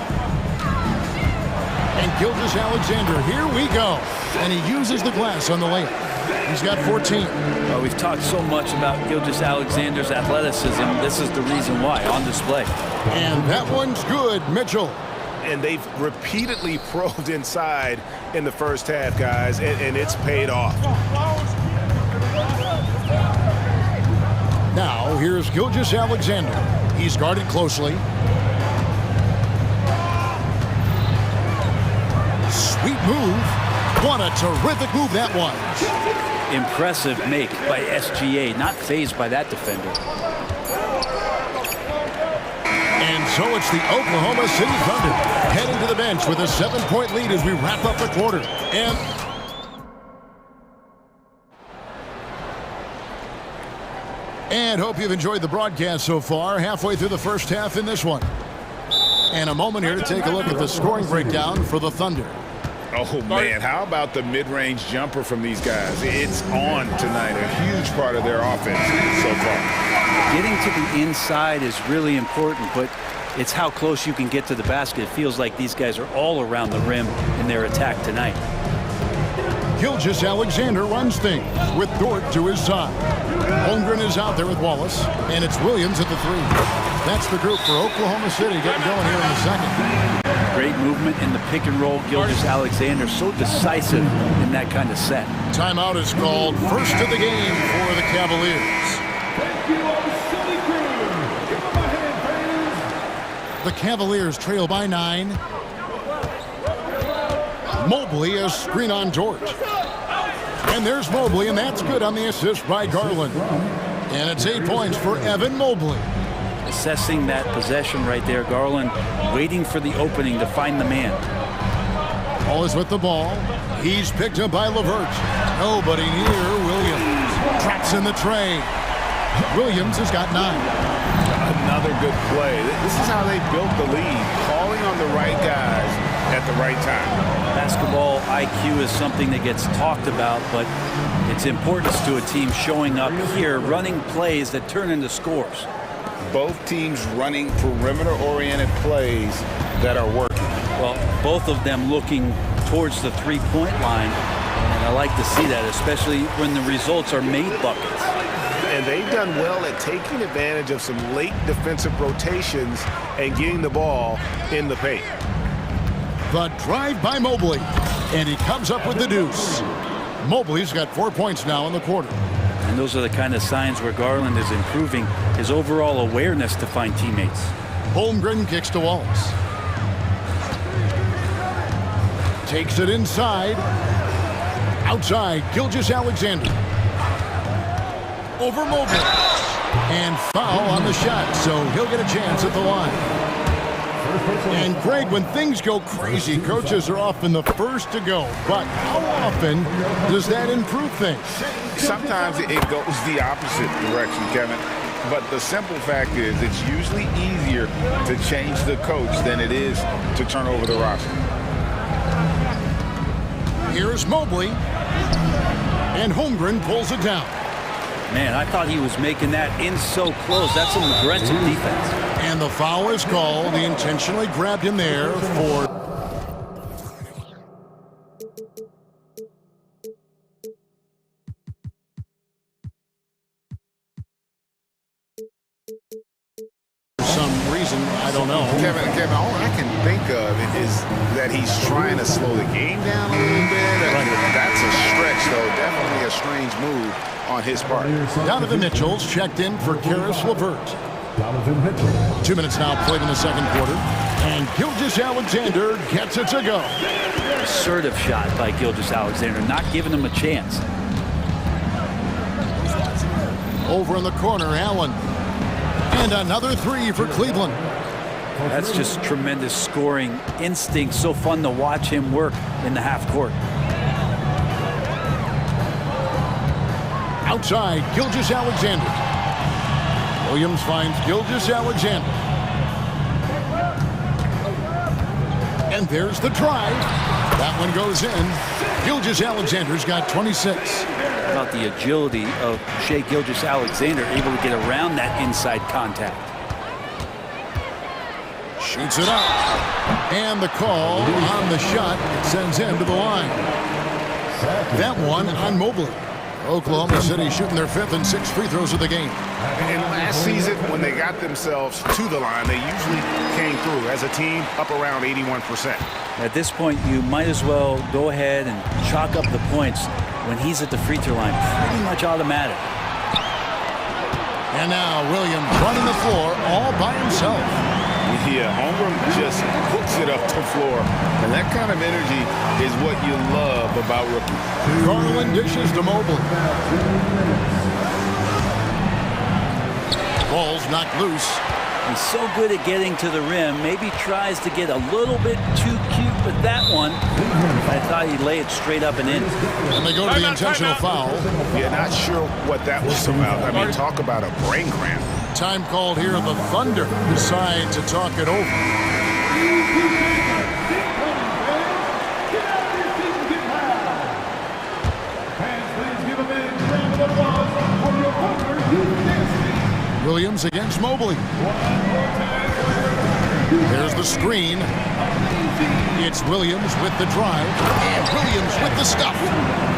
And Gilgeous Alexander, here we go. And he uses the glass on the layup. He's got 14. Well, we've talked so much about Gilgeous Alexander's athleticism. This is the reason why, on display. And that one's good, Mitchell. And they've repeatedly probed inside in the first half, guys, and it's paid off. Now, here's Gilgeous Alexander. He's guarded closely. Sweet move. What a terrific move that was. Impressive make by SGA, not fazed by that defender. And so it's the Oklahoma City Thunder heading to the bench with a 7-point lead as we wrap up the quarter. And hope you've enjoyed the broadcast so far. Halfway through the first half in this one. And a moment here to take a look at the scoring breakdown for the Thunder. Oh, man, how about the mid-range jumper from these guys? It's on tonight, a huge part of their offense so far. Getting to the inside is really important, but it's how close you can get to the basket. It feels like these guys are all around the rim in their attack tonight. Gilgeous Alexander runs things with Dort to his side. Holmgren is out there with Wallace, and it's Williams at the 3. That's the group for Oklahoma City getting going here in the second. Great movement in the pick and roll. Gilgeous Alexander so decisive in that kind of set. Timeout is called. First of the game for the Cavaliers. The Cavaliers trail by 9. Mobley, a screen on Dort. And there's Mobley, and that's good on the assist by Garland. And it's 8 points for Evan Mobley. Assessing that possession right there, Garland waiting for the opening to find the man. Ball is with the ball. He's picked up by LeVert. Nobody near Williams. Tracks in the tray. Williams has got 9. Another good play. This is how they built the lead, calling on the right guys at the right time. Basketball IQ is something that gets talked about, but its importance to a team showing up here, running plays that turn into scores. Both teams running perimeter-oriented plays that are working. Well, both of them looking towards the three-point line, and I like to see that, especially when the results are made buckets. And they've done well at taking advantage of some late defensive rotations and getting the ball in the paint. The drive by Mobley, and he comes up with the deuce. Mobley's got 4 points now in the quarter. And those are the kind of signs where Garland is improving his overall awareness to find teammates. Holmgren kicks to Wallace. Takes it inside. Outside, Gilgeous Alexander. Over Mobley. And foul on the shot, so he'll get a chance at the line. And Greg, when things go crazy, coaches are often the first to go. But how often does that improve things? Sometimes it goes the opposite direction, Kevin. But the simple fact is it's usually easier to change the coach than it is to turn over the roster. Here's Mobley. And Holmgren pulls it down. Man, I thought he was making that in so close. That's some aggressive defense. And the foul is called. He intentionally grabbed him there for... some reason, I don't know. Kevin, all I can think of is that he's trying to slow the game down a little bit. That's a stretch, though. Definitely a strange move on his part. Donovan Mitchell's checked in for Karis LeVert. 2 minutes now played in the second quarter. And Gilgeous Alexander gets it to go. Assertive shot by Gilgeous Alexander, not giving him a chance. Over in the corner, Allen. And another 3 for Cleveland. That's just tremendous scoring instinct. So fun to watch him work in the half court. Outside, Gilgeous Alexander. Williams finds Gilgeous Alexander. And there's the drive. That one goes in. Gilgeous Alexander's got 26. about the agility of Shai Gilgeous-Alexander, able to get around that inside contact. Shoots it up. And the call on the shot sends him to the line. That one on Mobley. Oklahoma City shooting their 5th and 6th free throws of the game. And last season, when they got themselves to the line, they usually came through as a team up around 81%. At this point, you might as well go ahead and chalk up the points when he's at the free throw line. Pretty much automatic. And now Williams running the floor all by himself. Yeah, Holmgren just hooks it up to floor. And that kind of energy is what you love about rookies. Garland dishes to Mobley. Ball's knocked loose. He's so good at getting to the rim. Maybe tries to get a little bit too cute with that one. I thought he'd lay it straight up and in. And they go to the intentional foul. Yeah, not sure what that was about. I mean, talk about a brain cramp. Time called here. The Thunder decide to talk it over. Williams against Mobley. There's the screen. It's Williams with the drive. And Williams with the stuff.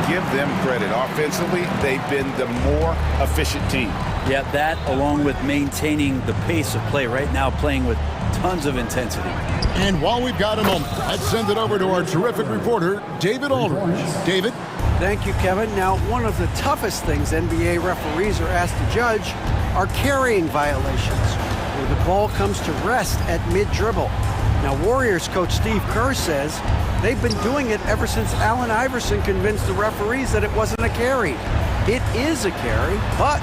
Give them credit. Offensively, they've been the more efficient team. Yeah, that along with maintaining the pace of play right now, playing with tons of intensity. And while we've got a moment, let's send it over to our terrific reporter, David Aldridge. David? Thank you, Kevin. Now, one of the toughest things NBA referees are asked to judge are carrying violations, where the ball comes to rest at mid-dribble. Now, Warriors coach Steve Kerr says they've been doing it ever since Allen Iverson convinced the referees that it wasn't a carry. It is a carry, but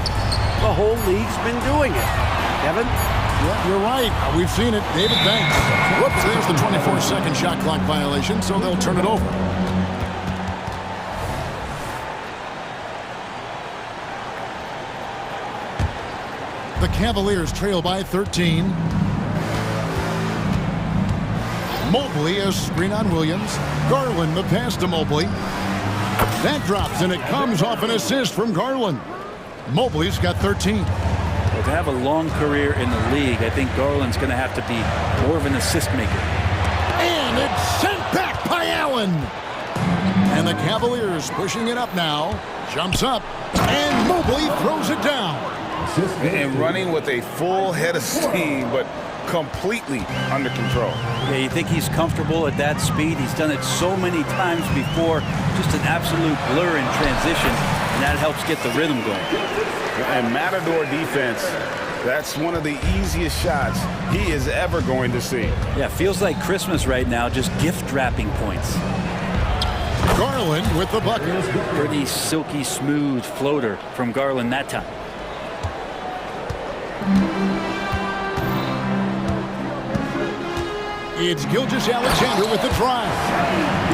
the whole league's been doing it. Kevin? Yeah, you're right. We've seen it. David, thanks. Whoops, there's the 24-second shot clock violation, so they'll turn it over. The Cavaliers trail by 13. Mobley, a screen on Williams. Garland, the pass to Mobley. That drops, and it comes off an assist from Garland. Mobley's got 13. Well, to have a long career in the league, I think Garland's going to have to be more of an assist maker. And it's sent back by Allen. And the Cavaliers pushing it up now. Jumps up, and Mobley throws it down. And running with a full head of steam, but completely under control. Yeah, you think he's comfortable at that speed? He's done it so many times before. Just an absolute blur in transition, and that helps get the rhythm going. And Matador defense, that's one of the easiest shots he is ever going to see. Yeah, feels like Christmas right now, just gift wrapping points. Garland with the bucket. Pretty silky smooth floater from Garland that time. It's Gilgeous-Alexander with the drive.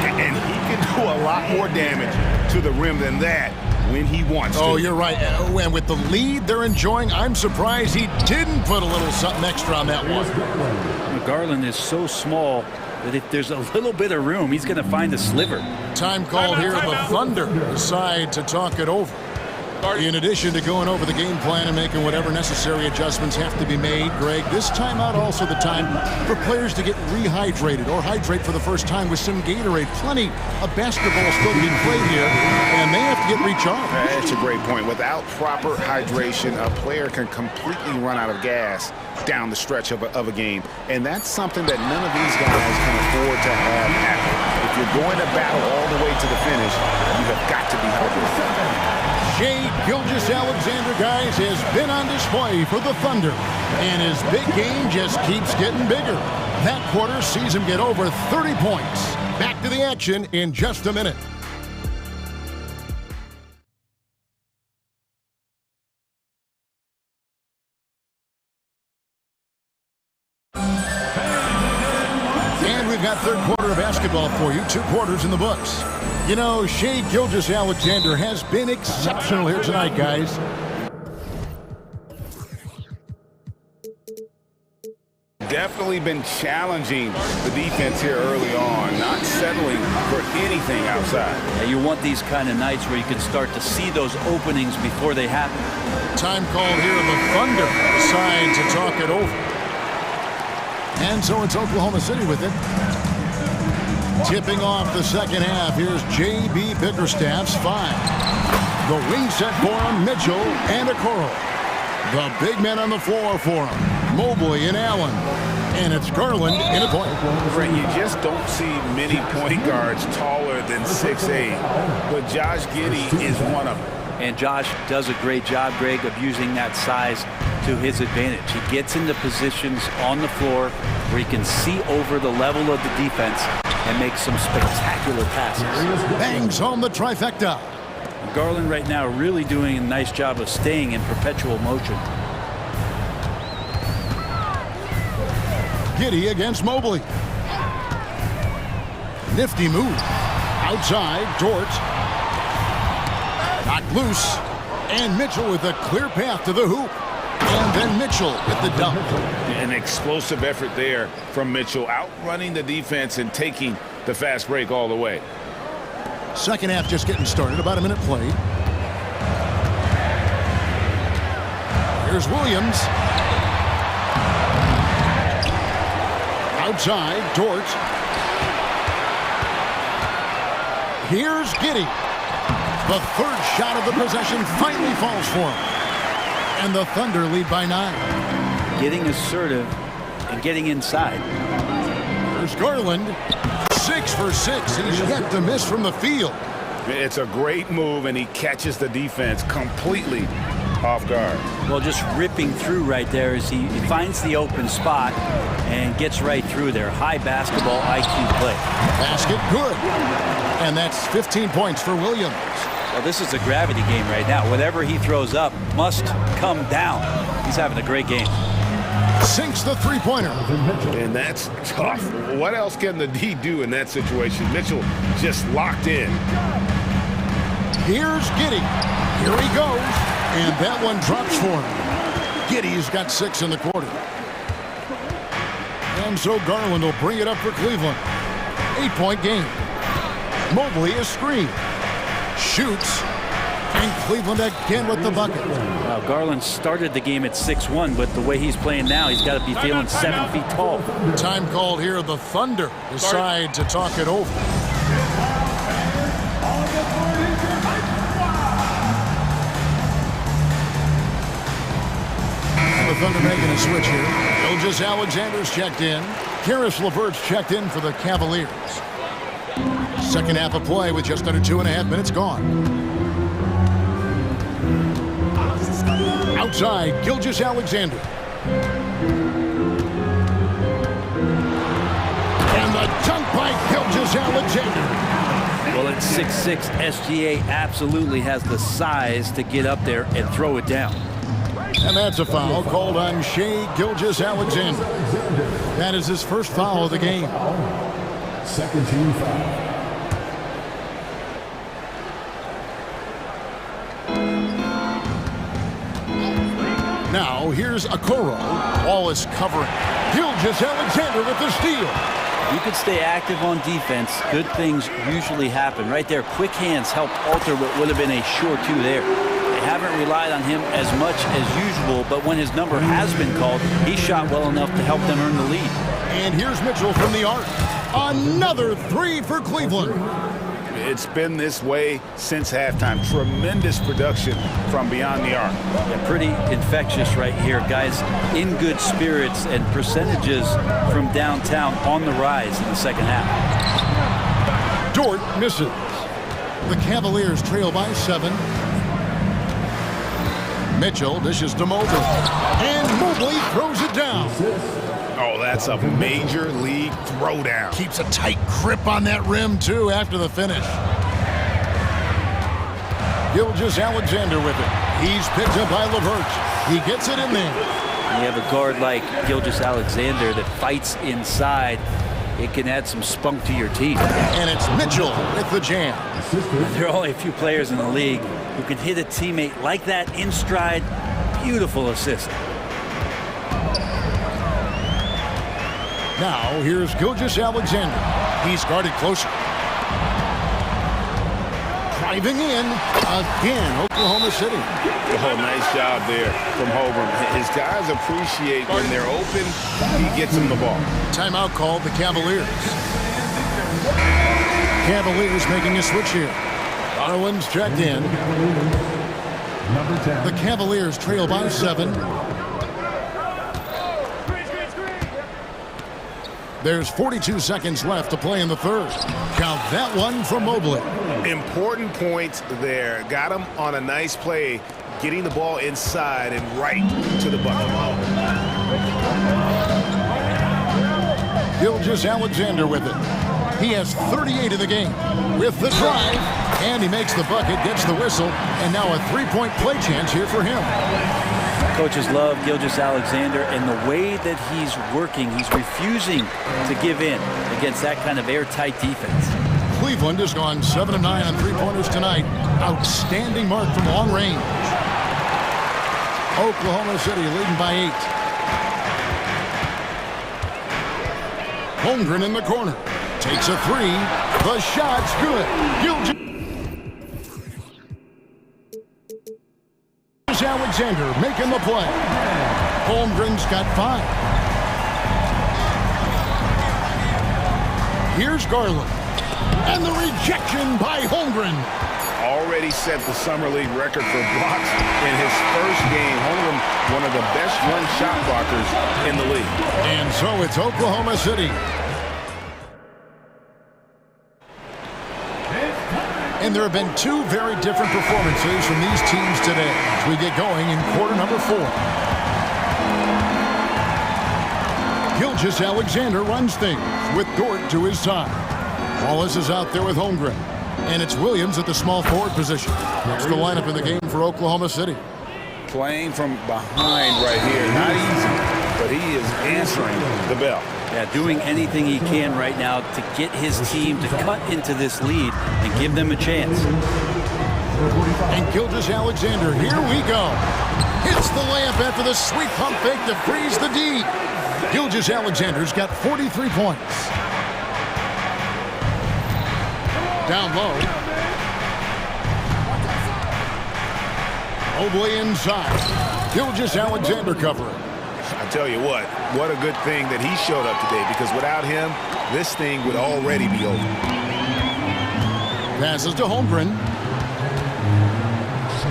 And he can do a lot more damage to the rim than that when he wants to. Oh, you're right. And with the lead they're enjoying, I'm surprised he didn't put a little something extra on that one. Garland is so small that if there's a little bit of room, he's going to find a sliver. Time called here. The Thunder decide to talk it over. In addition to going over the game plan and making whatever necessary adjustments have to be made, Greg, this timeout also the time for players to get rehydrated or hydrate for the first time with some Gatorade. Plenty of basketball still being played here, and they have to get recharged. That's a great point. Without proper hydration, a player can completely run out of gas down the stretch of a game, and that's something that none of these guys can afford to have happen. If you're going to battle all the way to the finish, you have got to be hydrated. Shai Gilgeous-Alexander, guys, has been on display for the Thunder, and his big game just keeps getting bigger. That quarter sees him get over 30 points. Back to the action in just a minute. And we've got third quarter of basketball for you. 2 quarters in the books. You know, Shai Gilgeous-Alexander has been exceptional here tonight, guys. definitely been challenging the defense here early on, not settling for anything outside. Yeah, you want these kind of nights where you can start to see those openings before they happen. Time called here. The Thunder decide to talk it over. And so it's Oklahoma City with it. Tipping off the second half, here's J.B. Bickerstaff's 5. The wing set for him, Mitchell and Okoro. The big men on the floor for him, Mobley and Allen. And it's Garland in a point. Brent, you just don't see many point guards taller than 6'8", but Josh Giddey is one of them. And Josh does a great job, Greg, of using that size to his advantage. He gets into positions on the floor where he can see over the level of the defense and make some spectacular passes. Bangs home the trifecta. Garland right now really doing a nice job of staying in perpetual motion. Giddey against Mobley. Nifty move. Outside, Dort. Knocked loose. And Mitchell with a clear path to the hoop. And then Mitchell with the dunk. An explosive effort there from Mitchell, outrunning the defense and taking the fast break all the way. Second half just getting started, about a minute played. Here's Williams. Outside, Dort. Here's Giddey. The third shot of the possession finally falls for him. And the Thunder lead by 9. Getting assertive and getting inside. There's Garland. 6 for 6. He's yet to miss from the field. It's a great move, and he catches the defense completely off guard. Well, just ripping through right there as he finds the open spot and gets right through there. High basketball IQ play. Basket good. And that's 15 points for Williams. Well, this is a gravity game right now. Whatever he throws up must come down. He's having a great game. Sinks the three-pointer. And that's tough. What else can the D do in that situation? Mitchell just locked in. Here's Giddey. Here he goes. And that one drops for him. Giddey's got 6 in the quarter. And so Garland will bring it up for Cleveland. 8-point game. Mobley a screen. Shoots. And Cleveland again with the bucket. Now, Garland started the game at 6'1", but the way he's playing now, he's got to be feeling 7 feet tall. Time called here. The Thunder decide to talk it over. And the Thunder making a switch here. Gilgeous-Alexander's checked in. Karis LeVert's checked in for the Cavaliers. Second half of play with just under 2.5 minutes gone. Outside, Gilgeous-Alexander. And the dunk by Gilgeous-Alexander. Well, at 6'6", SGA absolutely has the size to get up there and throw it down. And that's a foul called on Shai Gilgeous-Alexander. That is his first foul of the game. Second team foul. Now, here's Okoro. Wallace covering. Gilgeous-Alexander with the steal. You could stay active on defense. Good things usually happen. Right there, quick hands helped alter what would have been a sure 2 there. They haven't relied on him as much as usual, but when his number has been called, he shot well enough to help them earn the lead. And here's Mitchell from the arc. Another 3 for Cleveland. It's been this way since halftime. Tremendous production from beyond the arc. Yeah, pretty infectious right here. Guys in good spirits and percentages from downtown on the rise in the second half. Dort misses. The Cavaliers trail by 7. Mitchell dishes to Mobley. And Mobley throws it down. Oh, that's a major league throwdown. Keeps a tight grip on that rim, too, after the finish. Gilgeous-Alexander with it. He's picked up by LeVert. He gets it in there. You have a guard like Gilgeous-Alexander that fights inside. It can add some spunk to your team. And it's Mitchell with the jam. There are only a few players in the league who can hit a teammate like that in stride. Beautiful assist. Now, here's Gilgeous Alexander. He's guarded closer. Driving in again, Oklahoma City. Oh, nice job there from Holmgren. His guys appreciate when they're open, he gets them the ball. Timeout called the Cavaliers. Cavaliers making a switch here. Garland's checked in. The Cavaliers trail by 7. There's 42 seconds left to play in the third. Count that one from Mobley. Important points there. Got him on a nice play, getting the ball inside and right to the bucket. Gilgeous Alexander with it. He has 38 in the game. With the drive, and he makes the bucket, gets the whistle, and now a three-point play chance here for him. Coaches love Gilgeous Alexander, and the way that he's working, he's refusing to give in against that kind of airtight defense. Cleveland has gone 7 of 9 on three-pointers tonight. Outstanding mark from long range. Oklahoma City leading by 8. Holmgren in the corner. Takes a three. The shot's good. Gilgeous Alexander making the play. Holmgren's got 5. Here's Garland. And the rejection by Holmgren. Already set the Summer League record for blocks in his first game. Holmgren, one of the best run shot blockers in the league. And so it's Oklahoma City. And there have been 2 very different performances from these teams today as we get going in quarter number 4. Gilgeous Alexander runs things with Dort to his side. Wallace is out there with Holmgren. And it's Williams at the small forward position. That's the lineup in the game for Oklahoma City. Playing from behind right here. Not easy, but he is answering the bell. Yeah, doing anything he can right now to get his team to cut into this lead and give them a chance. And Gilgeous Alexander, here we go. Hits the layup after the sweet pump fake to freeze the D. Gilgeous Alexander's got 43 points. Down low. Mobley inside. Gilgeous Alexander covering. I tell you what a good thing that he showed up today, because without him, this thing would already be over. Passes to Holmgren.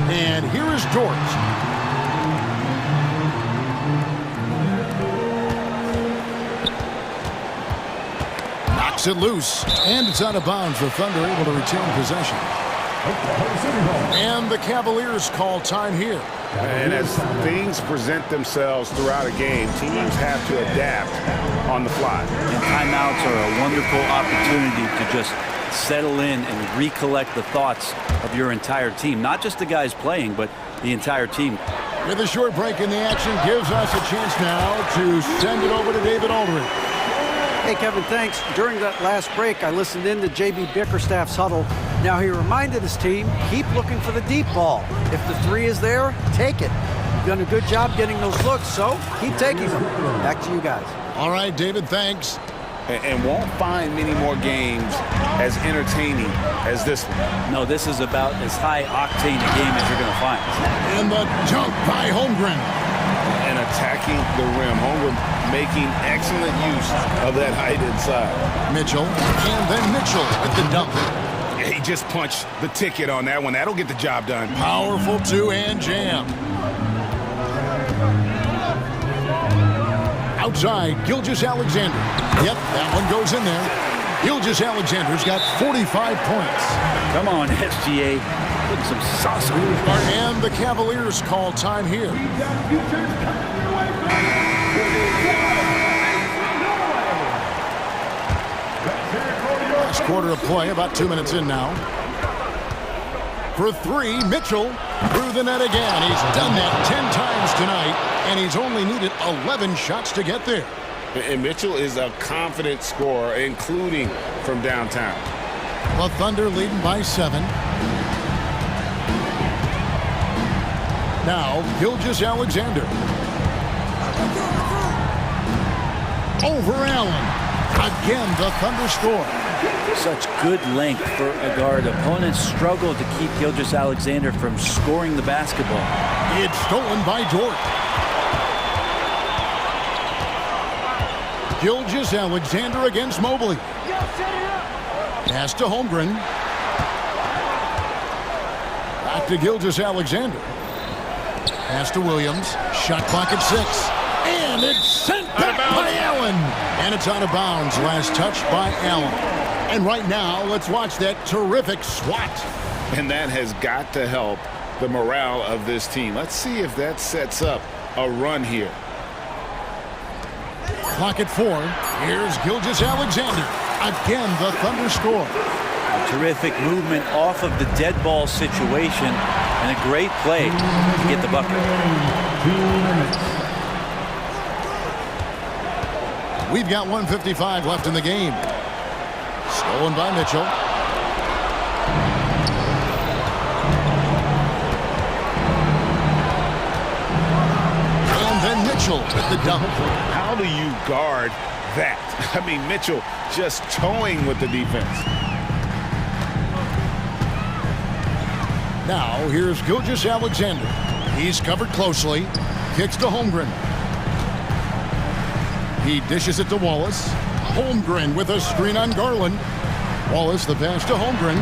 And here is Dort. Knocks it loose. And it's out of bounds. The Thunder able to retain possession. And the Cavaliers call time here. And as things present themselves throughout a game, teams have to adapt on the fly. And timeouts are a wonderful opportunity to just settle in and recollect the thoughts of your entire team. Not just the guys playing, but the entire team. With a short break in the action, gives us a chance now to send it over to David Aldridge. Hey, Kevin, thanks. During that last break, I listened in to J.B. Bickerstaff's huddle. Now, he reminded his team, keep looking for the deep ball. If the 3 is there, take it. You've done a good job getting those looks, so keep taking them. Back to you guys. All right, David, thanks. And won't find many more games as entertaining as this one. No, this is about as high-octane a game as you're going to find. And the dunk by Holmgren. And attacking the rim. Holmgren making excellent use of that height inside. Mitchell, and then Mitchell with the dunk. Yeah, he just punched the ticket on that one. That'll get the job done. Powerful two-hand jam. Outside, Gilgeous Alexander. Yep, that one goes in there. Gilgeous Alexander's got 45 points. Come on, SGA. Put some sauce on it. And the Cavaliers call time here. Last quarter of play, about 2 minutes in now. For 3, Mitchell through the net again. He's done that 10 times tonight, and he's only needed 11 shots to get there. And Mitchell is a confident scorer, including from downtown. The Thunder leading by 7. Now, Gilgeous Alexander. over Allen. Again, the Thunder score. Such good length for a guard. Opponents struggle to keep Gilgeous-Alexander from scoring the basketball. It's stolen by Dort. Gilgeous-Alexander against Mobley. Pass to Holmgren. Back to Gilgeous-Alexander. Pass to Williams. Shot clock at 6. And it's sent back by Allen. And it's out of bounds. Last touch by Allen. And right now, let's watch that terrific swat. And that has got to help the morale of this team. Let's see if that sets up a run here. Clock at 4. Here's Gilgeous-Alexander. Again, the Thunder score. A terrific movement off of the dead ball situation and a great play to get the bucket. We've got 1:55 left in the game. Stolen by Mitchell. And then Mitchell with the dunk. How do you guard that? I mean, Mitchell just towing with the defense. Now, here's Gilgeous-Alexander. He's covered closely. Kicks to Holmgren. He dishes it to Wallace. Holmgren with a screen on Garland. Wallace, the pass to Holmgren.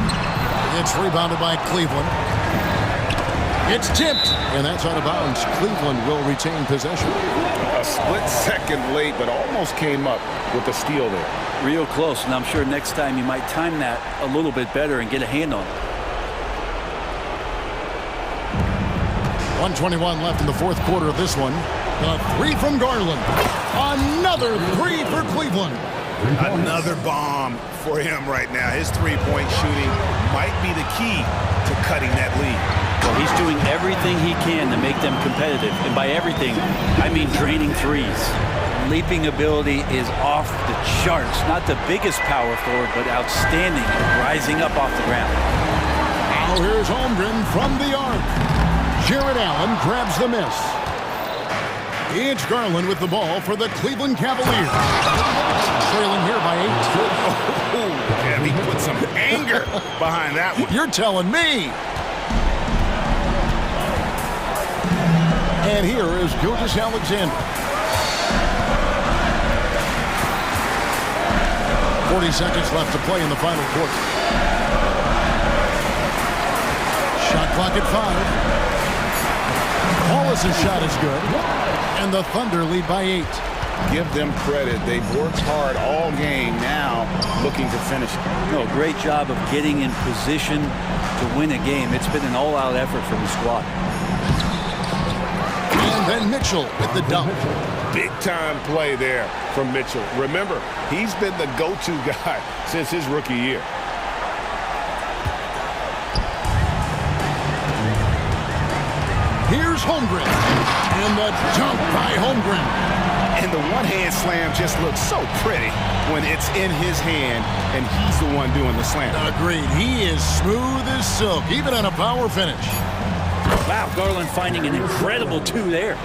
It's rebounded by Cleveland. It's tipped, and that's out of bounds. Cleveland will retain possession. A split second late, but almost came up with the steal there. Real close, and I'm sure next time you might time that a little bit better and get a hand on it. 1:21 left in the fourth quarter of this one. The three from Garland. Another three for Cleveland. Another bomb for him right now. His three-point shooting might be the key to cutting that lead. Well, he's doing everything he can to make them competitive. And by everything, I mean draining threes. Leaping ability is off the charts. Not the biggest power forward, but outstanding at rising up off the ground. Now here's Holmgren from the arc. Jared Allen grabs the miss. It's Garland with the ball for the Cleveland Cavaliers. Trailing here by 8. Oh, yeah, he put some anger behind that one. You're telling me. And here is Gilgeous-Alexander. 40 seconds left to play in the final quarter. Shot clock at 5. Wallace's shot is good. And the Thunder lead by 8. Give them credit. They've worked hard all game, now looking to finish it. No, great job of getting in position to win a game. It's been an all-out effort from the squad. And then Mitchell with the dunk. Big-time play there from Mitchell. Remember, he's been the go-to guy since his rookie year. Here's Holmgren. And the dunk by Holmgren. And the one-hand slam just looks so pretty when it's in his hand and he's the one doing the slam. Agreed. He is smooth as silk, even on a power finish. Wow, Garland finding an incredible 2 there.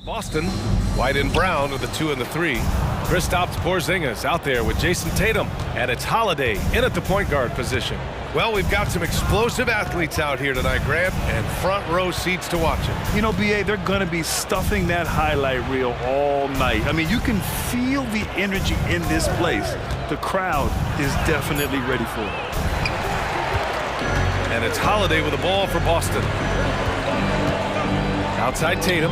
Boston, White and Brown with the 2 and the 3. Kristaps Porzingis out there with Jason Tatum, and it's Holiday in at the point guard position. Well, we've got some explosive athletes out here tonight, Grant, and front row seats to watch it. You know, BA, they're going to be stuffing that highlight reel all night. I mean, you can feel the energy in this place. The crowd is definitely ready for it. And it's Holiday with the ball for Boston. Outside Tatum.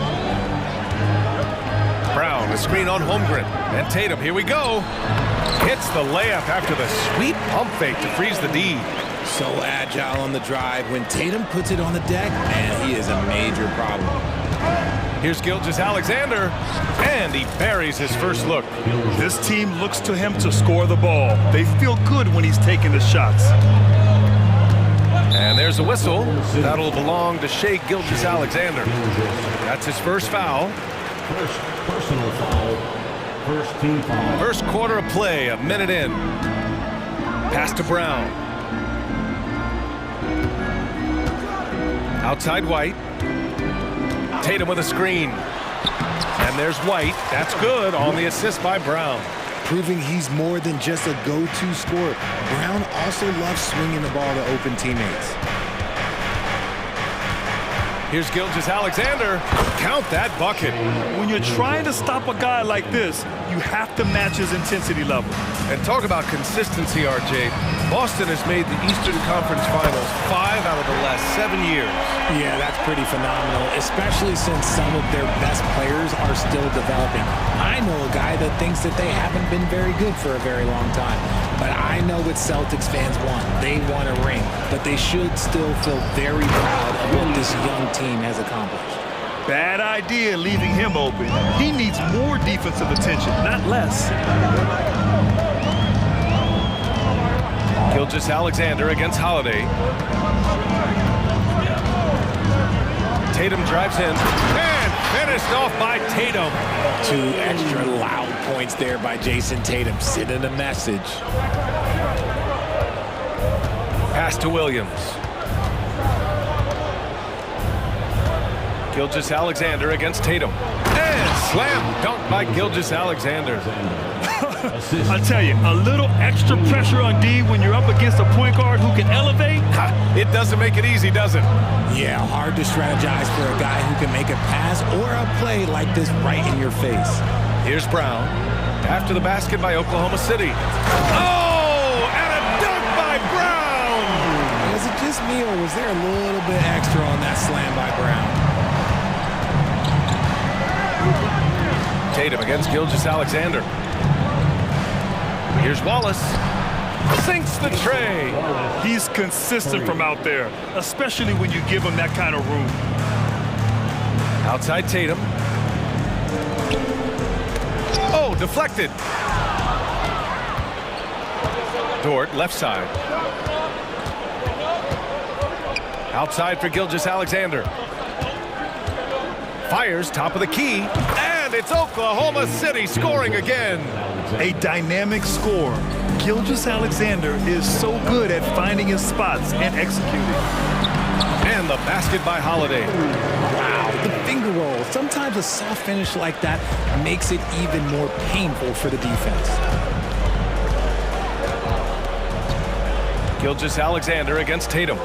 Brown, a screen on Holmgren. And Tatum, here we go. Hits the layup after the sweet pump fake to freeze the D. So agile on the drive. When Tatum puts it on the deck, man, he is a major problem. Here's Gilgeous-Alexander, and he buries his first look. This team looks to him to score the ball. They feel good when he's taking the shots. And there's a whistle. That'll belong to Shai Gilgeous-Alexander. That's his first foul. First personal foul. First team foul. First quarter of play, a minute in. Pass to Brown. Outside White. Tatum with a screen. And there's White. That's good on the assist by Brown. Proving he's more than just a go-to scorer. Brown also loves swinging the ball to open teammates. Here's Gilgeous-Alexander. Count that bucket. When you're trying to stop a guy like this, you have to match his intensity level. And talk about consistency, RJ. Boston has made the Eastern Conference Finals 5 out of the last 7 years. Yeah, that's pretty phenomenal, especially since some of their best players are still developing. I know a guy that thinks that they haven't been very good for a very long time. But I know what Celtics fans want. They want a ring. But they should still feel very proud of what this young team has accomplished. Bad idea leaving him open. He needs more defensive attention, not less. Gilgeous-Alexander against Holiday. Tatum drives in and finished off by Tatum. 2 extra loud points there by Jason Tatum, sending a message. Pass to Williams. Gilgeous-Alexander against Tatum. And slam dunk by Gilgeous-Alexander. I tell you, a little extra pressure on D when you're up against a point guard who can elevate. It doesn't make it easy, does it? Yeah, hard to strategize for a guy who can make a pass or a play like this right in your face. Here's Brown. After the basket by Oklahoma City. Oh, and a dunk by Brown! Was it just me, or was there a little bit extra on that slam by Brown? Tatum against Gilgeous-Alexander. Here's Wallace. Sinks the tray. He's consistent from out there, especially when you give him that kind of room. Outside Tatum. Oh, deflected. Dort, left side. Outside for Gilgeous-Alexander. Fires, top of the key. And it's Oklahoma City scoring again. A dynamic score. Gilgeous-Alexander is so good at finding his spots and executing. And the basket by Holiday. Wow, the finger roll. Sometimes a soft finish like that makes it even more painful for the defense. Gilgeous-Alexander against Tatum.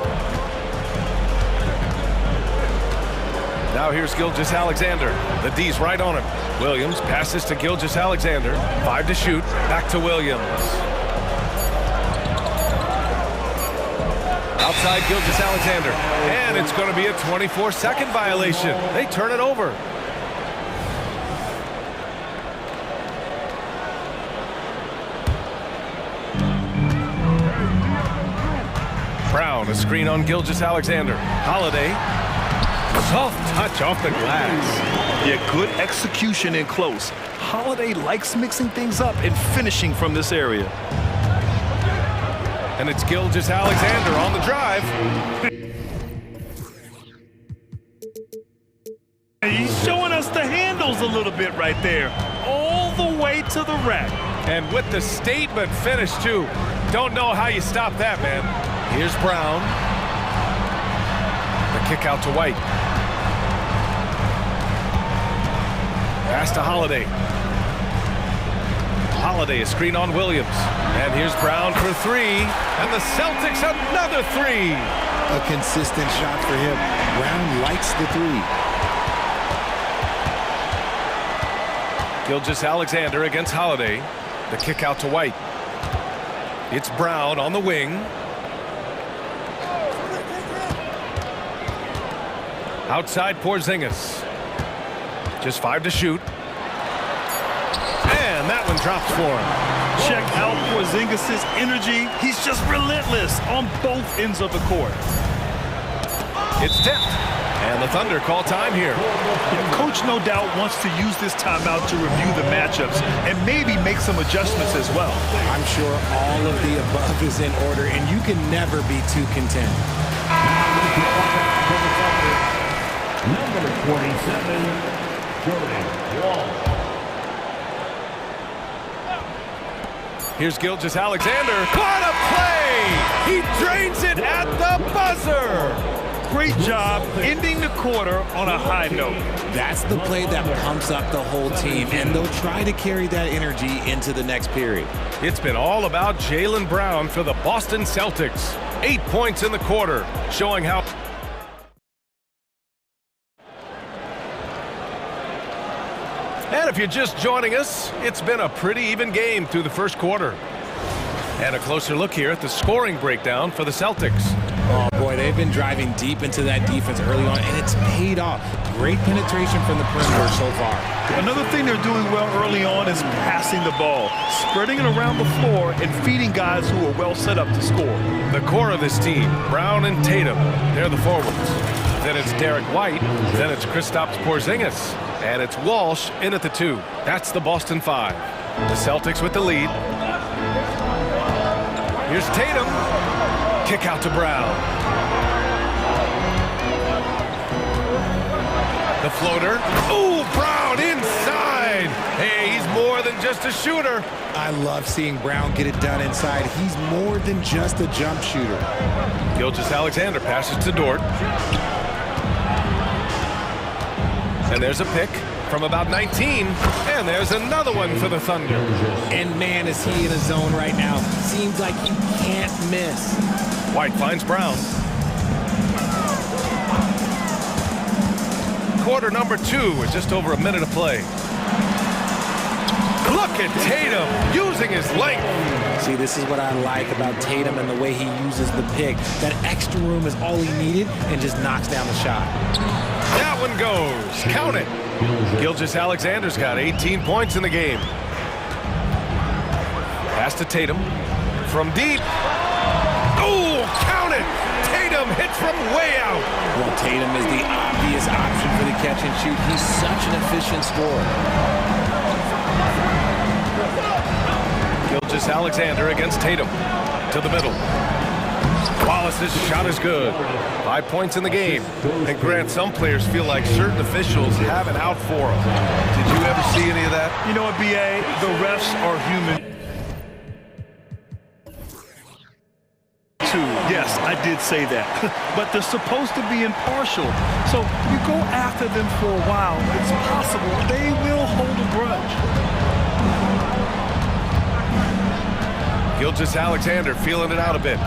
Now here's Gilgeous-Alexander. The D's right on him. Williams passes to Gilgeous-Alexander. 5 to shoot. Back to Williams. Outside Gilgeous-Alexander. And it's going to be a 24-second violation. They turn it over. Brown, a screen on Gilgeous-Alexander. Holiday. Soft touch off the glass. Yeah, good execution in close. Holiday likes mixing things up and finishing from this area. And it's Gilgeous-Alexander on the drive. He's showing us the handles a little bit right there. All the way to the rack. And with the statement finish, too. Don't know how you stop that, man. Here's Brown. The kick out to White. Pass to Holiday. Holiday, a screen on Williams. And here's Brown for three. And the Celtics another three. A consistent shot for him. Brown likes the three. Gilgeous-Alexander against Holiday. The kick out to White. It's Brown on the wing. Outside Porzingis. Just 5 to shoot. And that one drops for him. Check out Porzingis' energy. He's just relentless on both ends of the court. It's tipped. And the Thunder call time here. Coach no doubt wants to use this timeout to review the matchups and maybe make some adjustments as well. I'm sure all of the above is in order, and you can never be too content. Number 27, Jordan Wall. Here's Gilgeous-Alexander. What a play! He drains it at the buzzer! Great job ending the quarter on a high note. That's the play that pumps up the whole team, and they'll try to carry that energy into the next period. It's been all about Jaylen Brown for the Boston Celtics. 8 points in the quarter, showing how... And if you're just joining us, it's been a pretty even game through the first quarter. And a closer look here at the scoring breakdown for the Celtics. Oh boy, they've been driving deep into that defense early on, and it's paid off. Great penetration from the perimeter so far. Another thing they're doing well early on is passing the ball, spreading it around the floor and feeding guys who are well set up to score. The core of this team, Brown and Tatum, they're the forwards. Then it's Derek White, then it's Kristaps Porzingis, and it's Walsh in at the 2. That's the Boston 5. The Celtics with the lead. Here's Tatum. Kick out to Brown. The floater. Ooh, Brown inside. Hey, he's more than just a shooter. I love seeing Brown get it done inside. He's more than just a jump shooter. Gilgeous-Alexander passes to Dort. And there's a pick from about 19. And there's another one for the Thunder. And man, is he in a zone right now. Seems like he can't miss. White finds Brown. Quarter number 2 with just over a minute to play. Look at Tatum using his length. See, this is what I like about Tatum and the way he uses the pick. That extra room is all he needed and just knocks down the shot. That one goes. Count it. Gilgeous-Alexander's got 18 points in the game. Pass to Tatum. From deep. Oh, count it! Tatum hits from way out. Well, Tatum is the obvious option for the catch and shoot. He's such an efficient scorer. Gilgeous-Alexander against Tatum. To the middle. Wallace's shot is good. 5 points in the game. And Grant, some players feel like certain officials have it out for them. Did you ever see any of that? You know what, B.A.? The refs are human. Yes, I did say that. But they're supposed to be impartial. So you go after them for a while. It's possible they will hold a grudge. Gilgeous-Alexander feeling it out a bit.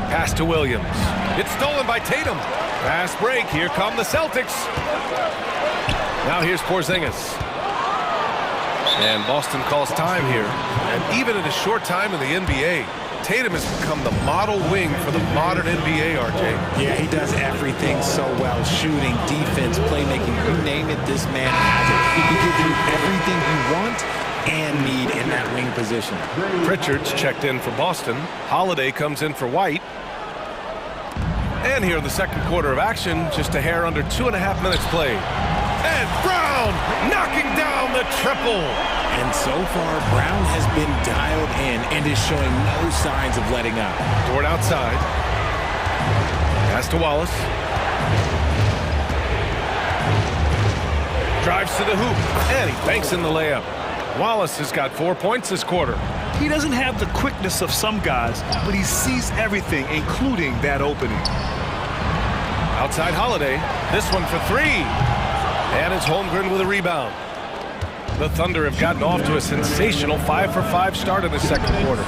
Pass to Williams. It's stolen by Tatum. Fast break. Here come the Celtics. Now here's Porzingis. And Boston calls time here. And even in a short time in the NBA, Tatum has become the model wing for the modern NBA, RJ. Yeah, he does everything so well. Shooting, defense, playmaking, you name it, this man has it. He can give you everything you want and need in that wing position. Pritchard's checked in for Boston. Holiday comes in for White. And here in the second quarter of action, just a hair under 2.5 minutes played. And Brown knocking down the triple. And so far, Brown has been dialed in and is showing no signs of letting up. Dort outside. Pass to Wallace. Drives to the hoop. And he banks in the layup. Wallace has got 4 points this quarter. He doesn't have the quickness of some guys, but he sees everything, including that opening. Outside Holiday. This one for 3. And it's Holmgren with a rebound. The Thunder have gotten off to a sensational 5-for-5 start in the second quarter.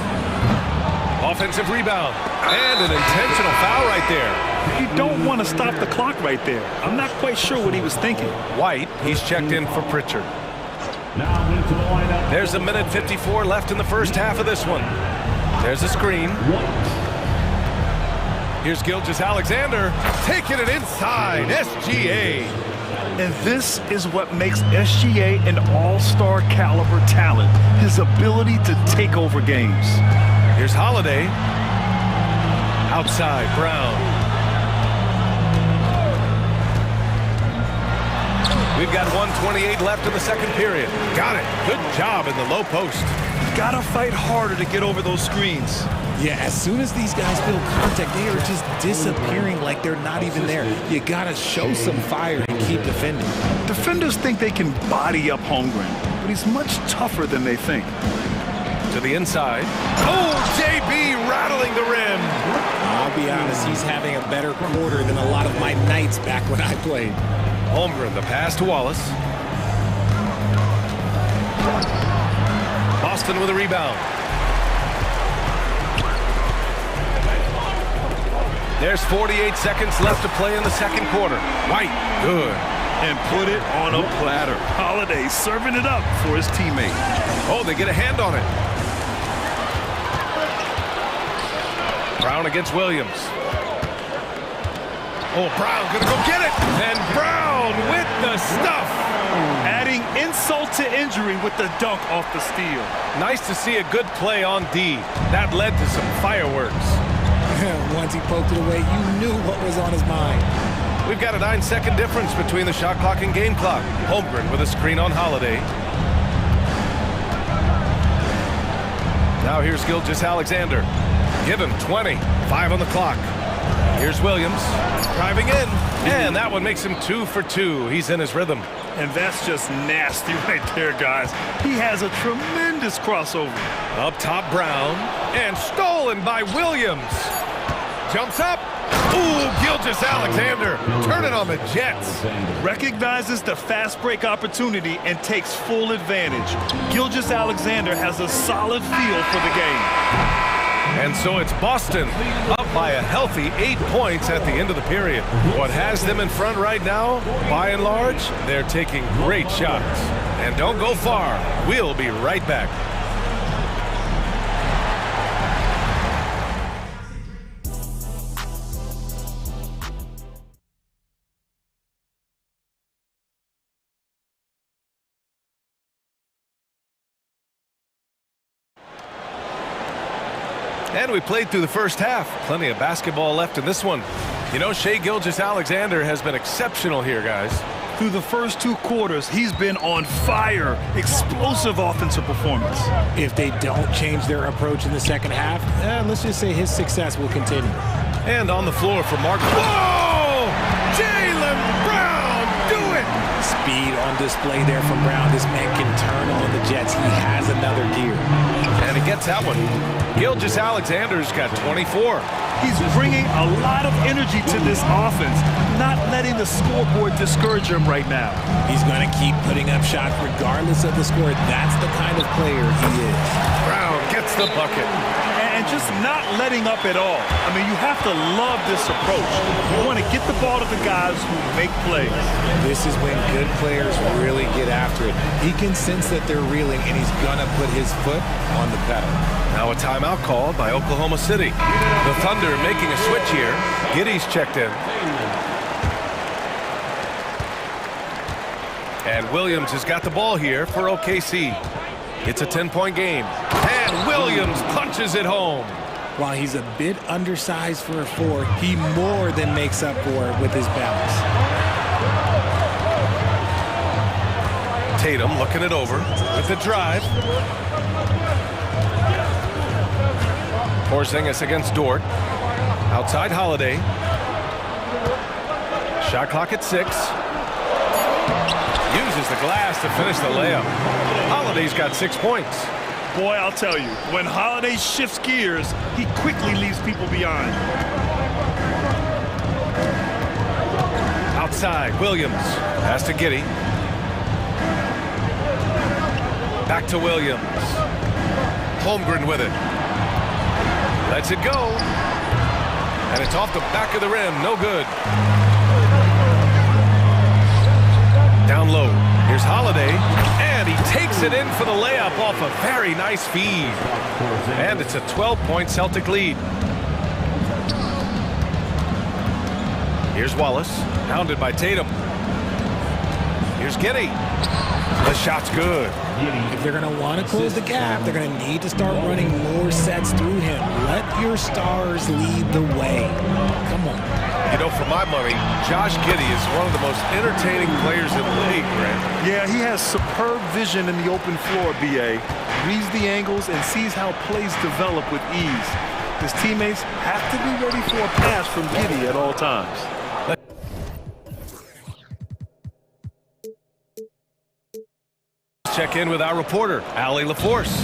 Offensive rebound. And an intentional foul right there. You don't want to stop the clock right there. I'm not quite sure what he was thinking. White, he's checked in for Pritchard. There's 1:54 left in the first half of this one. There's a screen. Here's Gilgeous-Alexander taking it inside. SGA. And this is what makes SGA an all-star caliber talent. His ability to take over games. Here's Holiday. Outside, Brown. We've got 1:28 left in the second period. Got it. Good job in the low post. Gotta fight harder to get over those screens. Yeah, as soon as these guys feel contact, they are just disappearing like they're not even there. You gotta show some fire and keep defending. Defenders think they can body up Holmgren, but he's much tougher than they think. To the inside. Oh, JB rattling the rim. I'll be honest, he's having a better quarter than a lot of my nights back when I played. Holmgren, the pass to Wallace. Boston with a rebound. There's 48 seconds left to play in the second quarter. White, good. And put it on a platter. Holiday serving it up for his teammate. Oh, they get a hand on it. Brown against Williams. Oh, Brown gonna go get it. And Brown with the stuff. Adding insult to injury with the dunk off the steal. Nice to see a good play on D. That led to some fireworks. Once he poked it away, you knew what was on his mind. We've got a 9-second difference between the shot clock and game clock. Holmgren with a screen on Holiday. Now here's Gilgeous-Alexander. Give him 20. 5 on the clock. Here's Williams driving in, and that one makes him 2 for 2. He's in his rhythm. And that's just nasty right there, guys. He has a tremendous crossover. Up top, Brown, and stolen by Williams. Jumps up. Ooh, Gilgeous-Alexander turning on the Jets. Recognizes the fast break opportunity and takes full advantage. Gilgeous-Alexander has a solid feel for the game. And so it's Boston up by a healthy 8 points at the end of the period. What has them in front right now, by and large, they're taking great shots. And don't go far. We'll be right back. And we played through the first half. Plenty of basketball left in this one. You know, Shai Gilgeous-Alexander has been exceptional here, guys. Through the first 2 quarters, he's been on fire. Explosive offensive performance. If they don't change their approach in the second half, let's just say his success will continue. And on the floor for Martin. Whoa! Jaylen Brown, do it! Speed on display there from Brown. This man can turn on the Jets. He has another gear. And he gets that one. Gilgeous-Alexander's got 24. He's bringing a lot of energy to this offense, not letting the scoreboard discourage him right now. He's going to keep putting up shots regardless of the score. That's the kind of player he is. Brown gets the bucket. And just not letting up at all. I mean, you have to love this approach. You want to get the ball to the guys who make plays. This is when good players really get after it. He can sense that they're reeling, and he's going to put his foot on the pedal. Now a timeout called by Oklahoma City. The Thunder making a switch here. Giddey's checked in. And Williams has got the ball here for OKC. It's a 10-point game. And Williams punches it home. While he's a bit undersized for a 4, he more than makes up for it with his balance. Tatum looking it over with the drive. Porzingis against Dort. Outside Holiday. Shot clock at 6. Uses the glass to finish the layup. Holiday's got 6 points. Boy, I'll tell you, when Holiday shifts gears, he quickly leaves people behind. Outside, Williams. Pass to Giddey. Back to Williams. Holmgren with it. Lets it go. And it's off the back of the rim. No good. Down low. Here's Holiday. And he takes it in for the layup off a very nice feed. And it's a 12-point Celtic lead. Here's Wallace. Hounded by Tatum. Here's Giddey. The shot's good. If they're going to want to close the gap, they're going to need to start running more sets through him. Let your stars lead the way. Come on. You know, for my money, Josh Giddey is one of the most entertaining players in the league, Grant. Yeah, he has superb vision in the open floor, B.A. Reads the angles and sees how plays develop with ease. His teammates have to be ready for a pass from Giddey at all times. Check in with our reporter, Allie LaForce.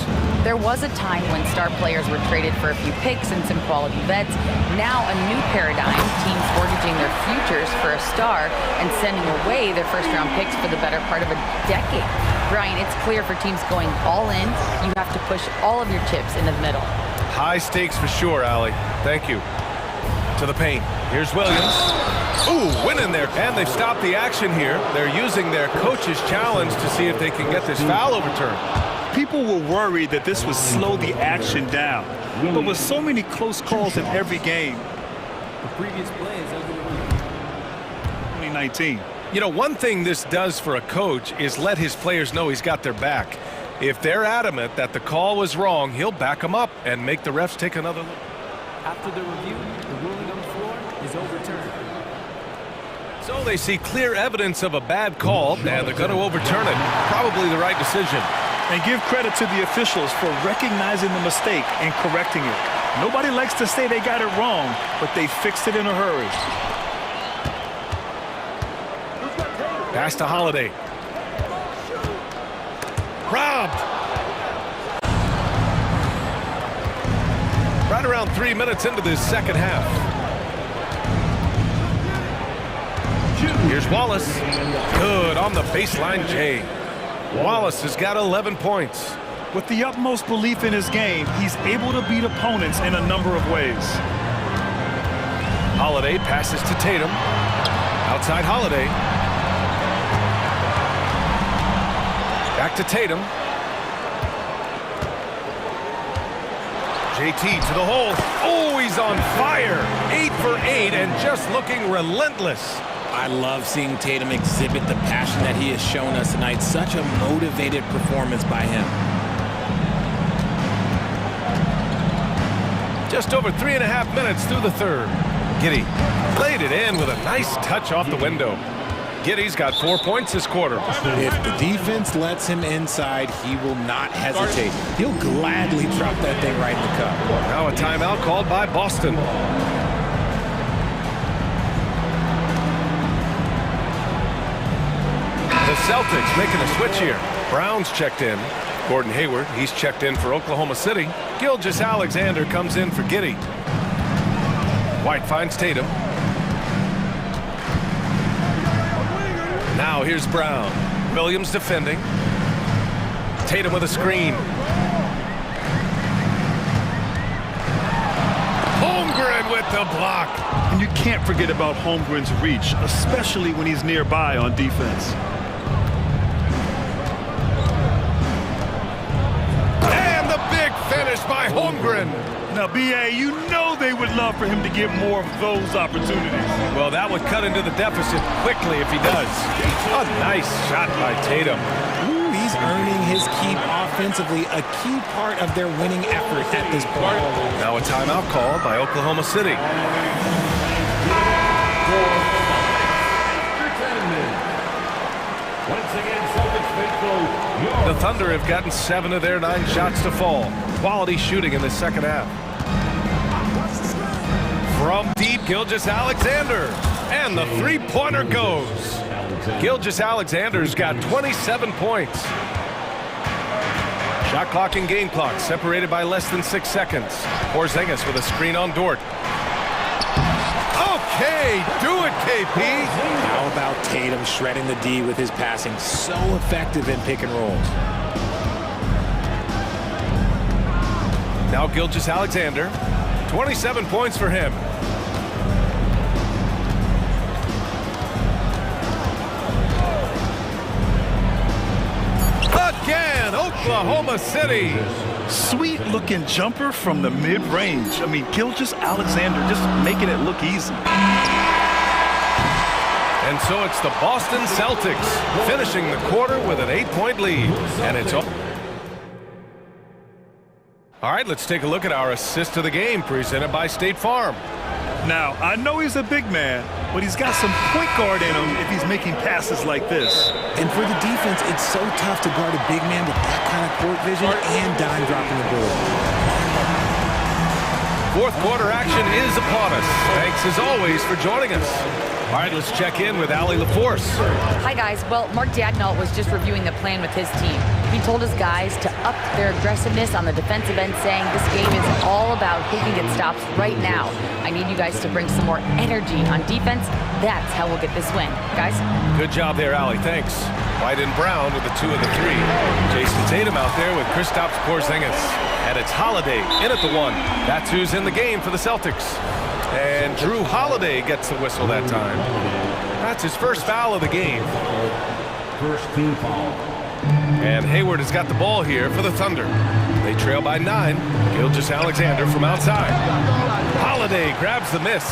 There was a time when star players were traded for a few picks and some quality vets. Now a new paradigm, teams mortgaging their futures for a star and sending away their first-round picks for the better part of a decade. Brian, it's clear for teams going all in, you have to push all of your chips into the middle. High stakes for sure, Allie. Thank you. To the paint. Here's Williams. Ooh, winning there. And they've stopped the action here. They're using their coach's challenge to see if they can get this foul overturned. People were worried that this would slow the action down. But with so many close calls in every game, The previous play is over the 2019. You know, one thing this does for a coach is let his players know he's got their back. If they're adamant that the call was wrong, he'll back them up and make the refs take another look. After the review, the ruling on the floor is overturned. So they see clear evidence of a bad call, and they're going to overturn it. Probably the right decision. And give credit to the officials for recognizing the mistake and correcting it. Nobody likes to say they got it wrong, but they fixed it in a hurry. Pass to Holiday. Robbed. Right around 3 minutes into this second half. Here's Wallace. Good on the baseline J. Wallace has got 11 points. With the utmost belief in his game, he's able to beat opponents in a number of ways. Holiday passes to Tatum. Outside Holiday. Back to Tatum. JT to the hole. Oh, he's on fire. 8 for 8 and just looking relentless. I love seeing Tatum exhibit the passion that he has shown us tonight. Such a motivated performance by him. Just over 3.5 minutes through the third. Giddey played it in with a nice touch off the window. Giddey's got 4 points this quarter. If the defense lets him inside, he will not hesitate. He'll gladly drop that thing right in the cup. Now a timeout called by Boston. The Celtics making a switch here. Brown's checked in. Gordon Hayward, he's checked in for Oklahoma City. Gilgeous-Alexander comes in for Giddey. White finds Tatum. Now here's Brown. Williams defending. Tatum with a screen. Holmgren with the block. And you can't forget about Holmgren's reach, especially when he's nearby on defense. Finish by Holmgren. Now, B.A., you know they would love for him to get more of those opportunities. Well, that would cut into the deficit quickly if he does. A nice shot by Tatum. Ooh, he's earning his keep offensively, a key part of their winning effort at this point. Now a timeout called by Oklahoma City. Once again, Celtics faithful. The Thunder have gotten 7 of their 9 shots to fall. Quality shooting in the second half. From deep, Gilgeous-Alexander. And the three-pointer goes. Gilgeous-Alexander's got 27 points. Shot clock and game clock separated by less than 6 seconds. Porzingis with a screen on Dort. Okay, do it, KP. How about Tatum shredding the D with his passing? So effective in pick and rolls. Now Gilgeous-Alexander, 27 points for him. Again, Oklahoma City. Sweet-looking jumper from the mid-range. I mean, Gilgeous-Alexander just making it look easy. And so it's the Boston Celtics finishing the quarter with an 8-point lead. And it's all right, let's take a look at our assist of the game presented by State Farm. Now, I know he's a big man, but he's got some point guard in him if he's making passes like this. And for the defense, it's so tough to guard a big man with that kind of court vision and dime dropping the ball. Fourth quarter action is upon us. Thanks as always for joining us. All right, let's check in with Allie LaForce. Hi, guys. Well, Mark Daigneault was just reviewing the plan with his team. He told his guys to up their aggressiveness on the defensive end, saying this game is all about who can get stops right now. I need you guys to bring some more energy on defense. That's how we'll get this win. Guys? Good job there, Allie. Thanks. White and Brown with the 2 and the 3. Jason Tatum out there with Kristaps Porzingis. And it's Holiday in at the 1. That's who's in the game for the Celtics. And Drew Holiday gets the whistle that time. That's his first foul of the game. First team foul. And Hayward has got the ball here for the Thunder. They trail by 9. Gilgeous-Alexander from outside. Holiday grabs the miss.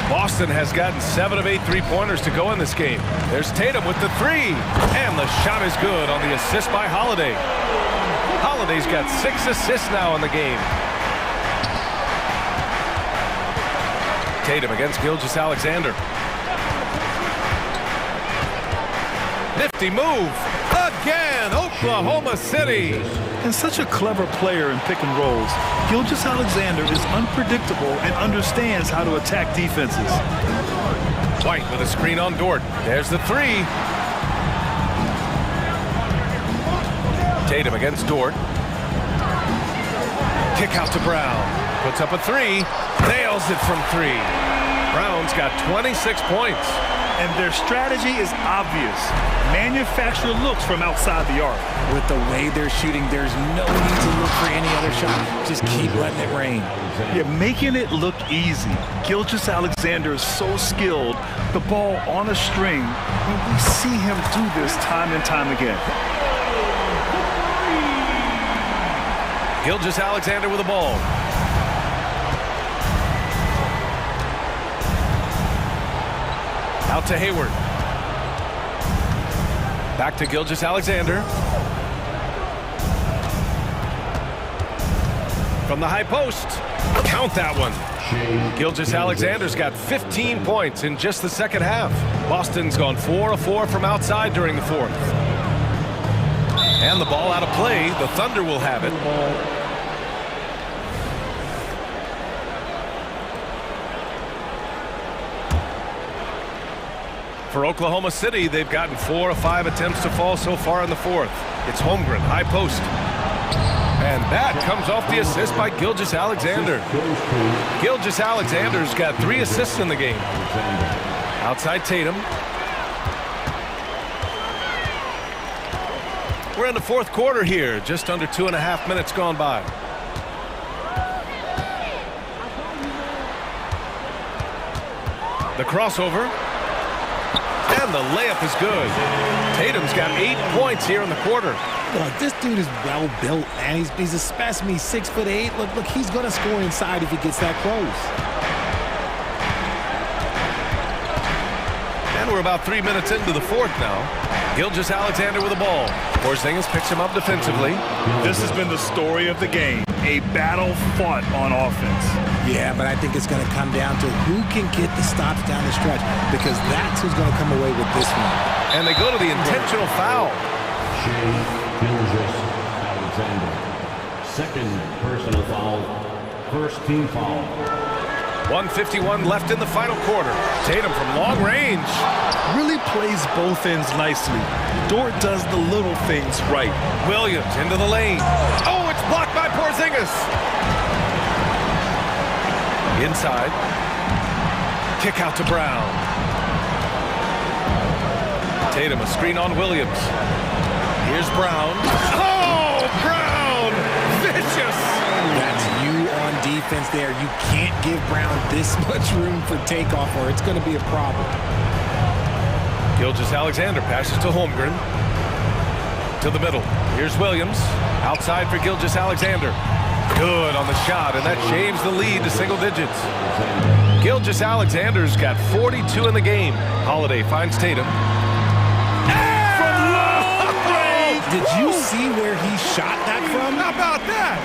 Boston has gotten 7 of 8 three-pointers to go in this game. There's Tatum with the 3. And the shot is good on the assist by Holiday. Holiday's got 6 assists now in the game. Tatum against Gilgeous-Alexander. Nifty move. Again, Oklahoma City. And such a clever player in pick and rolls, Gilgeous-Alexander is unpredictable and understands how to attack defenses. White with a screen on Dort. There's the 3. Tatum against Dort. Kick out to Brown. Puts up a 3. Nails it from 3. Brown's got 26 points. And their strategy is obvious. Manufacture looks from outside the arc. With the way they're shooting, there's no need to look for any other shot. Just keep letting it rain. You're making it look easy. Gilgeous-Alexander is so skilled. The ball on a string. And we see him do this time and time again. Gilgeous-Alexander with the ball. Out to Hayward. Back to Gilgeous-Alexander. From the high post. Count that one. Gilgeous-Alexander's got 15 points in just the second half. Boston's gone 4 of 4 from outside during the fourth. And the ball out of play. The Thunder will have it. For Oklahoma City, they've gotten 4 of 5 attempts to fall so far in the fourth. It's Holmgren, high post. And that comes off the assist by Gilgeous-Alexander. Gilgeous-Alexander's got 3 assists in the game. Outside Tatum. We're in the fourth quarter here, just under 2.5 minutes gone by. The crossover. And the layup is good. Tatum's got 8 points here in the quarter. Look, this dude is well built, man. He's a specimen. He's 6'8". Look, he's gonna score inside if he gets that close. And we're about 3 minutes into the fourth now. Gilgeous-Alexander with the ball. Porzingis picks him up defensively. This has been the story of the game. A battle fought on offense. Yeah, but I think it's going to come down to who can get the stops down the stretch, because that's who's going to come away with this one. And they go to the intentional foul. Gilgeous-Alexander. Second personal foul. First team foul. 1:51 left in the final quarter. Tatum from long range. Really plays both ends nicely. Dort does the little things right. Williams into the lane. Oh, it's blocked by Porzingis. Inside. Kick out to Brown. Tatum, a screen on Williams. Here's Brown. Oh, Brown! Vicious! That's you on defense there. You can't give Brown this much room for takeoff or it's going to be a problem. Gilgeous-Alexander passes to Holmgren. To the middle. Here's Williams. Outside for Gilgeous-Alexander. Good on the shot, and that shaves the lead to single digits. Gilgeous-Alexander's got 42 in the game. Holiday finds Tatum. From long range. Did you see where he shot that from? How about that?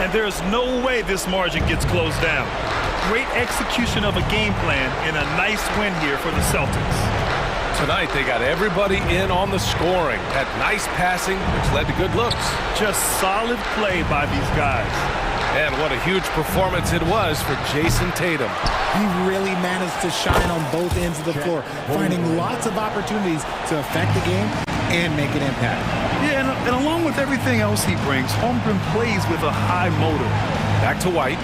And there's no way this margin gets closed down. Great execution of a game plan and a nice win here for the Celtics. Tonight, they got everybody in on the scoring. Had nice passing, which led to good looks. Just solid play by these guys. And what a huge performance it was for Jason Tatum. He really managed to shine on both ends of the floor, finding lots of opportunities to affect the game and make an impact. Yeah, and along with everything else he brings, Holmgren plays with a high motor. Back to White.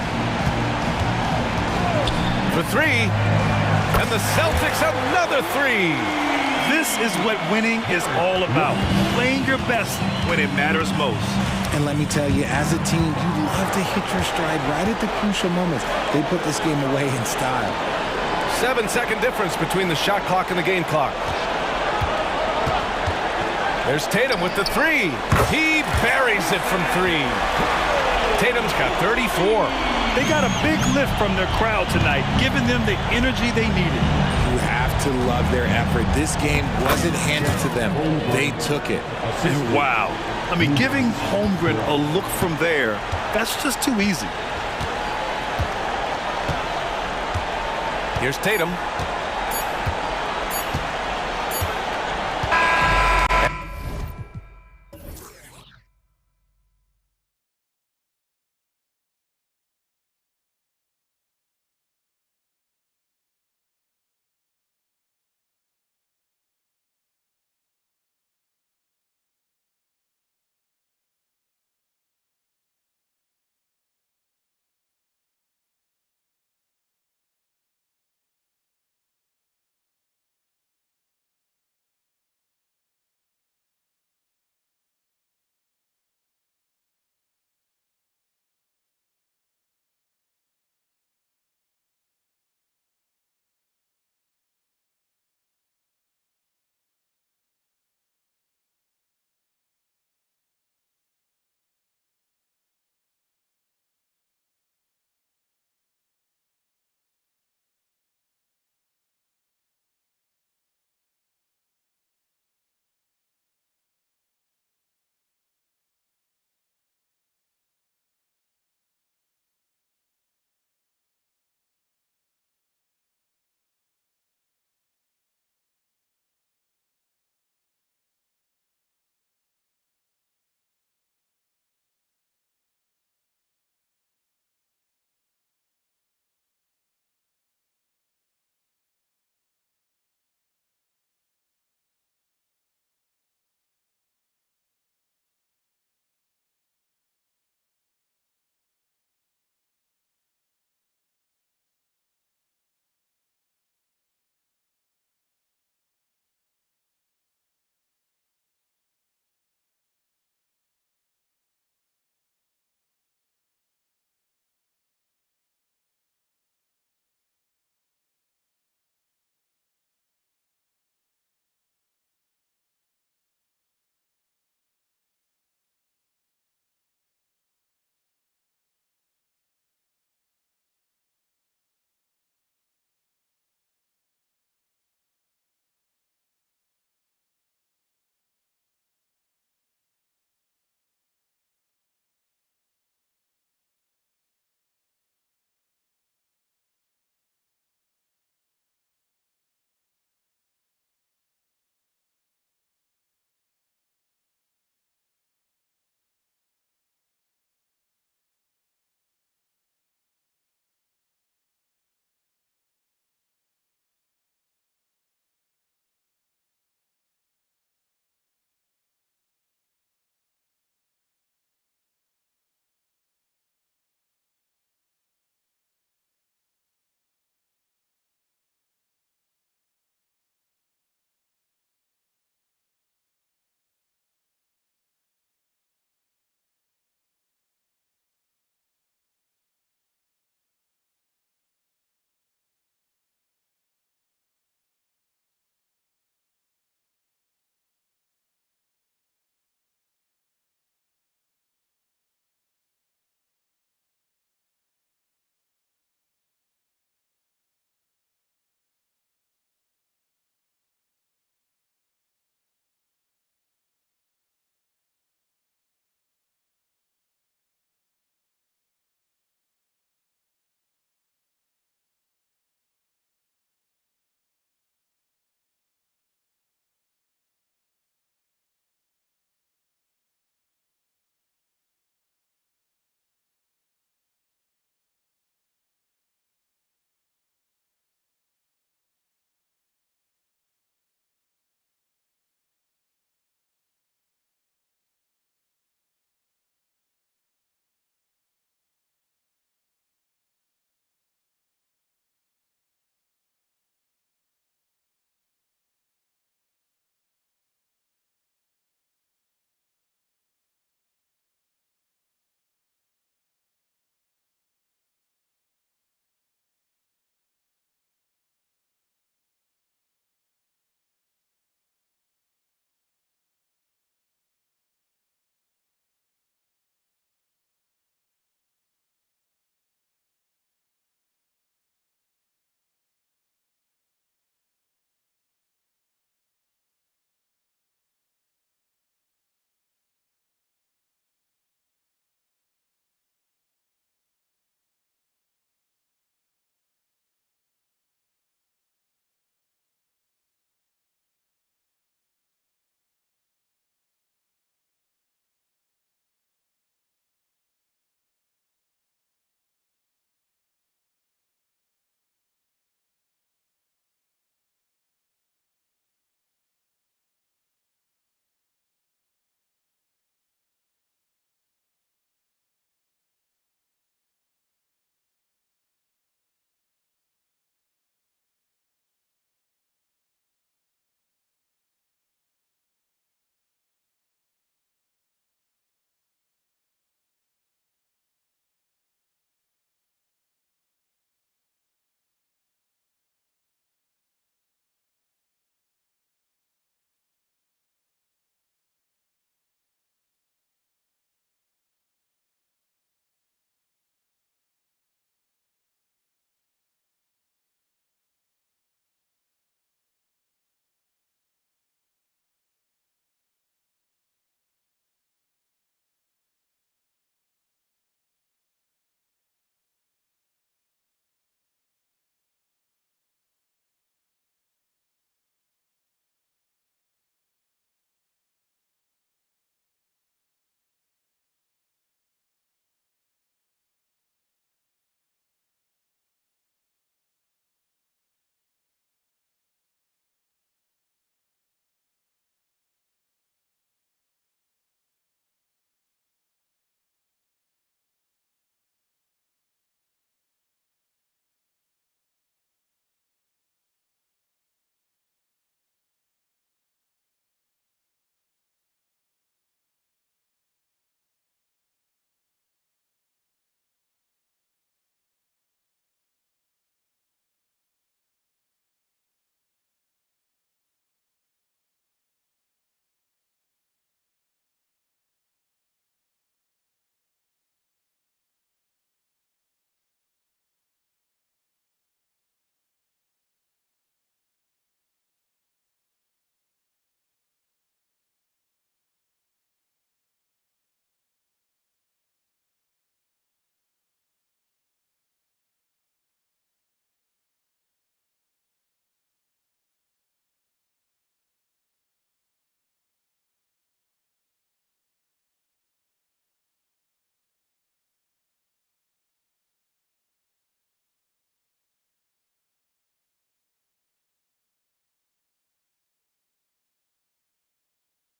For three. And the Celtics another three. This is what winning is all about. Playing your best when it matters most. And let me tell you, as a team, you love to hit your stride right at the crucial moments. They put this game away in style. 7-second difference between the shot clock and the game clock. There's Tatum with the three. He buries it from three. Tatum's got 34. They got a big lift from their crowd tonight, giving them the energy they needed. You have to love their effort. This game wasn't handed to them. They took it. Wow. I mean, giving Holmgren a look from there, that's just too easy. Here's Tatum.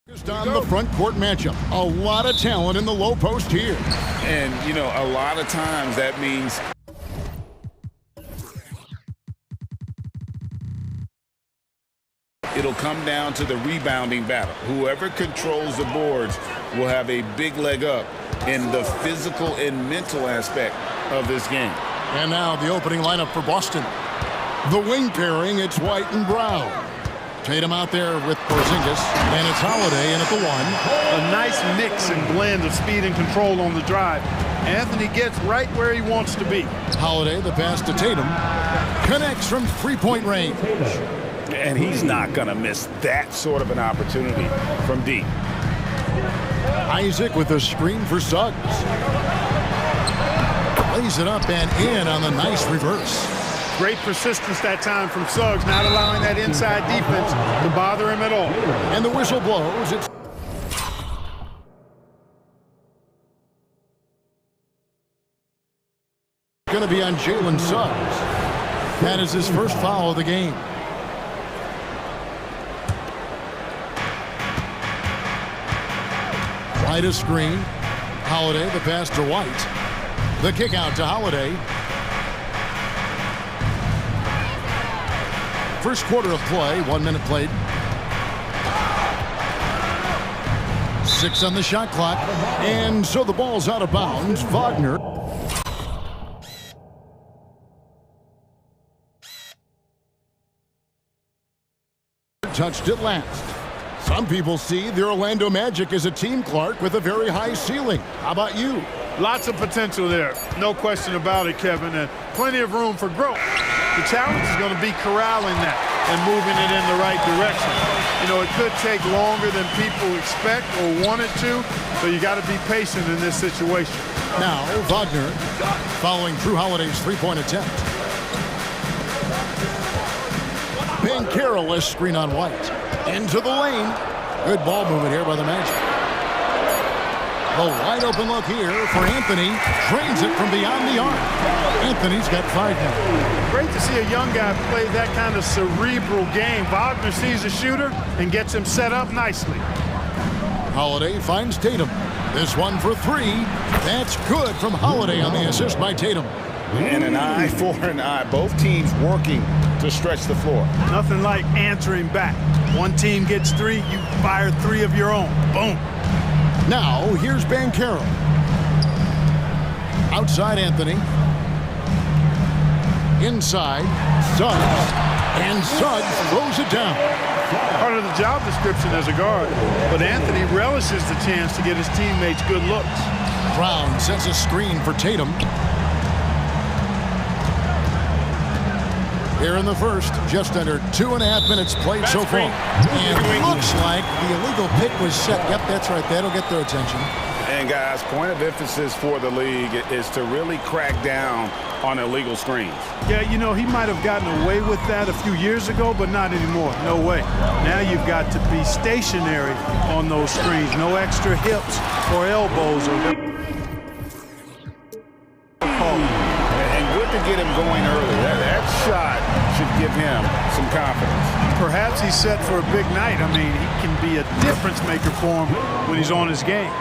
On the front court matchup, a lot of talent in the low post here. And, you know, a lot of times that means it'll come down to the rebounding battle. Whoever controls the boards will have a big leg up in the physical and mental aspect of this game. And now the opening lineup for Boston. The wing pairing, it's White and Brown. Tatum out there with Porzingis, and it's Holiday in at the 1. A nice mix and blend of speed and control on the drive. Anthony gets right where he wants to be. Holiday, the pass to Tatum, connects from three-point range. And he's not going to miss that sort of an opportunity from deep. Isaac with a screen for Suggs. Lays it up and in on the nice reverse. Great persistence that time from Suggs, not allowing that inside defense to bother him at all. And the whistle blows. It's going to be on Jalen Suggs. That is his first foul of the game. White a screen. Holiday, the pass to White. The kick out to Holiday. First quarter of play, 1 minute played. 6 on the shot clock. And so the ball's out of bounds. Wagner. Touched it last. Some people see the Orlando Magic as a team, Clark, with a very high ceiling. How about you? Lots of potential there. No question about it, Kevin, and plenty of room for growth. The challenge is going to be corralling that and moving it in the right direction. You know, it could take longer than people expect or want it to, so you got to be patient in this situation. Now, Wagner following Drew Holiday's three-point attempt. Banchero, screen on White. Into the lane. Good ball movement here by the Magic. The wide open look here for Anthony. Drains it from beyond the arc. Anthony's got 5 now. Great to see a young guy play that kind of cerebral game. Wagner sees a shooter and gets him set up nicely. Holiday finds Tatum. This one for 3. That's good from Holiday on the assist by Tatum. And an eye for an eye. Both teams working to stretch the floor. Nothing like answering back. One team gets 3, you fire 3 of your own. Boom. Now, here's Banchero. Outside Anthony. Inside, Suggs. And Suggs throws it down. Part of the job description as a guard. But Anthony relishes the chance to get his teammates good looks. Brown sets a screen for Tatum. Here in the first, just under 2.5 minutes played so far. And looks like the illegal pick was set. Yep, that's right. That'll get their attention. And guys, point of emphasis for the league is to really crack down on illegal screens. Yeah, you know, he might have gotten away with that a few years ago, but not anymore. No way. Now you've got to be stationary on those screens. No extra hips or elbows. And good to get him going early. That shot should give him some confidence. Perhaps he's set for a big night. I mean, he can be a difference maker for him when he's on his game.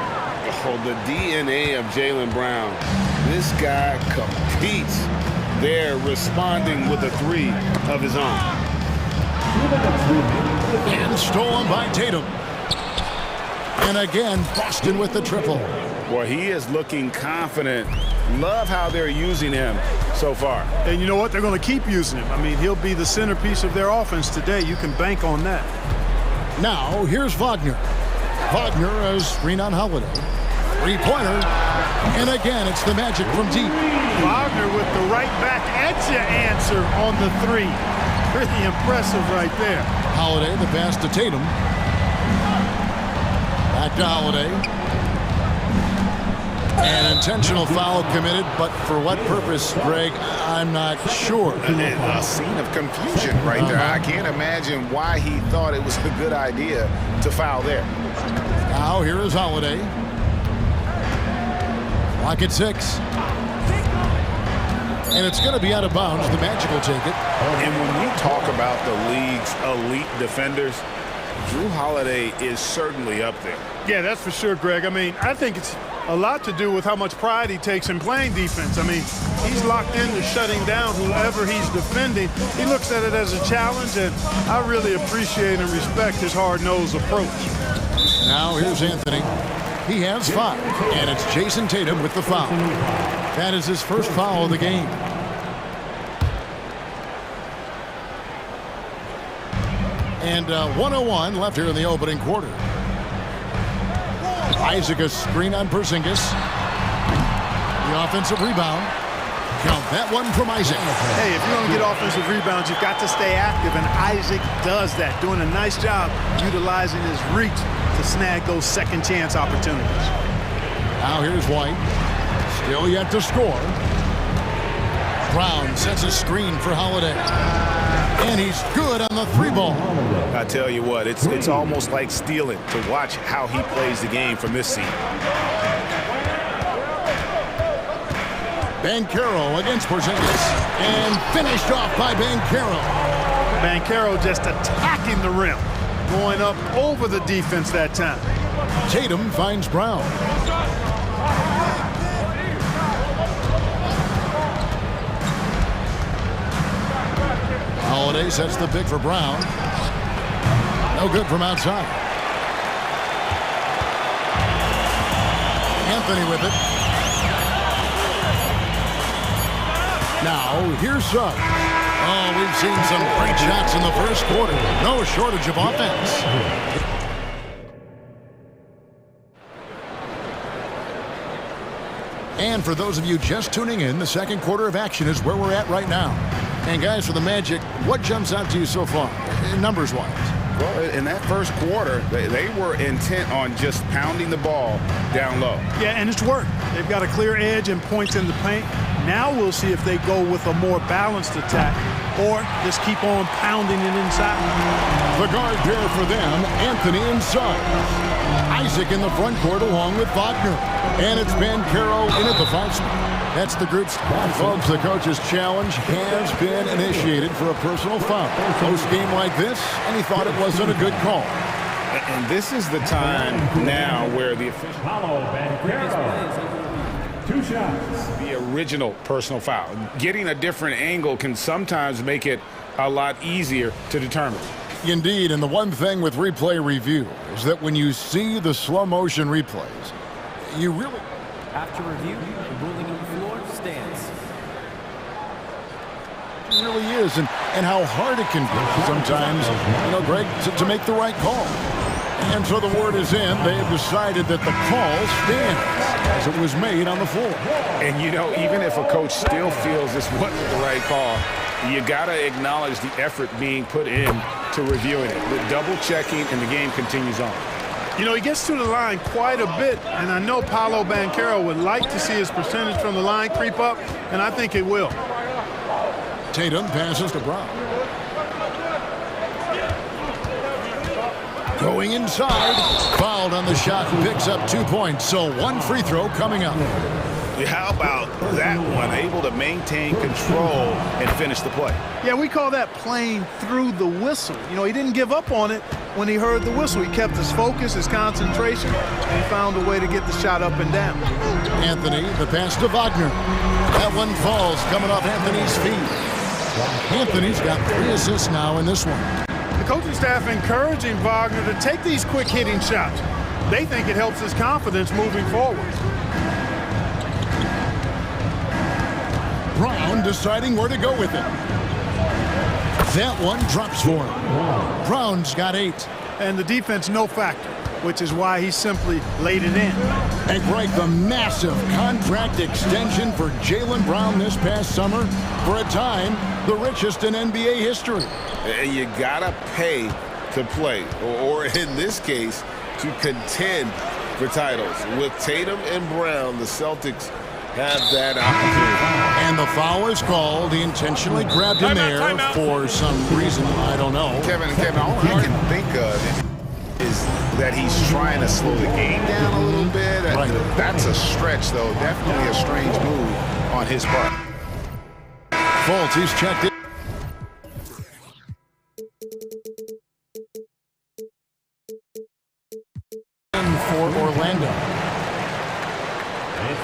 Oh, the DNA of Jaylen Brown. This guy competes. They're responding with a 3 of his own. And stolen by Tatum. And again, Boston with the triple. Boy, he is looking confident. Love how they're using him so far. And you know what? They're going to keep using him. I mean, he'll be the centerpiece of their offense today. You can bank on that. Now, here's Wagner. Wagner as screen on Holiday. Three-pointer. And again, it's the Magic from deep. Wagner with the right back at you answer on the 3. Pretty impressive right there. Holiday, the pass to Tatum. Back to Holiday. An intentional foul committed, but for what purpose, Greg, I'm not sure. A scene of confusion right there. I can't imagine why he thought it was a good idea to foul there. Now here is Holiday. Clock at 6. And it's going to be out of bounds. The Magic will take it. And when we talk about the league's elite defenders, Drew Holiday is certainly up there. Yeah, that's for sure, Greg. I mean, I think it's a lot to do with how much pride he takes in playing defense. I mean, he's locked into shutting down whoever he's defending. He looks at it as a challenge, and I really appreciate and respect his hard-nosed approach. Now here's Anthony. He has 5, and it's Jason Tatum with the foul. That is his first foul of the game. And 1:01 left here in the opening quarter. Isaac a screen on Porzingis. The offensive rebound. Count that one from Isaac. Hey, if you're going to get offensive rebounds, you've got to stay active, and Isaac does that, doing a nice job utilizing his reach to snag those second chance opportunities. Now here's White. Still yet to score. Brown sets a screen for Holiday. And he's good on the 3-ball. I tell you what, it's almost like stealing to watch how he plays the game from this seat. Banchero against Porzingis. And finished off by Banchero. Banchero just attacking the rim. Going up over the defense that time. Tatum finds Brown. Holiday sets the pick for Brown. No good from outside. Anthony with it. Now, here's Suggs. Oh, we've seen some great shots in the first quarter. No shortage of offense. And for those of you just tuning in, the second quarter of action is where we're at right now. And guys, for the Magic, what jumps out to you so far, numbers-wise? Well, in that first quarter, they were intent on just pounding the ball down low. Yeah, and it's worked. They've got a clear edge and points in the paint. Now we'll see if they go with a more balanced attack or just keep on pounding it inside. The guard pair for them, Anthony and Suggs. Isaac in the front court along with Wagner. And it's Banchero in at the 5 spot. That's the group's. Folks, the coach's challenge has been initiated for a personal foul. Post-game like this, and he thought it wasn't a good call. And this is the time now where the official... Two shots. The original personal foul. Getting a different angle can sometimes make it a lot easier to determine. Indeed, and the one thing with replay review is that when you see the slow motion replays, you really... After review, the ruling on the floor stands. It really is, and how hard it can be sometimes, Greg, to make the right call. And so the word is in. They have decided that the call stands as it was made on the floor. And, even if a coach still feels this wasn't the right call, you got to acknowledge the effort being put in to reviewing it. The double-checking, and the game continues on. He gets to the line quite a bit, and I know Paolo Banchero would like to see his percentage from the line creep up, and I think it will. Tatum passes to Brown. Going inside. Fouled on the shot, picks up 2 points, so 1 free throw coming up. How about that one? Able to maintain control and finish the play. Yeah, we call that playing through the whistle. He didn't give up on it when he heard the whistle. He kept his focus, his concentration, and he found a way to get the shot up and down. Anthony, the pass to Wagner. That one falls, coming off Anthony's feet. Anthony's got 3 assists now in this one. The coaching staff encouraging Wagner to take these quick hitting shots. They think it helps his confidence moving forward. Brown deciding where to go with it. That one drops for him. Brown's got 8. And the defense no factor, which is why he simply laid it in. And Greg, the massive contract extension for Jaylen Brown this past summer, for a time, the richest in NBA history. And you gotta pay to play, or in this case, to contend for titles. With Tatum and Brown, the Celtics have that opportunity. And the foul is called. He intentionally grabbed him there for some reason. I don't know. Kevin, all I can think of is that he's trying to slow the game down a little bit. Right. That's a stretch, though. Definitely a strange move on his part. Fultz, he's checked in.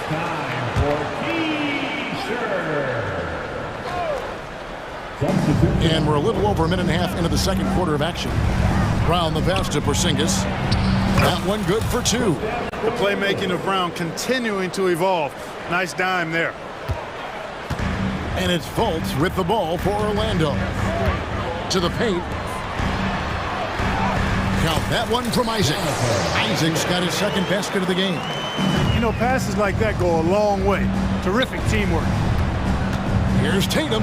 time for And we're a little over a minute and a half into the second quarter of action. Brown the pass to Porzingis. That one good for 2. The playmaking of Brown continuing to evolve. Nice dime there. And it's Fultz with the ball for Orlando. To the paint. Count that one from Isaac. Isaac's got his second basket of the game. You know, passes like that go a long way. Terrific teamwork. Here's Tatum.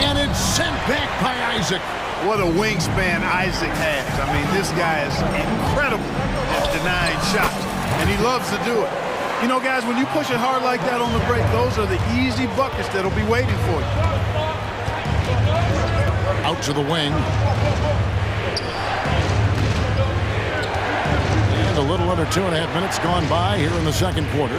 And it's sent back by Isaac. What a wingspan Isaac has. I mean, this guy is incredible at denying shots, and he loves to do it. You know, guys, when you push it hard like that on the break, those are the easy buckets that'll be waiting for you. Out to the wing. And a little under 2.5 minutes gone by here in the second quarter.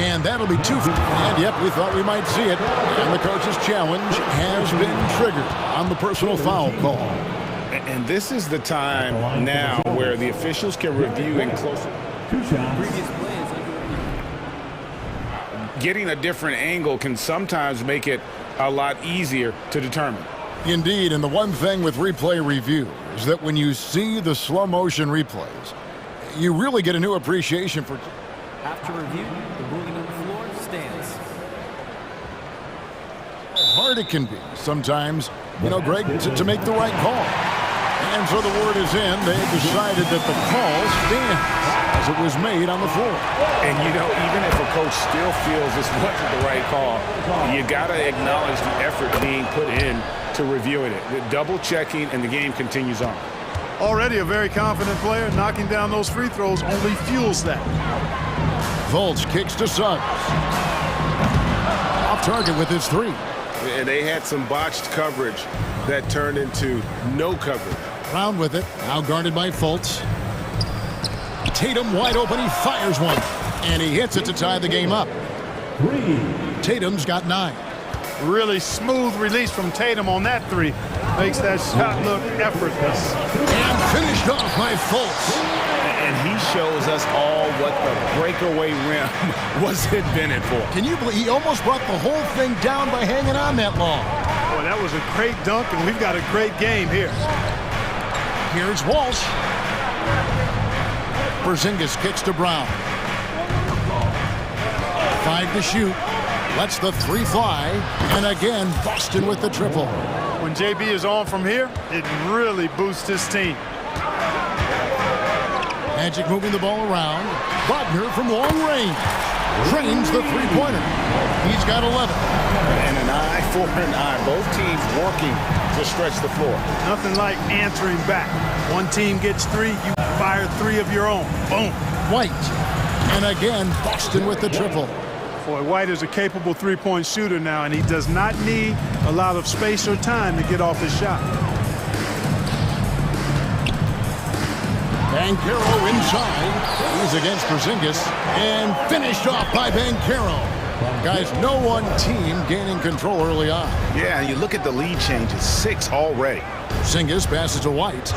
And that'll be 2. And yep, we thought we might see it. And the coach's challenge has been triggered on the personal foul call. And this is the time now where the officials can review and close. Getting a different angle can sometimes make it a lot easier to determine. Indeed, and the one thing with replay review is that when you see the slow motion replays, you really get a new appreciation for. After review, the ruling on the floor stands. Hard it can be sometimes, you know, Greg, to make the right call. And so the word is in. They decided that the call stands as it was made on the floor. And, you know, even if a coach still feels this wasn't the right call, you got to acknowledge the effort being put in to reviewing it. The double checking, and the game continues on. Already a very confident player. Knocking down those free throws only fuels that. Fultz kicks to Suggs. Off target with his 3. And they had some botched coverage that turned into no coverage. Brown with it. Now guarded by Fultz. Tatum wide open. He fires one. And he hits it to tie the game up. 3. Tatum's got 9. Really smooth release from Tatum on that 3. Makes that shot look effortless. And finished off by Fultz. And he shows us all what the breakaway rim was invented for. Can you believe he almost brought the whole thing down by hanging on that long? Boy, that was a great dunk, and we've got a great game here. Here's Walsh. Porzingis kicks to Brown. 5 to shoot. Lets the 3 fly. And again, Boston with the triple. When JB is on from here, it really boosts his team. Magic moving the ball around. Wagner from long range. Drains the 3-pointer. He's got 11. And an eye for an eye. Both teams working to stretch the floor. Nothing like answering back. One team gets 3, you fire 3 of your own. Boom. White. And again, Boston with the triple. Boy, White is a capable 3-point shooter now, and he does not need a lot of space or time to get off his shot. Banchero inside. He's against Porzingis. And finished off by Banchero. Guys, no one team gaining control early on. Yeah, you look at the lead changes. 6 already. Porzingis passes to White.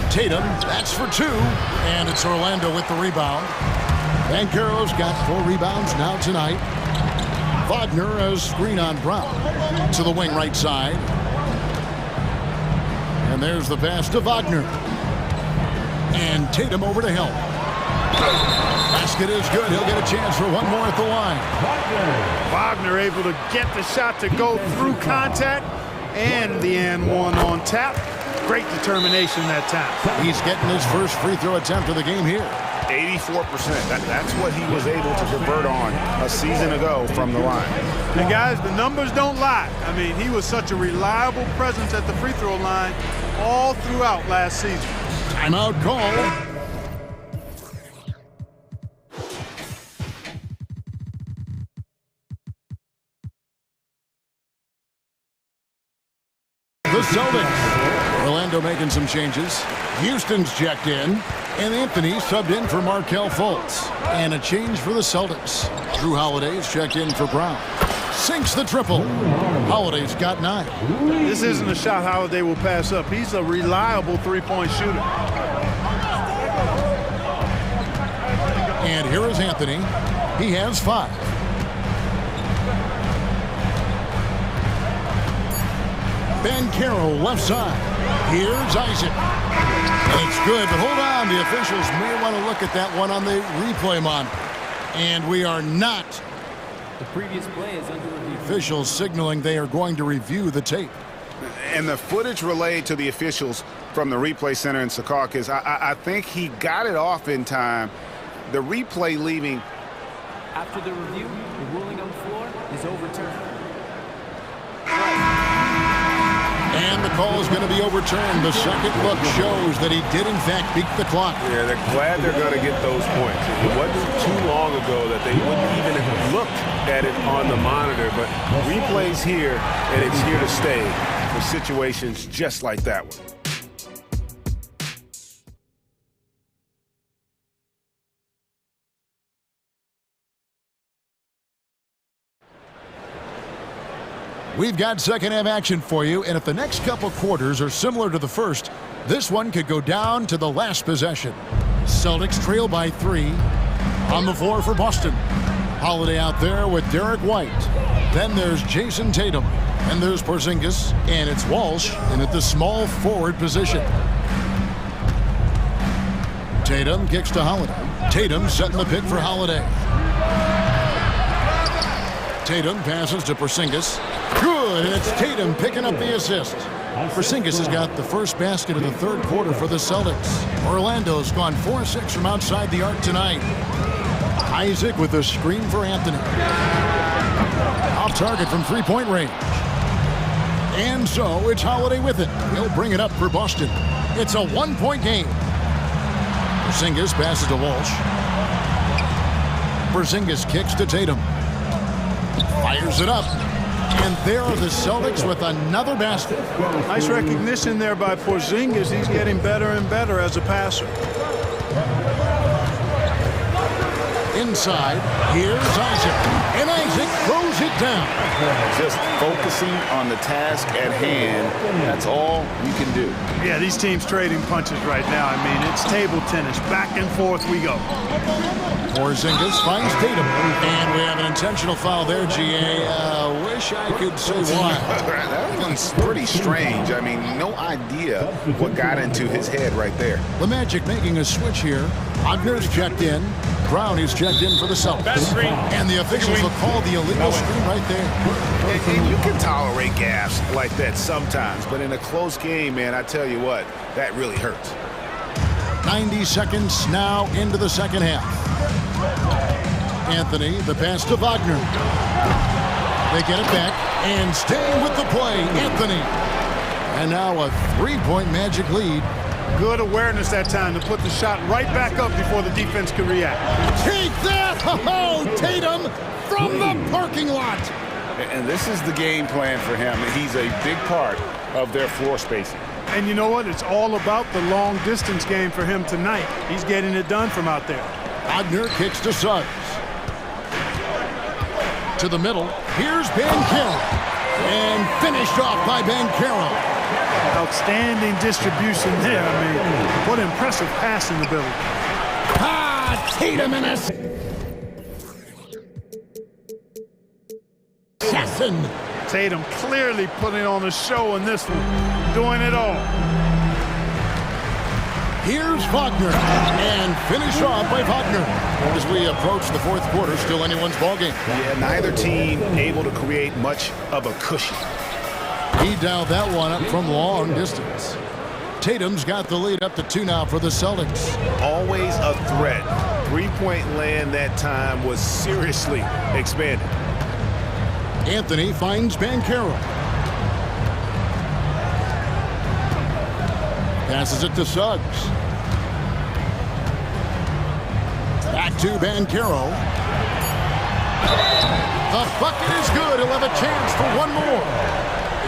Tatum, that's for 2. And it's Orlando with the rebound. Banchero's got 4 rebounds now tonight. Wagner has screen on Brown. To the wing right side. And there's the pass to Wagner. And Tatum over to help. Basket is good. He'll get a chance for one more at the line. Wagner able to get the shot to go through contact and the and one on tap. Great determination that time. He's getting his first free throw attempt of the game here. 84%. That's what he was able to convert on a season ago from the line. And guys, the numbers don't lie. I mean, he was such a reliable presence at the free throw line all throughout last season. Timeout call. The Celtics. Orlando making some changes. Houston's checked in. And Anthony subbed in for Markelle Fultz. And a change for the Celtics. Drew Holiday's checked in for Brown. Sinks the triple. Holiday's got 9. This isn't a shot Holiday will pass up. He's a reliable 3-point shooter. here is Anthony. He has 5. Banchero left side. Here's Isaac. And it's good, but hold on. The officials may want to look at that one on the replay monitor. And we are not. The previous play is under review. Officials signaling they are going to review the tape. And the footage relayed to the officials from the replay center in Secaucus, I think he got it off in time. The replay leaving. After the review, the ruling on the floor is overturned. And the call is going to be overturned. The second look shows that he did, in fact, beat the clock. Yeah, they're glad they're going to get those points. It wasn't too long ago that they wouldn't even have looked at it on the monitor, but replay's here, and it's here to stay for situations just like that one. We've got second half action for you, and if the next couple quarters are similar to the first, this one could go down to the last possession. Celtics trail by 3. On the floor for Boston. Holiday out there with Derek White. Then there's Jason Tatum. And there's Porzingis, and it's Walsh in at the small forward position. Tatum kicks to Holiday. Tatum setting the pick for Holiday. Tatum passes to Porzingis. Good, and it's Tatum picking up the assist. Porzingis has got the first basket of the third quarter for the Celtics. Orlando's gone 4-6 from outside the arc tonight. Isaac with a screen for Anthony. Off target from three-point range. And so it's Holiday with it. He'll bring it up for Boston. It's a one-point game. Porzingis passes to Walsh. Porzingis kicks to Tatum. Fires it up. And there are the Celtics with another basket. Nice recognition there by Porzingis. He's getting better and better as a passer. Inside, here's Isaac. And Isaac throws it down. Just focusing on the task at hand, that's all you can do. Yeah, these teams trading punches right now. I mean, it's table tennis. Back and forth we go. Porzingis finds Tatum. And we have an intentional foul there, GA. Wish I could say why. That one's pretty strange. I mean, no idea what got into his head right there. The Magic making a switch here. Ogner's checked in. Brown is checked in for the Celtics. And the officials will call the illegal screen right there. And you can tolerate gaffes like that sometimes, but in a close game, man, I tell you what, that really hurts. 90 seconds now into the second half. Anthony, the pass to Wagner. They get it back, and staying with the play, Anthony. And now a three-point Magic lead. Good awareness that time to put the shot right back up before the defense can react. Take that! Oh, Tatum from the parking lot. And this is the game plan for him. He's a big part of their floor spacing. And you know what? It's all about the long distance game for him tonight. He's getting it done from out there. Wagner kicks to Suggs. To the middle. Here's Banchero. And finished off by Banchero. Outstanding distribution there. I mean, what impressive passing ability. Tatum in a assassin. Tatum clearly putting on a show in this one, doing it all. Here's Wagner, and finish off by Wagner. As we approach the fourth quarter, still anyone's ballgame. Yeah, neither team able to create much of a cushion. He dialed that one up from long distance. Tatum's got the lead up to 2 now for the Celtics. Always a threat. Three-point land that time was seriously expanded. Anthony finds Banchero. Passes it to Suggs. Back to Banchero. The bucket is good. He'll have a chance for one more.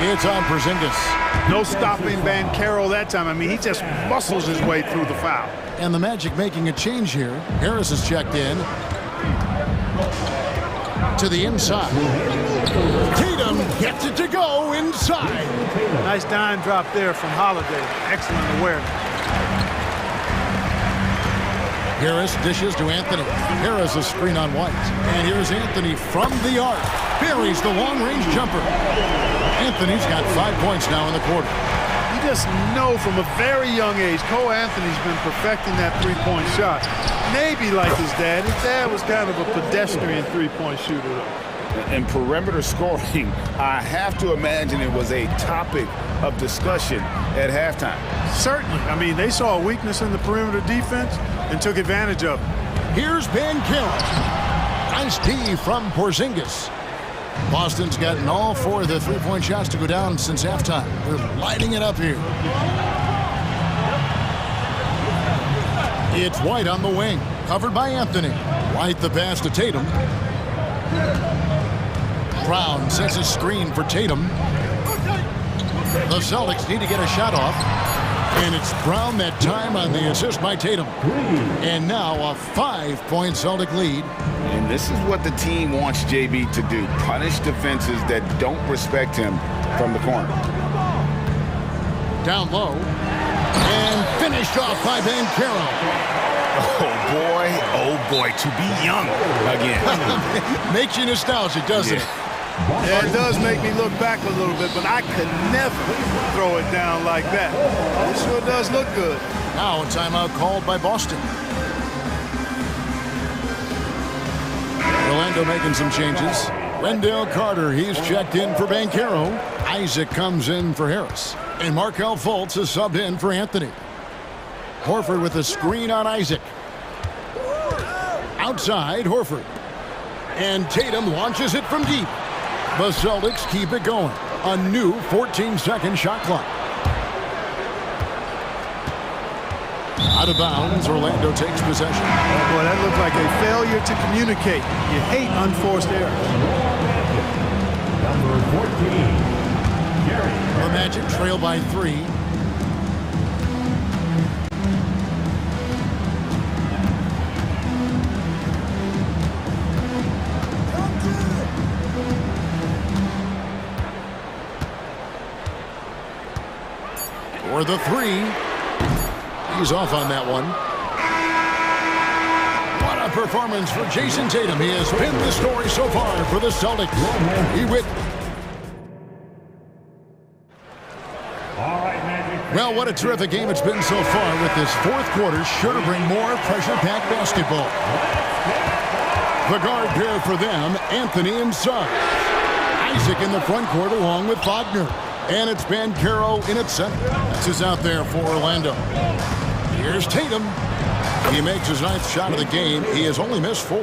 It's on Porzingis. No stopping Banchero that time. I mean, he just muscles his way through the foul. And the Magic making a change here. Harris is checked in. To the inside. Tatum gets it to go inside. Nice dime drop there from Holiday. Excellent awareness. Harris dishes to Anthony. Harris a screen on White. And here's Anthony from the arc. Buries the long-range jumper. Anthony's got 5 points now in the quarter. You just know from a very young age, Cole Anthony's been perfecting that three-point shot. Maybe like his dad. His dad was kind of a pedestrian three-point shooter. And perimeter scoring, I have to imagine it was a topic of discussion at halftime. Certainly. I mean, they saw a weakness in the perimeter defense and took advantage of it. Here's Banchero. Nice D from Porzingis. Boston's gotten all 4 of the three-point shots to go down since halftime. They're lighting it up here. It's White on the wing, covered by Anthony. White the pass to Tatum. Brown sets a screen for Tatum. The Celtics need to get a shot off. And it's Brown that time on the assist by Tatum. And now a 5-point Celtic lead. And this is what the team wants JB to do. Punish defenses that don't respect him from the corner. Down low. And finished off by Banchero. Oh boy, to be young again. Makes you nostalgic, doesn't it? Yeah, it does make me look back a little bit, but I could never throw it down like that. It sure does look good. Now a timeout called by Boston. Orlando making some changes. Wendell Carter, he's checked in for Banchero. Isaac comes in for Harris. And Markelle Fultz is subbed in for Anthony. Horford with a screen on Isaac. Outside, Horford. And Tatum launches it from deep. The Celtics keep it going. A new 14-second shot clock. Out of bounds, Orlando takes possession. Oh boy, that looked like a failure to communicate. You hate unforced errors. Number 14, Gary. The Magic trail by 3. For the 3. He's off on that one. What a performance for Jason Tatum. He has been the story so far for the Celtics. He with. Well, what a terrific game it's been so far with this fourth quarter. Sure to bring more pressure-packed basketball. The guard pair for them, Anthony and Suggs. Isaac in the front court along with Wagner. And it's Banchero in its center. This is out there for Orlando. Here's Tatum. He makes his 9th shot of the game. He has only missed 4.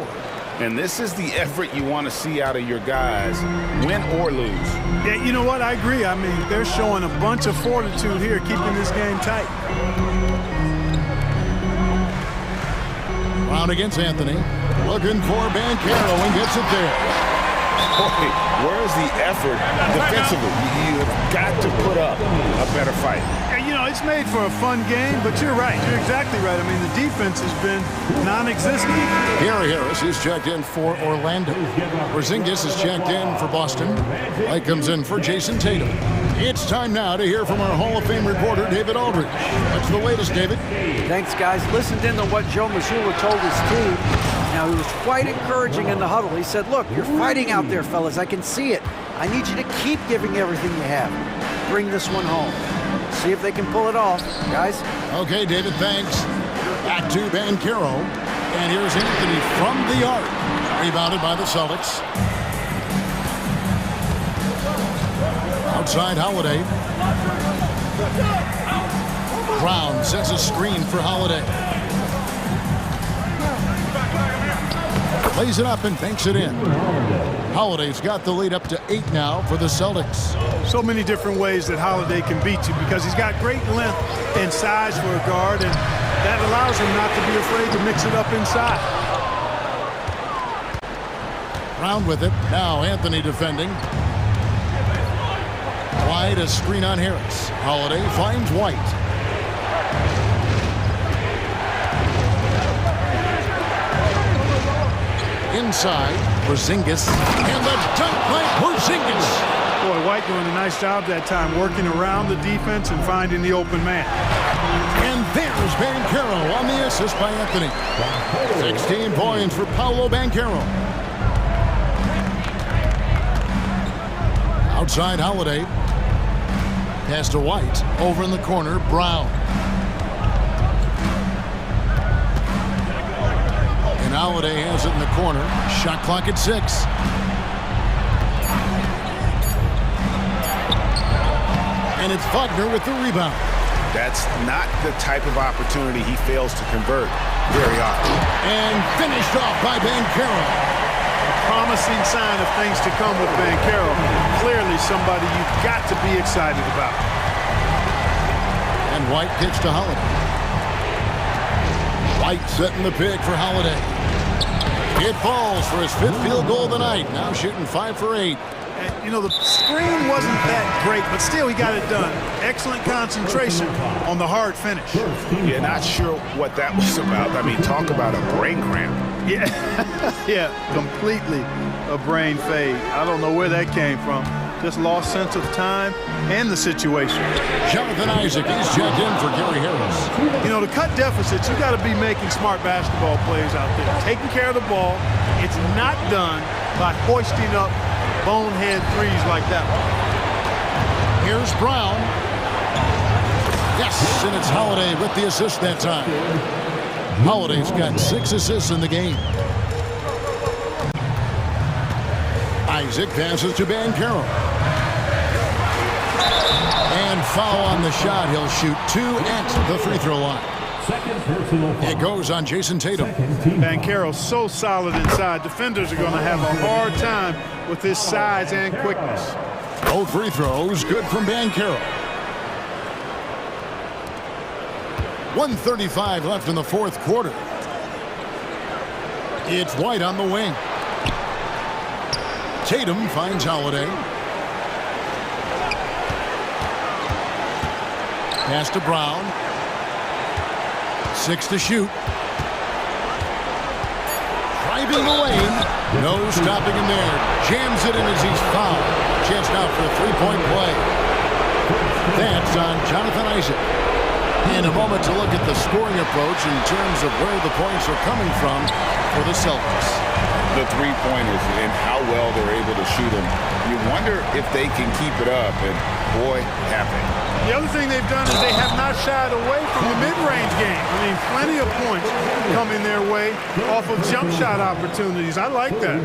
And this is the effort you want to see out of your guys, win or lose. Yeah, you know what? I agree. I mean, they're showing a bunch of fortitude here, keeping this game tight. Brown against Anthony. Looking for Banchero and gets it there. Boy, where's the effort defensively? You have got to put up a better fight. Yeah, you know, it's made for a fun game, but you're right. You're exactly right. I mean, the defense has been non-existent. Gary Harris is checked in for Orlando. Porzingis is checked in for Boston. White comes in for Jason Tatum. It's time now to hear from our Hall of Fame reporter, David Aldridge. What's the latest, David? Thanks, guys. Listened in to what Joe Mazzulla told his team. Now, he was quite encouraging in the huddle. He said, look, you're fighting out there, fellas. I can see it. I need you to keep giving everything you have. Bring this one home. See if they can pull it off, guys. Okay, David, thanks. Back to Banchero. And here's Anthony from the arc. Rebounded by the Celtics. Outside Holiday. Brown sets a screen for Holiday. Lays it up and banks it in. Holiday's got the lead up to 8 now for the Celtics. So many different ways that Holiday can beat you because he's got great length and size for a guard, and that allows him not to be afraid to mix it up inside. Brown with it. Now Anthony defending. White, a screen on Harris. Holiday finds White. Inside, Porzingis, and the dunk by Porzingis. Boy, White doing a nice job that time, working around the defense and finding the open man. And there's Banchero on the assist by Anthony. 16 points for Paolo Banchero. Outside Holiday. Pass to White. Over in the corner, Brown. And Holiday has it in the corner. Shot clock at 6. And it's Wagner with the rebound. That's not the type of opportunity he fails to convert very often. And finished off by Banchero. A promising sign of things to come with Banchero. Clearly somebody you've got to be excited about. And White pitch to Holiday. White setting the pick for Holiday. It falls for his 5th field goal of the night. Now shooting 5 for 8. And, you know, the screen wasn't that great, but still he got it done. Excellent concentration on the hard finish. Yeah, not sure what that was about. I mean, talk about a brain cramp. Yeah, yeah, completely a brain fade. I don't know where that came from. Just lost sense of time and the situation. Jonathan Isaac is checked in for Gary Harris. You know, to cut deficits, you got to be making smart basketball plays out there. Taking care of the ball. It's not done by hoisting up bonehead threes like that one. Here's Brown. Yes, and it's Holiday with the assist that time. Holiday's got 6 assists in the game. Isaac passes to Banchero. And foul on the shot. He'll shoot 2 at the free throw line. It goes on Jason Tatum. Banchero so solid inside. Defenders are going to have a hard time with his size and quickness. Both free throws good from Banchero. 1:35 left in the 4th quarter. It's White on the wing. Tatum finds Holiday. Pass to Brown. 6 to shoot. Driving the lane. No stopping him there. Jams it in as he's fouled. Chance now for a 3-point play. That's on Jonathan Isaac. In a moment to look at the scoring approach in terms of where the points are coming from for the Celtics. The three-pointers and how well they're able to shoot them. You wonder if they can keep it up, and boy, have they. The other thing they've done is they have not shied away from the mid-range game. I mean, plenty of points coming their way off of jump shot opportunities. I like that.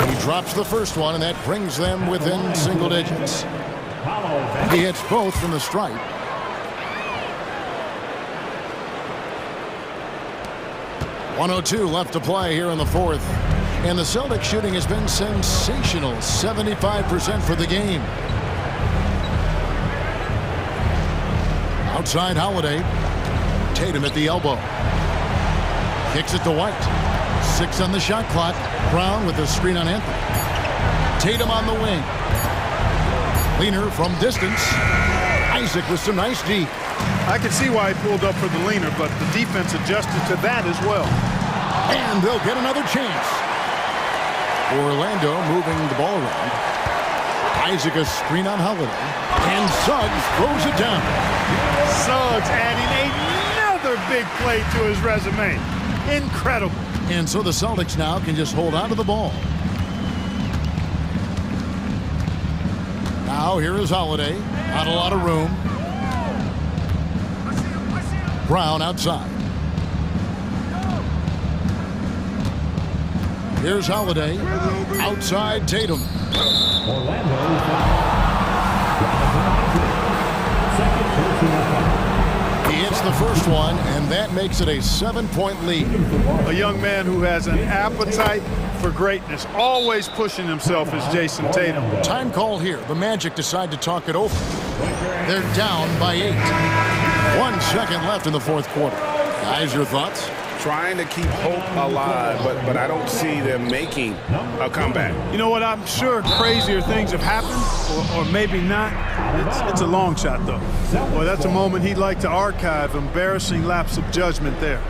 He drops the first one, and that brings them within single digits. He hits both from the stripe. .102 left to play here in the 4th. And the Celtics shooting has been sensational. 75% for the game. Outside Holiday. Tatum at the elbow. Kicks it to White. 6 on the shot clock. Brown with the screen on Anthony. Tatum on the wing. Leaner from distance. Isaac with some nice D. I can see why he pulled up for the leaner, but the defense adjusted to that as well. And they'll get another chance. Orlando moving the ball around. Isaac a screen on Holiday. And Suggs throws it down. Suggs adding another big play to his resume. Incredible. And so the Celtics now can just hold on to the ball. Now here is Holiday. Not a lot of room. Brown outside. Here's Holiday. Outside Tatum. He hits the first one, and that makes it a 7-point lead. A young man who has an appetite for greatness, always pushing himself, is Jason Tatum. Time call here. The Magic decide to talk it over. They're down by 8. 1 second left in the 4th quarter. Guys, your thoughts? Trying to keep hope alive, but I don't see them making a comeback. You know what? I'm sure crazier things have happened, or maybe not. It's a long shot, though. Boy, that's a moment he'd like to archive. Embarrassing lapse of judgment there.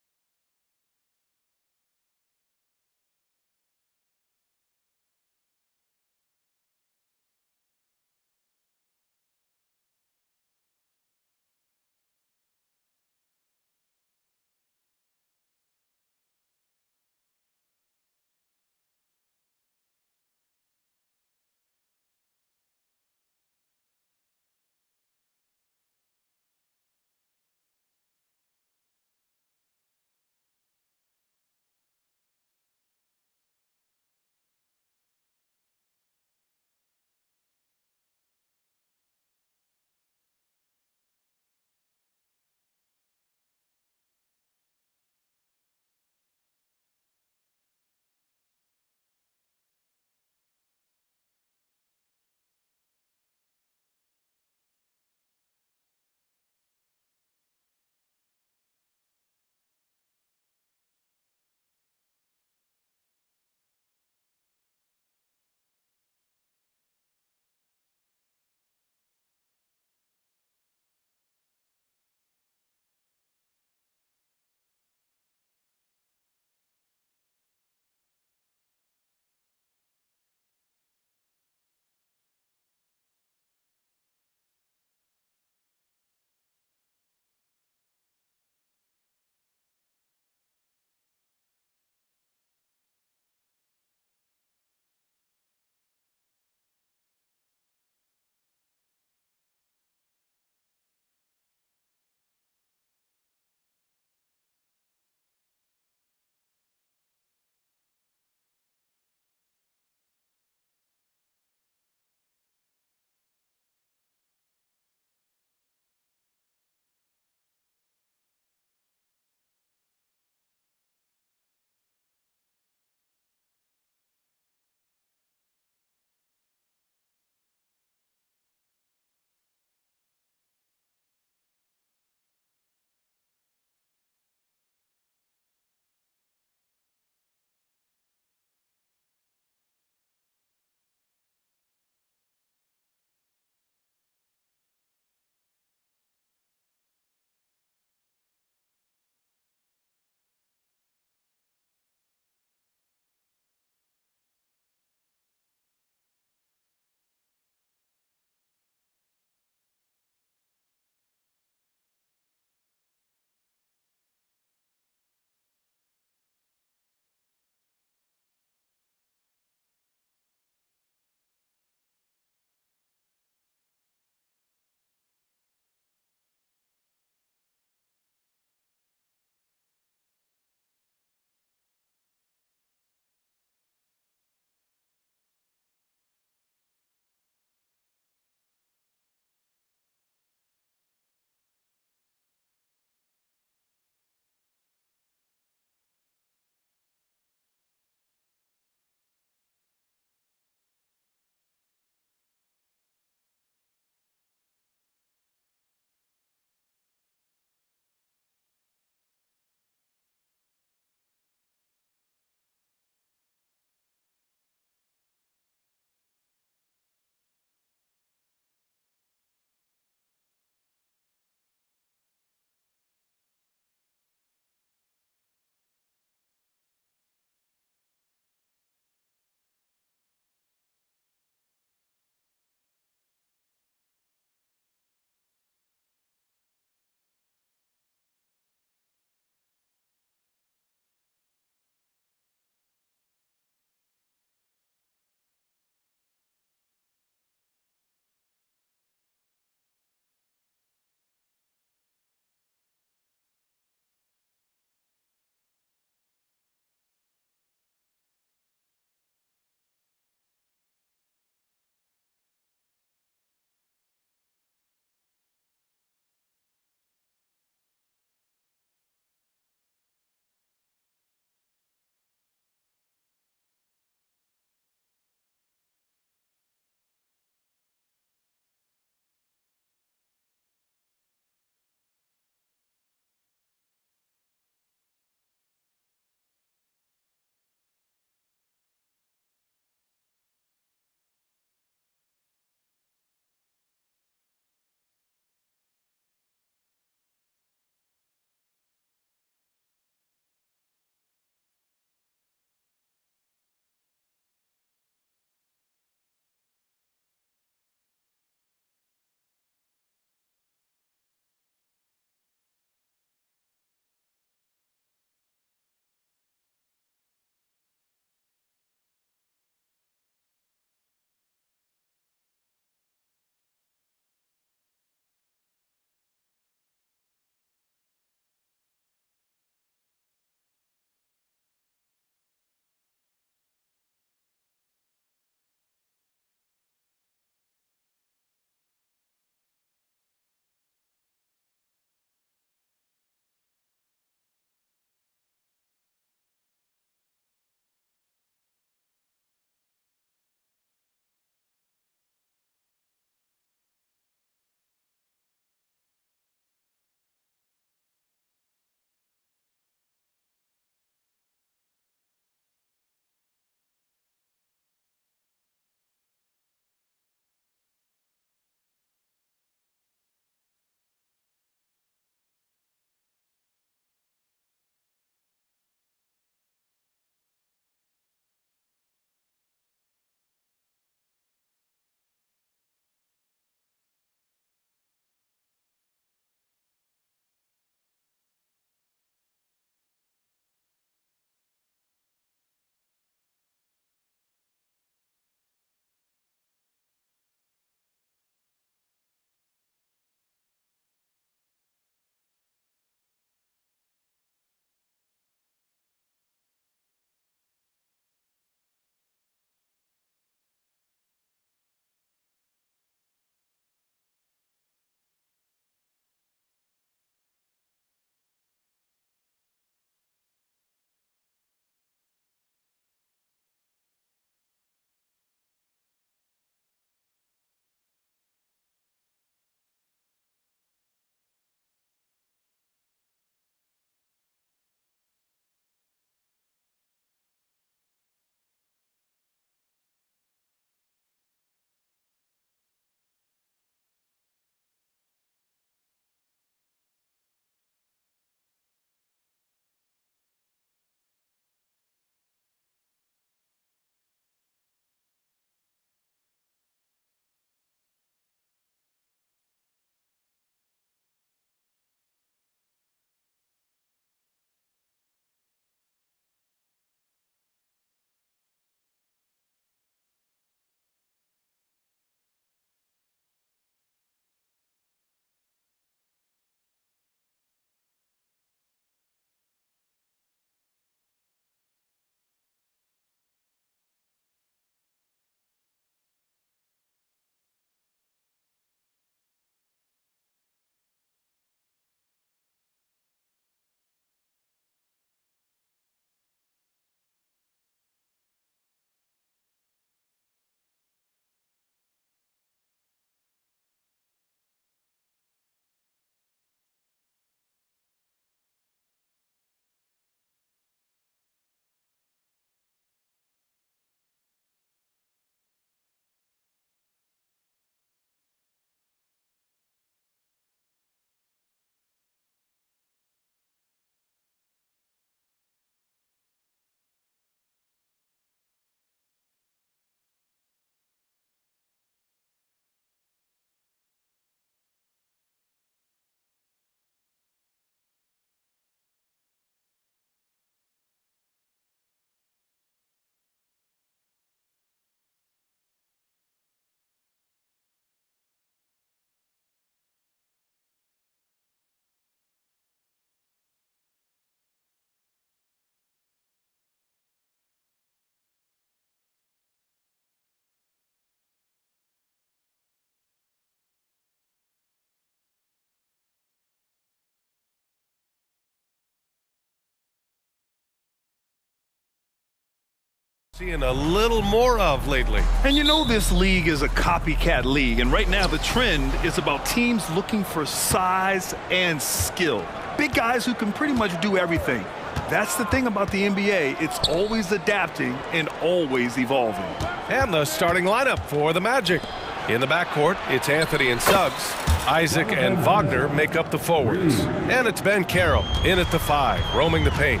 Seeing a little more of lately. And you know this league is a copycat league, and right now the trend is about teams looking for size and skill. Big guys who can pretty much do everything. That's the thing about the NBA. It's always adapting and always evolving. And the starting lineup for the Magic. In the backcourt, it's Anthony and Suggs. Isaac and Wagner make up the forwards. And it's Ben Carroll in at the 5, roaming the paint.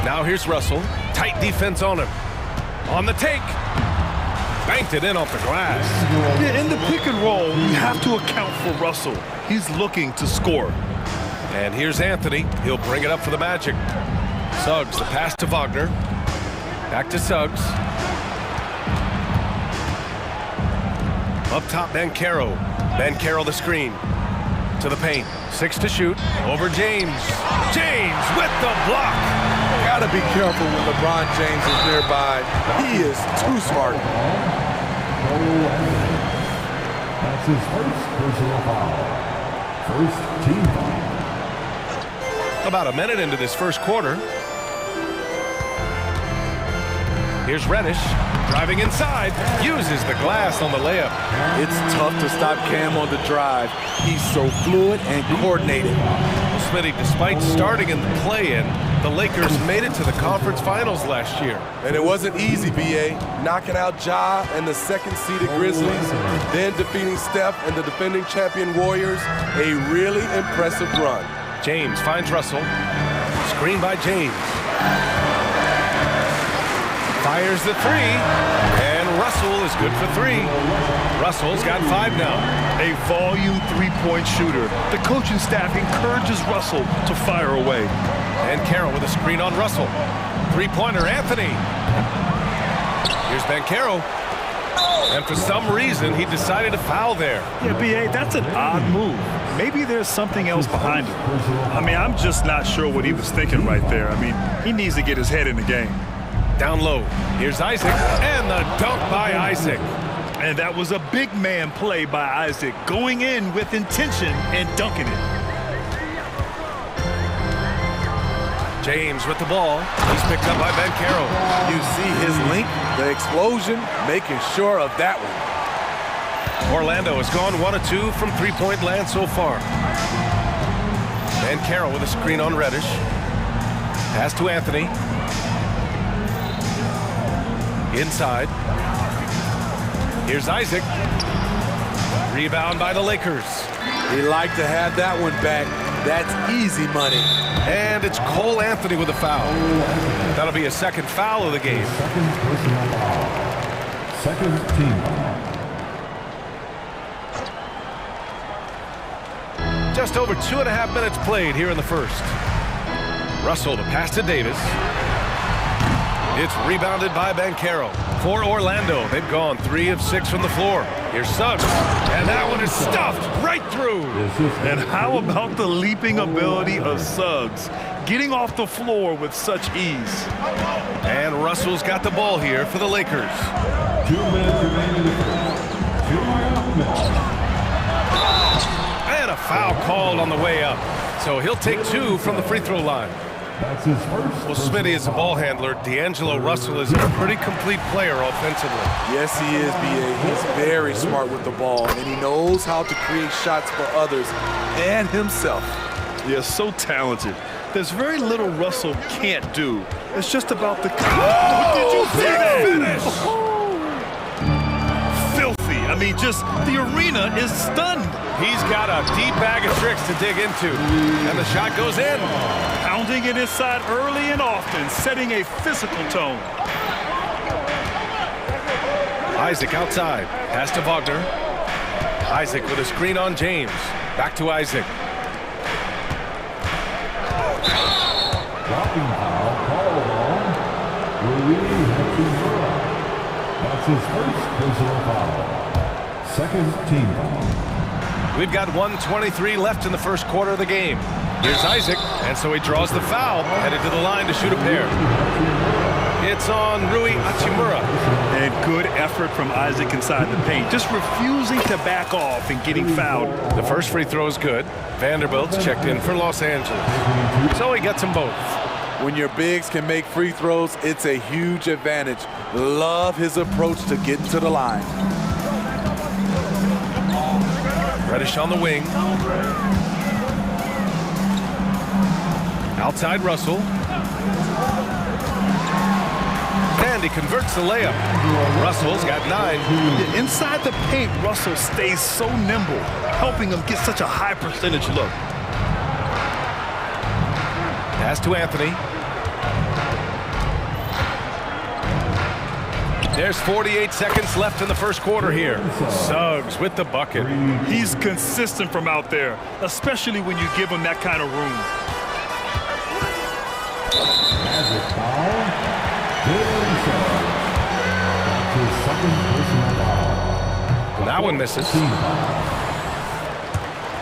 Now here's Russell. Tight defense on him. On the take. Banked it in off the glass. Yeah, in the pick and roll, you have to account for Russell. He's looking to score. And here's Anthony. He'll bring it up for the Magic. Suggs, the pass to Wagner. Back to Suggs. Up top, Ben Carroll. Ben Carroll the screen. To the paint. 6 to shoot. Over James. James with the block. Gotta be careful when LeBron James is nearby. He is too smart. That's his first personal foul. First team foul. About a minute into this first quarter. Here's Reddish. Driving inside. Uses the glass on the layup. It's tough to stop Cam on the drive. He's so fluid and coordinated. Well, Smitty, despite starting in the play-in, the Lakers made it to the conference finals last year. And it wasn't easy, B.A. Knocking out Ja and the second-seeded Grizzlies, then defeating Steph and the defending champion Warriors. A really impressive run. James finds Russell. Screen by James. Fires the 3, and Russell is good for 3. Russell's got 5 now. A volume three-point shooter. The coaching staff encourages Russell to fire away. And Carroll with a screen on Russell. Three-pointer, Anthony. Here's Ben Carroll. And for some reason, he decided to foul there. Yeah, B.A., that's an odd move. Maybe there's something else behind it. I mean, I'm just not sure what he was thinking right there. I mean, he needs to get his head in the game. Down low. Here's Isaac, and the dunk by Isaac. And that was a big man play by Isaac, going in with intention and dunking it. James with the ball. He's picked up by Ben Carroll. You see his length, the explosion, making sure of that one. Orlando has gone 1 of 2 from three-point land so far. Ben Carroll with a screen on Reddish. Pass to Anthony. Inside. Here's Isaac. Rebound by the Lakers. He liked to have that one back. That's easy money. And it's Cole Anthony with a foul. That'll be a second foul of the game. Second personal foul. Second team foul. Just over 2.5 minutes played here in the first. Russell to pass to Davis. It's rebounded by Ben Carroll. For Orlando, they've gone 3 of 6 from the floor. Here's Suggs, and that one is stuffed right through. And how about the leaping ability of Suggs, getting off the floor with such ease? And Russell's got the ball here for the Lakers. 2 minutes remaining in the first. 2 minutes. And a foul called on the way up. So he'll take 2 from the free throw line. That's his first. Well, Smitty is a ball handler. D'Angelo Russell is a pretty complete player offensively. Yes, he is, B.A. He's very smart with the ball, and he knows how to create shots for others and himself. Yeah, so talented. There's very little Russell can't do. It's just about the... Oh, did you see that? Finish! Filthy. I mean, just the arena is stunned. He's got a deep bag of tricks to dig into. And the shot goes in. Pounding it inside early and often, setting a physical tone. Isaac outside. Pass to Wagner. Isaac with a screen on James. Back to Isaac. Dropping foul called on Rui Hachimura. That's his first personal foul. Second team foul. We've got 1:23 left in the first quarter of the game. Here's Isaac, and so he draws the foul, headed to the line to shoot a pair. It's on Rui Hachimura. And good effort from Isaac inside the paint, just refusing to back off and getting fouled. The first free throw is good. Vanderbilt's checked in for Los Angeles. So he gets them both. When your bigs can make free throws, it's a huge advantage. Love his approach to getting to the line. Reddish on the wing. Outside Russell. And he converts the layup. Russell's got 9. Inside the paint, Russell stays so nimble, helping him get such a high percentage look. Pass to Anthony. There's 48 seconds left in the first quarter here. Suggs with the bucket. He's consistent from out there, especially when you give him that kind of room. That one misses.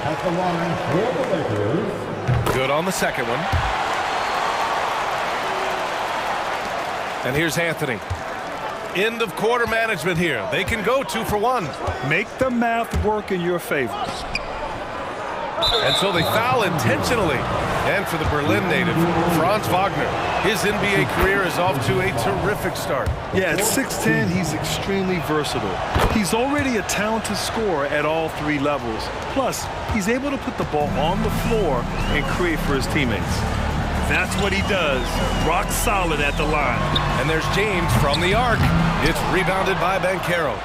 At the line for the Lakers. Good on the second one. And here's Anthony. End of quarter management here. They can go 2 for 1. Make the math work in your favor. And so they foul intentionally. And for the Berlin native, Franz Wagner, his NBA career is off to a terrific start. Yeah, at 6'10", he's extremely versatile. He's already a talented scorer at all 3 levels. Plus, he's able to put the ball on the floor and create for his teammates. That's what he does. Rock solid at the line. And there's James from the arc. It's rebounded by Banchero.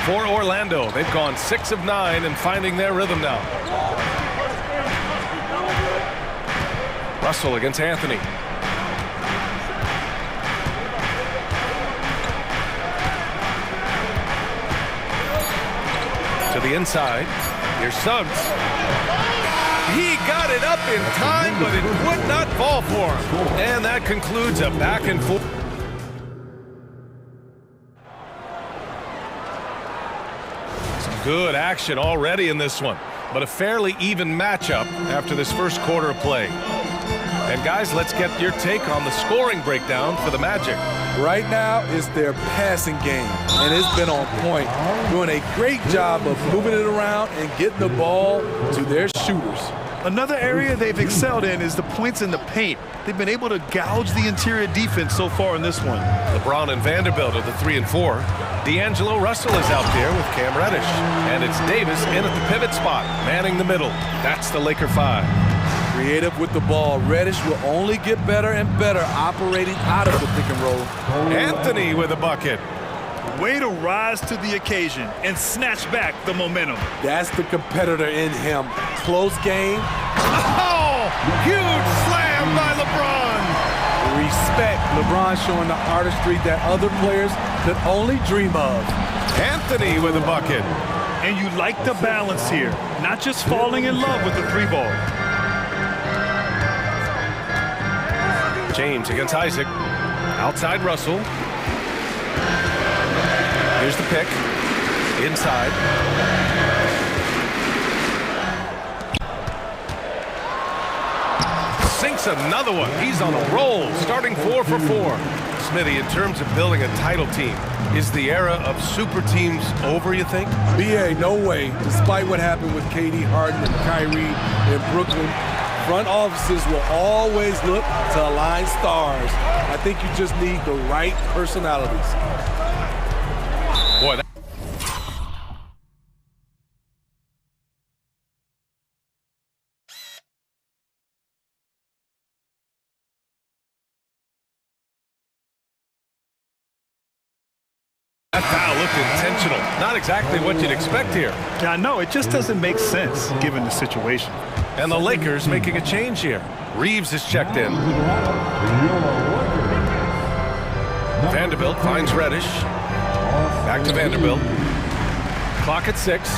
For Orlando, they've gone 6 of 9 and finding their rhythm now. Russell against Anthony. To the inside. Here's Suggs. He got it up in time, but it would not fall for him. And that concludes a back and forth. Some good action already in this one, but a fairly even matchup after this first quarter of play. And guys, let's get your take on the scoring breakdown for the Magic. Right now is their passing game, and it's been on point. Doing a great job of moving it around and getting the ball to their shooters. Another area they've excelled in is the points in the paint. They've been able to gouge the interior defense so far in this one. LeBron and Vanderbilt are the 3 and 4. D'Angelo Russell is out there with Cam Reddish. And it's Davis in at the pivot spot, manning the middle. That's the Laker 5. Creative with the ball. Reddish will only get better and better operating out of the pick and roll. Anthony with a bucket. Way to rise to the occasion and snatch back the momentum. That's the competitor in him. Close game. Oh! Huge slam by LeBron. Respect. LeBron showing the artistry that other players could only dream of. Anthony with a bucket. And you like the balance here. Not just falling in love with the 3-ball. James against Isaac. Outside Russell. Here's the pick. Inside. Sinks another one. He's on a roll, starting 4 for 4. Smitty, in terms of building a title team, is the era of super teams over, you think? BA, no way. Despite what happened with KD, Harden, and Kyrie in Brooklyn, front offices will always look to align stars. I think you just need the right personalities. Boy, that foul looked intentional. Not exactly what you'd expect here. I know, it just doesn't make sense given the situation. And the Lakers making a change here. Reeves is checked in. Vanderbilt finds Reddish. Back to Vanderbilt. Clock at 6.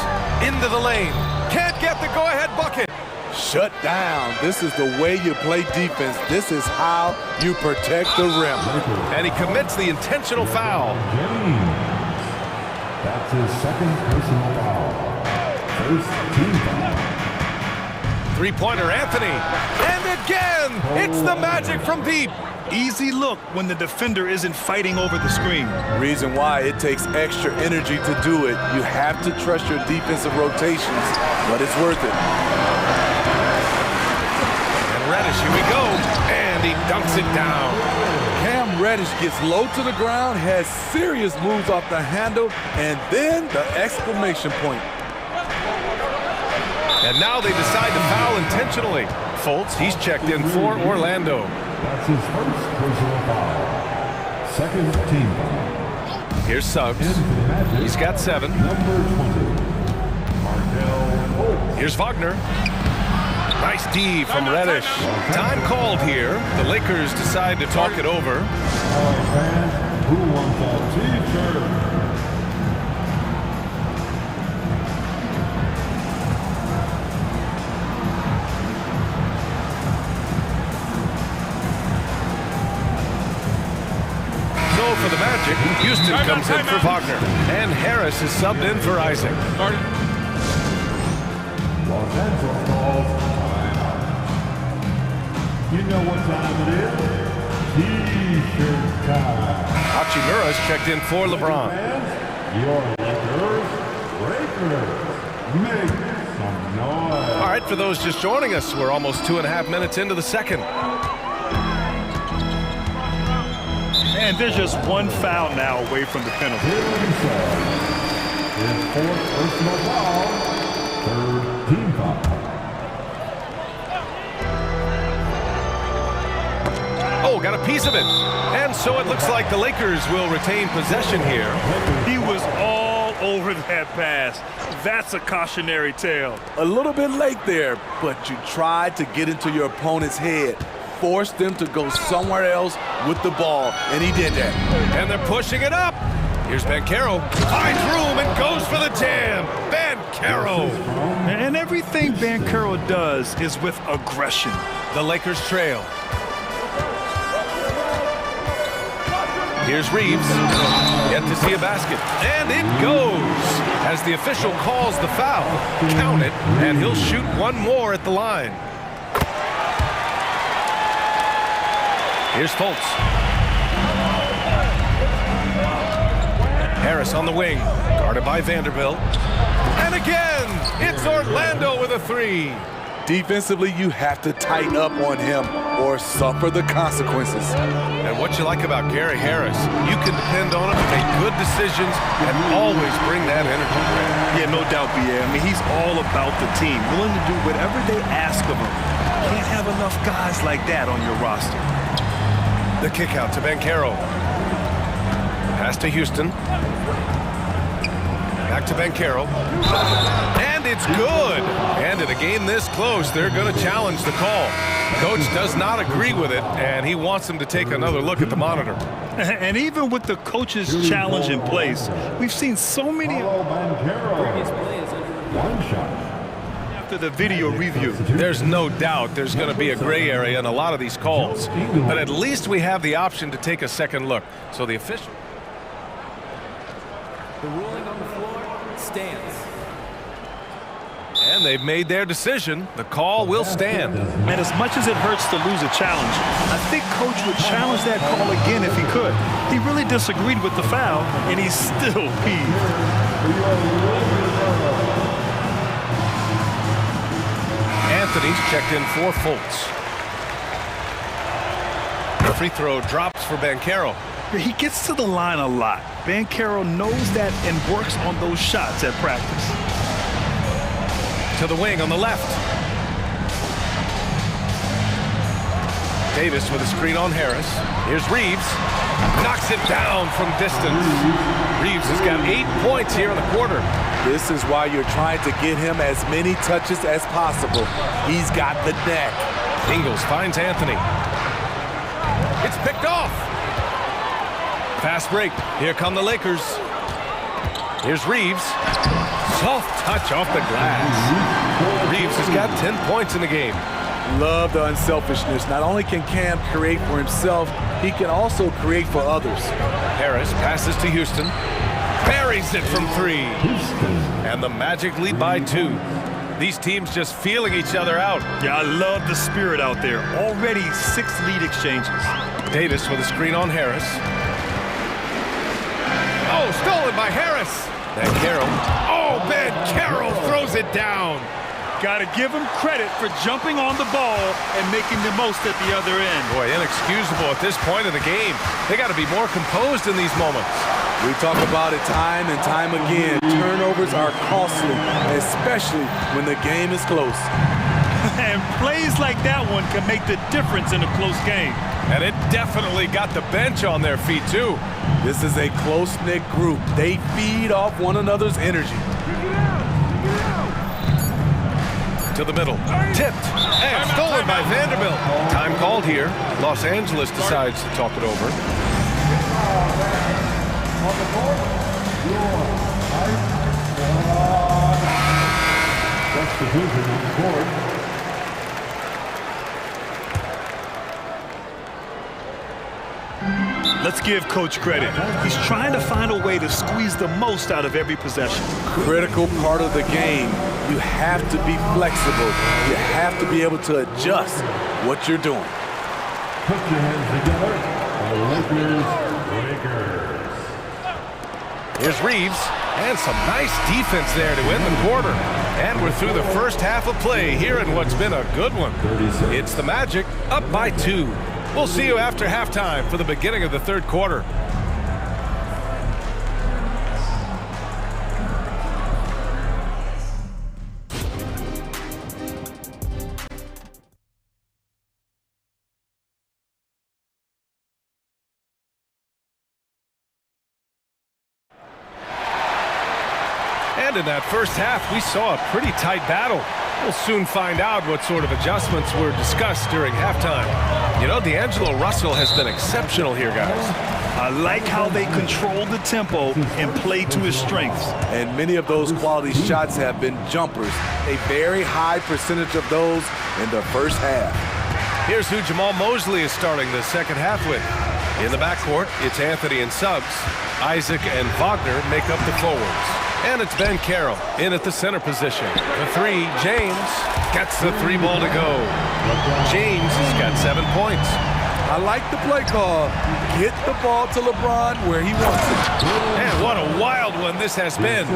Into the lane. Can't get the go-ahead bucket. Shut down. This is the way you play defense. This is how you protect the rim. And he commits the intentional foul. That's his second personal foul. First team foul. Three-pointer, Anthony. And again, it's the Magic from deep. Easy look when the defender isn't fighting over the screen. Reason why it takes extra energy to do it. You have to trust your defensive rotations, but it's worth it. And Reddish, here we go. he dunks it down. Cam Reddish gets low to the ground, has serious moves off the handle, and then the exclamation point. And now they decide to foul intentionally. Fultz, he's checked in for Orlando. That's his first personal foul. Second team foul. Here's Suggs. He's got 7. Number 20. Markel. Here's Wagner. Nice D from Reddish. Time called here. The Lakers decide to talk it over. All right, fans, who wants a t-shirt? For the Magic, Houston comes in for Wagner, and Harris is subbed in for Isaac. Los Angeles calls timeout. You know what time it is? T-shirt time. Hachimura's checked in for LeBron. Your Lakers, make some noise. All right, for those just joining us, we're almost 2.5 minutes into the second. And there's just one foul now away from the penalty. His fourth personal foul, third team foul. Oh, got a piece of it. And so it looks like the Lakers will retain possession here. He was all over that pass. That's a cautionary tale. A little bit late there, but you tried to get into your opponent's head. Force them to go somewhere else with the ball, and he did that. And they're pushing it up. Here's Banchero. Finds room and goes for the jam. Banchero. And everything Banchero does is with aggression. The Lakers trail. Here's Reeves. Yet to see a basket. And it goes. As the official calls the foul, count it, and he'll shoot one more at the line. Here's Fultz. Harris on the wing, guarded by Vanderbilt. And again, it's Orlando with a 3. Defensively, you have to tighten up on him or suffer the consequences. And what you like about Gary Harris, you can depend on him to make good decisions and always bring that energy. Yeah, no doubt, B.A. I mean, he's all about the team, willing to do whatever they ask of him. Can't have enough guys like that on your roster. The kick out to Banchero. Pass to Houston. Back to Banchero. And it's good. And in a game this close, they're going to challenge the call. Coach does not agree with it, and he wants them to take another look at the monitor. And even with the coach's challenge in place, we've seen so many One shot. after the video review. There's no doubt there's going to be a gray area in a lot of these calls. But at least we have the option to take a second look. So the official... The ruling on the floor stands. And they've made their decision. The call will stand. And as much as it hurts to lose a challenge, I think Coach would challenge that call again if he could. He really disagreed with the foul, and he's still peeved. Anthony's checked in for Fultz. The free throw drops for Banchero. He gets to the line a lot. Banchero knows that and works on those shots at practice. To the wing on the left. Davis with a screen on Harris. Here's Reeves. Knocks it down from distance. Reeves has got 8 points here in the quarter. This is why you're trying to get him as many touches as possible. He's got the neck. Ingles finds Anthony. It's picked off. Fast break. Here come the Lakers. Here's Reeves. Soft touch off the glass. Reeves has got 10 points in the game. Love the unselfishness. Not only can Cam create for himself, he can also create for others. Harris passes to Houston. Buries it from 3. And the Magic lead by 2. These teams just feeling each other out. Yeah, I love the spirit out there. Already 6 lead exchanges. Davis with a screen on Harris. Oh, stolen by Harris. Banchero. Oh, Banchero throws it down. Got to give him credit for jumping on the ball and making the most at the other end. Boy, inexcusable at this point in the game. They got to be more composed in these moments. We talk about it time and time again. Turnovers are costly, especially when the game is close. And plays like that one can make the difference in a close game. And it definitely got the bench on their feet, too. This is a close-knit group. They feed off one another's energy. To the middle. Tipped. And stolen by Vanderbilt. Time called here. Los Angeles decides to talk it over. Substitution on the board. Let's give Coach credit. He's trying to find a way to squeeze the most out of every possession. Critical part of the game. You have to be flexible. You have to be able to adjust what you're doing. Put your hands together. Lakers. Here's Reeves. And some nice defense there to end the quarter. And we're through the first half of play here in what's been a good one. It's the Magic up by 2. We'll see you after halftime for the beginning of the third quarter. And in that first half, we saw a pretty tight battle. We'll soon find out what sort of adjustments were discussed during halftime. You know, D'Angelo Russell has been exceptional here, guys. I like how they control the tempo and play to his strengths. And many of those quality shots have been jumpers. A very high percentage of those in the first half. Here's who Jamal Mosley is starting the second half with. In the backcourt, it's Anthony and Suggs. Isaac and Wagner make up the forwards. And it's Ben Carroll in at the center position. The 3, James gets the 3 ball to go. James has got 7 points. I like the play call. Get the ball to LeBron where he wants it. And what a wild one this has been.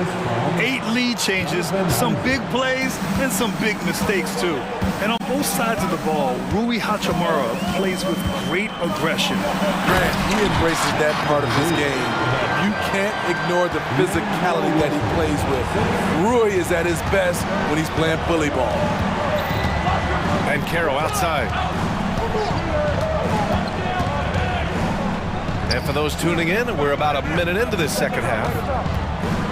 8 lead changes, some big plays, and some big mistakes too. And on both sides of the ball, Rui Hachimura plays with great aggression. Grant, he embraces that part of his game. You can't ignore the physicality that he plays with. Rui is at his best when he's playing bully ball. And Carroll outside. And for those tuning in, we're about a minute into this second half.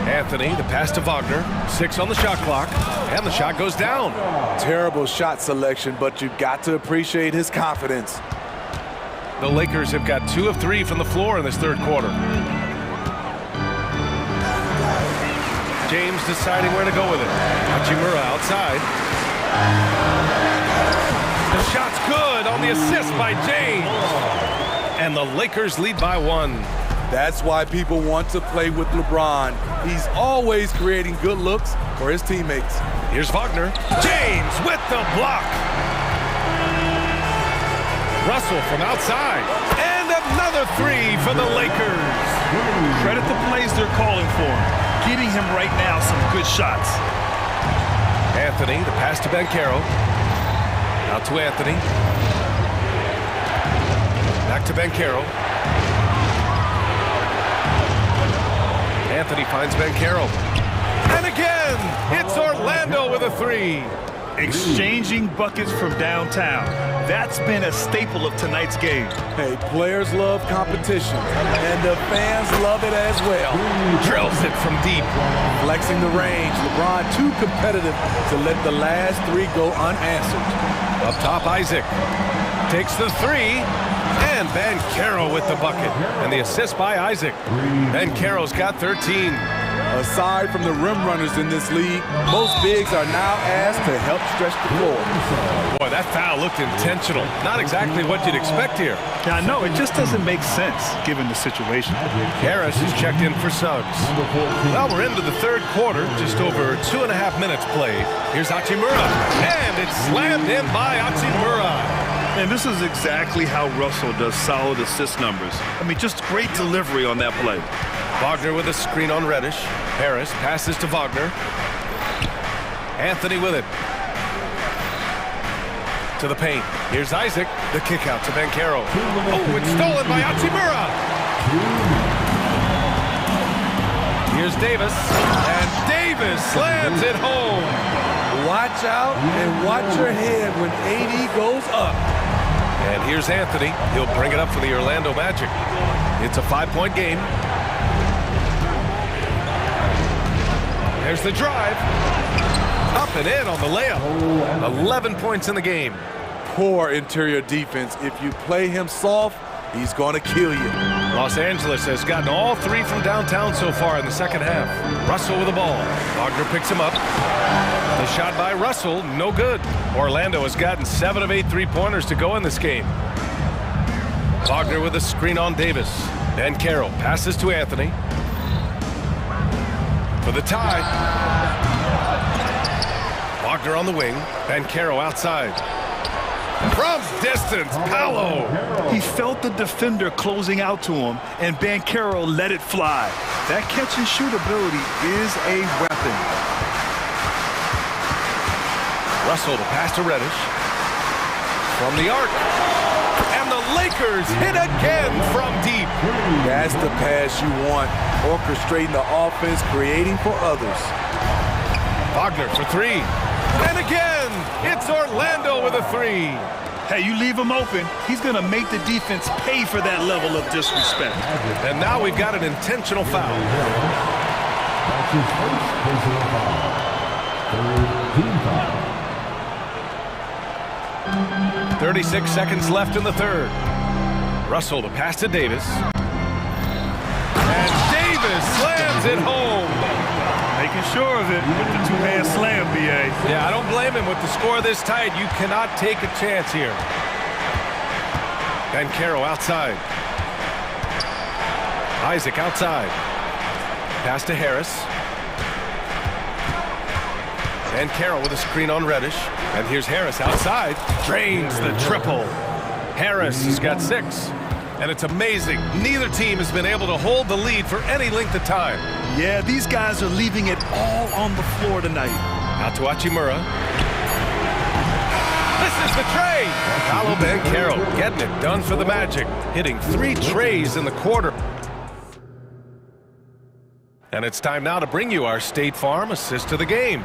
Anthony, the pass to Wagner, 6 on the shot clock, and the shot goes down. Terrible shot selection, but you've got to appreciate his confidence. The Lakers have got 2 of 3 from the floor in this third quarter. James deciding where to go with it. Hachimura outside. The shot's good on the assist by James. And the Lakers lead by 1. That's why people want to play with LeBron. He's always creating good looks for his teammates. Here's Wagner. James with the block. Russell from outside. And another 3 for the Lakers. Credit the plays they're calling for him. Getting him right now some good shots. Anthony, the pass to Ben Carroll. Out to Anthony. Back to Ben Carroll. Anthony finds Ben Carroll. And again, it's Orlando with a 3. Exchanging buckets from downtown. That's been a staple of tonight's game. Hey, players love competition, and the fans love it as well. Drills it from deep. Flexing the range. LeBron too competitive to let the last 3 go unanswered. Up top, Isaac takes the 3. And Ben Carroll with the bucket. And the assist by Isaac. Ben Carroll's got 13. Aside from the rim runners in this league, most bigs are now asked to help stretch the floor. Boy, that foul looked intentional. Not exactly what you'd expect here. Yeah, no, it just doesn't make sense given the situation. Harris is checked in for Suggs. Well, we're into the third quarter. Just over 2.5 minutes played. Here's Hachimura. And it's slammed in by Hachimura. And this is exactly how Russell does solid assist numbers. I mean, just great delivery on that play. Wagner with a screen on Reddish. Harris passes to Wagner. Anthony with it. to the paint. Here's Isaac. The kick out to Bankero. Oh, it's stolen by Hachimura. Here's Davis. And Davis slams it home. Watch out and watch your head when AD goes up. And here's Anthony. He'll bring it up for the Orlando Magic. It's a 5-point game. There's the drive. Up and in on the layup. 11 points in the game. Poor interior defense. If you play him soft, he's going to kill you. Los Angeles has gotten all 3 from downtown so far in the second half. Russell with the ball. Wagner picks him up. The shot by Russell, no good. Orlando has gotten 7 of 8 3-pointers to go in this game. Wagner with a screen on Davis. And Carroll passes to Anthony. For the tie. Wagner on the wing. Bankero outside. From distance, Paolo. He felt the defender closing out to him, and Bankero let it fly. That catch-and-shoot ability is a weapon. Russell to pass to Reddish. From the arc. And the Lakers hit again from deep. That's the pass you want. Orchestrating the offense, creating for others. Wagner for 3. And again, it's Orlando with a 3. Hey, you leave him open, he's going to make the defense pay for that level of disrespect. And now we've got an intentional foul. That's his first personal foul. Third team foul. 36 seconds left in the third. Russell to pass to Davis. And Davis slams it home. Making sure of it with the two-hand slam, B.A. Yeah, I don't blame him. With the score this tight, you cannot take a chance here. Bankero outside. Isaac outside. Pass to Harris. Bankero with a screen on Reddish. And here's Harris outside. Drains the triple. Harris has got 6. And it's amazing. Neither team has been able to hold the lead for any length of time. Yeah, these guys are leaving it all on the floor tonight. Out to Hachimura. This is the tray. Paolo Bankero getting it done for the Magic. Hitting 3 trays in the quarter. And it's time now to bring you our State Farm assist of the game.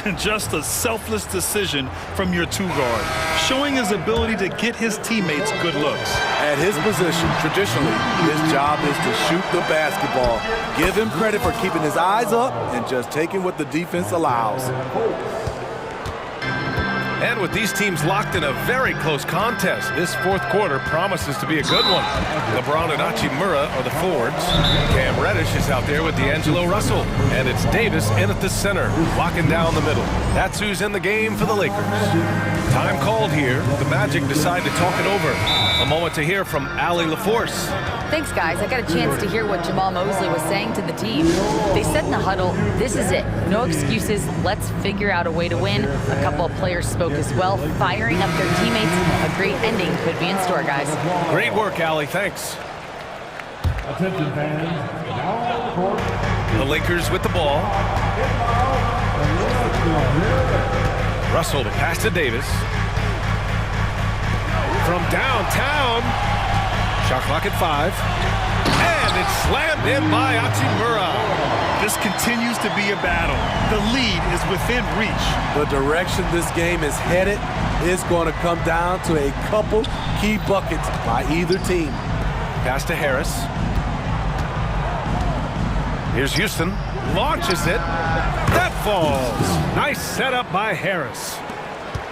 And just a selfless decision from your 2-guard, showing his ability to get his teammates good looks. At his position, traditionally, his job is to shoot the basketball. Give him credit for keeping his eyes up and just taking what the defense allows. And with these teams locked in a very close contest, this fourth quarter promises to be a good one. LeBron and Hachimura are the forwards. Cam Reddish is out there with D'Angelo Russell. And it's Davis in at the center, locking down the middle. That's who's in the game for the Lakers. Time called here. The Magic decide to talk it over. A moment to hear from Allie LaForce. Thanks, guys. I got a chance to hear what Jamal Mosley was saying to the team. They said in the huddle, this is it. No excuses. Let's figure out a way to win. A couple of players spoke as well, firing up their teammates. A great ending could be in store, guys. Great work, Allie. Thanks. Attention fans, now on the court. The Lakers with the ball. Russell to pass to Davis. From downtown. Shot clock at 5. And it's slammed in by Hachimura. This continues to be a battle. The lead is within reach. The direction this game is headed is going to come down to a couple key buckets by either team. Pass to Harris. Here's Houston. Launches it. That falls. Nice setup by Harris.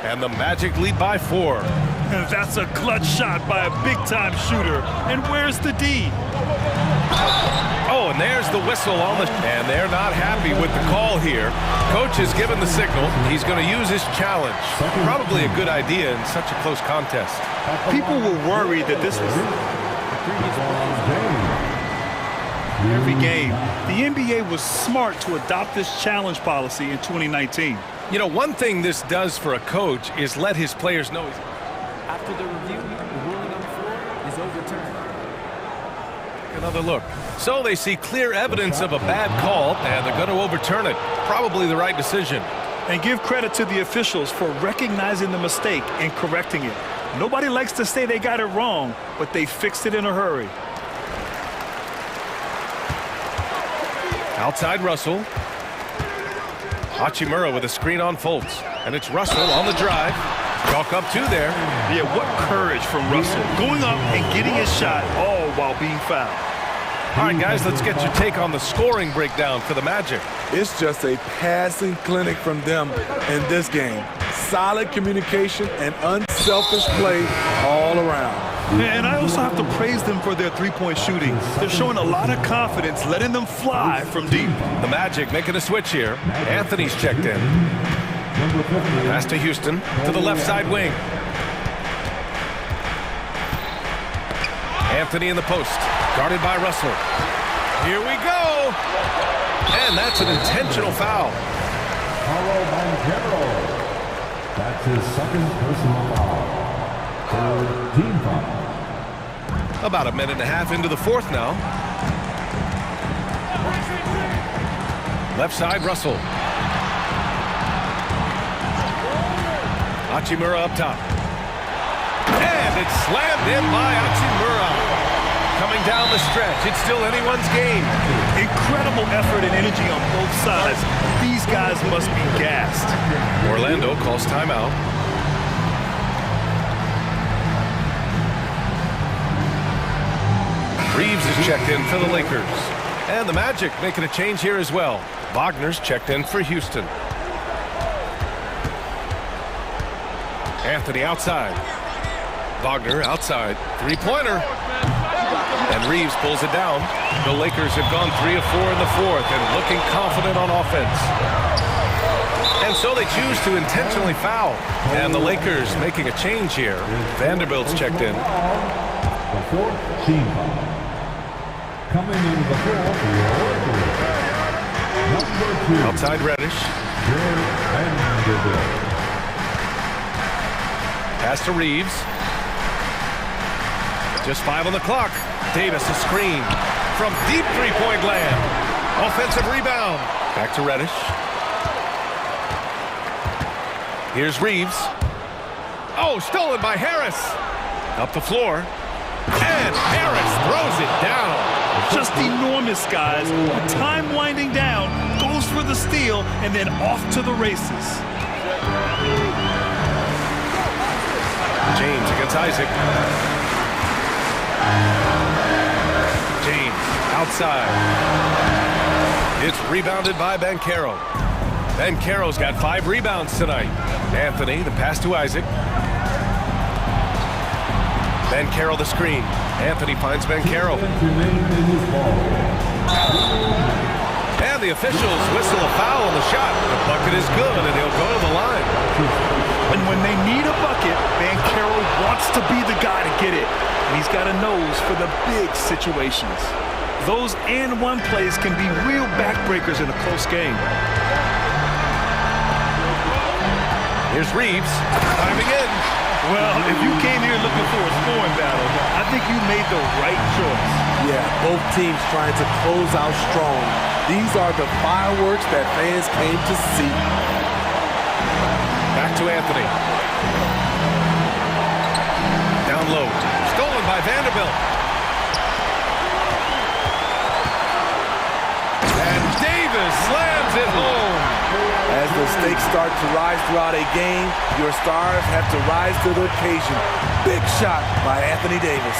And the Magic lead by 4. That's a clutch shot by a big-time shooter. And where's the D? Oh, and there's the whistle on the... And they're not happy with the call here. Coach has given the signal. He's going to use his challenge. Probably a good idea in such a close contest. People were worried that this was... Every game, the NBA was smart to adopt this challenge policy in 2019. You know, one thing this does for a coach is let his players know he's... After the review, the ruling on the floor is overturned. Another look. So they see clear evidence of a bad call, and they're going to overturn it. Probably the right decision. And give credit to the officials for recognizing the mistake and correcting it. Nobody likes to say they got it wrong, but they fixed it in a hurry. Outside Russell. Hachimura with a screen on Fultz. And it's Russell on the drive. Chalk up two there. Yeah, what courage from Russell. Going up and getting his shot, all while being fouled. All right, guys, let's get your take on the scoring breakdown for the Magic. It's just a passing clinic from them in this game. Solid communication and unselfish play all around. And I also have to praise them for their three-point shooting. They're showing a lot of confidence, letting them fly from deep. The Magic making a switch here. Anthony's checked in. Pass to Houston, to the left side wing. Anthony in the post, guarded by Russell. Here we go! And that's an intentional foul. That's his second personal foul. Third team foul. About a minute and a half into the fourth now. Left side, Russell. Hachimura up top. And it's slammed in by Hachimura. Coming down the stretch, it's still anyone's game. Incredible effort and energy on both sides. These guys must be gassed. Orlando calls timeout. Reeves is checked in for the Lakers. And the Magic making a change here as well. Wagner's checked in for Houston. Anthony outside. Wagner outside. Three-pointer. And Reeves pulls it down. The Lakers have gone 3 of 4 in the fourth and looking confident on offense. And so they choose to intentionally foul. And the Lakers making a change here. Vanderbilt's checked in. The fourth team foul. Coming into the fourth for number 2. Outside Reddish. Vanderbilt. Pass to Reeves. Just 5 on the clock. Davis a screen from deep three-point land. Offensive rebound. Back to Reddish. Here's Reeves. Oh, stolen by Harris. Up the floor. And Harris throws it down. Just enormous, guys. With time winding down, goes for the steal, and then off to the races. James against Isaac. James outside. It's rebounded by Banchero. Banchero's got 5 rebounds tonight. Anthony, the pass to Isaac. Banchero the screen. Anthony finds Banchero. And the officials whistle a foul on the shot. The bucket is good, and he'll go to the line. And when they need a bucket, Banchero wants to be the guy to get it. And he's got a nose for the big situations. Those and one plays can be real backbreakers in a close game. Here's Reeves, timing in. Well, if you came here looking for a scoring battle, I think you made the right choice. Yeah, both teams trying to close out strong. These are the fireworks that fans came to see. Back to Anthony. Down low. Stolen by Vanderbilt. And Davis slams it home. As the stakes start to rise throughout a game, your stars have to rise to the occasion. Big shot by Anthony Davis.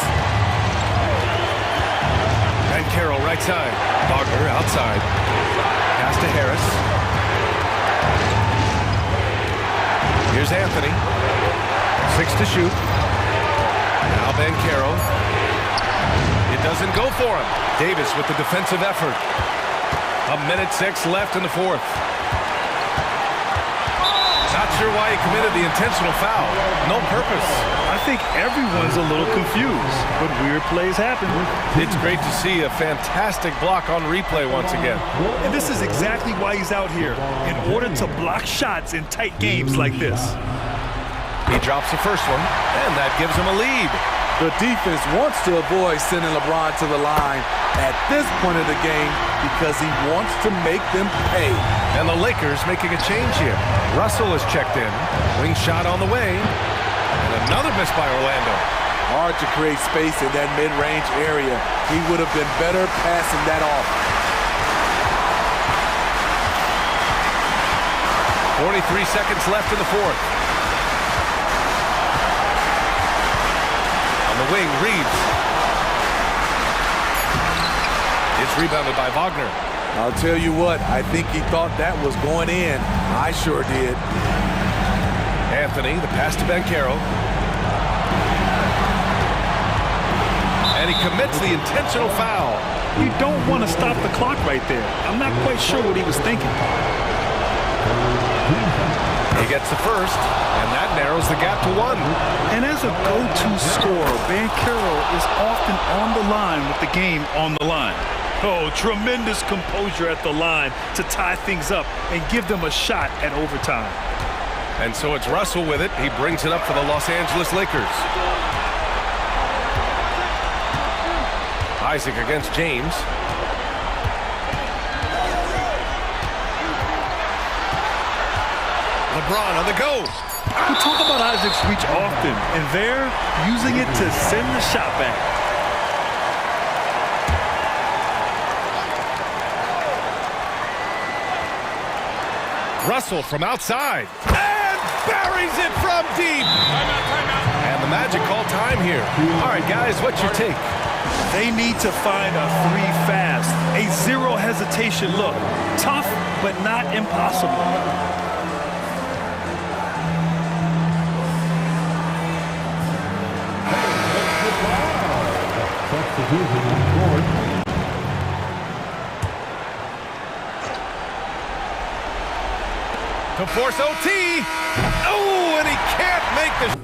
Banchero right side. Wagner outside. Pass to Harris. Here's Anthony. 6 to shoot. Now Banchero. It doesn't go for him. Davis with the defensive effort. 1:06 left in the fourth. Not sure why he committed the intentional foul. No purpose. I think everyone's a little confused, but weird plays happen. It's great to see a fantastic block on replay once again. And this is exactly why he's out here, in order to block shots in tight games like this. He drops the first one, and that gives him a lead. The defense wants to avoid sending LeBron to the line at this point of the game because he wants to make them pay. And the Lakers making a change here. Russell is checked in. Wing shot on the way. And another miss by Orlando. Hard to create space in that mid-range area. He would have been better passing that off. 43 seconds left in the fourth. On the wing, Reeves. It's rebounded by Wagner. I'll tell you what, I think he thought that was going in. I sure did. Anthony, the pass to Banchero. And he commits the intentional foul. You don't want to stop the clock right there. I'm not quite sure what he was thinking. He gets the first, and that narrows the gap to 1. And as a go-to scorer, Banchero is often on the line with the game on the line. Oh, tremendous composure at the line to tie things up and give them a shot at overtime. And so it's Russell with it. He brings it up for the Los Angeles Lakers. Isaac against James. LeBron on the go. We talk about Isaac's reach often, and they're using it to send the shot back. Russell from outside. And buries it from deep. And the Magic call time here. All right, guys, what's your take? They need to find a 3 fast, a zero hesitation look. Tough, but not impossible. To force OT. Oh, and he can't make the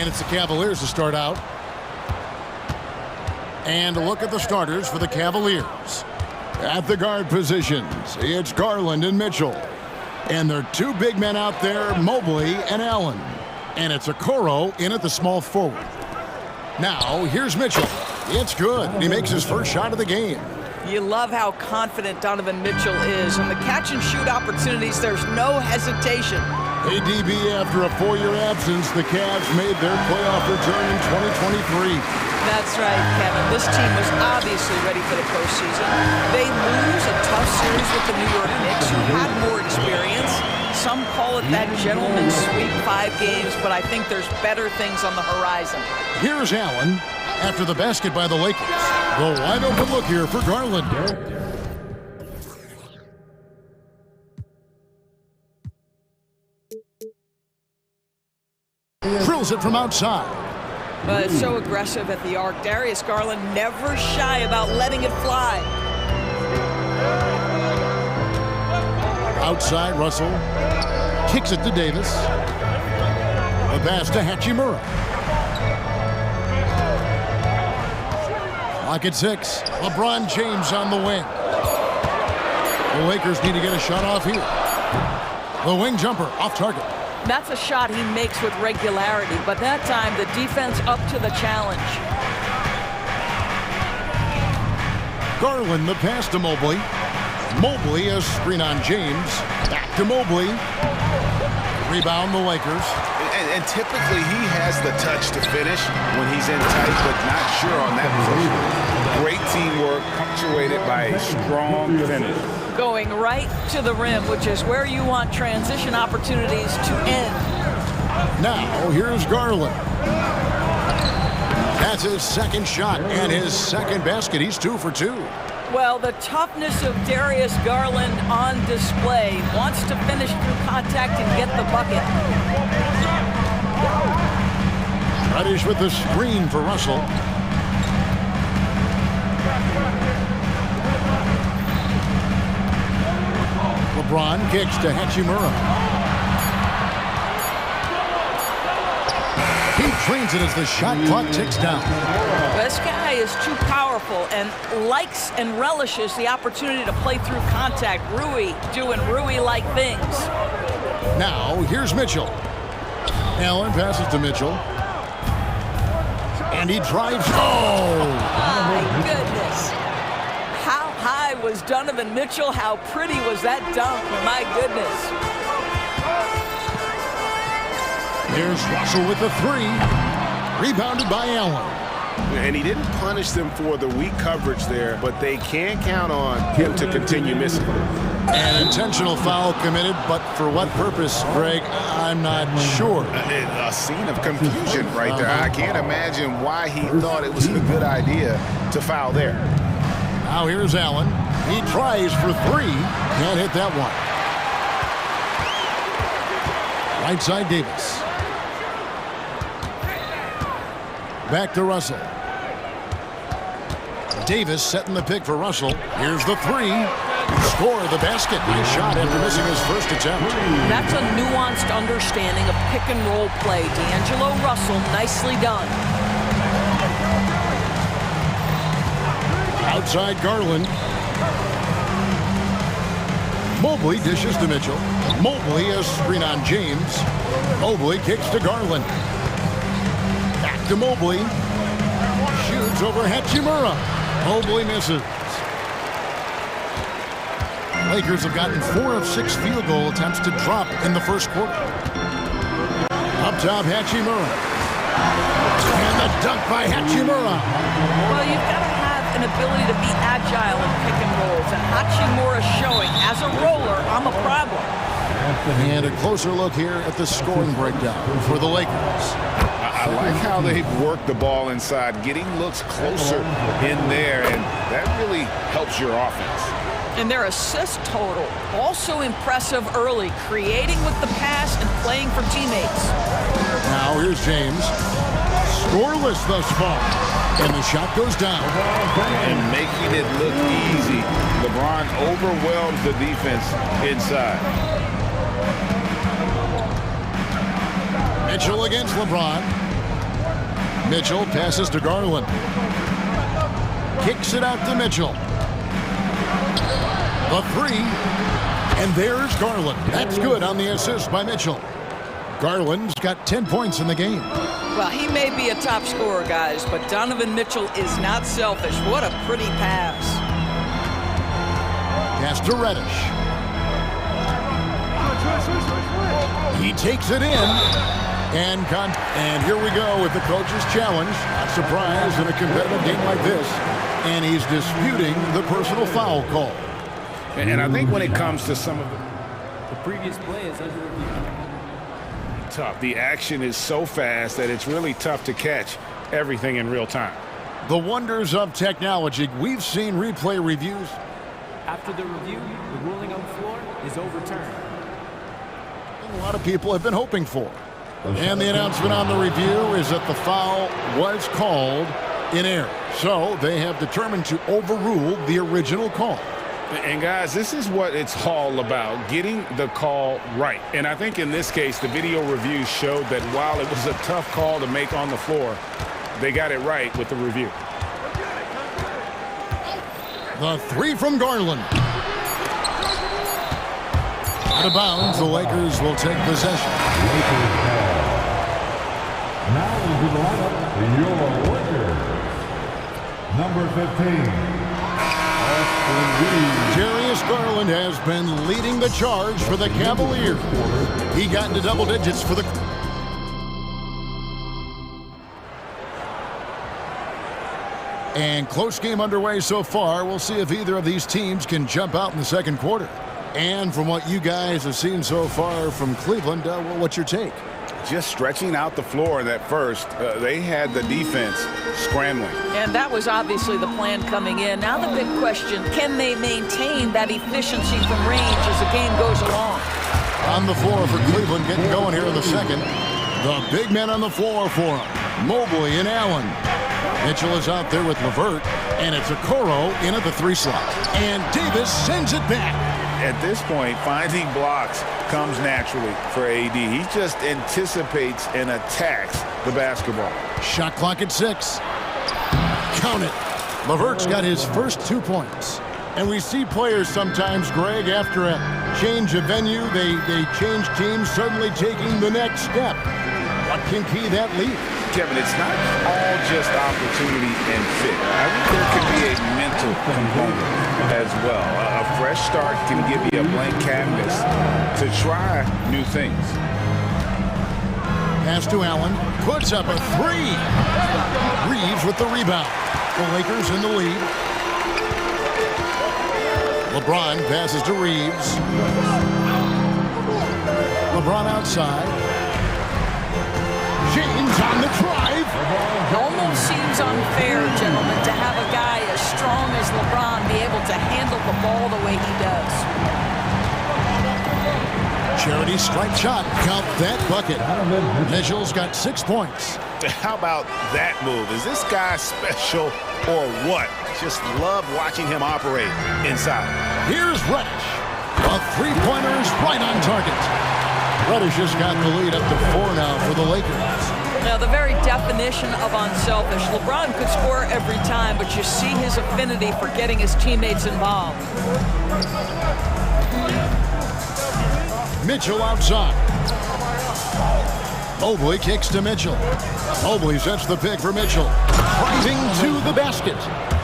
And it's the Cavaliers to start out. And a look at the starters for the Cavaliers. At the guard positions, it's Garland and Mitchell. And there are two big men out there, Mobley and Allen. And it's Okoro in at the small forward. Now, here's Mitchell. It's good. He makes his first shot of the game. You love how confident Donovan Mitchell is. On the catch-and-shoot opportunities, there's no hesitation. Hey, DB, after a 4-year absence, the Cavs made their playoff return in 2023. That's right, Kevin. This team was obviously ready for the postseason. They lose a tough series with the New York Knicks, who had more experience. Some call it that gentleman's sweep, 5 games, but I think there's better things on the horizon. Here's Allen after the basket by the Lakers. The wide open look here for Garland. Drills it from outside. But it's so aggressive at the arc. Darius Garland never shy about letting it fly. Outside, Russell kicks it to Davis. A pass to Hachimura. Clock at 6. LeBron James on the wing. The Lakers need to get a shot off here. The wing jumper off target. That's a shot he makes with regularity, but that time the defense up to the challenge. Garland the pass to Mobley. Mobley a screen on James. Back to Mobley. Rebound the Lakers. And typically he has the touch to finish when he's in tight, but not sure on that position. Great teamwork punctuated by a strong finish. Going right to the rim, which is where you want transition opportunities to end. Now, here's Garland. That's his second shot and his second basket. He's 2 for 2. Well, the toughness of Darius Garland on display. Wants to finish through contact and get the bucket. Reddish with the screen for Russell. LeBron kicks to Hachimura. He trains it as the shot clock ticks down. This guy is too powerful and likes and relishes the opportunity to play through contact. Rui doing Rui-like things. Now, here's Mitchell. Allen passes to Mitchell. And he drives. Oh! My goodness. How high was Donovan Mitchell? How pretty was that dunk? My goodness. Here's Russell with the 3. Rebounded by Allen. And he didn't punish them for the weak coverage there, but they can count on him to continue missing. An intentional foul committed, but for what purpose, Greg, I'm not sure. A scene of confusion right there. I can't imagine why he thought it was a good idea to foul there. Now here's Allen. He tries for 3. Can't hit that one. Right side Davis. Back to Russell. Davis setting the pick for Russell. Here's the 3. Score the basket. Nice shot after missing his first attempt. That's a nuanced understanding of pick-and-roll play. D'Angelo Russell, nicely done. Outside Garland. Mobley dishes to Mitchell. Mobley a screen on James. Mobley kicks to Garland. Back to Mobley. Shoots over Hachimura. Mobley misses. Lakers have gotten 4 of 6 field goal attempts to drop in the first quarter. Up top, Hachimura. And the dunk by Hachimura. Well, you've got to have an ability to be agile in pick and rolls, and Hachimura showing as a roller, I'm a problem. And a closer look here at the scoring breakdown for the Lakers. I like how they've worked the ball inside, getting looks closer in there, and that really helps your offense. And their assist total, also impressive early, creating with the pass and playing for teammates. Now here's James. Scoreless thus far. And the shot goes down. And making it look easy. LeBron overwhelms the defense inside. Mitchell against LeBron. Mitchell passes to Garland. Kicks it out to Mitchell. The three. And there's Garland. That's good on the assist by Mitchell. Garland's got 10 points in the game. Well, he may be a top scorer, guys, but Donovan Mitchell is not selfish. What a pretty pass. Pass to Reddish. He takes it in. And here we go with the coach's challenge. Not surprised in a competitive game like this. And he's disputing the personal foul call. And I think when it comes to some of The previous play is under review. tough, the action is so fast that it's really tough to catch everything in real time. The wonders of technology. We've seen replay reviews. After the review, the ruling on the floor is overturned. A lot of people have been hoping for. And the announcement on the review is that the foul was called in error. So they have determined to overrule the original call. And guys, this is what it's all about, getting the call right. And I think in this case, the video review showed that while it was a tough call to make on the floor, they got it right with the review. The three from Garland. Out of bounds, the Lakers will take possession. Now into the lineup, your Lakers. Number 15. Darius Garland has been leading the charge for the Cavaliers. He got into double digits for the... And close game underway so far. We'll see if either of these teams can jump out in the second quarter. And from what you guys have seen so far from Cleveland, what's your take? Just stretching out the floor in that first, they had the defense scrambling. And that was obviously the plan coming in. Now the big question, can they maintain that efficiency from range as the game goes along? On the floor for Cleveland, getting going here in the second. The big men on the floor for him. Mobley and Allen. Mitchell is out there with LeVert, and it's Okoro in at the three slot. And Davis sends it back. At this point, finding blocks comes naturally for AD. He just anticipates and attacks the basketball. Shot clock at 6. Count it. LeVert's got his first 2 points. And we see players sometimes, Greg, after a change of venue, they change teams, suddenly taking the next step. What can key that lead? Kevin, it's not all just opportunity and fit. I think there can be a mental component as well. A fresh start can give you a blank canvas to try new things. Pass to Allen. Puts up a three. Reeves with the rebound. The Lakers in the lead. LeBron passes to Reeves. LeBron outside. James on the drive. It almost seems unfair, gentlemen, to have a guy as strong as LeBron be able to handle the ball the way he does. Charity stripe shot. Count that bucket. Mitchell's got 6 points. How about that move? Is this guy special or what? Just love watching him operate inside. Here's Reddish. A three-pointer is right on target. Reddish has got the lead up to 4 now for the Lakers. Now, the very definition of unselfish. LeBron could score every time, but you see his affinity for getting his teammates involved. Mitchell outside. Mobley kicks to Mitchell. Mobley sets the pick for Mitchell. Rising to the basket.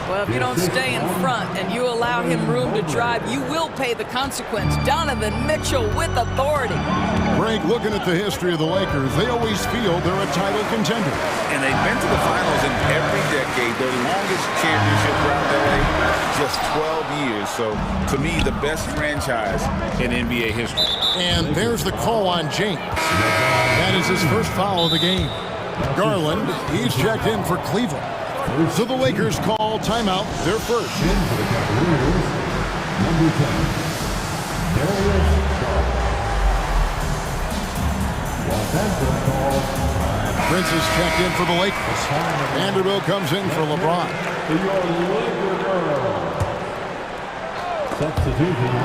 Well, if you don't stay in front and you allow him room to drive, you will pay the consequence. Donovan Mitchell with authority. Greg, looking at the history of the Lakers, they always feel they're a title contender. And they've been to the finals in every decade. Their longest championship around LA, just 12 years. So, to me, the best franchise in NBA history. And there's the call on James. That is his first foul of the game. Garland, he's checked in for Cleveland. So the Lakers call timeout, their first. For the Cavaliers, number 10. Prince is checked in for the Lakers. Vanderbilt comes in for LeBron.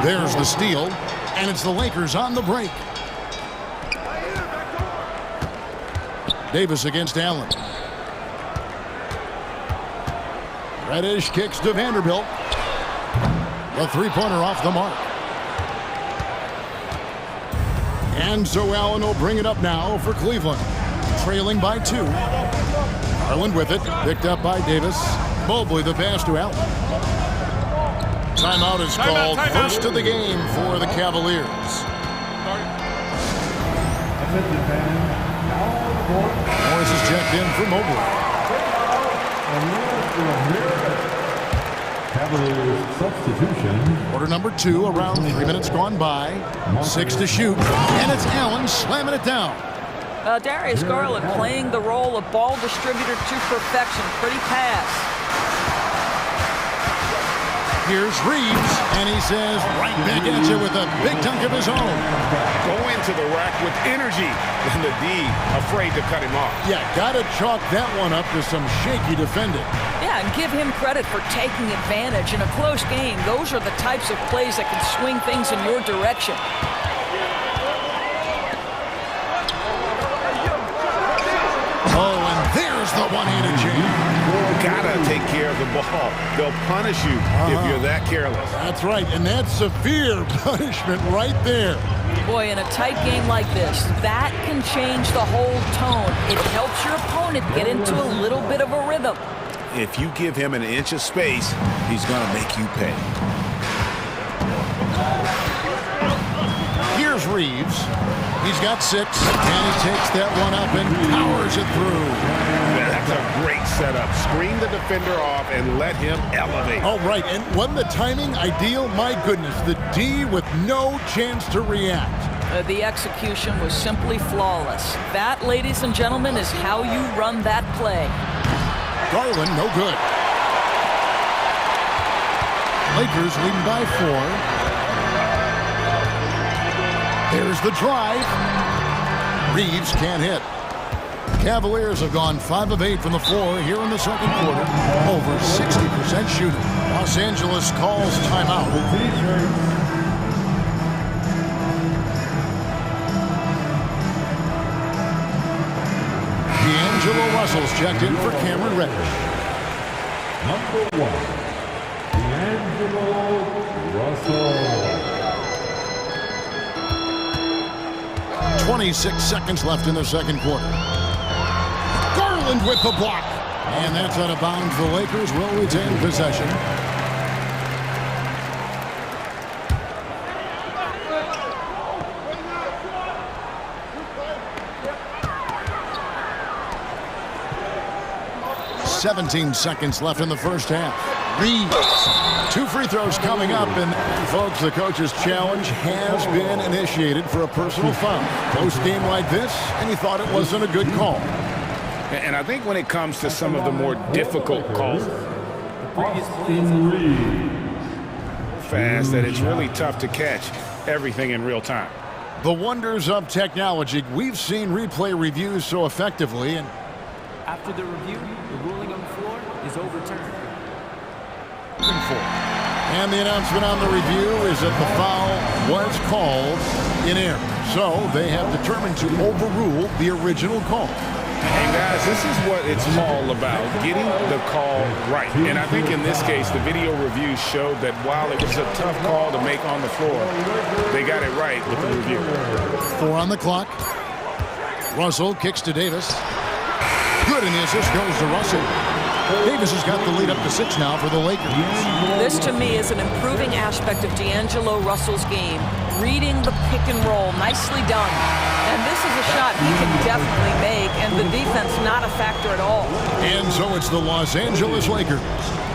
There's the steal, and it's the Lakers on the break. Davis against Allen. Reddish kicks to Vanderbilt. The three-pointer off the mark. And so Allen will bring it up now for Cleveland. Trailing by 2. Garland with it. Picked up by Davis. Mobley the pass to Allen. Timeout is called. First of the game for the Cavaliers. Morris is checked in for Mobley. Cavaliers substitution. Quarter number 2, around 3 minutes gone by. 6 to shoot. And it's Allen slamming it down. Darius Garland playing the role of ball distributor to perfection. Pretty pass. Here's Reeves, and he says right back at you with a big dunk of his own. Go into the rack with energy, and the D afraid to cut him off. Yeah, got to chalk that one up to some shaky defending. Yeah, and give him credit for taking advantage in a close game. Those are the types of plays that can swing things in your direction. Oh, and there's the one-handed jam. Gotta take care of the ball. They'll punish you if you're that careless. That's right, and that's severe punishment right there. Boy, in a tight game like this, that can change the whole tone. It helps your opponent get into a little bit of a rhythm. If you give him an inch of space, he's gonna make you pay. Here's Reeves. He's got 6, and he takes that one up and powers it through. That's a great setup. Screen the defender off and let him elevate. All right, and wasn't the timing ideal? My goodness, the D with no chance to react. The execution was simply flawless. That, ladies and gentlemen, is how you run that play. Garland, no good. Lakers leading by 4. There's the drive. Reeves can't hit. Cavaliers have gone 5 of 8 from the floor here in the second quarter. Over 60% shooting. Los Angeles calls timeout. D'Angelo Russell's checked in for Cameron Reddish. Number 1, D'Angelo Russell. 26 seconds left in the second quarter. Garland with the block. And that's out of bounds. The Lakers will retain possession. "17 seconds left in the first half. Reeves. 2 free throws coming up, and folks, the coach's challenge has been initiated for a personal foul. Close game like this, and he thought it wasn't a good call. And I think when it comes to some of the more difficult calls, fast, that it's really tough to catch everything in real time. The wonders of technology. We've seen replay reviews so effectively, and After the review, the ruling on the floor is overturned. And the announcement on the review is that the foul was called in error. So they have determined to overrule the original call. And guys, this is what it's all about, getting the call right. And I think in this case, the video review showed that while it was a tough call to make on the floor, they got it right with the review. 4 on the clock. Russell kicks to Davis. Good, and the assist goes to Russell. Davis has got the lead up to 6 now for the Lakers. This, to me, is an improving aspect of D'Angelo Russell's game. Reading the pick and roll. Nicely done. And this is a shot he can definitely make, and the defense not a factor at all. And so it's the Los Angeles Lakers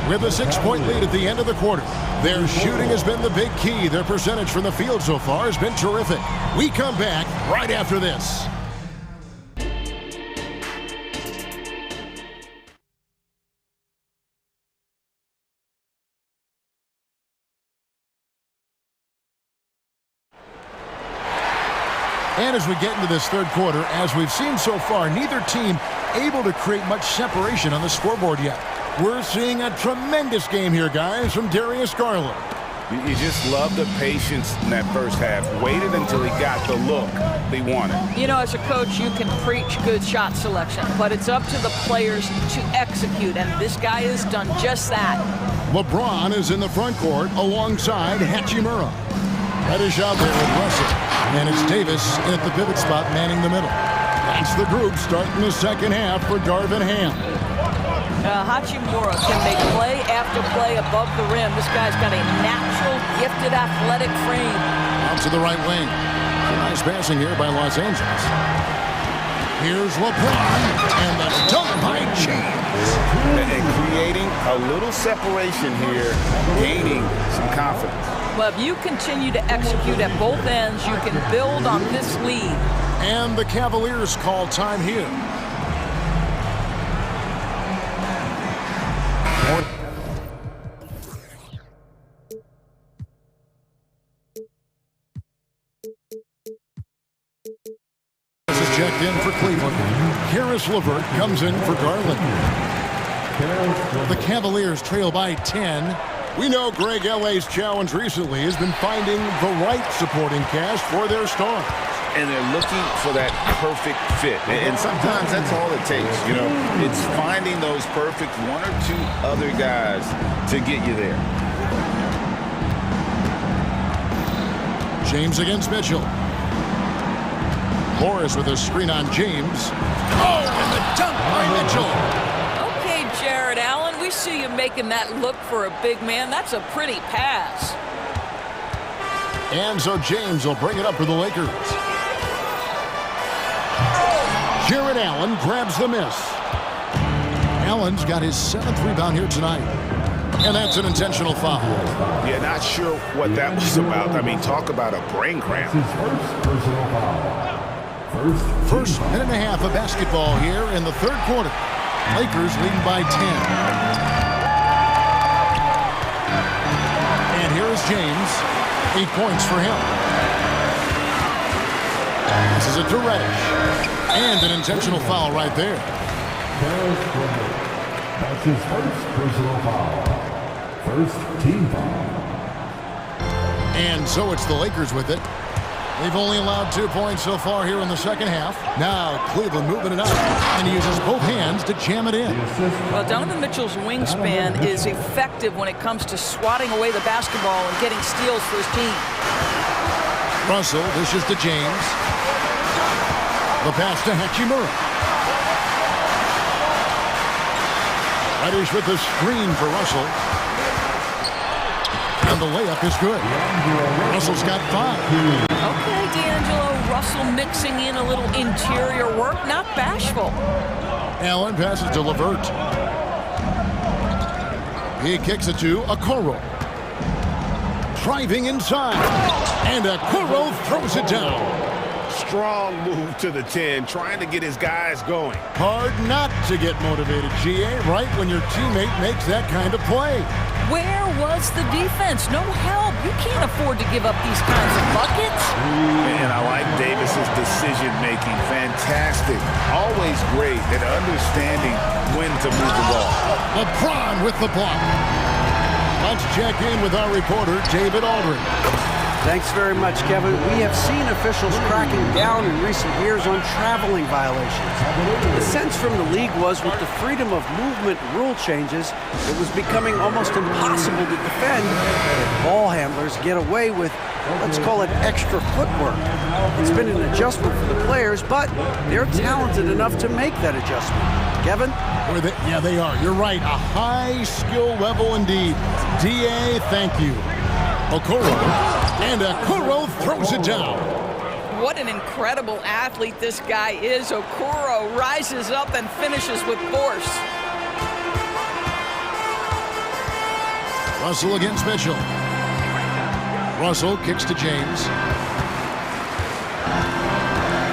with a 6-point lead at the end of the quarter. Their shooting has been the big key. Their percentage from the field so far has been terrific. We come back right after this. And as we get into this third quarter, as we've seen so far, neither team able to create much separation on the scoreboard yet. We're seeing a tremendous game here, guys, from Darius Garland. You just love the patience in that first half. Waited until he got the look they wanted. You know, as a coach, you can preach good shot selection, but it's up to the players to execute, and this guy has done just that. LeBron is in the front court alongside Hachimura. Reddish out there with Russell, and it's Davis at the pivot spot manning the middle. That's the group starting the second half for Darvin Ham. Hachimura can make play after play above the rim. This guy's got a natural, gifted, athletic frame. Out to the right wing. Nice passing here by Los Angeles. Here's LeBron, and the dunk by James. And creating a little separation here, gaining some confidence. Well, if you continue to execute at both ends, you can build on this lead. And the Cavaliers call time here. This is checked in for Cleveland. Karis LeVert comes in for Garland. The Cavaliers trail by 10. We know Greg L.A.'s challenge recently has been finding the right supporting cast for their stars. And they're looking for that perfect fit. And sometimes that's all it takes, you know. It's finding those perfect one or two other guys to get you there. James against Mitchell. Morris with a screen on James. Oh, and the dunk by Mitchell. Okay, Jared Allen, we see you making that look for a big man. That's a pretty pass. And so James will bring it up for the Lakers. Jared Allen grabs the miss. Allen's got his 7th rebound here tonight. And that's an intentional foul. Yeah, not sure what that was about. I mean, talk about a brain cramp. First minute and a half of basketball here in the third quarter. Lakers leading by 10. And here is James. 8 points for him. This is a to Reddish. And an intentional foul right there. That's his first personal foul. First team foul. And so it's the Lakers with it. They've only allowed 2 points so far here in the second half. Now Cleveland moving it up, and he uses both hands to jam it in. Well, Donovan Mitchell's wingspan is effective when it comes to swatting away the basketball and getting steals for his team. Russell dishes to James. The pass to Hachimura. Reddish with the screen for Russell. And the layup is good. Russell's got 5. Okay, D'Angelo Russell mixing in a little interior work, not bashful. Allen passes to LeVert. He kicks it to Okoro. Driving inside. And Okoro throws it down. Strong move to the 10, trying to get his guys going. Hard not to get motivated, GA, right when your teammate makes that kind of play. Where was the defense? No help. You can't afford to give up these kinds of buckets. And I like Davis's decision-making. Fantastic. Always great at understanding when to move the ball. LeBron with the block. Let's check in with our reporter, David Aldridge. Thanks very much, Kevin. We have seen officials cracking down in recent years on traveling violations. The sense from the league was with the freedom of movement rule changes, it was becoming almost impossible to defend if ball handlers get away with, let's call it, extra footwork. It's been an adjustment for the players, but they're talented enough to make that adjustment. Kevin? Yeah, they are. You're right. A high skill level indeed. DA, thank you. Okoro. And Okoro throws it down. What an incredible athlete this guy is. Okoro rises up and finishes with force. Russell against Mitchell. Russell kicks to James.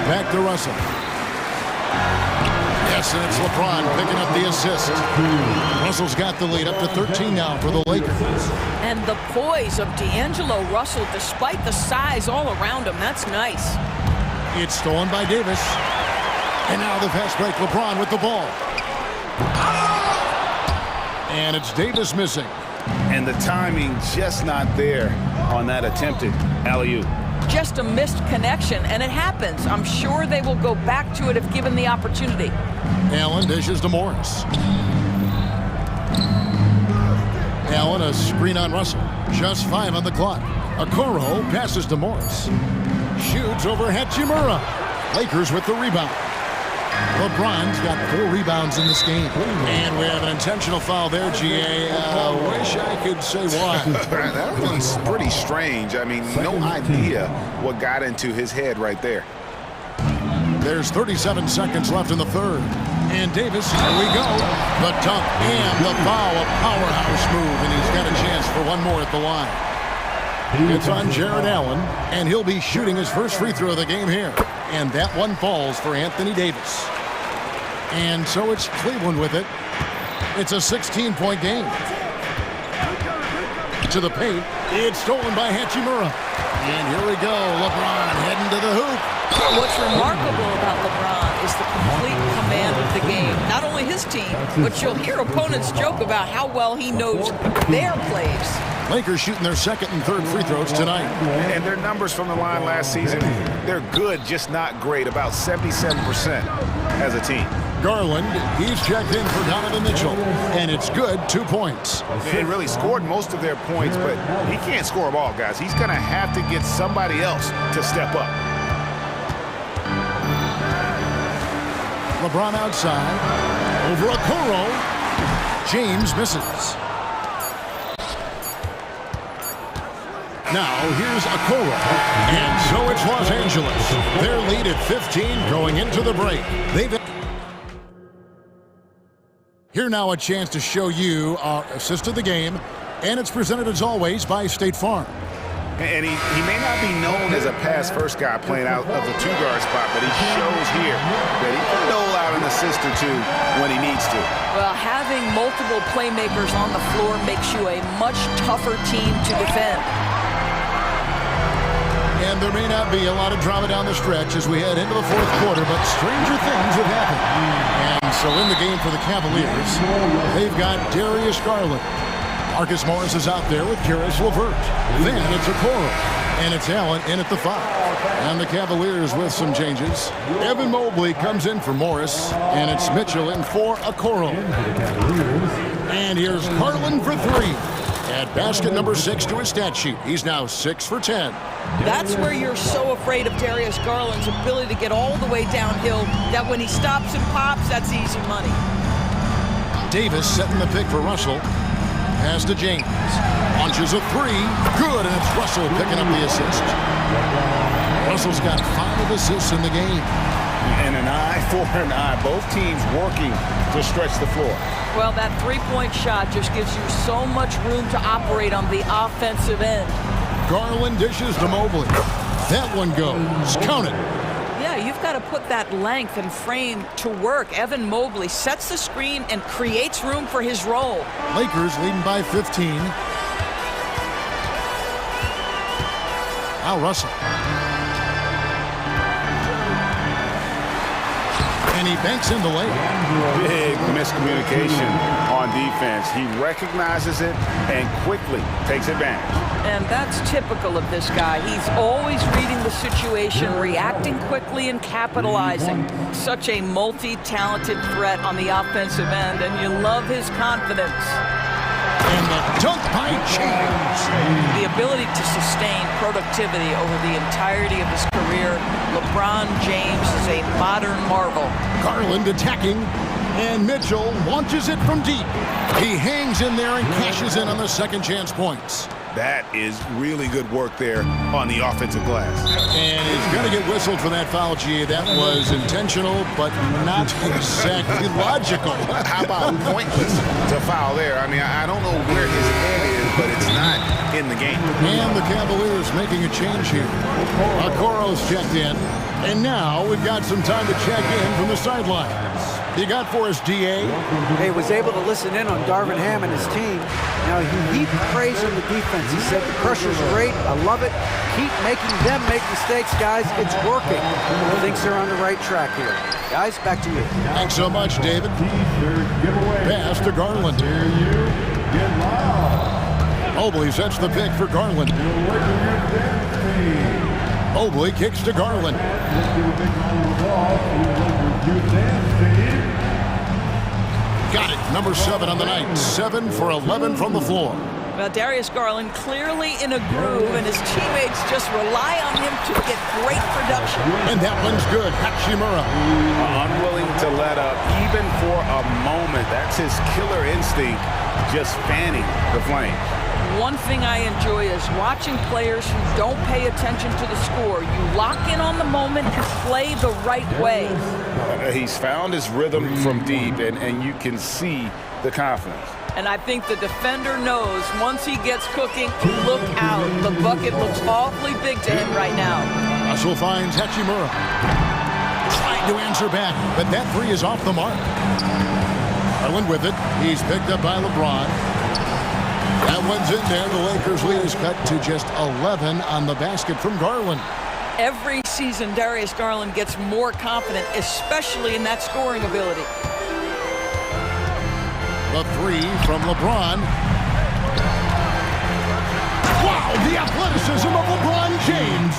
Back to Russell. Yes, and it's LeBron picking up the assist. Russell's got the lead up to 13 now for the Lakers. And the poise of D'Angelo Russell, despite the size all around him, that's nice. It's stolen by Davis. And now the fast break, LeBron with the ball. And it's Davis missing. And the timing just not there on that attempted alley-oop. Just a missed connection, and it happens. I'm sure they will go back to it if given the opportunity. Allen dishes to Morris. Allen, a screen on Russell. Just 5 on the clock. Okoro passes to Morris. Shoots over Hachimura. Lakers with the rebound. LeBron's got 4 rebounds in this game. And we have an intentional foul there, GA. Wish I could say why. That was pretty strange. I mean, no idea what got into his head right there. There's 37 seconds left in the third. And Davis, here we go. The dunk and the foul, a powerhouse move, and he's got a chance for one more at the line. It's on Jared Allen, and he'll be shooting his first free throw of the game here. And that one falls for Anthony Davis. And so it's Cleveland with it. It's a 16-point game. To the paint. It's stolen by Hachimura. And here we go. LeBron heading to the hoop. What's remarkable about LeBron is the complete command of the game. Not only his team, but you'll hear opponents joke about how well he knows their plays. Lakers shooting their second and third free throws tonight. And their numbers from the line last season, they're good, just not great, about 77% as a team. Garland, he's checked in for Donovan Mitchell, and it's good, 2 points. They really scored most of their points, but he can't score them all, guys. He's going to have to get somebody else to step up. LeBron outside, over Okoro. James misses. Now, here's Okoro. And so it's Los Angeles. Their lead at 15 going into the break. Here now a chance to show you our assist of the game. And it's presented as always by State Farm. And he may not be known as a pass-first guy playing out of the two-guard spot, but he shows here that he can dole out an assist or two when he needs to. Well, having multiple playmakers on the floor makes you a much tougher team to defend. And there may not be a lot of drama down the stretch as we head into the fourth quarter, but stranger things have happened. And so in the game for the Cavaliers, they've got Darius Garland. Marcus Morris is out there with Karis LeVert. Then it's Okoro, and it's Allen in at the 5. And the Cavaliers with some changes. Evan Mobley comes in for Morris, and it's Mitchell in for Okoro. And here's Garland for 3. Add basket number 6 to his stat sheet. He's now 6 for 10. That's where you're so afraid of Darius Garland's ability to get all the way downhill, that when he stops and pops, that's easy money. Davis setting the pick for Russell. Pass to James. Launches a 3. Good, and it's Russell picking up the assist. Russell's got 5 assists in the game. And an eye for an eye. Both teams working to stretch the floor. Well, that three-point shot just gives you so much room to operate on the offensive end. Garland dishes to Mobley. That one goes. Count it. Yeah, you've got to put that length and frame to work. Evan Mobley sets the screen and creates room for his role. Lakers leading by 15. Now Russell. And he banks in the layup. Big miscommunication on defense. He recognizes it and quickly takes advantage. And that's typical of this guy. He's always reading the situation, reacting quickly and capitalizing. Such a multi-talented threat on the offensive end, and you love his confidence. And the dunk by James. The ability to sustain productivity over the entirety of his career. LeBron James is a modern marvel. Garland attacking, and Mitchell launches it from deep. He hangs in there and cashes in on the second chance points. That is really good work there on the offensive glass. And he's going to get whistled for that foul, G. That was intentional, but not exactly logical. How about pointless to foul there? I mean, I don't know where his head is, but it's not in the game. And the Cavaliers making a change here. Okoro's checked in, and now we've got some time to check in from the sidelines. You got for us, DA? He was able to listen in on Darvin Ham and his team. Now, he heaped praise on the defense. He said the pressure's great. I love it. Keep making them make mistakes, guys. It's working. He thinks they're on the right track here. Guys, back to you. Thanks so much, David. Pass to Garland. Get loud. Mobley sets the pick for Garland. Mobley kicks to Garland. Got it. Number 7 on the night. 7 for 11 from the floor. Well, Darius Garland clearly in a groove, and his teammates just rely on him to get great production. And that one's good. Hachimura. Unwilling to let up even for a moment. That's his killer instinct, just fanning the flame. One thing I enjoy is watching players who don't pay attention to the score. You lock in on the moment and play the right way. He's found his rhythm from deep, and you can see the confidence. And I think the defender knows once he gets cooking, look out. The bucket looks awfully big to him right now. Russell finds Hachimura. Trying to answer back, but that three is off the mark. Garland with it. He's picked up by LeBron. That one's in there. The Lakers' lead is cut to just 11 on the basket from Garland. Every season, Darius Garland gets more confident, especially in that scoring ability. The three from LeBron. Wow, the athleticism of LeBron James.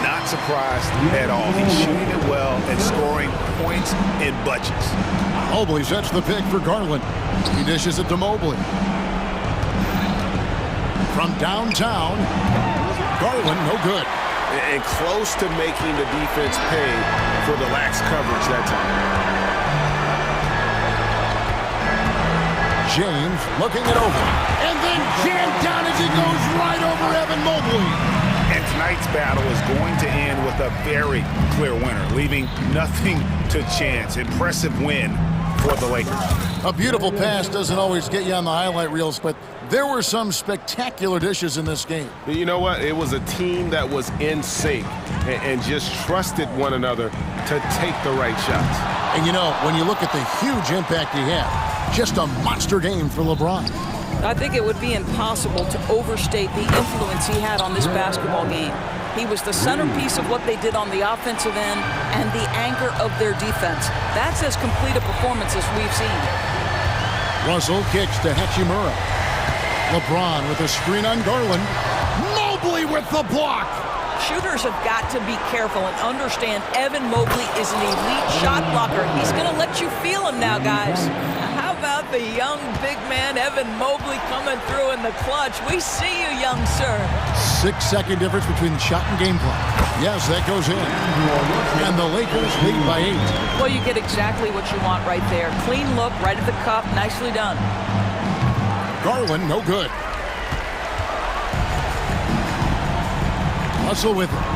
Not surprised at all. He's shooting it well and scoring points in bunches. Mobley sets the pick for Garland. He dishes it to Mobley. From downtown, Garland, no good. And close to making the defense pay for the lax coverage that time. James looking it over. And then jammed down as he goes right over Evan Mobley. And tonight's battle is going to end with a very clear winner, leaving nothing to chance. Impressive win for the Lakers. A beautiful pass doesn't always get you on the highlight reels, but there were some spectacular dishes in this game. You know what? It was a team that was in sync and just trusted one another to take the right shots. And you know, when you look at the huge impact he had, just a monster game for LeBron. I think it would be impossible to overstate the influence he had on this basketball game. He was the centerpiece of what they did on the offensive end and the anchor of their defense. That's as complete a performance as we've seen. Russell kicks to Hachimura. LeBron with a screen on Garland. Mobley with the block. Shooters have got to be careful and understand Evan Mobley is an elite shot blocker. He's going to let you feel him now, guys. How about the young big man, Evan Mobley, coming through in the clutch? We see you, young sir. 6-second difference between shot and game clock. Yes, that goes in. And the Lakers lead by 8. Well, you get exactly what you want right there. Clean look, right at the cup. Nicely done. Garland, no good. Russell with it.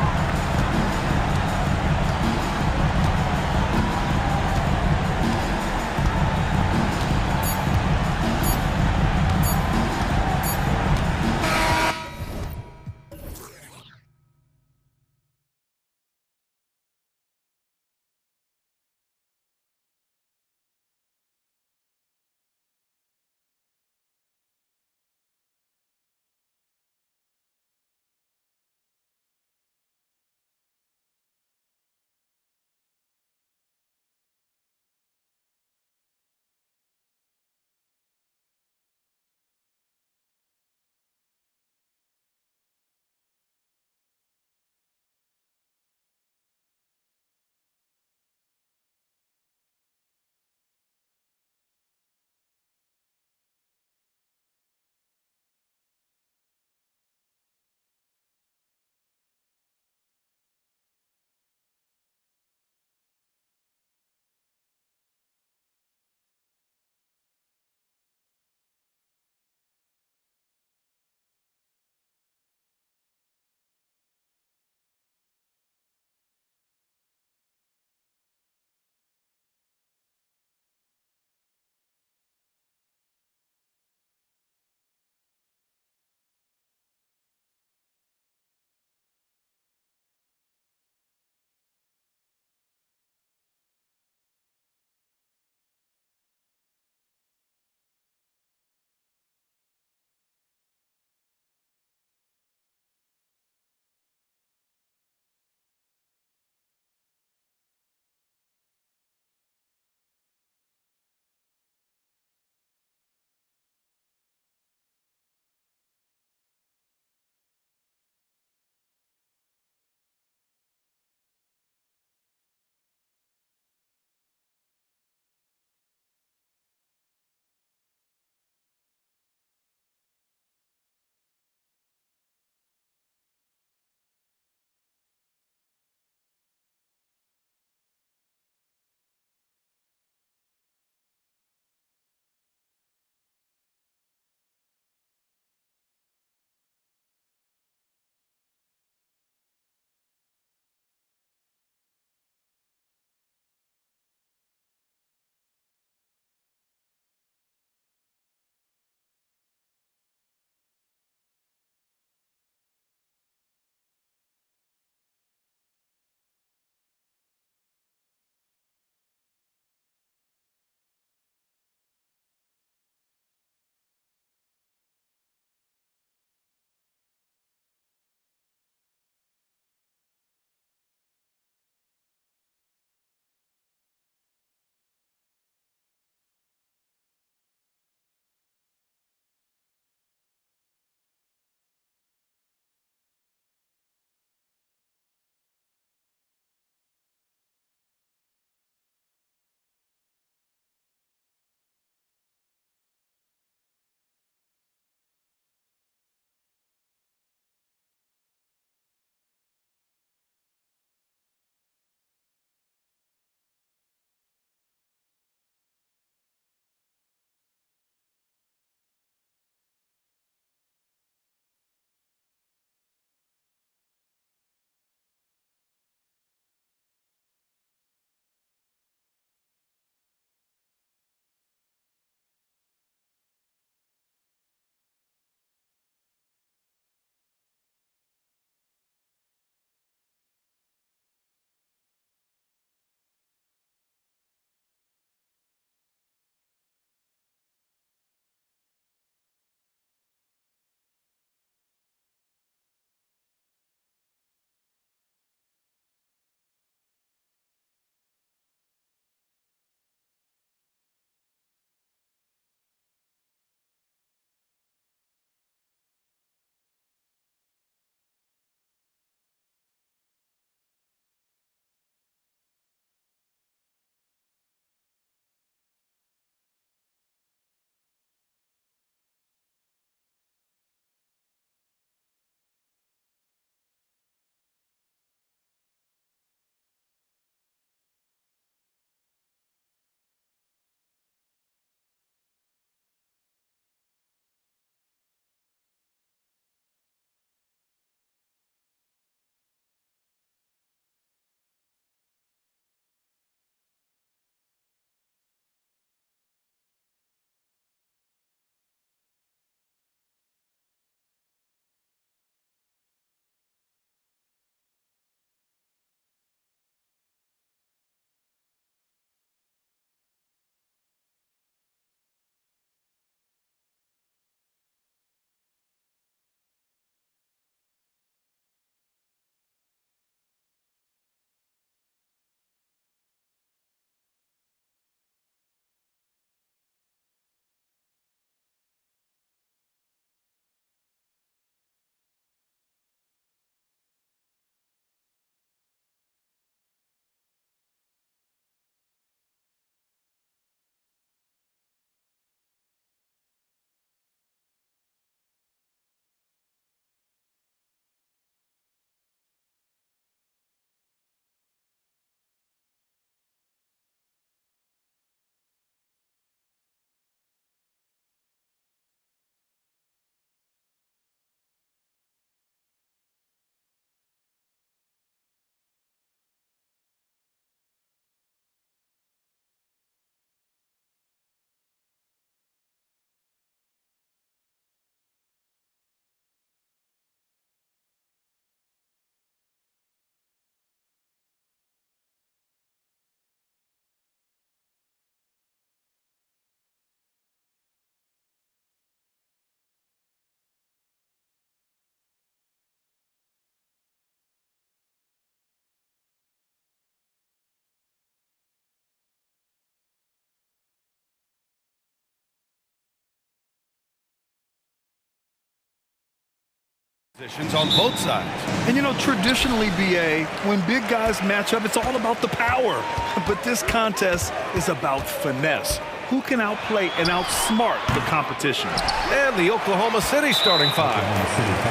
Positions on both sides. And you know, traditionally, BA, when big guys match up, it's all about the power. But this contest is about finesse. Who can outplay and outsmart the competition? And the Oklahoma City starting five.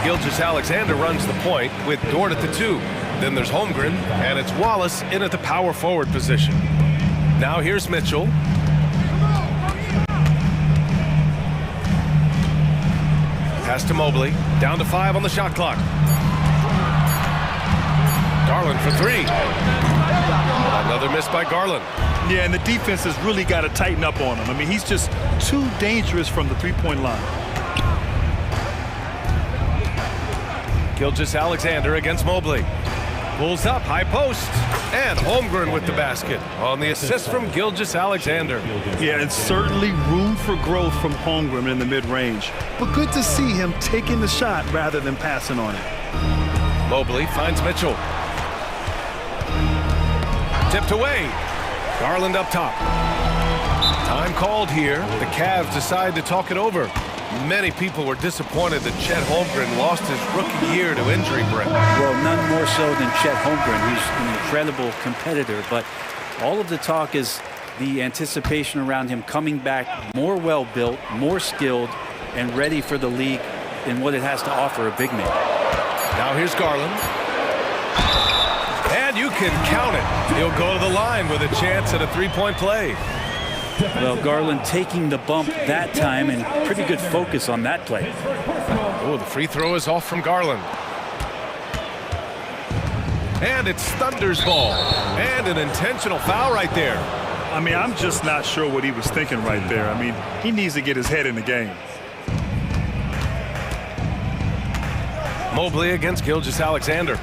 Gilgeous-Alexander runs the point with Dort at the 2. Then there's Holmgren, and it's Wallace in at the power forward position. Now here's Mitchell. Pass to Mobley, down to 5 on the shot clock. Garland for 3. Another miss by Garland. Yeah, and the defense has really got to tighten up on him. I mean, he's just too dangerous from the three-point line. Gilgeous-Alexander against Mobley. Pulls up, high post, and Holmgren with the basket on the assist from Gilgeous-Alexander. Yeah, and certainly room for growth from Holmgren in the mid-range. But good to see him taking the shot rather than passing on it. Mobley finds Mitchell. Tipped away. Garland up top. Time called here. The Cavs decide to talk it over. Many people were disappointed that Chet Holmgren lost his rookie year to injury, Brent. Well, none more so than Chet Holmgren. He's an incredible competitor, but all of the talk is the anticipation around him coming back more well-built, more skilled, and ready for the league in what it has to offer a big man. Now here's Garland. And you can count it. He'll go to the line with a chance at a three-point play. Well, Garland taking the bump that time, and pretty good focus on that play. Oh, the free throw is off from Garland. And it's Thunder's ball. And an intentional foul right there. I mean, I'm just not sure what he was thinking right there. I mean, he needs to get his head in the game. Mobley against Gilgeous-Alexander.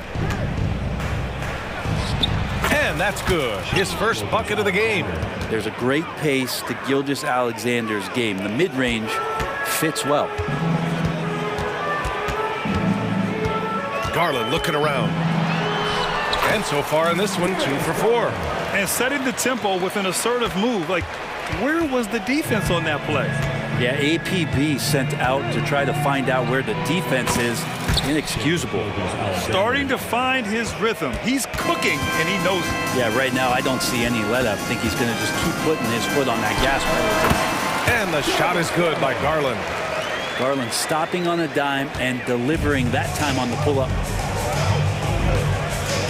And that's good. His first bucket of the game. There's a great pace to Gilgeous-Alexander's game. The mid-range fits well. Garland looking around. And so far in this one, 2 for 4. And setting the tempo with an assertive move. Like, where was the defense on that play? Yeah, APB sent out to try to find out where the defense is. Inexcusable. Starting to find his rhythm. He's cooking, and he knows it. Yeah, right now I don't see any let-up. I think he's going to just keep putting his foot on that gas pedal. And the shot is good by Garland. Garland stopping on a dime and delivering that time on the pull-up.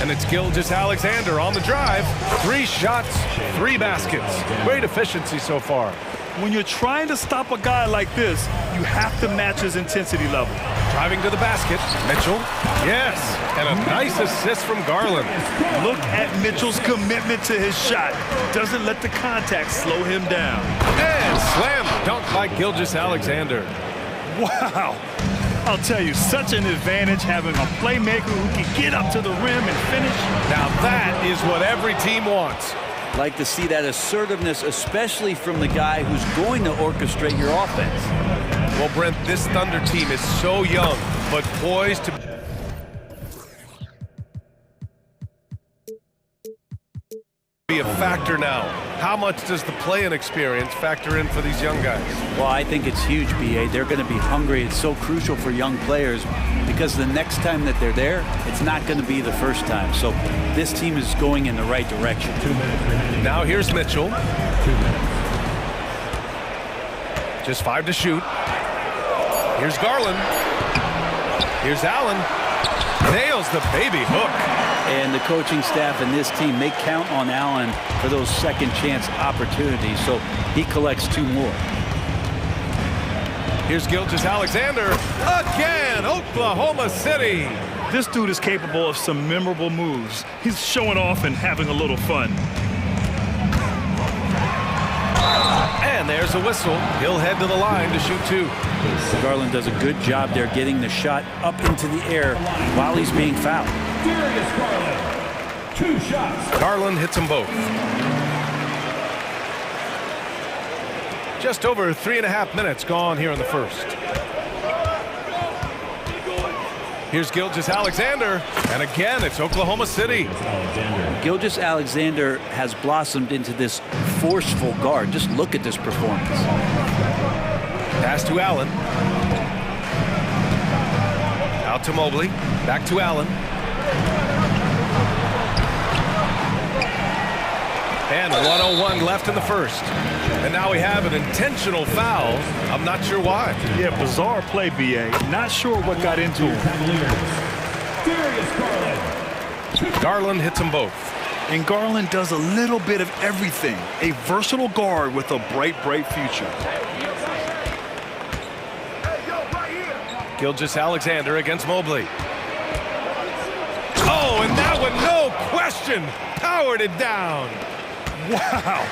And it's Gilgeous-Alexander on the drive. 3 shots, 3 baskets. Great efficiency so far. When you're trying to stop a guy like this, you have to match his intensity level. Driving to the basket, Mitchell. Yes, and a nice assist from Garland. Look at Mitchell's commitment to his shot. Doesn't let the contact slow him down. And slam dunk by Gilgeous-Alexander. Wow. I'll tell you, such an advantage having a playmaker who can get up to the rim and finish. Now that is what every team wants. Like to see that assertiveness, especially from the guy who's going to orchestrate your offense. Well, Brent, this Thunder team is so young, but poised to be a factor now. How much does the play-in experience factor in for these young guys? Well, I think it's huge, BA. They're going to be hungry. It's so crucial for young players because the next time that they're there, it's not going to be the first time. So this team is going in the right direction. Now here's Mitchell. Just 5 to shoot. Here's Garland. Here's Allen. Nails the baby hook. And the coaching staff and this team, they count on Allen for those second chance opportunities, so he collects 2 more. Here's Gilgeous-Alexander again, Oklahoma City. This dude is capable of some memorable moves. He's showing off and having a little fun. And there's a whistle. He'll head to the line to shoot 2. Garland does a good job there getting the shot up into the air while he's being fouled. Garland, 2 shots. Garland hits them both. Just over 3.5 minutes gone here in the first. Here's Gilgeous-Alexander, and again it's Oklahoma City. Gilgeous-Alexander has blossomed into this forceful guard. Just look at this performance. Pass to Allen. Out to Mobley. Back to Allen. And 1:01 left in the first. And now we have an intentional foul. I'm not sure why. Yeah, bizarre play, BA. Not sure what got into him. Garland hits them both. And Garland does a little bit of everything. A versatile guard with a bright, bright future. Gilgeous-Alexander against Mobley. Oh, and that one, no question, powered it down. Wow.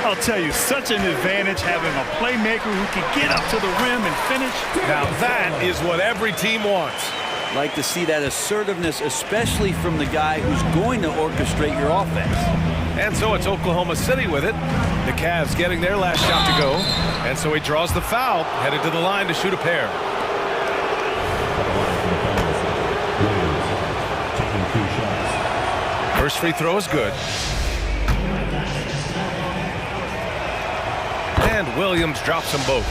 I'll tell you, such an advantage having a playmaker who can get up to the rim and finish. Now that is what every team wants. Like to see that assertiveness, especially from the guy who's going to orchestrate your offense. And so it's Oklahoma City with it. The Cavs getting their last shot to go. And so he draws the foul, headed to the line to shoot a pair. First free throw is good. And Williams drops them both.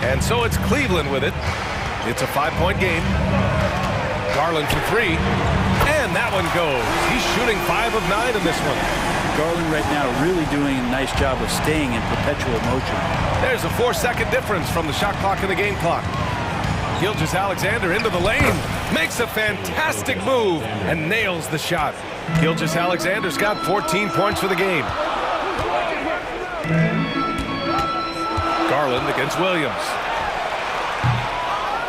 And so it's Cleveland with it. It's a 5-point game. Garland for three. And that one goes. He's shooting 5 of 9 in this one. Garland right now really doing a nice job of staying in perpetual motion. There's a 4-second difference from the shot clock and the game clock. Gilgeous-Alexander into the lane. Makes a fantastic move and nails the shot. Gilgeous-Alexander's got 14 points for the game. Garland against Williams.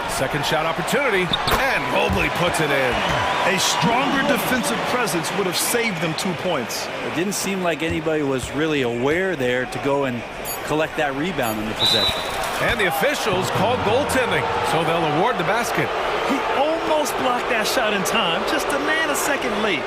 Second shot opportunity, and Mobley puts it in. A stronger defensive presence would have saved them 2 points. It didn't seem like anybody was really aware there to go and collect that rebound in the possession. And the officials called goaltending, so they'll award the basket. He almost blocked that shot in time, just a nanosecond late.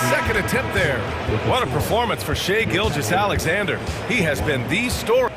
Second attempt there. What a performance for Shai Gilgeous-Alexander. He has been the story.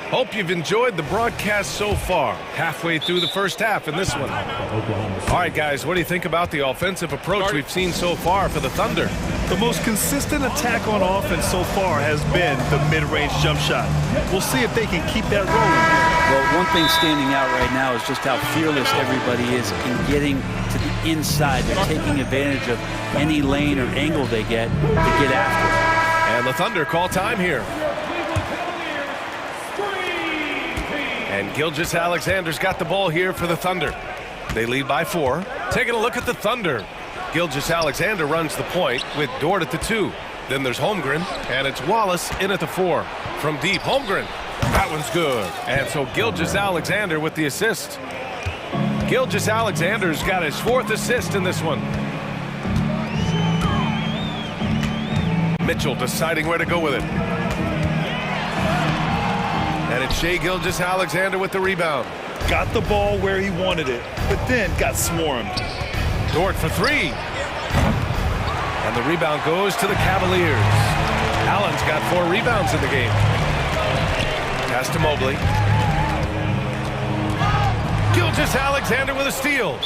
Hope you've enjoyed the broadcast so far. Halfway through the first half in this one. All right, guys, what do you think about the offensive approach we've seen so far for the Thunder? The most consistent attack on offense so far has been the mid-range jump shot. We'll see if they can keep that rolling. Well, one thing standing out right now is just how fearless everybody is in getting to the inside. They're taking advantage of any lane or angle they get to get after it. And the Thunder call time here. And Gilgeous-Alexander's got the ball here for the Thunder. They lead by 4. Taking a look at the Thunder. Gilgeous-Alexander runs the point with Dort at the 2. Then there's Holmgren, and it's Wallace in at the 4. From deep, Holmgren. That one's good. And so Gilgeous-Alexander with the assist. Gilgeous-Alexander's got his 4th assist in this one. Mitchell deciding where to go with it. And it's Shai Gilgeous-Alexander with the rebound. Got the ball where he wanted it, but then got swarmed. Dort for 3. And the rebound goes to the Cavaliers. Allen's got 4 rebounds in the game. Pass to Mobley. Gilgeous-Alexander with a steal.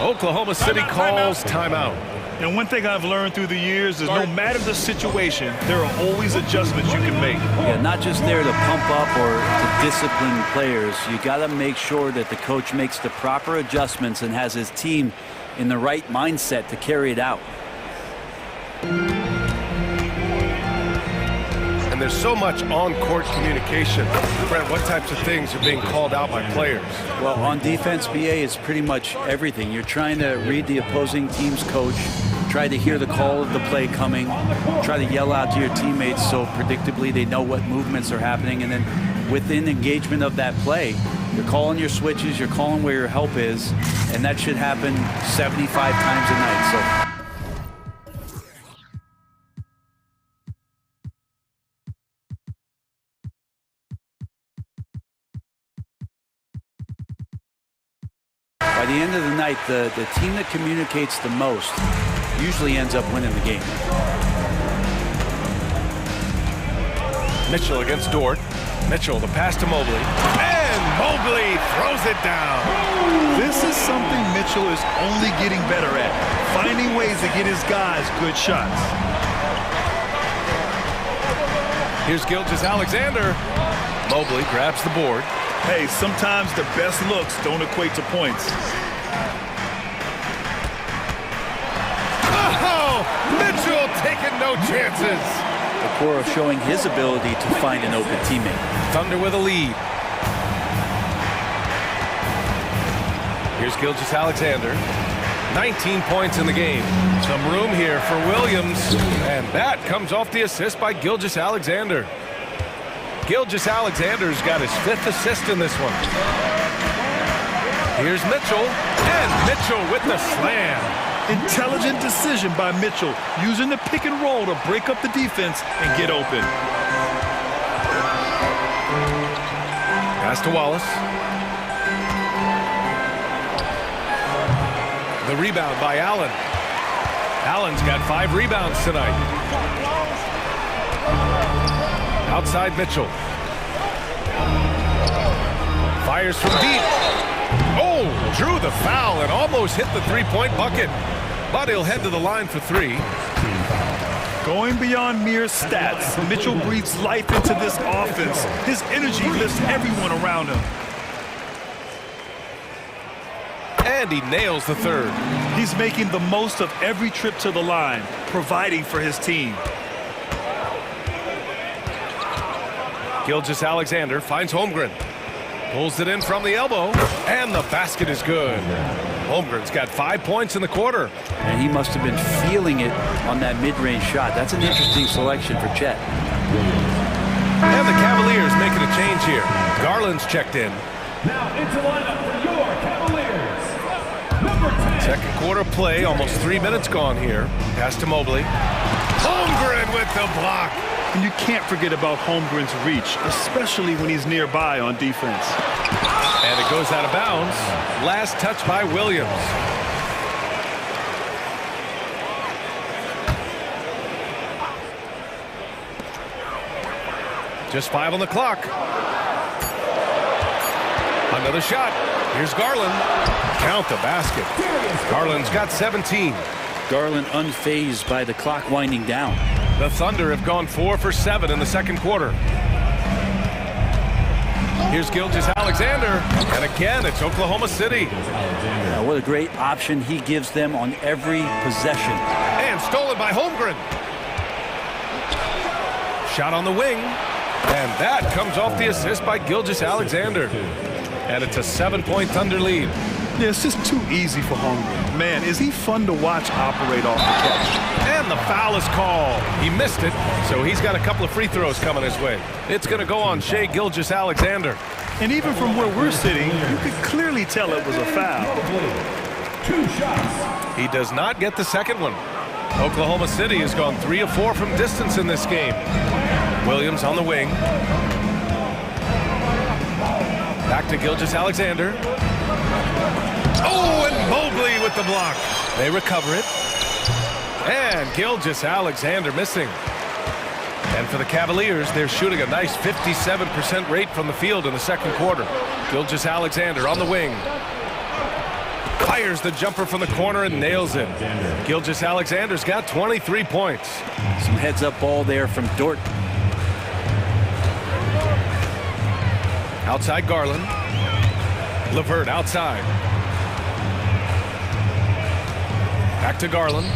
Oklahoma City calls timeout. And one thing I've learned through the years is no matter the situation, there are always adjustments you can make. Yeah, not just there to pump up or to discipline players. You got to make sure that the coach makes the proper adjustments and has his team in the right mindset to carry it out. And there's so much on-court communication. Brent, what types of things are being called out by players? Well, on defense, BA, it's pretty much everything. You're trying to read the opposing team's coach, try to hear the call of the play coming, try to yell out to your teammates so predictably they know what movements are happening, and then within engagement of that play, you're calling your switches, you're calling where your help is, and that should happen 75 times a night. So. By the end of the night, the team that communicates the most usually ends up winning the game. Mitchell against Dort. Mitchell, the pass to Mobley. And Mobley throws it down. This is something Mitchell is only getting better at, finding ways to get his guys good shots. Here's Gilgeous-Alexander. Mobley grabs the board. Hey, sometimes the best looks don't equate to points. Oh, Mitchell taking no chances. Okoro showing his ability to find an open teammate. Thunder with a lead. Here's Gilgeous-Alexander. 19 points in the game. Some room here for Williams. And that comes off the assist by Gilgeous-Alexander. Gilgeous-Alexander's got his 5th assist in this one. Here's Mitchell. And Mitchell with the slam. Intelligent decision by Mitchell, using the pick and roll to break up the defense and get open. Pass to Wallace. The rebound by Allen. Allen's got 5 rebounds tonight. Outside Mitchell. Fires from deep. Oh, drew the foul and almost hit the 3-point bucket. But he'll head to the line for 3. Going beyond mere stats, Mitchell breathes life into this offense. His energy lifts everyone around him. And he nails the 3rd. He's making the most of every trip to the line, providing for his team. Gilgeous-Alexander finds Holmgren. Pulls it in from the elbow, and the basket is good. Holmgren's got 5 points in the quarter. And he must have been feeling it on that mid-range shot. That's an interesting selection for Chet. And the Cavaliers making a change here. Garland's checked in. Now into lineup for your Cavaliers. Number 10. Second quarter play, almost 3 minutes gone here. Pass to Mobley. Holmgren with the block. And you can't forget about Holmgren's reach, especially when he's nearby on defense. And it goes out of bounds. Last touch by Williams. Just 5 on the clock. Another shot. Here's Garland. Count the basket. Garland's got 17. Garland unfazed by the clock winding down. The Thunder have gone 4 for 7 in the second quarter. Here's Gilgeous-Alexander. And again, it's Oklahoma City. What a great option he gives them on every possession. And stolen by Holmgren. Shot on the wing. And that comes off the assist by Gilgeous-Alexander. And it's a 7-point Thunder lead. Yeah, it's just too easy for Holmgren. Man, is he fun to watch operate off the catch. And the foul is called. He missed it, so he's got a couple of free throws coming his way. It's going to go on Shai Gilgeous-Alexander. And even from where we're sitting, you could clearly tell it was a foul. 2 shots. He does not get the second one. Oklahoma City has gone 3 of 4 from distance in this game. Williams on the wing. Back to Gilgeous-Alexander. Oh, and Mobley with the block. They recover it. And Gilgeous-Alexander missing. And for the Cavaliers, they're shooting a nice 57% rate from the field in the second quarter. Gilgeous-Alexander on the wing. Fires the jumper from the corner and nails it. Gilgeous-Alexander's got 23 points. Some heads-up ball there from Dort. Outside Garland. LeVert outside. Back to Garland.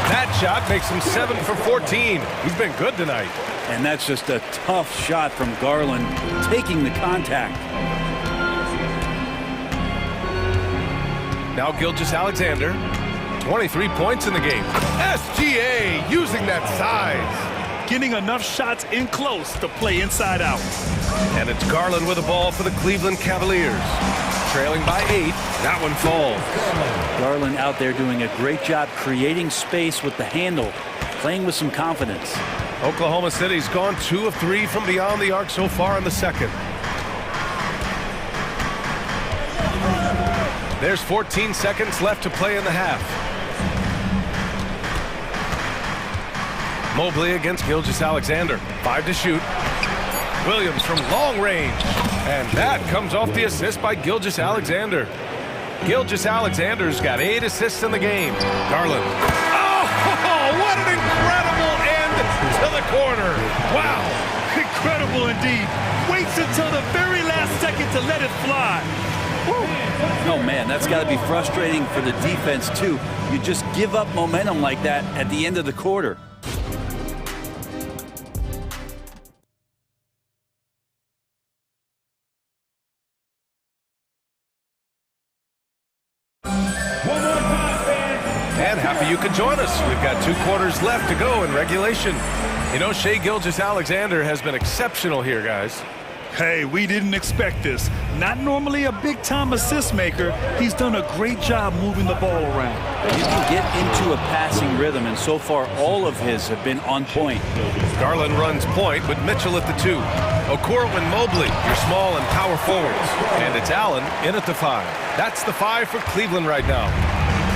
That shot makes him 7 for 14. He's been good tonight. And that's just a tough shot from Garland, taking the contact. Now Gilgeous-Alexander, 23 points in the game. SGA using that size. Getting enough shots in close to play inside out. And it's Garland with the ball for the Cleveland Cavaliers. Trailing by 8. That one falls. Garland out there doing a great job creating space with the handle, playing with some confidence. Oklahoma City's gone 2 of 3 from beyond the arc so far in the second. There's 14 seconds left to play in the half. Mobley against Gilgeous-Alexander. 5 to shoot. Williams from long range. And that comes off the assist by Gilgeous-Alexander. Gilgeous-Alexander's got 8 assists in the game. Garland. Oh, what an incredible end to the corner. Wow. Incredible indeed. Waits until the very last second to let it fly. Oh, man, that's got to be frustrating for the defense, too. You just give up momentum like that at the end of the quarter. And happy you could join us. We've got 2 quarters left to go in regulation. You know, Shai Gilgeous-Alexander has been exceptional here, guys. Hey, we didn't expect this. Not normally a big-time assist maker. He's done a great job moving the ball around. You can get into a passing rhythm, and so far all of his have been on point. Garland runs point with Mitchell at the 2. Okoro and Mobley, your small and power forwards. And it's Allen in at the 5. That's the 5 for Cleveland right now.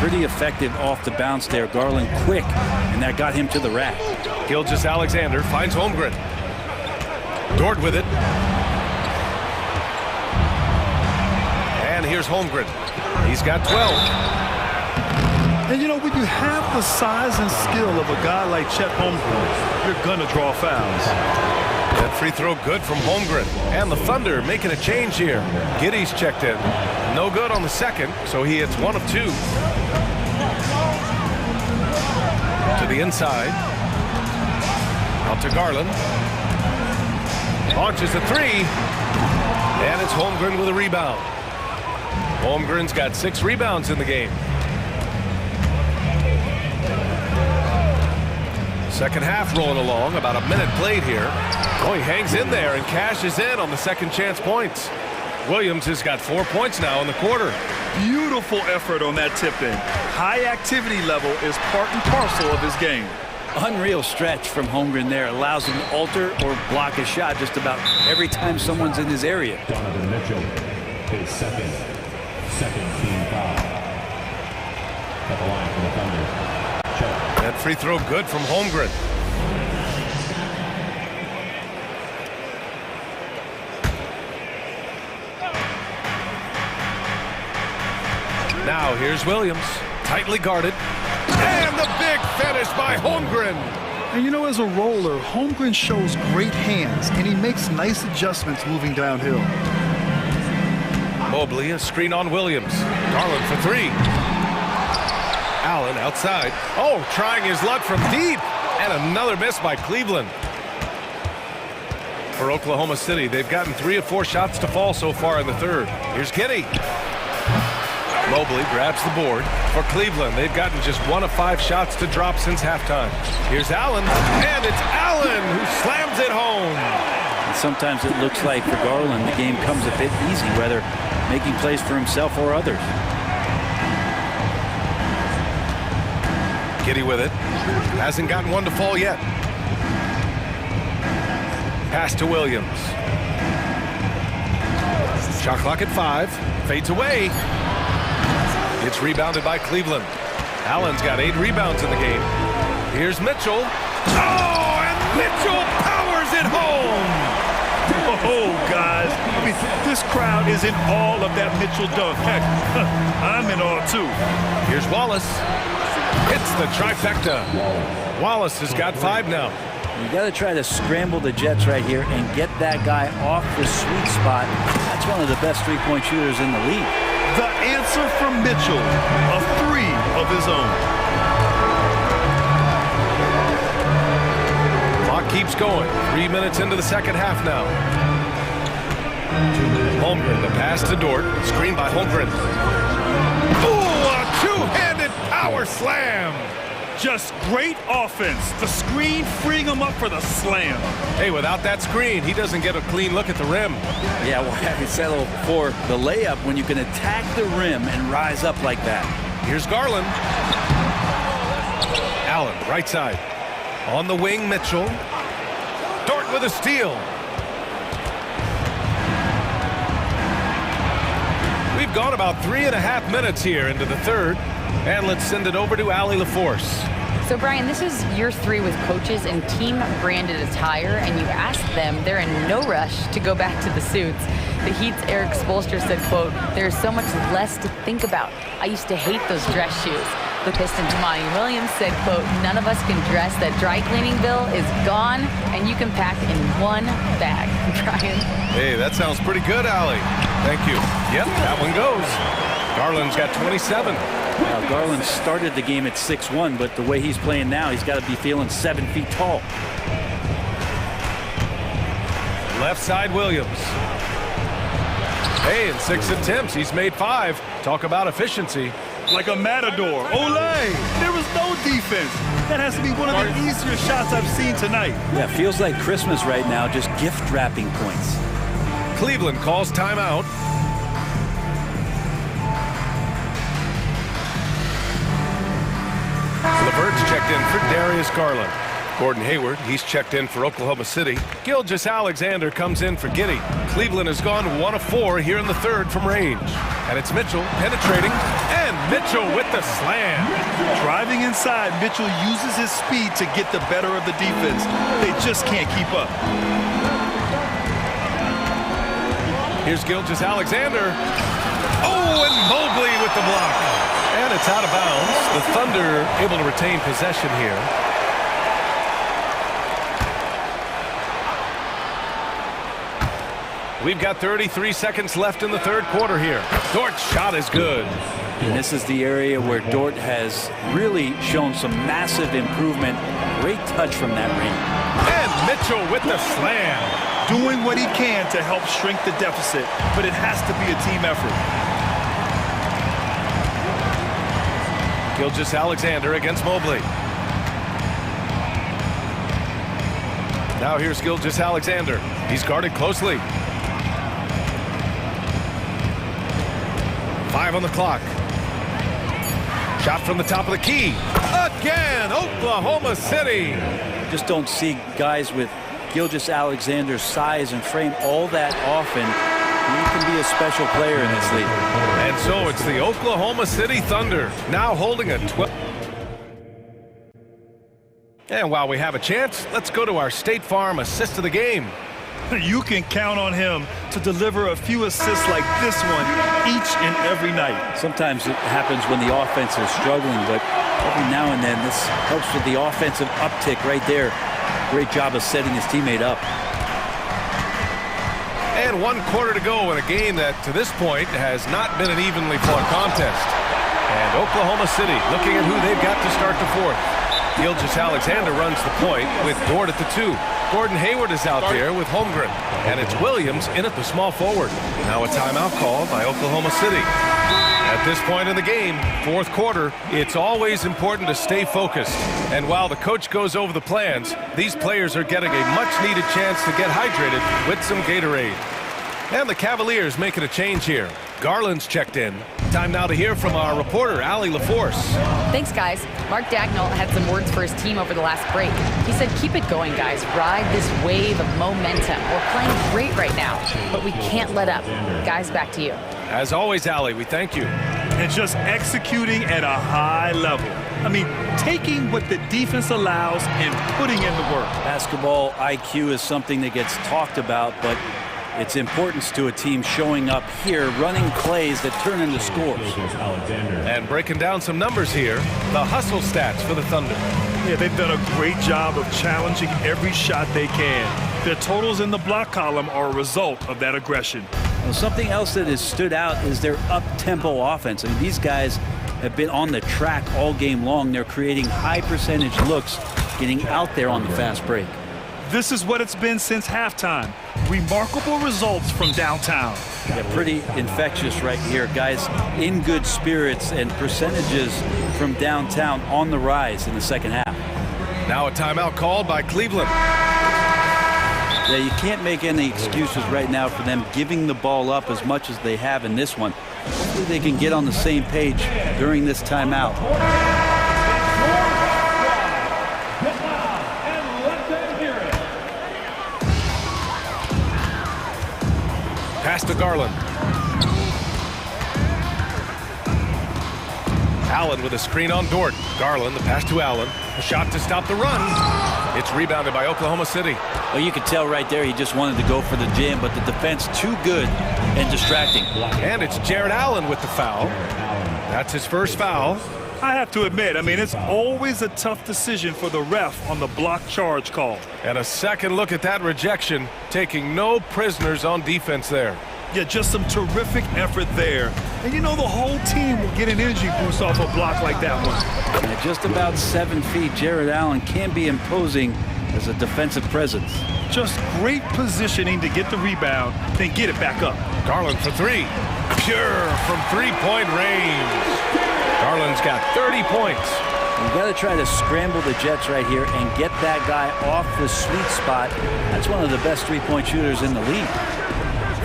Pretty effective off the bounce there. Garland quick, and that got him to the rack. Gilgeous-Alexander finds Holmgren. Dort with it. And here's Holmgren. He's got 12. And you know, when you have the size and skill of a guy like Chet Holmgren, you're gonna draw fouls. That free throw good from Holmgren. And the Thunder making a change here. Giddey's checked in. No good on the second, so he hits 1 of 2. To the inside. Out to Garland. Launches a 3. And it's Holmgren with a rebound. Holmgren's got 6 rebounds in the game. Second half rolling along, about a minute played here. Oh, he hangs in there and cashes in on the second chance points. Williams has got 4 points now in the quarter. Beautiful effort on that tip-in. High activity level is part and parcel of his game. Unreal stretch from Holmgren there. Allows him to alter or block a shot just about every time someone's in his area. Donovan Mitchell, his second team foul. At the line from the Thunder. That free throw good from Holmgren. Now here's Williams, tightly guarded. And the big finish by Holmgren. And you know, as a roller, Holmgren shows great hands, and he makes nice adjustments moving downhill. Mobley, a screen on Williams. Garland for 3. Allen outside. Oh, trying his luck from deep. And another miss by Cleveland. For Oklahoma City, they've gotten 3 of 4 shots to fall so far in the third. Here's Giddey. Mobley grabs the board. For Cleveland, they've gotten just 1 of 5 shots to drop since halftime. Here's Allen, and it's Allen who slams it home. And sometimes it looks like for Garland, the game comes a bit easy, whether making plays for himself or others. Giddey with it. Hasn't gotten 1 to fall yet. Pass to Williams. Shot clock at 5. Fades away. It's rebounded by Cleveland. Allen's got 8 rebounds in the game. Here's Mitchell. Oh, and Mitchell powers it home. Oh, guys. I mean, this crowd is in awe of that Mitchell dunk. Heck, I'm in awe, too. Here's Wallace. Hits the trifecta. Wallace has got 5 now. You got to try to scramble the Jets right here and get that guy off the sweet spot. That's one of the best three-point shooters in the league. The answer from Mitchell, a 3 of his own. Clock keeps going. 3 minutes into the second half now. Holmgren, the pass to Dort. Screen by Holmgren. Ooh, a two-handed power slam. Just great offense. The screen freeing him up for the slam. Hey, without that screen, he doesn't get a clean look at the rim. Yeah, well, I can settle for the layup when you can attack the rim and rise up like that. Here's Garland. Allen, right side. On the wing, Mitchell. Dort with a steal. We've gone about 3.5 minutes here into the third. And let's send it over to Allie LaForce. So, Brian, this is year 3 with coaches in team-branded attire, and you asked them, they're in no rush to go back to the suits. The Heat's Eric Spoelstra said, quote, "There's so much less to think about. I used to hate those dress shoes." The Pistons' Monty Williams said, quote, "None of us can dress. That dry cleaning bill is gone, and you can pack in one bag." Brian? Hey, that sounds pretty good, Allie. Thank you. Yep, that one goes. Garland's got 27. Now, Garland started the game at 6'1", but the way he's playing now, he's got to be feeling 7 feet tall. Left side, Williams. Hey, in 6 attempts, he's made 5. Talk about efficiency. Like a matador. Olay! There was no defense. That has to be one of the easier shots I've seen tonight. Yeah, feels like Christmas right now, just gift wrapping points. Cleveland calls timeout. LeVert's checked in for Darius Garland. Gordon Hayward, he's checked in for Oklahoma City. Gilgeous-Alexander comes in for Giddey. Cleveland has gone 1 of 4 here in the third from range. And it's Mitchell penetrating, and Mitchell with the slam. Driving inside, Mitchell uses his speed to get the better of the defense. They just can't keep up. Here's Gilgeous-Alexander. Oh, and Mobley with the block. And it's out of bounds. The Thunder able to retain possession here. We've got 33 seconds left in the third quarter here. Dort's shot is good. And this is the area where Dort has really shown some massive improvement. Great touch from that ring. And Mitchell with the slam. Doing what he can to help shrink the deficit, but it has to be a team effort. Gilgeous-Alexander against Mobley. Now here's Gilgeous-Alexander. He's guarded closely. 5 on the clock. Shot from the top of the key. Again, Oklahoma City. Just don't see guys with Gilgeous-Alexander's size and frame all that often. He can be a special player in this league. And so it's the Oklahoma City Thunder now holding a 12. And while we have a chance, let's go to our State Farm assist of the game. You can count on him to deliver a few assists like this one each and every night. Sometimes it happens when the offense is struggling, but every now and then this helps with the offensive uptick right there. Great job of setting his teammate up. And 1 quarter to go in a game that, to this point, has not been an evenly fought contest. And Oklahoma City looking at who they've got to start the fourth. Gilgeous-Alexander runs the point with Dort at the 2. Gordon Hayward is out there with Holmgren. And it's Williams in at the small forward. Now a timeout called by Oklahoma City. At this point in the game, fourth quarter, it's always important to stay focused. And while the coach goes over the plans, these players are getting a much-needed chance to get hydrated with some Gatorade. And the Cavaliers making a change here. Garland's checked in. Time now to hear from our reporter, Allie LaForce. Thanks, guys. Mark Dagnall had some words for his team over the last break. He said, "Keep it going, guys. Ride this wave of momentum. We're playing great right now, but we can't let up." Guys, back to you. As always, Allie, we thank you. And just executing at a high level. I mean, taking what the defense allows and putting in the work. Basketball IQ is something that gets talked about, but its importance to a team showing up here, running plays that turn into scores. And breaking down some numbers here, the hustle stats for the Thunder. Yeah, they've done a great job of challenging every shot they can. Their totals in the block column are a result of that aggression. Well, something else that has stood out is their up-tempo offense. I mean, these guys have been on the track all game long. They're creating high-percentage looks, getting out there on the fast break. This is what it's been since halftime. Remarkable results from downtown. Yeah, pretty infectious right here. Guys in good spirits and percentages from downtown on the rise in the second half. Now a timeout called by Cleveland. Yeah, you can't make any excuses right now for them giving the ball up as much as they have in this one. Hopefully they can get on the same page during this timeout. Pass to Garland. Allen with a screen on Dort. Garland, the pass to Allen. A shot to stop the run. It's rebounded by Oklahoma City. Well, you could tell right there he just wanted to go for the jam, but the defense too good and distracting. And it's Jared Allen with the foul. That's his first foul. I have to admit, I mean, it's always a tough decision for the ref on the block charge call. And a second look at that rejection, taking no prisoners on defense there. Yeah, just some terrific effort there. And you know the whole team will get an energy boost off a block like that one. At just about 7 feet, Jared Allen can be imposing as a defensive presence. Just great positioning to get the rebound, then get it back up. Garland for three. Pure from three-point range. Garland's got 30 points. You've got to try to scramble the Jets right here and get that guy off the sweet spot. That's one of the best three-point shooters in the league.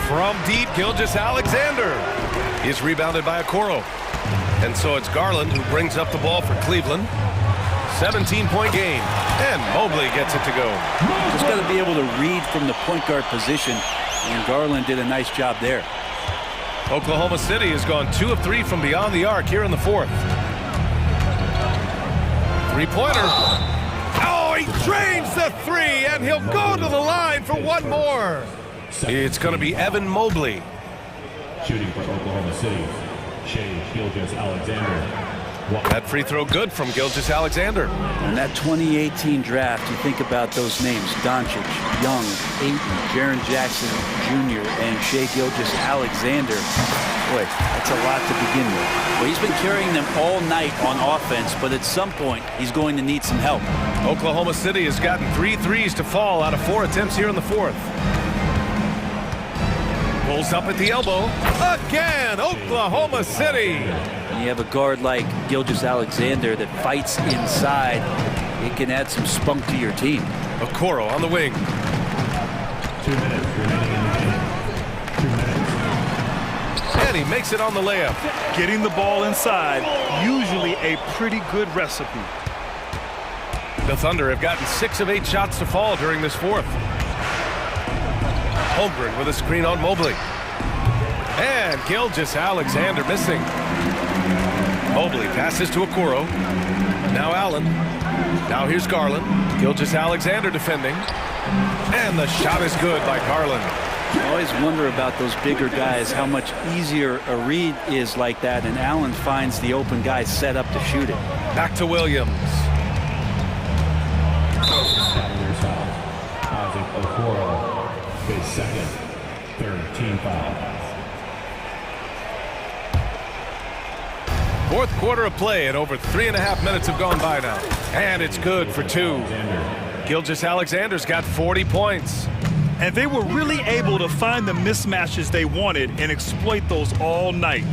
From deep, Gilgeous-Alexander is rebounded by Okoro. And so it's Garland who brings up the ball for Cleveland. 17-point game, and Mobley gets it to go. Just got to be able to read from the point guard position, and Garland did a nice job there. Oklahoma City has gone 2 of 3 from beyond the arc here in the fourth. Three-pointer. Oh, he drains the three, and he'll go to the line for one more. It's going to be Evan Mobley. Shooting for Oklahoma City, Gilgeous-Alexander. That free throw good from Gilgeous-Alexander. In that 2018 draft, you think about those names: Doncic, Young, Ayton, Jaren Jackson Jr., and Shai Gilgeous-Alexander. Boy, that's a lot to begin with. Well, he's been carrying them all night on offense, but at some point, he's going to need some help. Oklahoma City has gotten 3 threes to fall out of 4 attempts here in the fourth. Pulls up at the elbow. Again, Oklahoma City. When you have a guard like Gilgeous-Alexander that fights inside, it can add some spunk to your team. Okoro on the wing. 2 minutes remaining in the game. 2 minutes. And he makes it on the layup. Getting the ball inside, usually a pretty good recipe. The Thunder have gotten 6 of 8 shots to fall during this fourth. Holmgren with a screen on Mobley. And Gilgeous-Alexander missing. Mobley passes to Okoro. Now Allen. Now here's Garland. Gilgeous-Alexander defending. And the shot is good by Garland. I always wonder about those bigger guys, how much easier a read is like that, and Allen finds the open guy set up to shoot it. Back to Williams. Cavaliers foul. Isaac Okoro, his second, third team foul. Fourth quarter of play, and over 3.5 minutes have gone by now. And it's good for 2. Gilgeous-Alexander's got 40 points. And they were really able to find the mismatches they wanted and exploit those all night.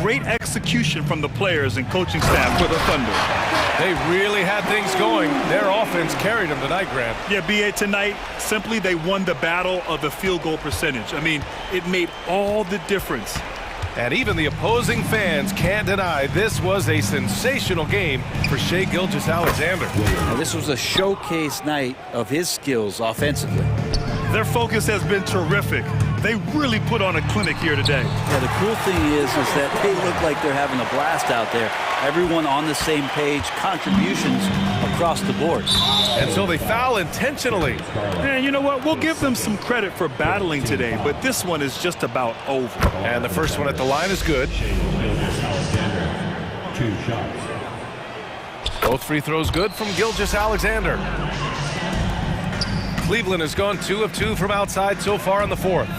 Great execution from the players and coaching staff for the Thunder. They really had things going. Their offense carried them tonight, Grant. Yeah, B.A., tonight, simply they won the battle of the field goal percentage. I mean, it made all the difference. And even the opposing fans can't deny this was a sensational game for Shai Gilgeous-Alexander. Now, this was a showcase night of his skills offensively. Their focus has been terrific. They really put on a clinic here today. Yeah, the cool thing is that they look like they're having a blast out there. Everyone on the same page, contributions across the board. And so they foul intentionally. And you know what? We'll give them some credit for battling today, but this one is just about over. And the first one at the line is good. 2 shots. Both free throws good from Gilgeous-Alexander. Cleveland has gone 2 of 2 from outside so far in the fourth.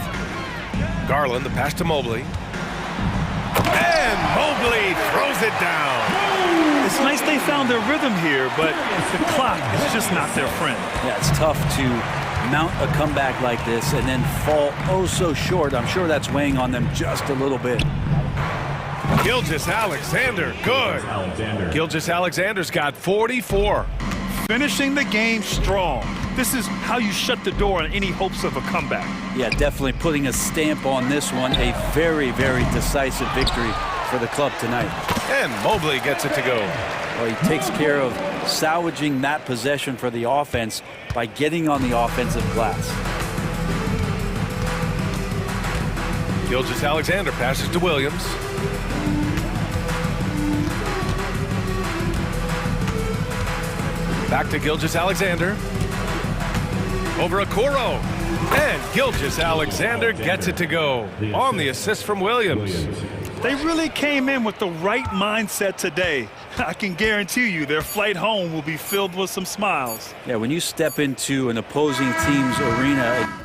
Garland, the pass to Mobley. And Mobley throws it down. It's nice they found their rhythm here, but the clock is just not their friend. Yeah, it's tough to mount a comeback like this and then fall oh so short. I'm sure that's weighing on them just a little bit. Gilgeous-Alexander, good. Gilgeous-Alexander's got 44. Finishing the game strong. This is how you shut the door on any hopes of a comeback. Yeah, definitely putting a stamp on this one. A very, very decisive victory for the club tonight. And Mobley gets it to go. Well, he takes care of salvaging that possession for the offense by getting on the offensive glass. Gilgeous-Alexander passes to Williams. Back to Gilgeous-Alexander. Over Okoro. And Gilgeous-Alexander gets it to go on the assist from Williams. They really came in with the right mindset today. I can guarantee you their flight home will be filled with some smiles. Yeah, when you step into an opposing team's arena,